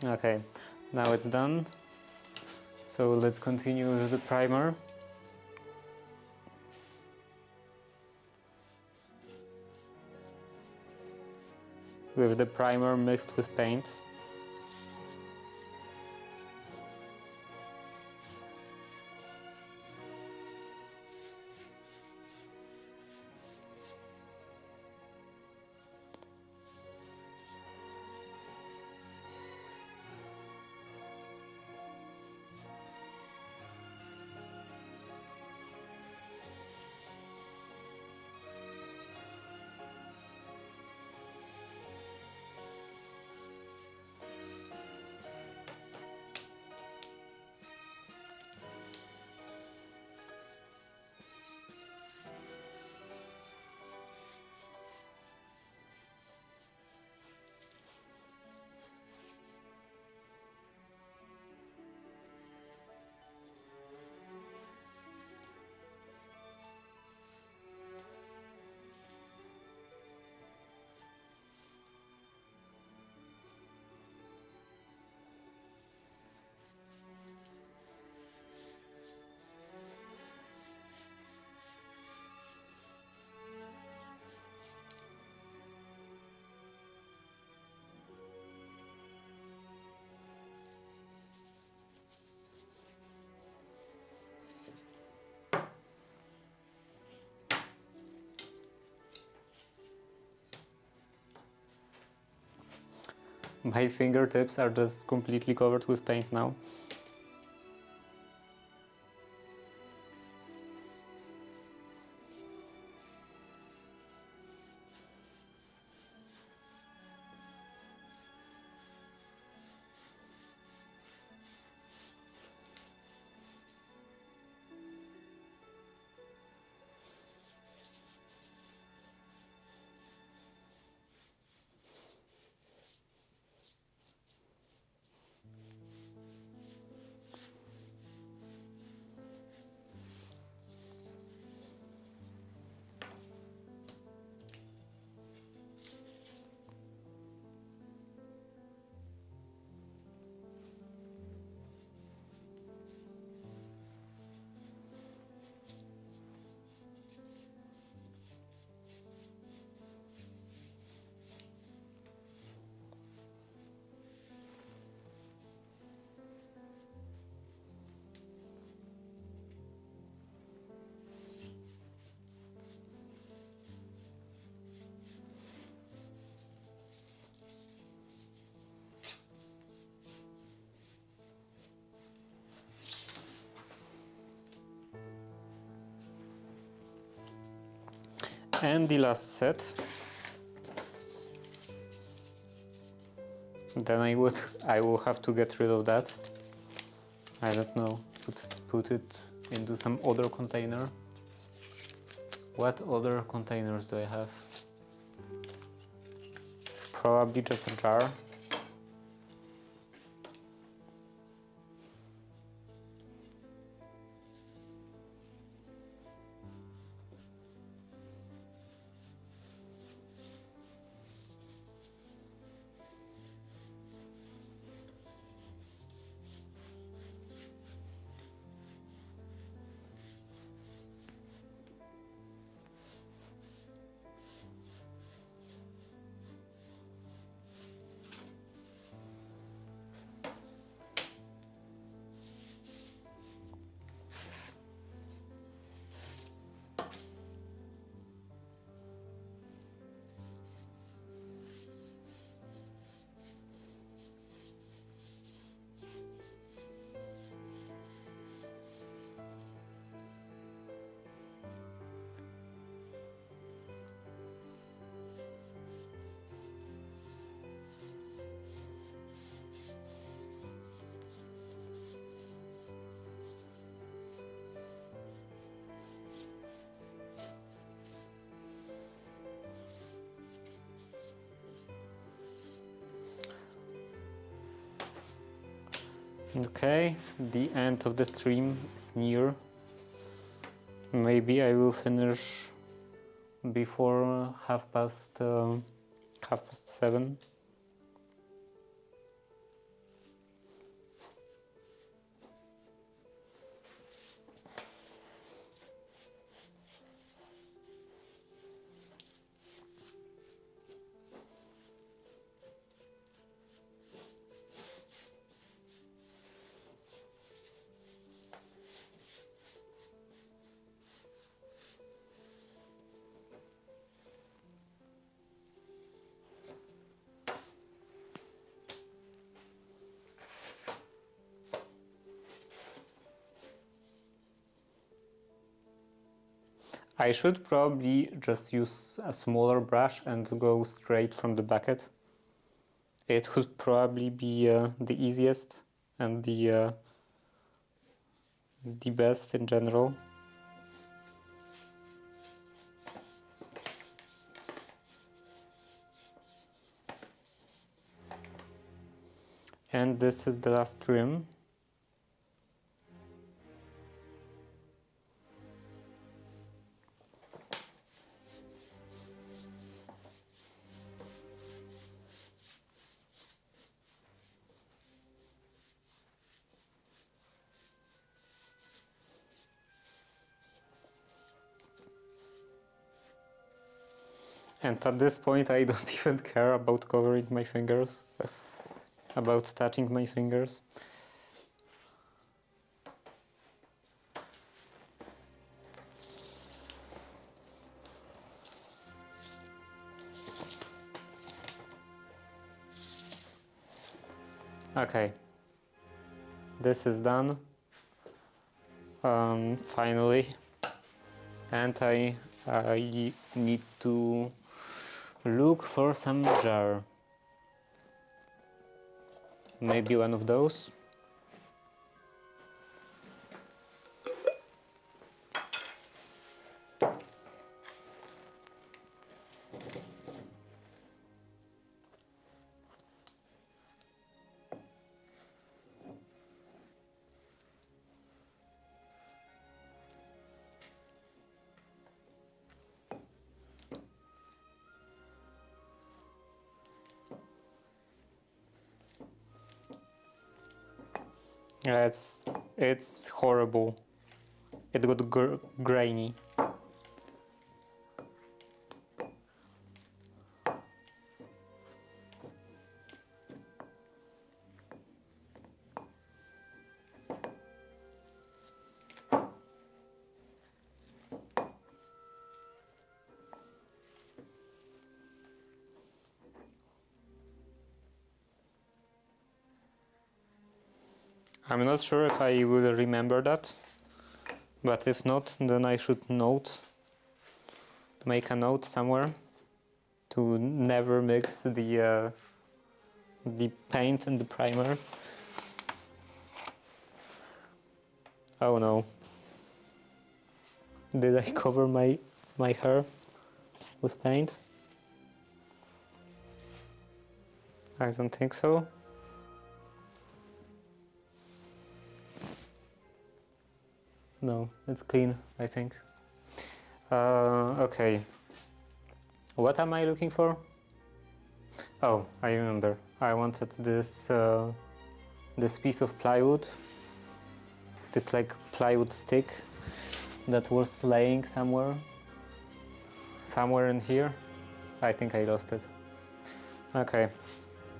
Okay, now it's done. So let's continue with the primer. With the primer mixed with paint. My fingertips are just completely covered with paint now. And the last set. Then I will have to get rid of that. I don't know, put it into some other container. What other containers do I have? Probably just a jar. Okay, the end of the stream is near. Maybe I will finish before 7:30. I should probably just use a smaller brush and go straight from the bucket. It would probably be the easiest and the best in general. And this is the last trim. And at this point I don't even care about covering my fingers, about touching my fingers. Okay, this is done finally, and I need to look for some jar. Maybe one of those. Yeah, it's horrible. It got grainy. I'm not sure if I will remember that, but if not, then I should make a note somewhere to never mix the paint and the primer. Oh no. Did I cover my hair with paint? I don't think so. No, it's clean, I think. Okay. What am I looking for? Oh, I remember. I wanted this piece of plywood, this like plywood stick that was laying somewhere in here. I think I lost it. Okay,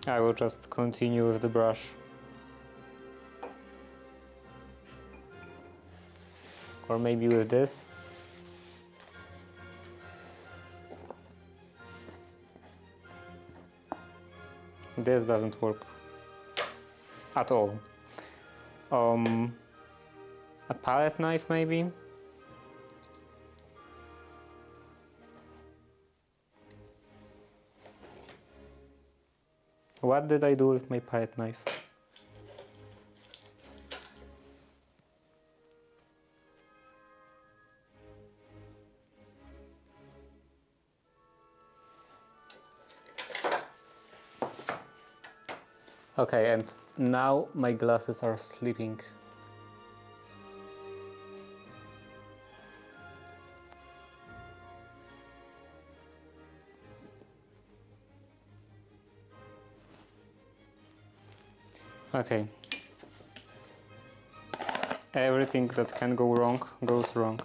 I will just continue with the brush. Or maybe with this. This doesn't work at all. A palette knife maybe? What did I do with my palette knife? Okay, and now my glasses are sleeping. Okay. Everything that can go wrong goes wrong.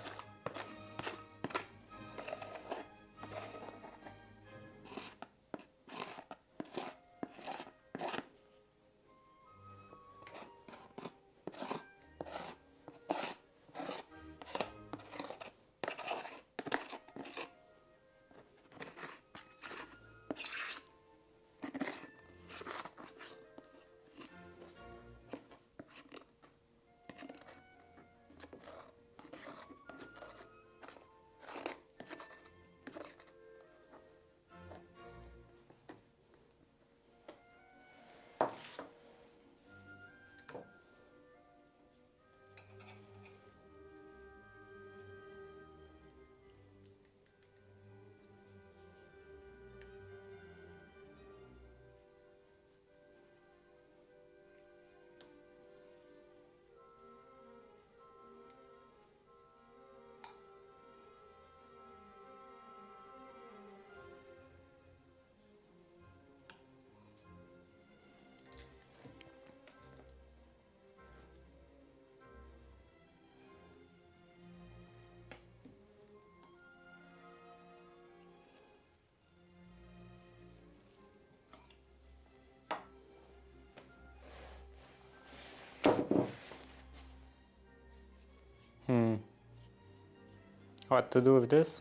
What to do with this?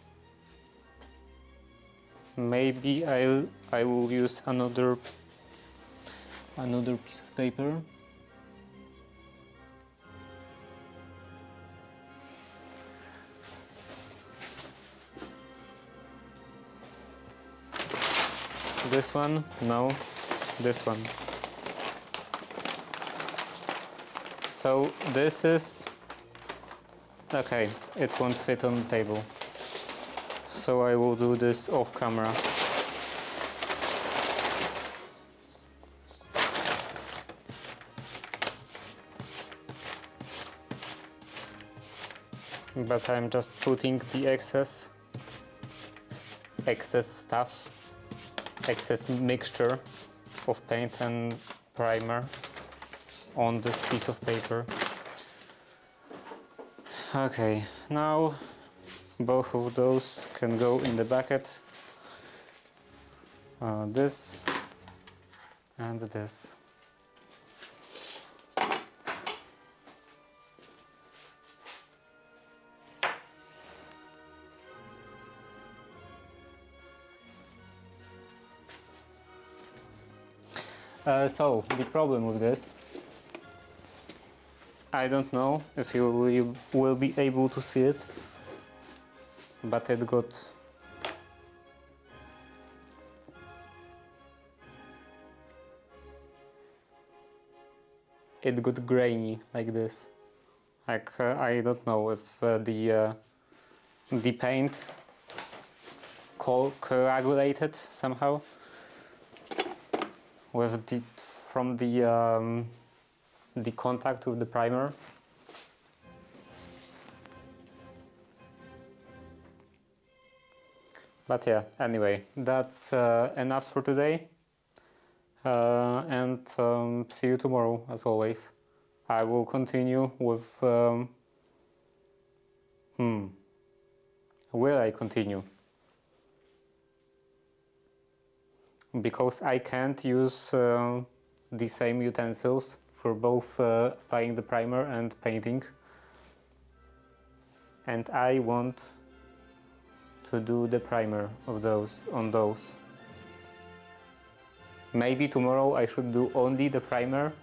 Maybe I will use another another piece of paper. This one? No, this one. So this is... okay, it won't fit on the table. So I will do this off camera. But I'm just putting the excess stuff, excess mixture of paint and primer on this piece of paper. Okay, now both of those can go in the bucket. This and this. So, the problem with this, I don't know if you will be able to see it, but it got grainy like this. Like I don't know if the paint coagulated somehow with from the contact with the primer. But yeah, anyway, that's enough for today. And see you tomorrow, as always. I will continue with... Will I continue? Because I can't use the same utensils for both applying the primer and painting. And I want to do the primer of those on those. Maybe tomorrow I should do only the primer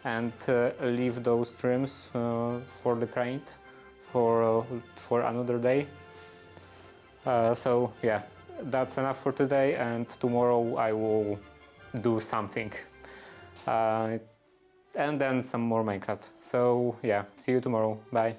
and leave those trims for the paint for another day. So yeah, that's enough for today, and tomorrow I will do something. And then some more Minecraft. So yeah, see you tomorrow. Bye.